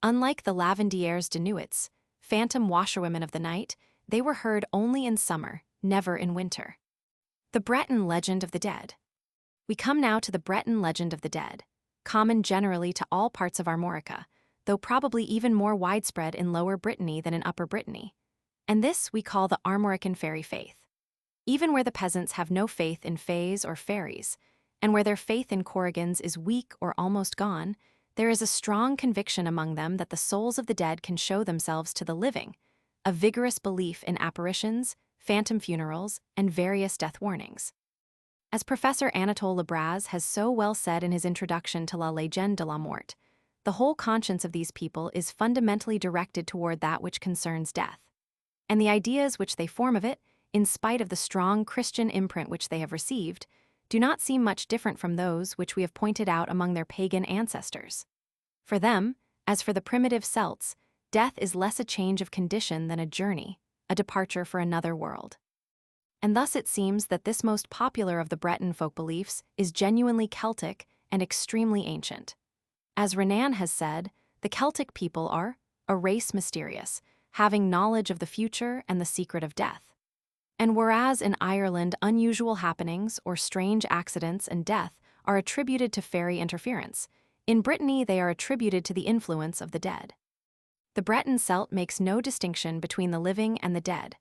Unlike the Lavandières de Nuits, phantom washerwomen of the night, they were heard only in summer, never in winter. The Breton legend of the dead. We come now to the Breton legend of the dead, common generally to all parts of Armorica, though probably even more widespread in Lower Brittany than in Upper Brittany. And this we call the Armorican fairy faith. Even where the peasants have no faith in fays or fairies, and where their faith in Corrigans is weak or almost gone, there is a strong conviction among them that the souls of the dead can show themselves to the living, a vigorous belief in apparitions, phantom funerals, and various death warnings. As Professor Anatole BRAZ has so well said in his introduction to La Légende de la Mort, the whole conscience of these people is fundamentally directed toward that which concerns death. And the ideas which they form of it, in spite of the strong Christian imprint which they have received, do not seem much different from those which we have pointed out among their pagan ancestors. For them, as for the primitive Celts, death is less a change of condition than a journey, a departure for another world. And thus it seems that this most popular of the Breton folk beliefs is genuinely Celtic and extremely ancient. As Renan has said, the Celtic people are a race mysterious, having knowledge of the future and the secret of death. And whereas in Ireland unusual happenings or strange accidents and death are attributed to fairy interference, in Brittany they are attributed to the influence of the dead. The Breton Celt makes no distinction between the living and the dead.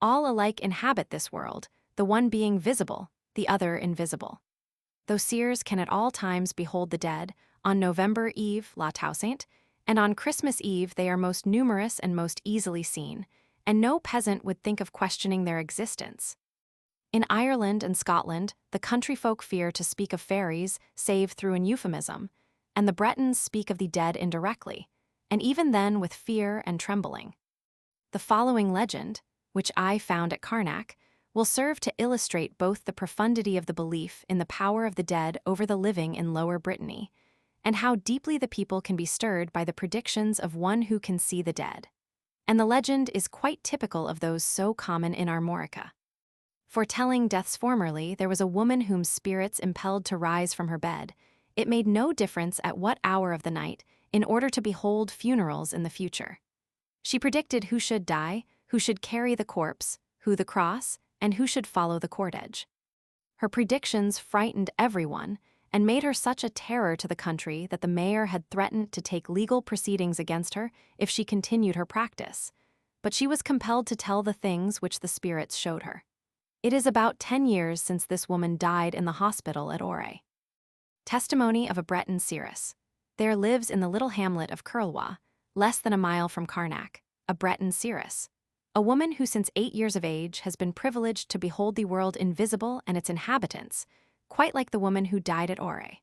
All alike inhabit this world, the one being visible, the other invisible. Though seers can at all times behold the dead, on November Eve, La Toussaint, and on Christmas Eve they are most numerous and most easily seen, and no peasant would think of questioning their existence. In Ireland and Scotland, the country folk fear to speak of fairies save through an euphemism, and the Bretons speak of the dead indirectly, and even then with fear and trembling. The following legend, which I found at Carnac, will serve to illustrate both the profundity of the belief in the power of the dead over the living in Lower Brittany, and how deeply the people can be stirred by the predictions of one who can see the dead. And the legend is quite typical of those so common in Armorica. Foretelling deaths formerly, there was a woman whom spirits impelled to rise from her bed. It made no difference at what hour of the night, in order to behold funerals in the future. She predicted who should die, who should carry the corpse, who the cross, and who should follow the cordage. Her predictions frightened everyone and made her such a terror to the country that the mayor had threatened to take legal proceedings against her if she continued her practice. But she was compelled to tell the things which the spirits showed her. It is about 10 years since this woman died in the hospital at RHÄS. Testimony of a Breton seeress. There lives in the little hamlet of Cornwall, less than a mile from Carnac, a Breton seeress, a woman who since 8 years of age has been privileged to behold the world invisible and its inhabitants, quite like the woman who died at RHÄS.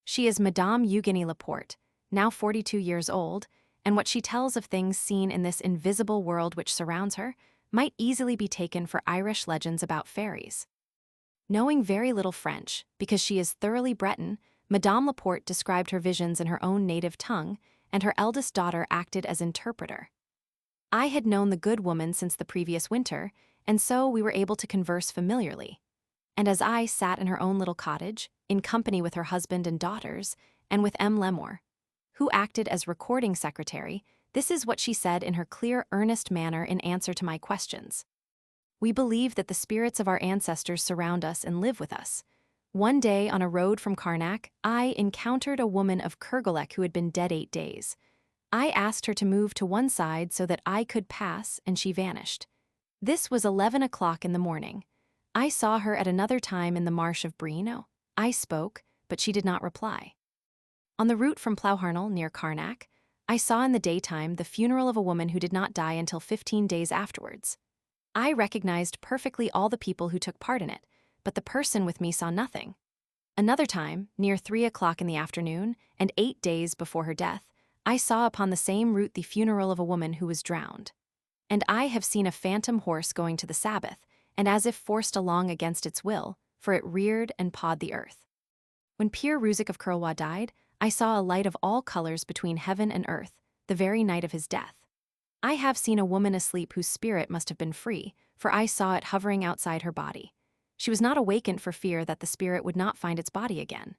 She is Madame Eugénie Laporte, now 42 years old, and what she tells of things seen in this invisible world which surrounds her might easily be taken for Irish legends about fairies. Knowing very little French, because she is thoroughly Breton, Madame Laporte described her visions in her own native tongue, and her eldest daughter acted as interpreter. I had known the good woman since the previous winter, and so we were able to converse familiarly. And as I sat in her own little cottage, in company with her husband and daughters, and with M. Lemore, who acted as recording secretary, this is what she said in her clear, earnest manner in answer to my questions. We believe that the spirits of our ancestors surround us and live with us. One day on a road from Carnac, I encountered a woman of Kerguelen who had been dead 8 days. I asked her to move to one side so that I could pass, and she vanished. This was 11 o'clock in the morning. I saw her at another time in the marsh of Brino. I spoke, but she did not reply. On the route from Plouharnel near Carnac, I saw in the daytime the funeral of a woman who did not die until 15 days afterwards. I recognized perfectly all the people who took part in it, but the person with me saw nothing. Another time, near 3 o'clock in the afternoon, and 8 days before her death, I saw upon the same route the funeral of a woman who was drowned. And I have seen a phantom horse going to the Sabbath, and as if forced along against its will, for it reared and pawed the earth. When Pierre Ruzic of Cornwall died, I saw a light of all colors between heaven and earth, the very night of his death. I have seen a woman asleep whose spirit must have been free, for I saw it hovering outside her body. She was not awakened for fear that the spirit would not find its body again.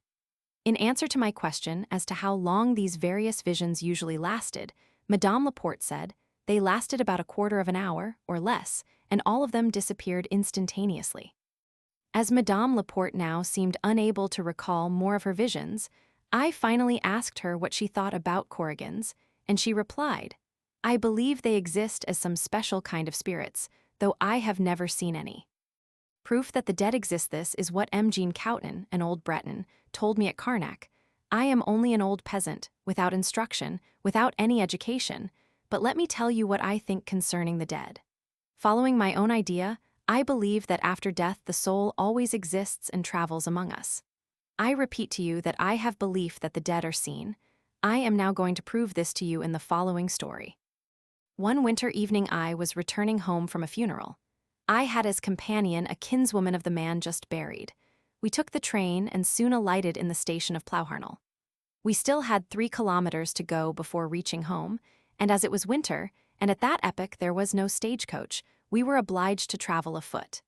In answer to my question as to how long these various visions usually lasted, Madame Laporte said, they lasted about a quarter of an hour, or less, and all of them disappeared instantaneously. As Madame Laporte now seemed unable to recall more of her visions, I finally asked her what she thought about Corrigans, and she replied, I believe they exist as some special kind of spirits, though I have never seen any. Proof that the dead exist. This is what M. Jean Cowton, an old Breton, told me at Carnac. I am only an old peasant, without instruction, without any education, but let me tell you what I think concerning the dead. Following my own idea, I believe that after death the soul always exists and travels among us. I repeat to you that I have belief that the dead are seen. I am now going to prove this to you in the following story. One winter evening I was returning home from a funeral. I had as companion a kinswoman of the man just buried. We took the train and soon alighted in the station of Plouharnel. We still had 3 kilometers to go before reaching home, and as it was winter, and at that epoch there was no stagecoach, we were obliged to travel afoot.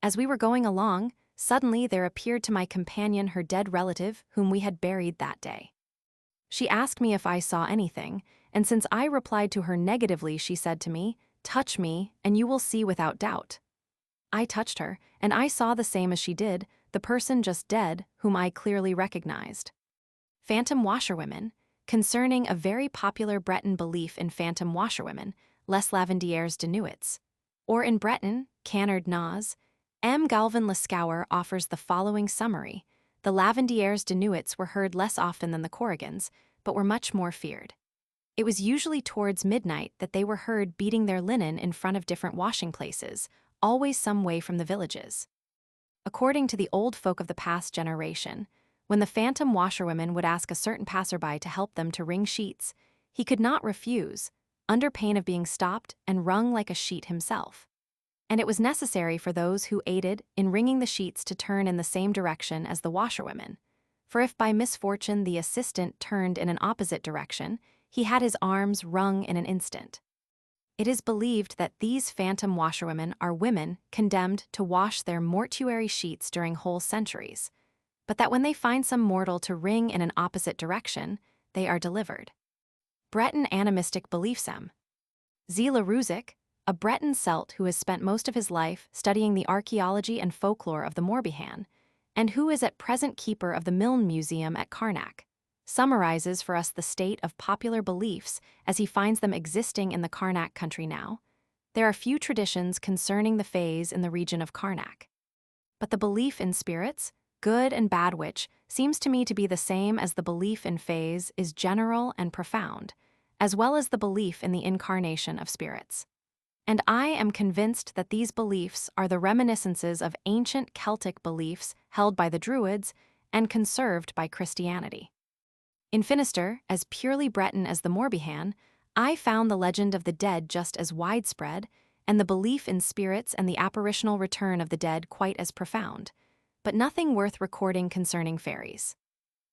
As we were going along, suddenly there appeared to my companion her dead relative whom we had buried that day. She asked me if I saw anything, and since I replied to her negatively, she said to me, touch me, and you will see without doubt. I touched her, and I saw the same as she did, the person just dead, whom I clearly recognized. Phantom washerwomen, concerning a very popular Breton belief in phantom washerwomen, les lavandières de nuits. Or in Breton, Canard Naz, M. Galvin Lascauer offers the following summary. The lavandières de nuits were heard less often than the corrigans, but were much more feared. It was usually towards midnight that they were heard beating their linen in front of different washing places, always some way from the villages. According to the old folk of the past generation, when the phantom washerwomen would ask a certain passerby to help them to wring sheets, he could not refuse, under pain of being stopped and wrung like a sheet himself. And it was necessary for those who aided in wringing the sheets to turn in the same direction as the washerwomen, for if by misfortune the assistant turned in an opposite direction, he had his arms wrung in an instant. It is believed that these phantom washerwomen are women condemned to wash their mortuary sheets during whole centuries, but that when they find some mortal to wring in an opposite direction, they are delivered. Breton animistic beliefsem. Zila Ruzic, a Breton Celt who has spent most of his life studying the archaeology and folklore of the Morbihan, and who is at present keeper of the Milne Museum at Carnac, summarizes for us the state of popular beliefs as he finds them existing in the Carnac country now. There are few traditions concerning the fays in the region of Carnac. But the belief in spirits, good and bad which, seems to me to be the same as the belief in fays is general and profound, as well as the belief in the incarnation of spirits. And I am convinced that these beliefs are the reminiscences of ancient Celtic beliefs held by the Druids and conserved by Christianity. In Finisterre, as purely Breton as the Morbihan, I found the legend of the dead just as widespread, and the belief in spirits and the apparitional return of the dead quite as profound, but nothing worth recording concerning fairies.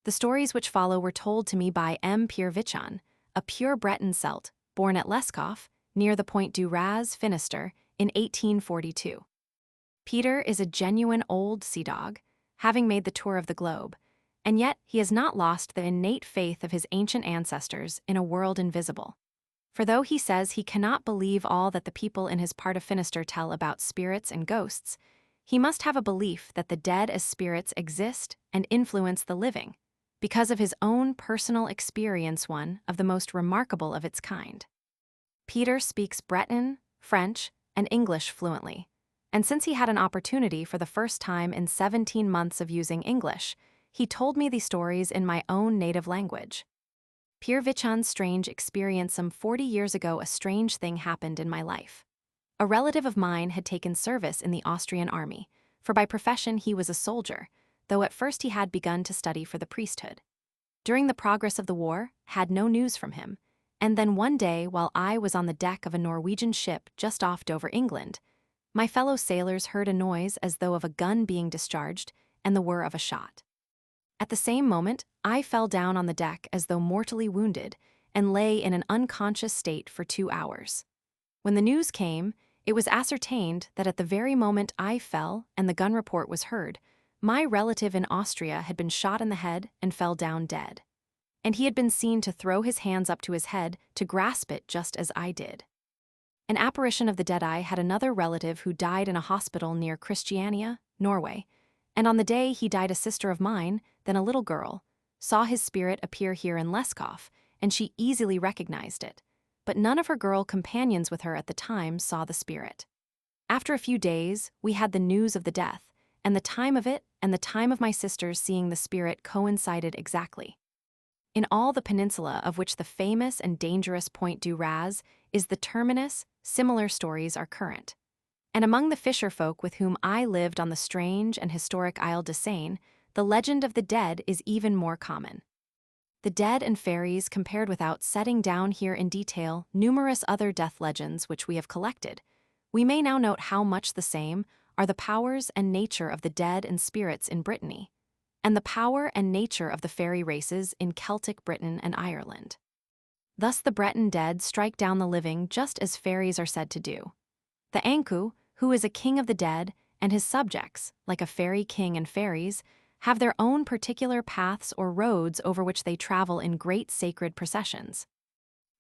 The stories which follow were told to me by M. Pierre Vichon, a pure Breton Celt, born at Lescoff, near the Point du Raz, Finisterre, in 1842. Peter is a genuine old sea dog, having made the tour of the globe, and yet he has not lost the innate faith of his ancient ancestors in a world invisible. For though he says he cannot believe all that the people in his part of Finisterre tell about spirits and ghosts, he must have a belief that the dead as spirits exist and influence the living, because of his own personal experience, one of the most remarkable of its kind. Peter speaks Breton, French, and English fluently, and since he had an opportunity for the first time in 17 months of using English, he told me these stories in my own native language. Pierre Vichon's strange experience. Some 40 years ago, a strange thing happened in my life. A relative of mine had taken service in the Austrian army, for by profession he was a soldier, though at first he had begun to study for the priesthood. During the progress of the war, had no news from him, and then one day, while I was on the deck of a Norwegian ship just off Dover, England, my fellow sailors heard a noise as though of a gun being discharged and the whir of a shot. At the same moment, I fell down on the deck as though mortally wounded and lay in an unconscious state for 2 hours. When the news came, it was ascertained that at the very moment I fell and the gun report was heard, my relative in Austria had been shot in the head and fell down dead. And he had been seen to throw his hands up to his head to grasp it just as I did. An apparition of the dead-eye had another relative who died in a hospital near Christiania, Norway, and on the day he died a sister of mine, then a little girl, saw his spirit appear here in Lescoff, and she easily recognized it, but none of her girl companions with her at the time saw the spirit. After a few days, we had the news of the death, and the time of it and the time of my sister's seeing the spirit coincided exactly. In all the peninsula of which the famous and dangerous Point du Raz is the terminus, similar stories are current. And among the fisher folk with whom I lived on the strange and historic Isle de Seine, the legend of the dead is even more common. The dead and fairies compared without setting down here in detail numerous other death legends which we have collected, we may now note how much the same are the powers and nature of the dead and spirits in Brittany, and the power and nature of the fairy races in Celtic Britain and Ireland. Thus the Breton dead strike down the living just as fairies are said to do. The Ankou, who is a king of the dead, and his subjects, like a fairy king and fairies, have their own particular paths or roads over which they travel in great sacred processions.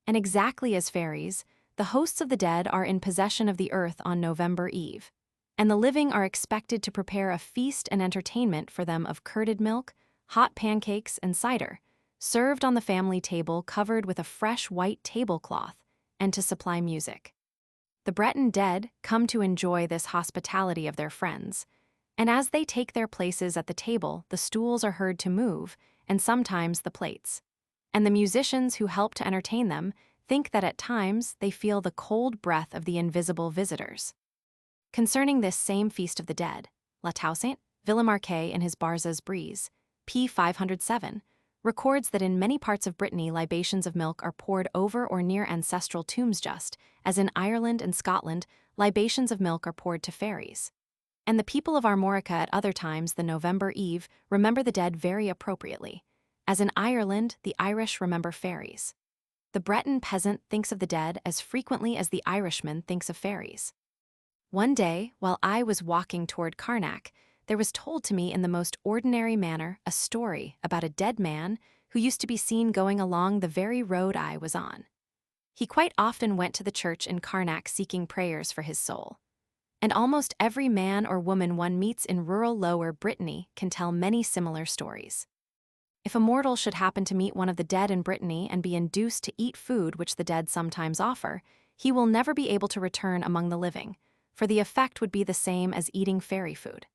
And exactly as fairies, the hosts of the dead are in possession of the earth on November Eve, and the living are expected to prepare a feast and entertainment for them of curded milk, hot pancakes, and cider, served on the family table covered with a fresh white tablecloth, and to supply music. The Breton dead come to enjoy this hospitality of their friends, and as they take their places at the table, the stools are heard to move, and sometimes the plates. And the musicians who help to entertain them think that at times they feel the cold breath of the invisible visitors. Concerning this same Feast of the Dead, La Toussaint, Villemarqué in his Barzaz Brise, p. 507, records that in many parts of Brittany libations of milk are poured over or near ancestral tombs just, as in Ireland and Scotland libations of milk are poured to fairies. And the people of Armorica at other times than November Eve remember the dead very appropriately, as in Ireland the Irish remember fairies. The Breton peasant thinks of the dead as frequently as the Irishman thinks of fairies. One day, while I was walking toward Carnac, there was told to me in the most ordinary manner a story about a dead man who used to be seen going along the very road I was on. He quite often went to the church in Carnac seeking prayers for his soul. And almost every man or woman one meets in rural Lower Brittany can tell many similar stories. If a mortal should happen to meet one of the dead in Brittany and be induced to eat food which the dead sometimes offer, he will never be able to return among the living, for the effect would be the same as eating fairy food.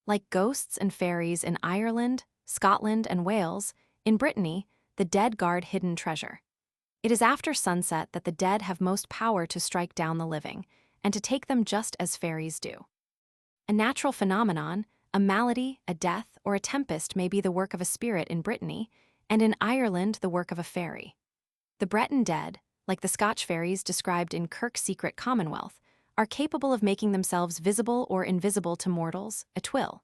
Like ghosts and fairies in Ireland, Scotland, and Wales, in Brittany, the dead guard hidden treasure. It is after sunset that the dead have most power to strike down the living, and to take them just as fairies do. A natural phenomenon, a malady, a death, or a tempest may be the work of a spirit in Brittany, and in Ireland the work of a fairy. The Breton dead, like the Scotch fairies described in Kirk's Secret Commonwealth, are capable of making themselves visible or invisible to mortals, at will.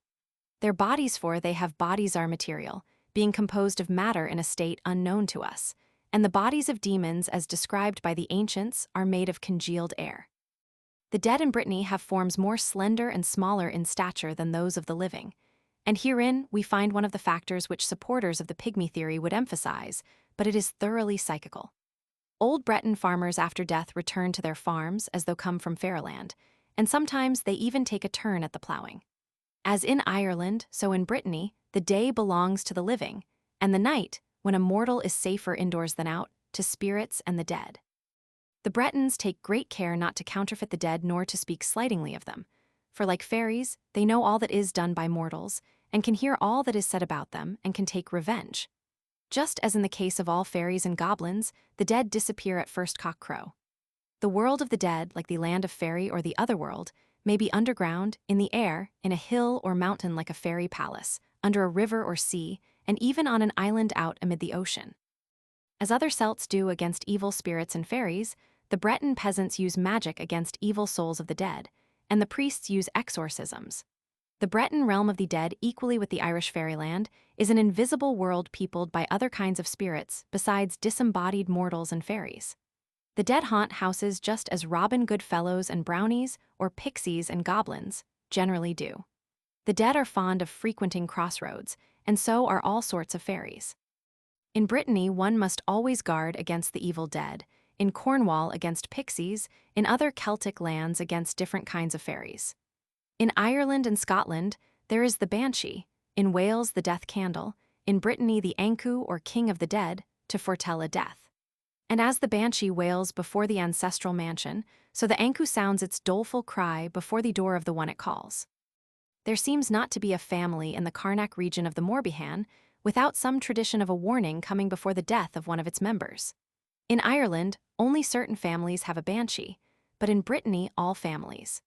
Their bodies, for they have bodies, are material, being composed of matter in a state unknown to us, and the bodies of demons, as described by the ancients, are made of congealed air. The dead in Brittany have forms more slender and smaller in stature than those of the living, and herein we find one of the factors which supporters of the pygmy theory would emphasize, but it is thoroughly psychical. Old Breton farmers after death return to their farms as though come from fairyland, and sometimes they even take a turn at the ploughing. As in Ireland, so in Brittany, the day belongs to the living, and the night, when a mortal is safer indoors than out, to spirits and the dead. The Bretons take great care not to counterfeit the dead nor to speak slightingly of them, for like fairies, they know all that is done by mortals, and can hear all that is said about them, and can take revenge. Just as in the case of all fairies and goblins, the dead disappear at first cock-crow. The world of the dead, like the land of fairy or the other world, may be underground, in the air, in a hill or mountain like a fairy palace, under a river or sea, and even on an island out amid the ocean. As other Celts do against evil spirits and fairies, the Breton peasants use magic against evil souls of the dead, and the priests use exorcisms. The Breton realm of the dead, equally with the Irish fairyland, is an invisible world peopled by other kinds of spirits besides disembodied mortals and fairies. The dead haunt houses just as Robin Goodfellows and brownies, or pixies and goblins, generally do. The dead are fond of frequenting crossroads, and so are all sorts of fairies. In Brittany, one must always guard against the evil dead, in Cornwall against pixies, in other Celtic lands against different kinds of fairies. In Ireland and Scotland, there is the banshee, in Wales the death candle, in Brittany the ancu or king of the dead, to foretell a death. And as the banshee wails before the ancestral mansion, so the ancu sounds its doleful cry before the door of the one it calls. There seems not to be a family in the Carnac region of the Morbihan without some tradition of a warning coming before the death of one of its members. In Ireland, only certain families have a banshee, but in Brittany all families.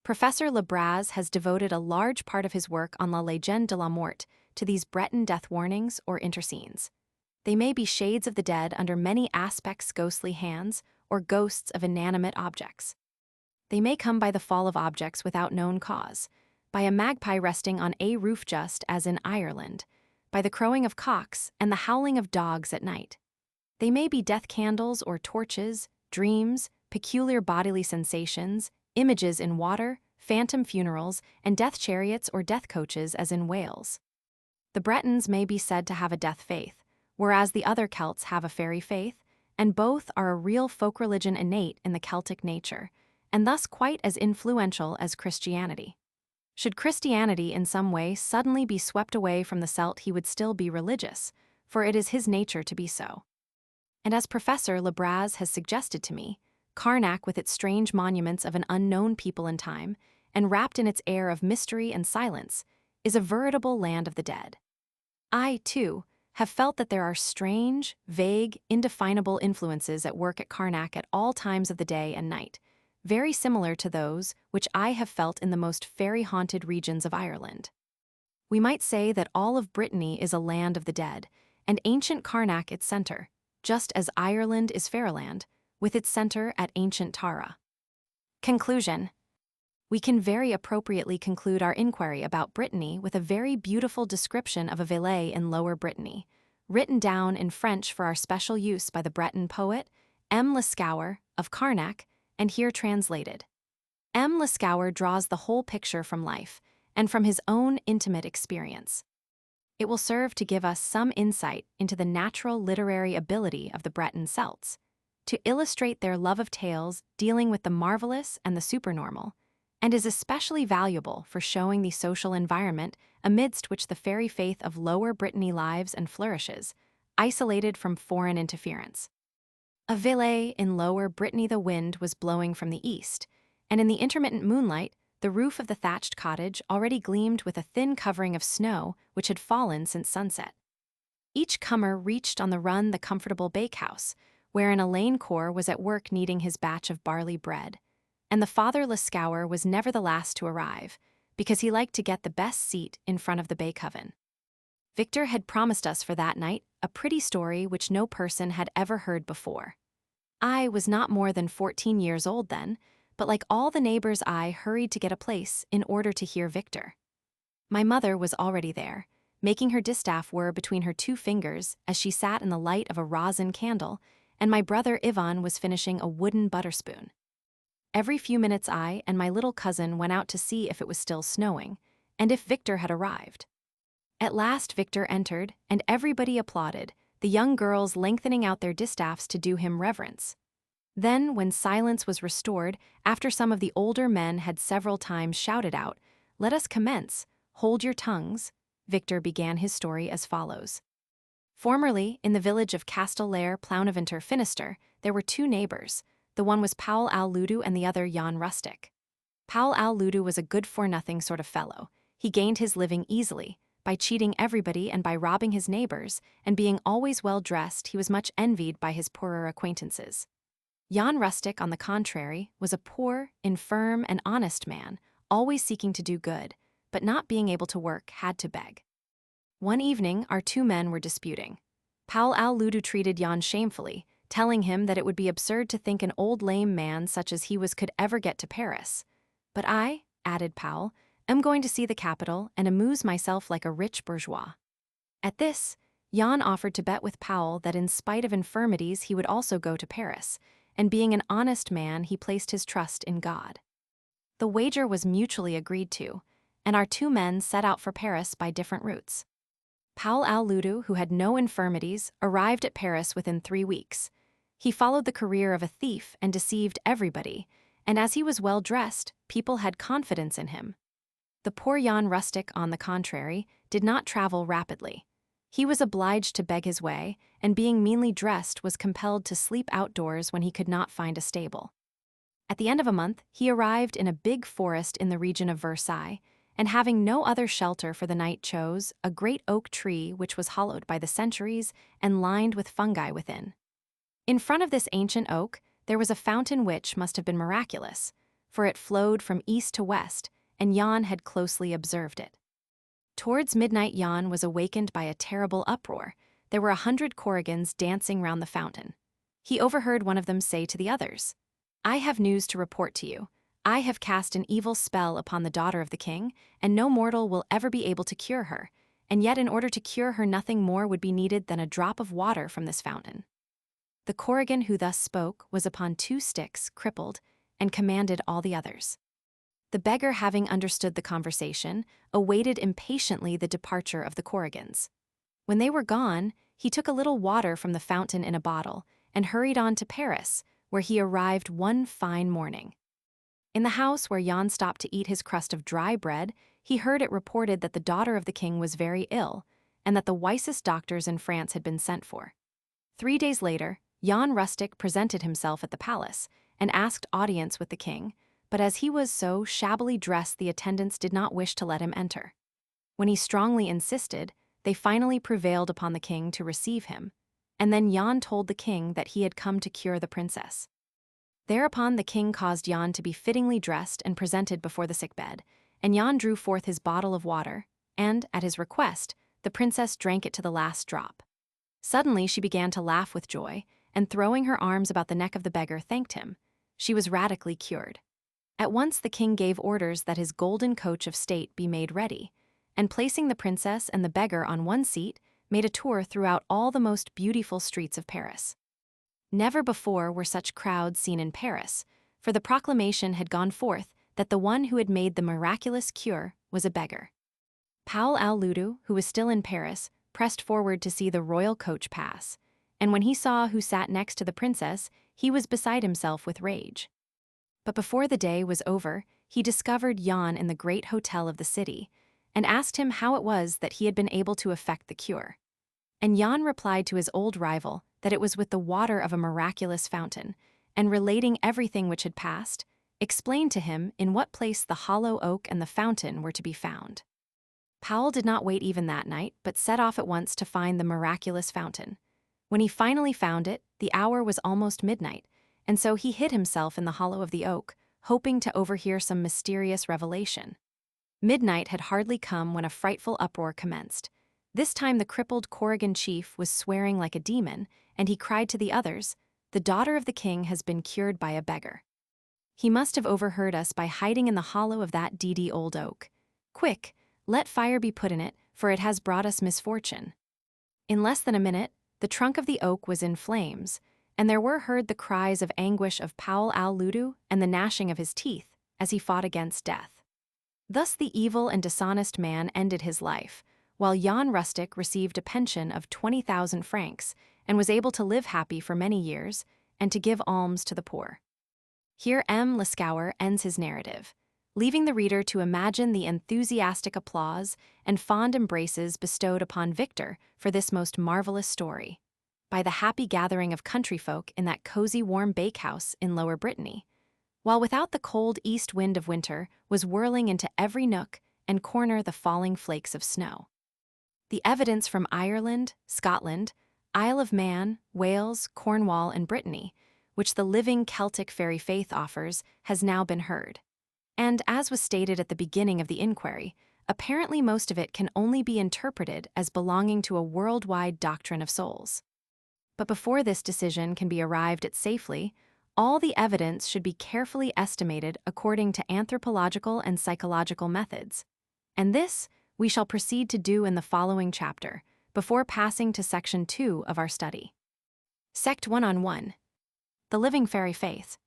Professor BRAZ has devoted a large part of his work on La Légende de la Mort to these Breton death warnings or interscenes. They may be shades of the dead under many aspects, ghostly hands, or ghosts of inanimate objects. They may come by the fall of objects without known cause, by a magpie resting on a roof just as in Ireland, by the crowing of cocks and the howling of dogs at night. They may be death candles or torches, dreams, peculiar bodily sensations, images in water, phantom funerals, and death chariots or death coaches as in Wales. The Bretons may be said to have a death faith, whereas the other Celts have a fairy faith, and both are a real folk religion innate in the Celtic nature, and thus quite as influential as Christianity. Should Christianity in some way suddenly be swept away from the Celt, he would still be religious, for it is his nature to be so. And as Professor BRAZ has suggested to me, Carnac, with its strange monuments of an unknown people and time, and wrapped in its air of mystery and silence, is a veritable land of the dead. I, too, have felt that there are strange, vague, indefinable influences at work at Carnac at all times of the day and night, very similar to those which I have felt in the most fairy-haunted regions of Ireland. We might say that all of Brittany is a land of the dead, and ancient Carnac its center, just as Ireland is fairyland, with its center at ancient Tara. Conclusion. We can very appropriately conclude our inquiry about Brittany with a very beautiful description of a village in Lower Brittany, written down in French for our special use by the Breton poet M. Lescauer of Carnac, and here translated. M. Lescauer draws the whole picture from life and from his own intimate experience. It will serve to give us some insight into the natural literary ability of the Breton Celts, to illustrate their love of tales dealing with the marvelous and the supernormal, and is especially valuable for showing the social environment amidst which the fairy faith of Lower Brittany lives and flourishes, isolated from foreign interference. A village in Lower Brittany. The wind was blowing from the east, and in the intermittent moonlight, the roof of the thatched cottage already gleamed with a thin covering of snow which had fallen since sunset. Each comer reached on the run the comfortable bakehouse, wherein Elaine Core was at work kneading his batch of barley bread, and the Father Lescauer was never the last to arrive, because he liked to get the best seat in front of the bake oven. Victor had promised us for that night a pretty story which no person had ever heard before. I was not more than 14 years old then, but like all the neighbors I hurried to get a place in order to hear Victor. My mother was already there, making her distaff whir between her 2 fingers as she sat in the light of a rosin candle, and my brother Ivan was finishing a wooden butter spoon. Every few minutes I and my little cousin went out to see if it was still snowing, and if Victor had arrived. At last Victor entered, and everybody applauded, the young girls lengthening out their distaffs to do him reverence. Then, when silence was restored, after some of the older men had several times shouted out, "Let us commence, hold your tongues," Victor began his story as follows. Formerly, in the village of Castellaire Plounaventer Finister, there were 2 neighbors. The one was Powell Al-Ludu and the other Jan Rustic. Powell Al-Ludu was a good-for-nothing sort of fellow. He gained his living easily, by cheating everybody and by robbing his neighbors, and being always well-dressed, he was much envied by his poorer acquaintances. Jan Rustic, on the contrary, was a poor, infirm, and honest man, always seeking to do good, but not being able to work, had to beg. One evening, our 2 men were disputing. Powell Al-Ludu treated Jan shamefully, telling him that it would be absurd to think an old lame man such as he was could ever get to Paris. "But I," added Powell, "am going to see the capital and amuse myself like a rich bourgeois." At this, Jan offered to bet with Powell that in spite of infirmities he would also go to Paris, and being an honest man he placed his trust in God. The wager was mutually agreed to, and our 2 men set out for Paris by different routes. Powell Al-Ludu, who had no infirmities, arrived at Paris within 3 weeks. He followed the career of a thief and deceived everybody, and as he was well dressed, people had confidence in him. The poor Jan Rustic, on the contrary, did not travel rapidly. He was obliged to beg his way, and being meanly dressed was compelled to sleep outdoors when he could not find a stable. At the end of a month, he arrived in a big forest in the region of Versailles, and having no other shelter for the night chose a great oak tree which was hollowed by the centuries and lined with fungi within. In front of this ancient oak, there was a fountain which must have been miraculous, for it flowed from east to west, and Jan had closely observed it. Towards midnight Jan was awakened by a terrible uproar. There were 100 Corrigans dancing round the fountain. He overheard one of them say to the others, "I have news to report to you. I have cast an evil spell upon the daughter of the king, and no mortal will ever be able to cure her, and yet in order to cure her nothing more would be needed than a drop of water from this fountain." The Corrigan who thus spoke was upon 2 sticks, crippled, and commanded all the others. The beggar, having understood the conversation, awaited impatiently the departure of the Corrigans. When they were gone, he took a little water from the fountain in a bottle and hurried on to Paris, where he arrived one fine morning. In the house where Jan stopped to eat his crust of dry bread, he heard it reported that the daughter of the king was very ill, and that the wisest doctors in France had been sent for. 3 days later, Jan Rustic presented himself at the palace and asked audience with the king, but as he was so shabbily dressed, the attendants did not wish to let him enter. When he strongly insisted, they finally prevailed upon the king to receive him, and then Jan told the king that he had come to cure the princess. Thereupon the king caused Jan to be fittingly dressed and presented before the sickbed, and Jan drew forth his bottle of water, and, at his request, the princess drank it to the last drop. Suddenly she began to laugh with joy, and throwing her arms about the neck of the beggar, thanked him. She was radically cured. At once the king gave orders that his golden coach of state be made ready, and placing the princess and the beggar on one seat, made a tour throughout all the most beautiful streets of Paris. Never before were such crowds seen in Paris, for the proclamation had gone forth that the one who had made the miraculous cure was a beggar. Paul Al-Ludu, who was still in Paris, pressed forward to see the royal coach pass, and when he saw who sat next to the princess, he was beside himself with rage. But before the day was over, he discovered Jan in the great hotel of the city, and asked him how it was that he had been able to effect the cure. And Jan replied to his old rival that it was with the water of a miraculous fountain, and relating everything which had passed, explained to him in what place the hollow oak and the fountain were to be found. Paul did not wait even that night, but set off at once to find the miraculous fountain. When he finally found it, the hour was almost midnight, and so he hid himself in the hollow of the oak, hoping to overhear some mysterious revelation. Midnight had hardly come when a frightful uproar commenced. This time the crippled Corrigan chief was swearing like a demon, and he cried to the others, "The daughter of the king has been cured by a beggar. He must have overheard us by hiding in the hollow of that deedy old oak. Quick, let fire be put in it, for it has brought us misfortune." In less than a minute, the trunk of the oak was in flames, and there were heard the cries of anguish of Paul Al-Ludu and the gnashing of his teeth as he fought against death. Thus the evil and dishonest man ended his life, while Jan Rustic received a pension of 20,000 francs and was able to live happy for many years and to give alms to the poor. Here M. Lascauer ends his narrative, leaving the reader to imagine the enthusiastic applause and fond embraces bestowed upon Victor for this most marvelous story, by the happy gathering of country folk in that cozy warm bakehouse in Lower Brittany, while without the cold east wind of winter was whirling into every nook and corner the falling flakes of snow. The evidence from Ireland, Scotland, Isle of Man, Wales, Cornwall, and Brittany, which the living Celtic fairy faith offers, has now been heard. And, as was stated at the beginning of the inquiry, apparently most of it can only be interpreted as belonging to a worldwide doctrine of souls. But before this decision can be arrived at safely, all the evidence should be carefully estimated according to anthropological and psychological methods. And this we shall proceed to do in the following chapter, before passing to Section 2 of our study. Sect 1 on 1. The Living Fairy Faith.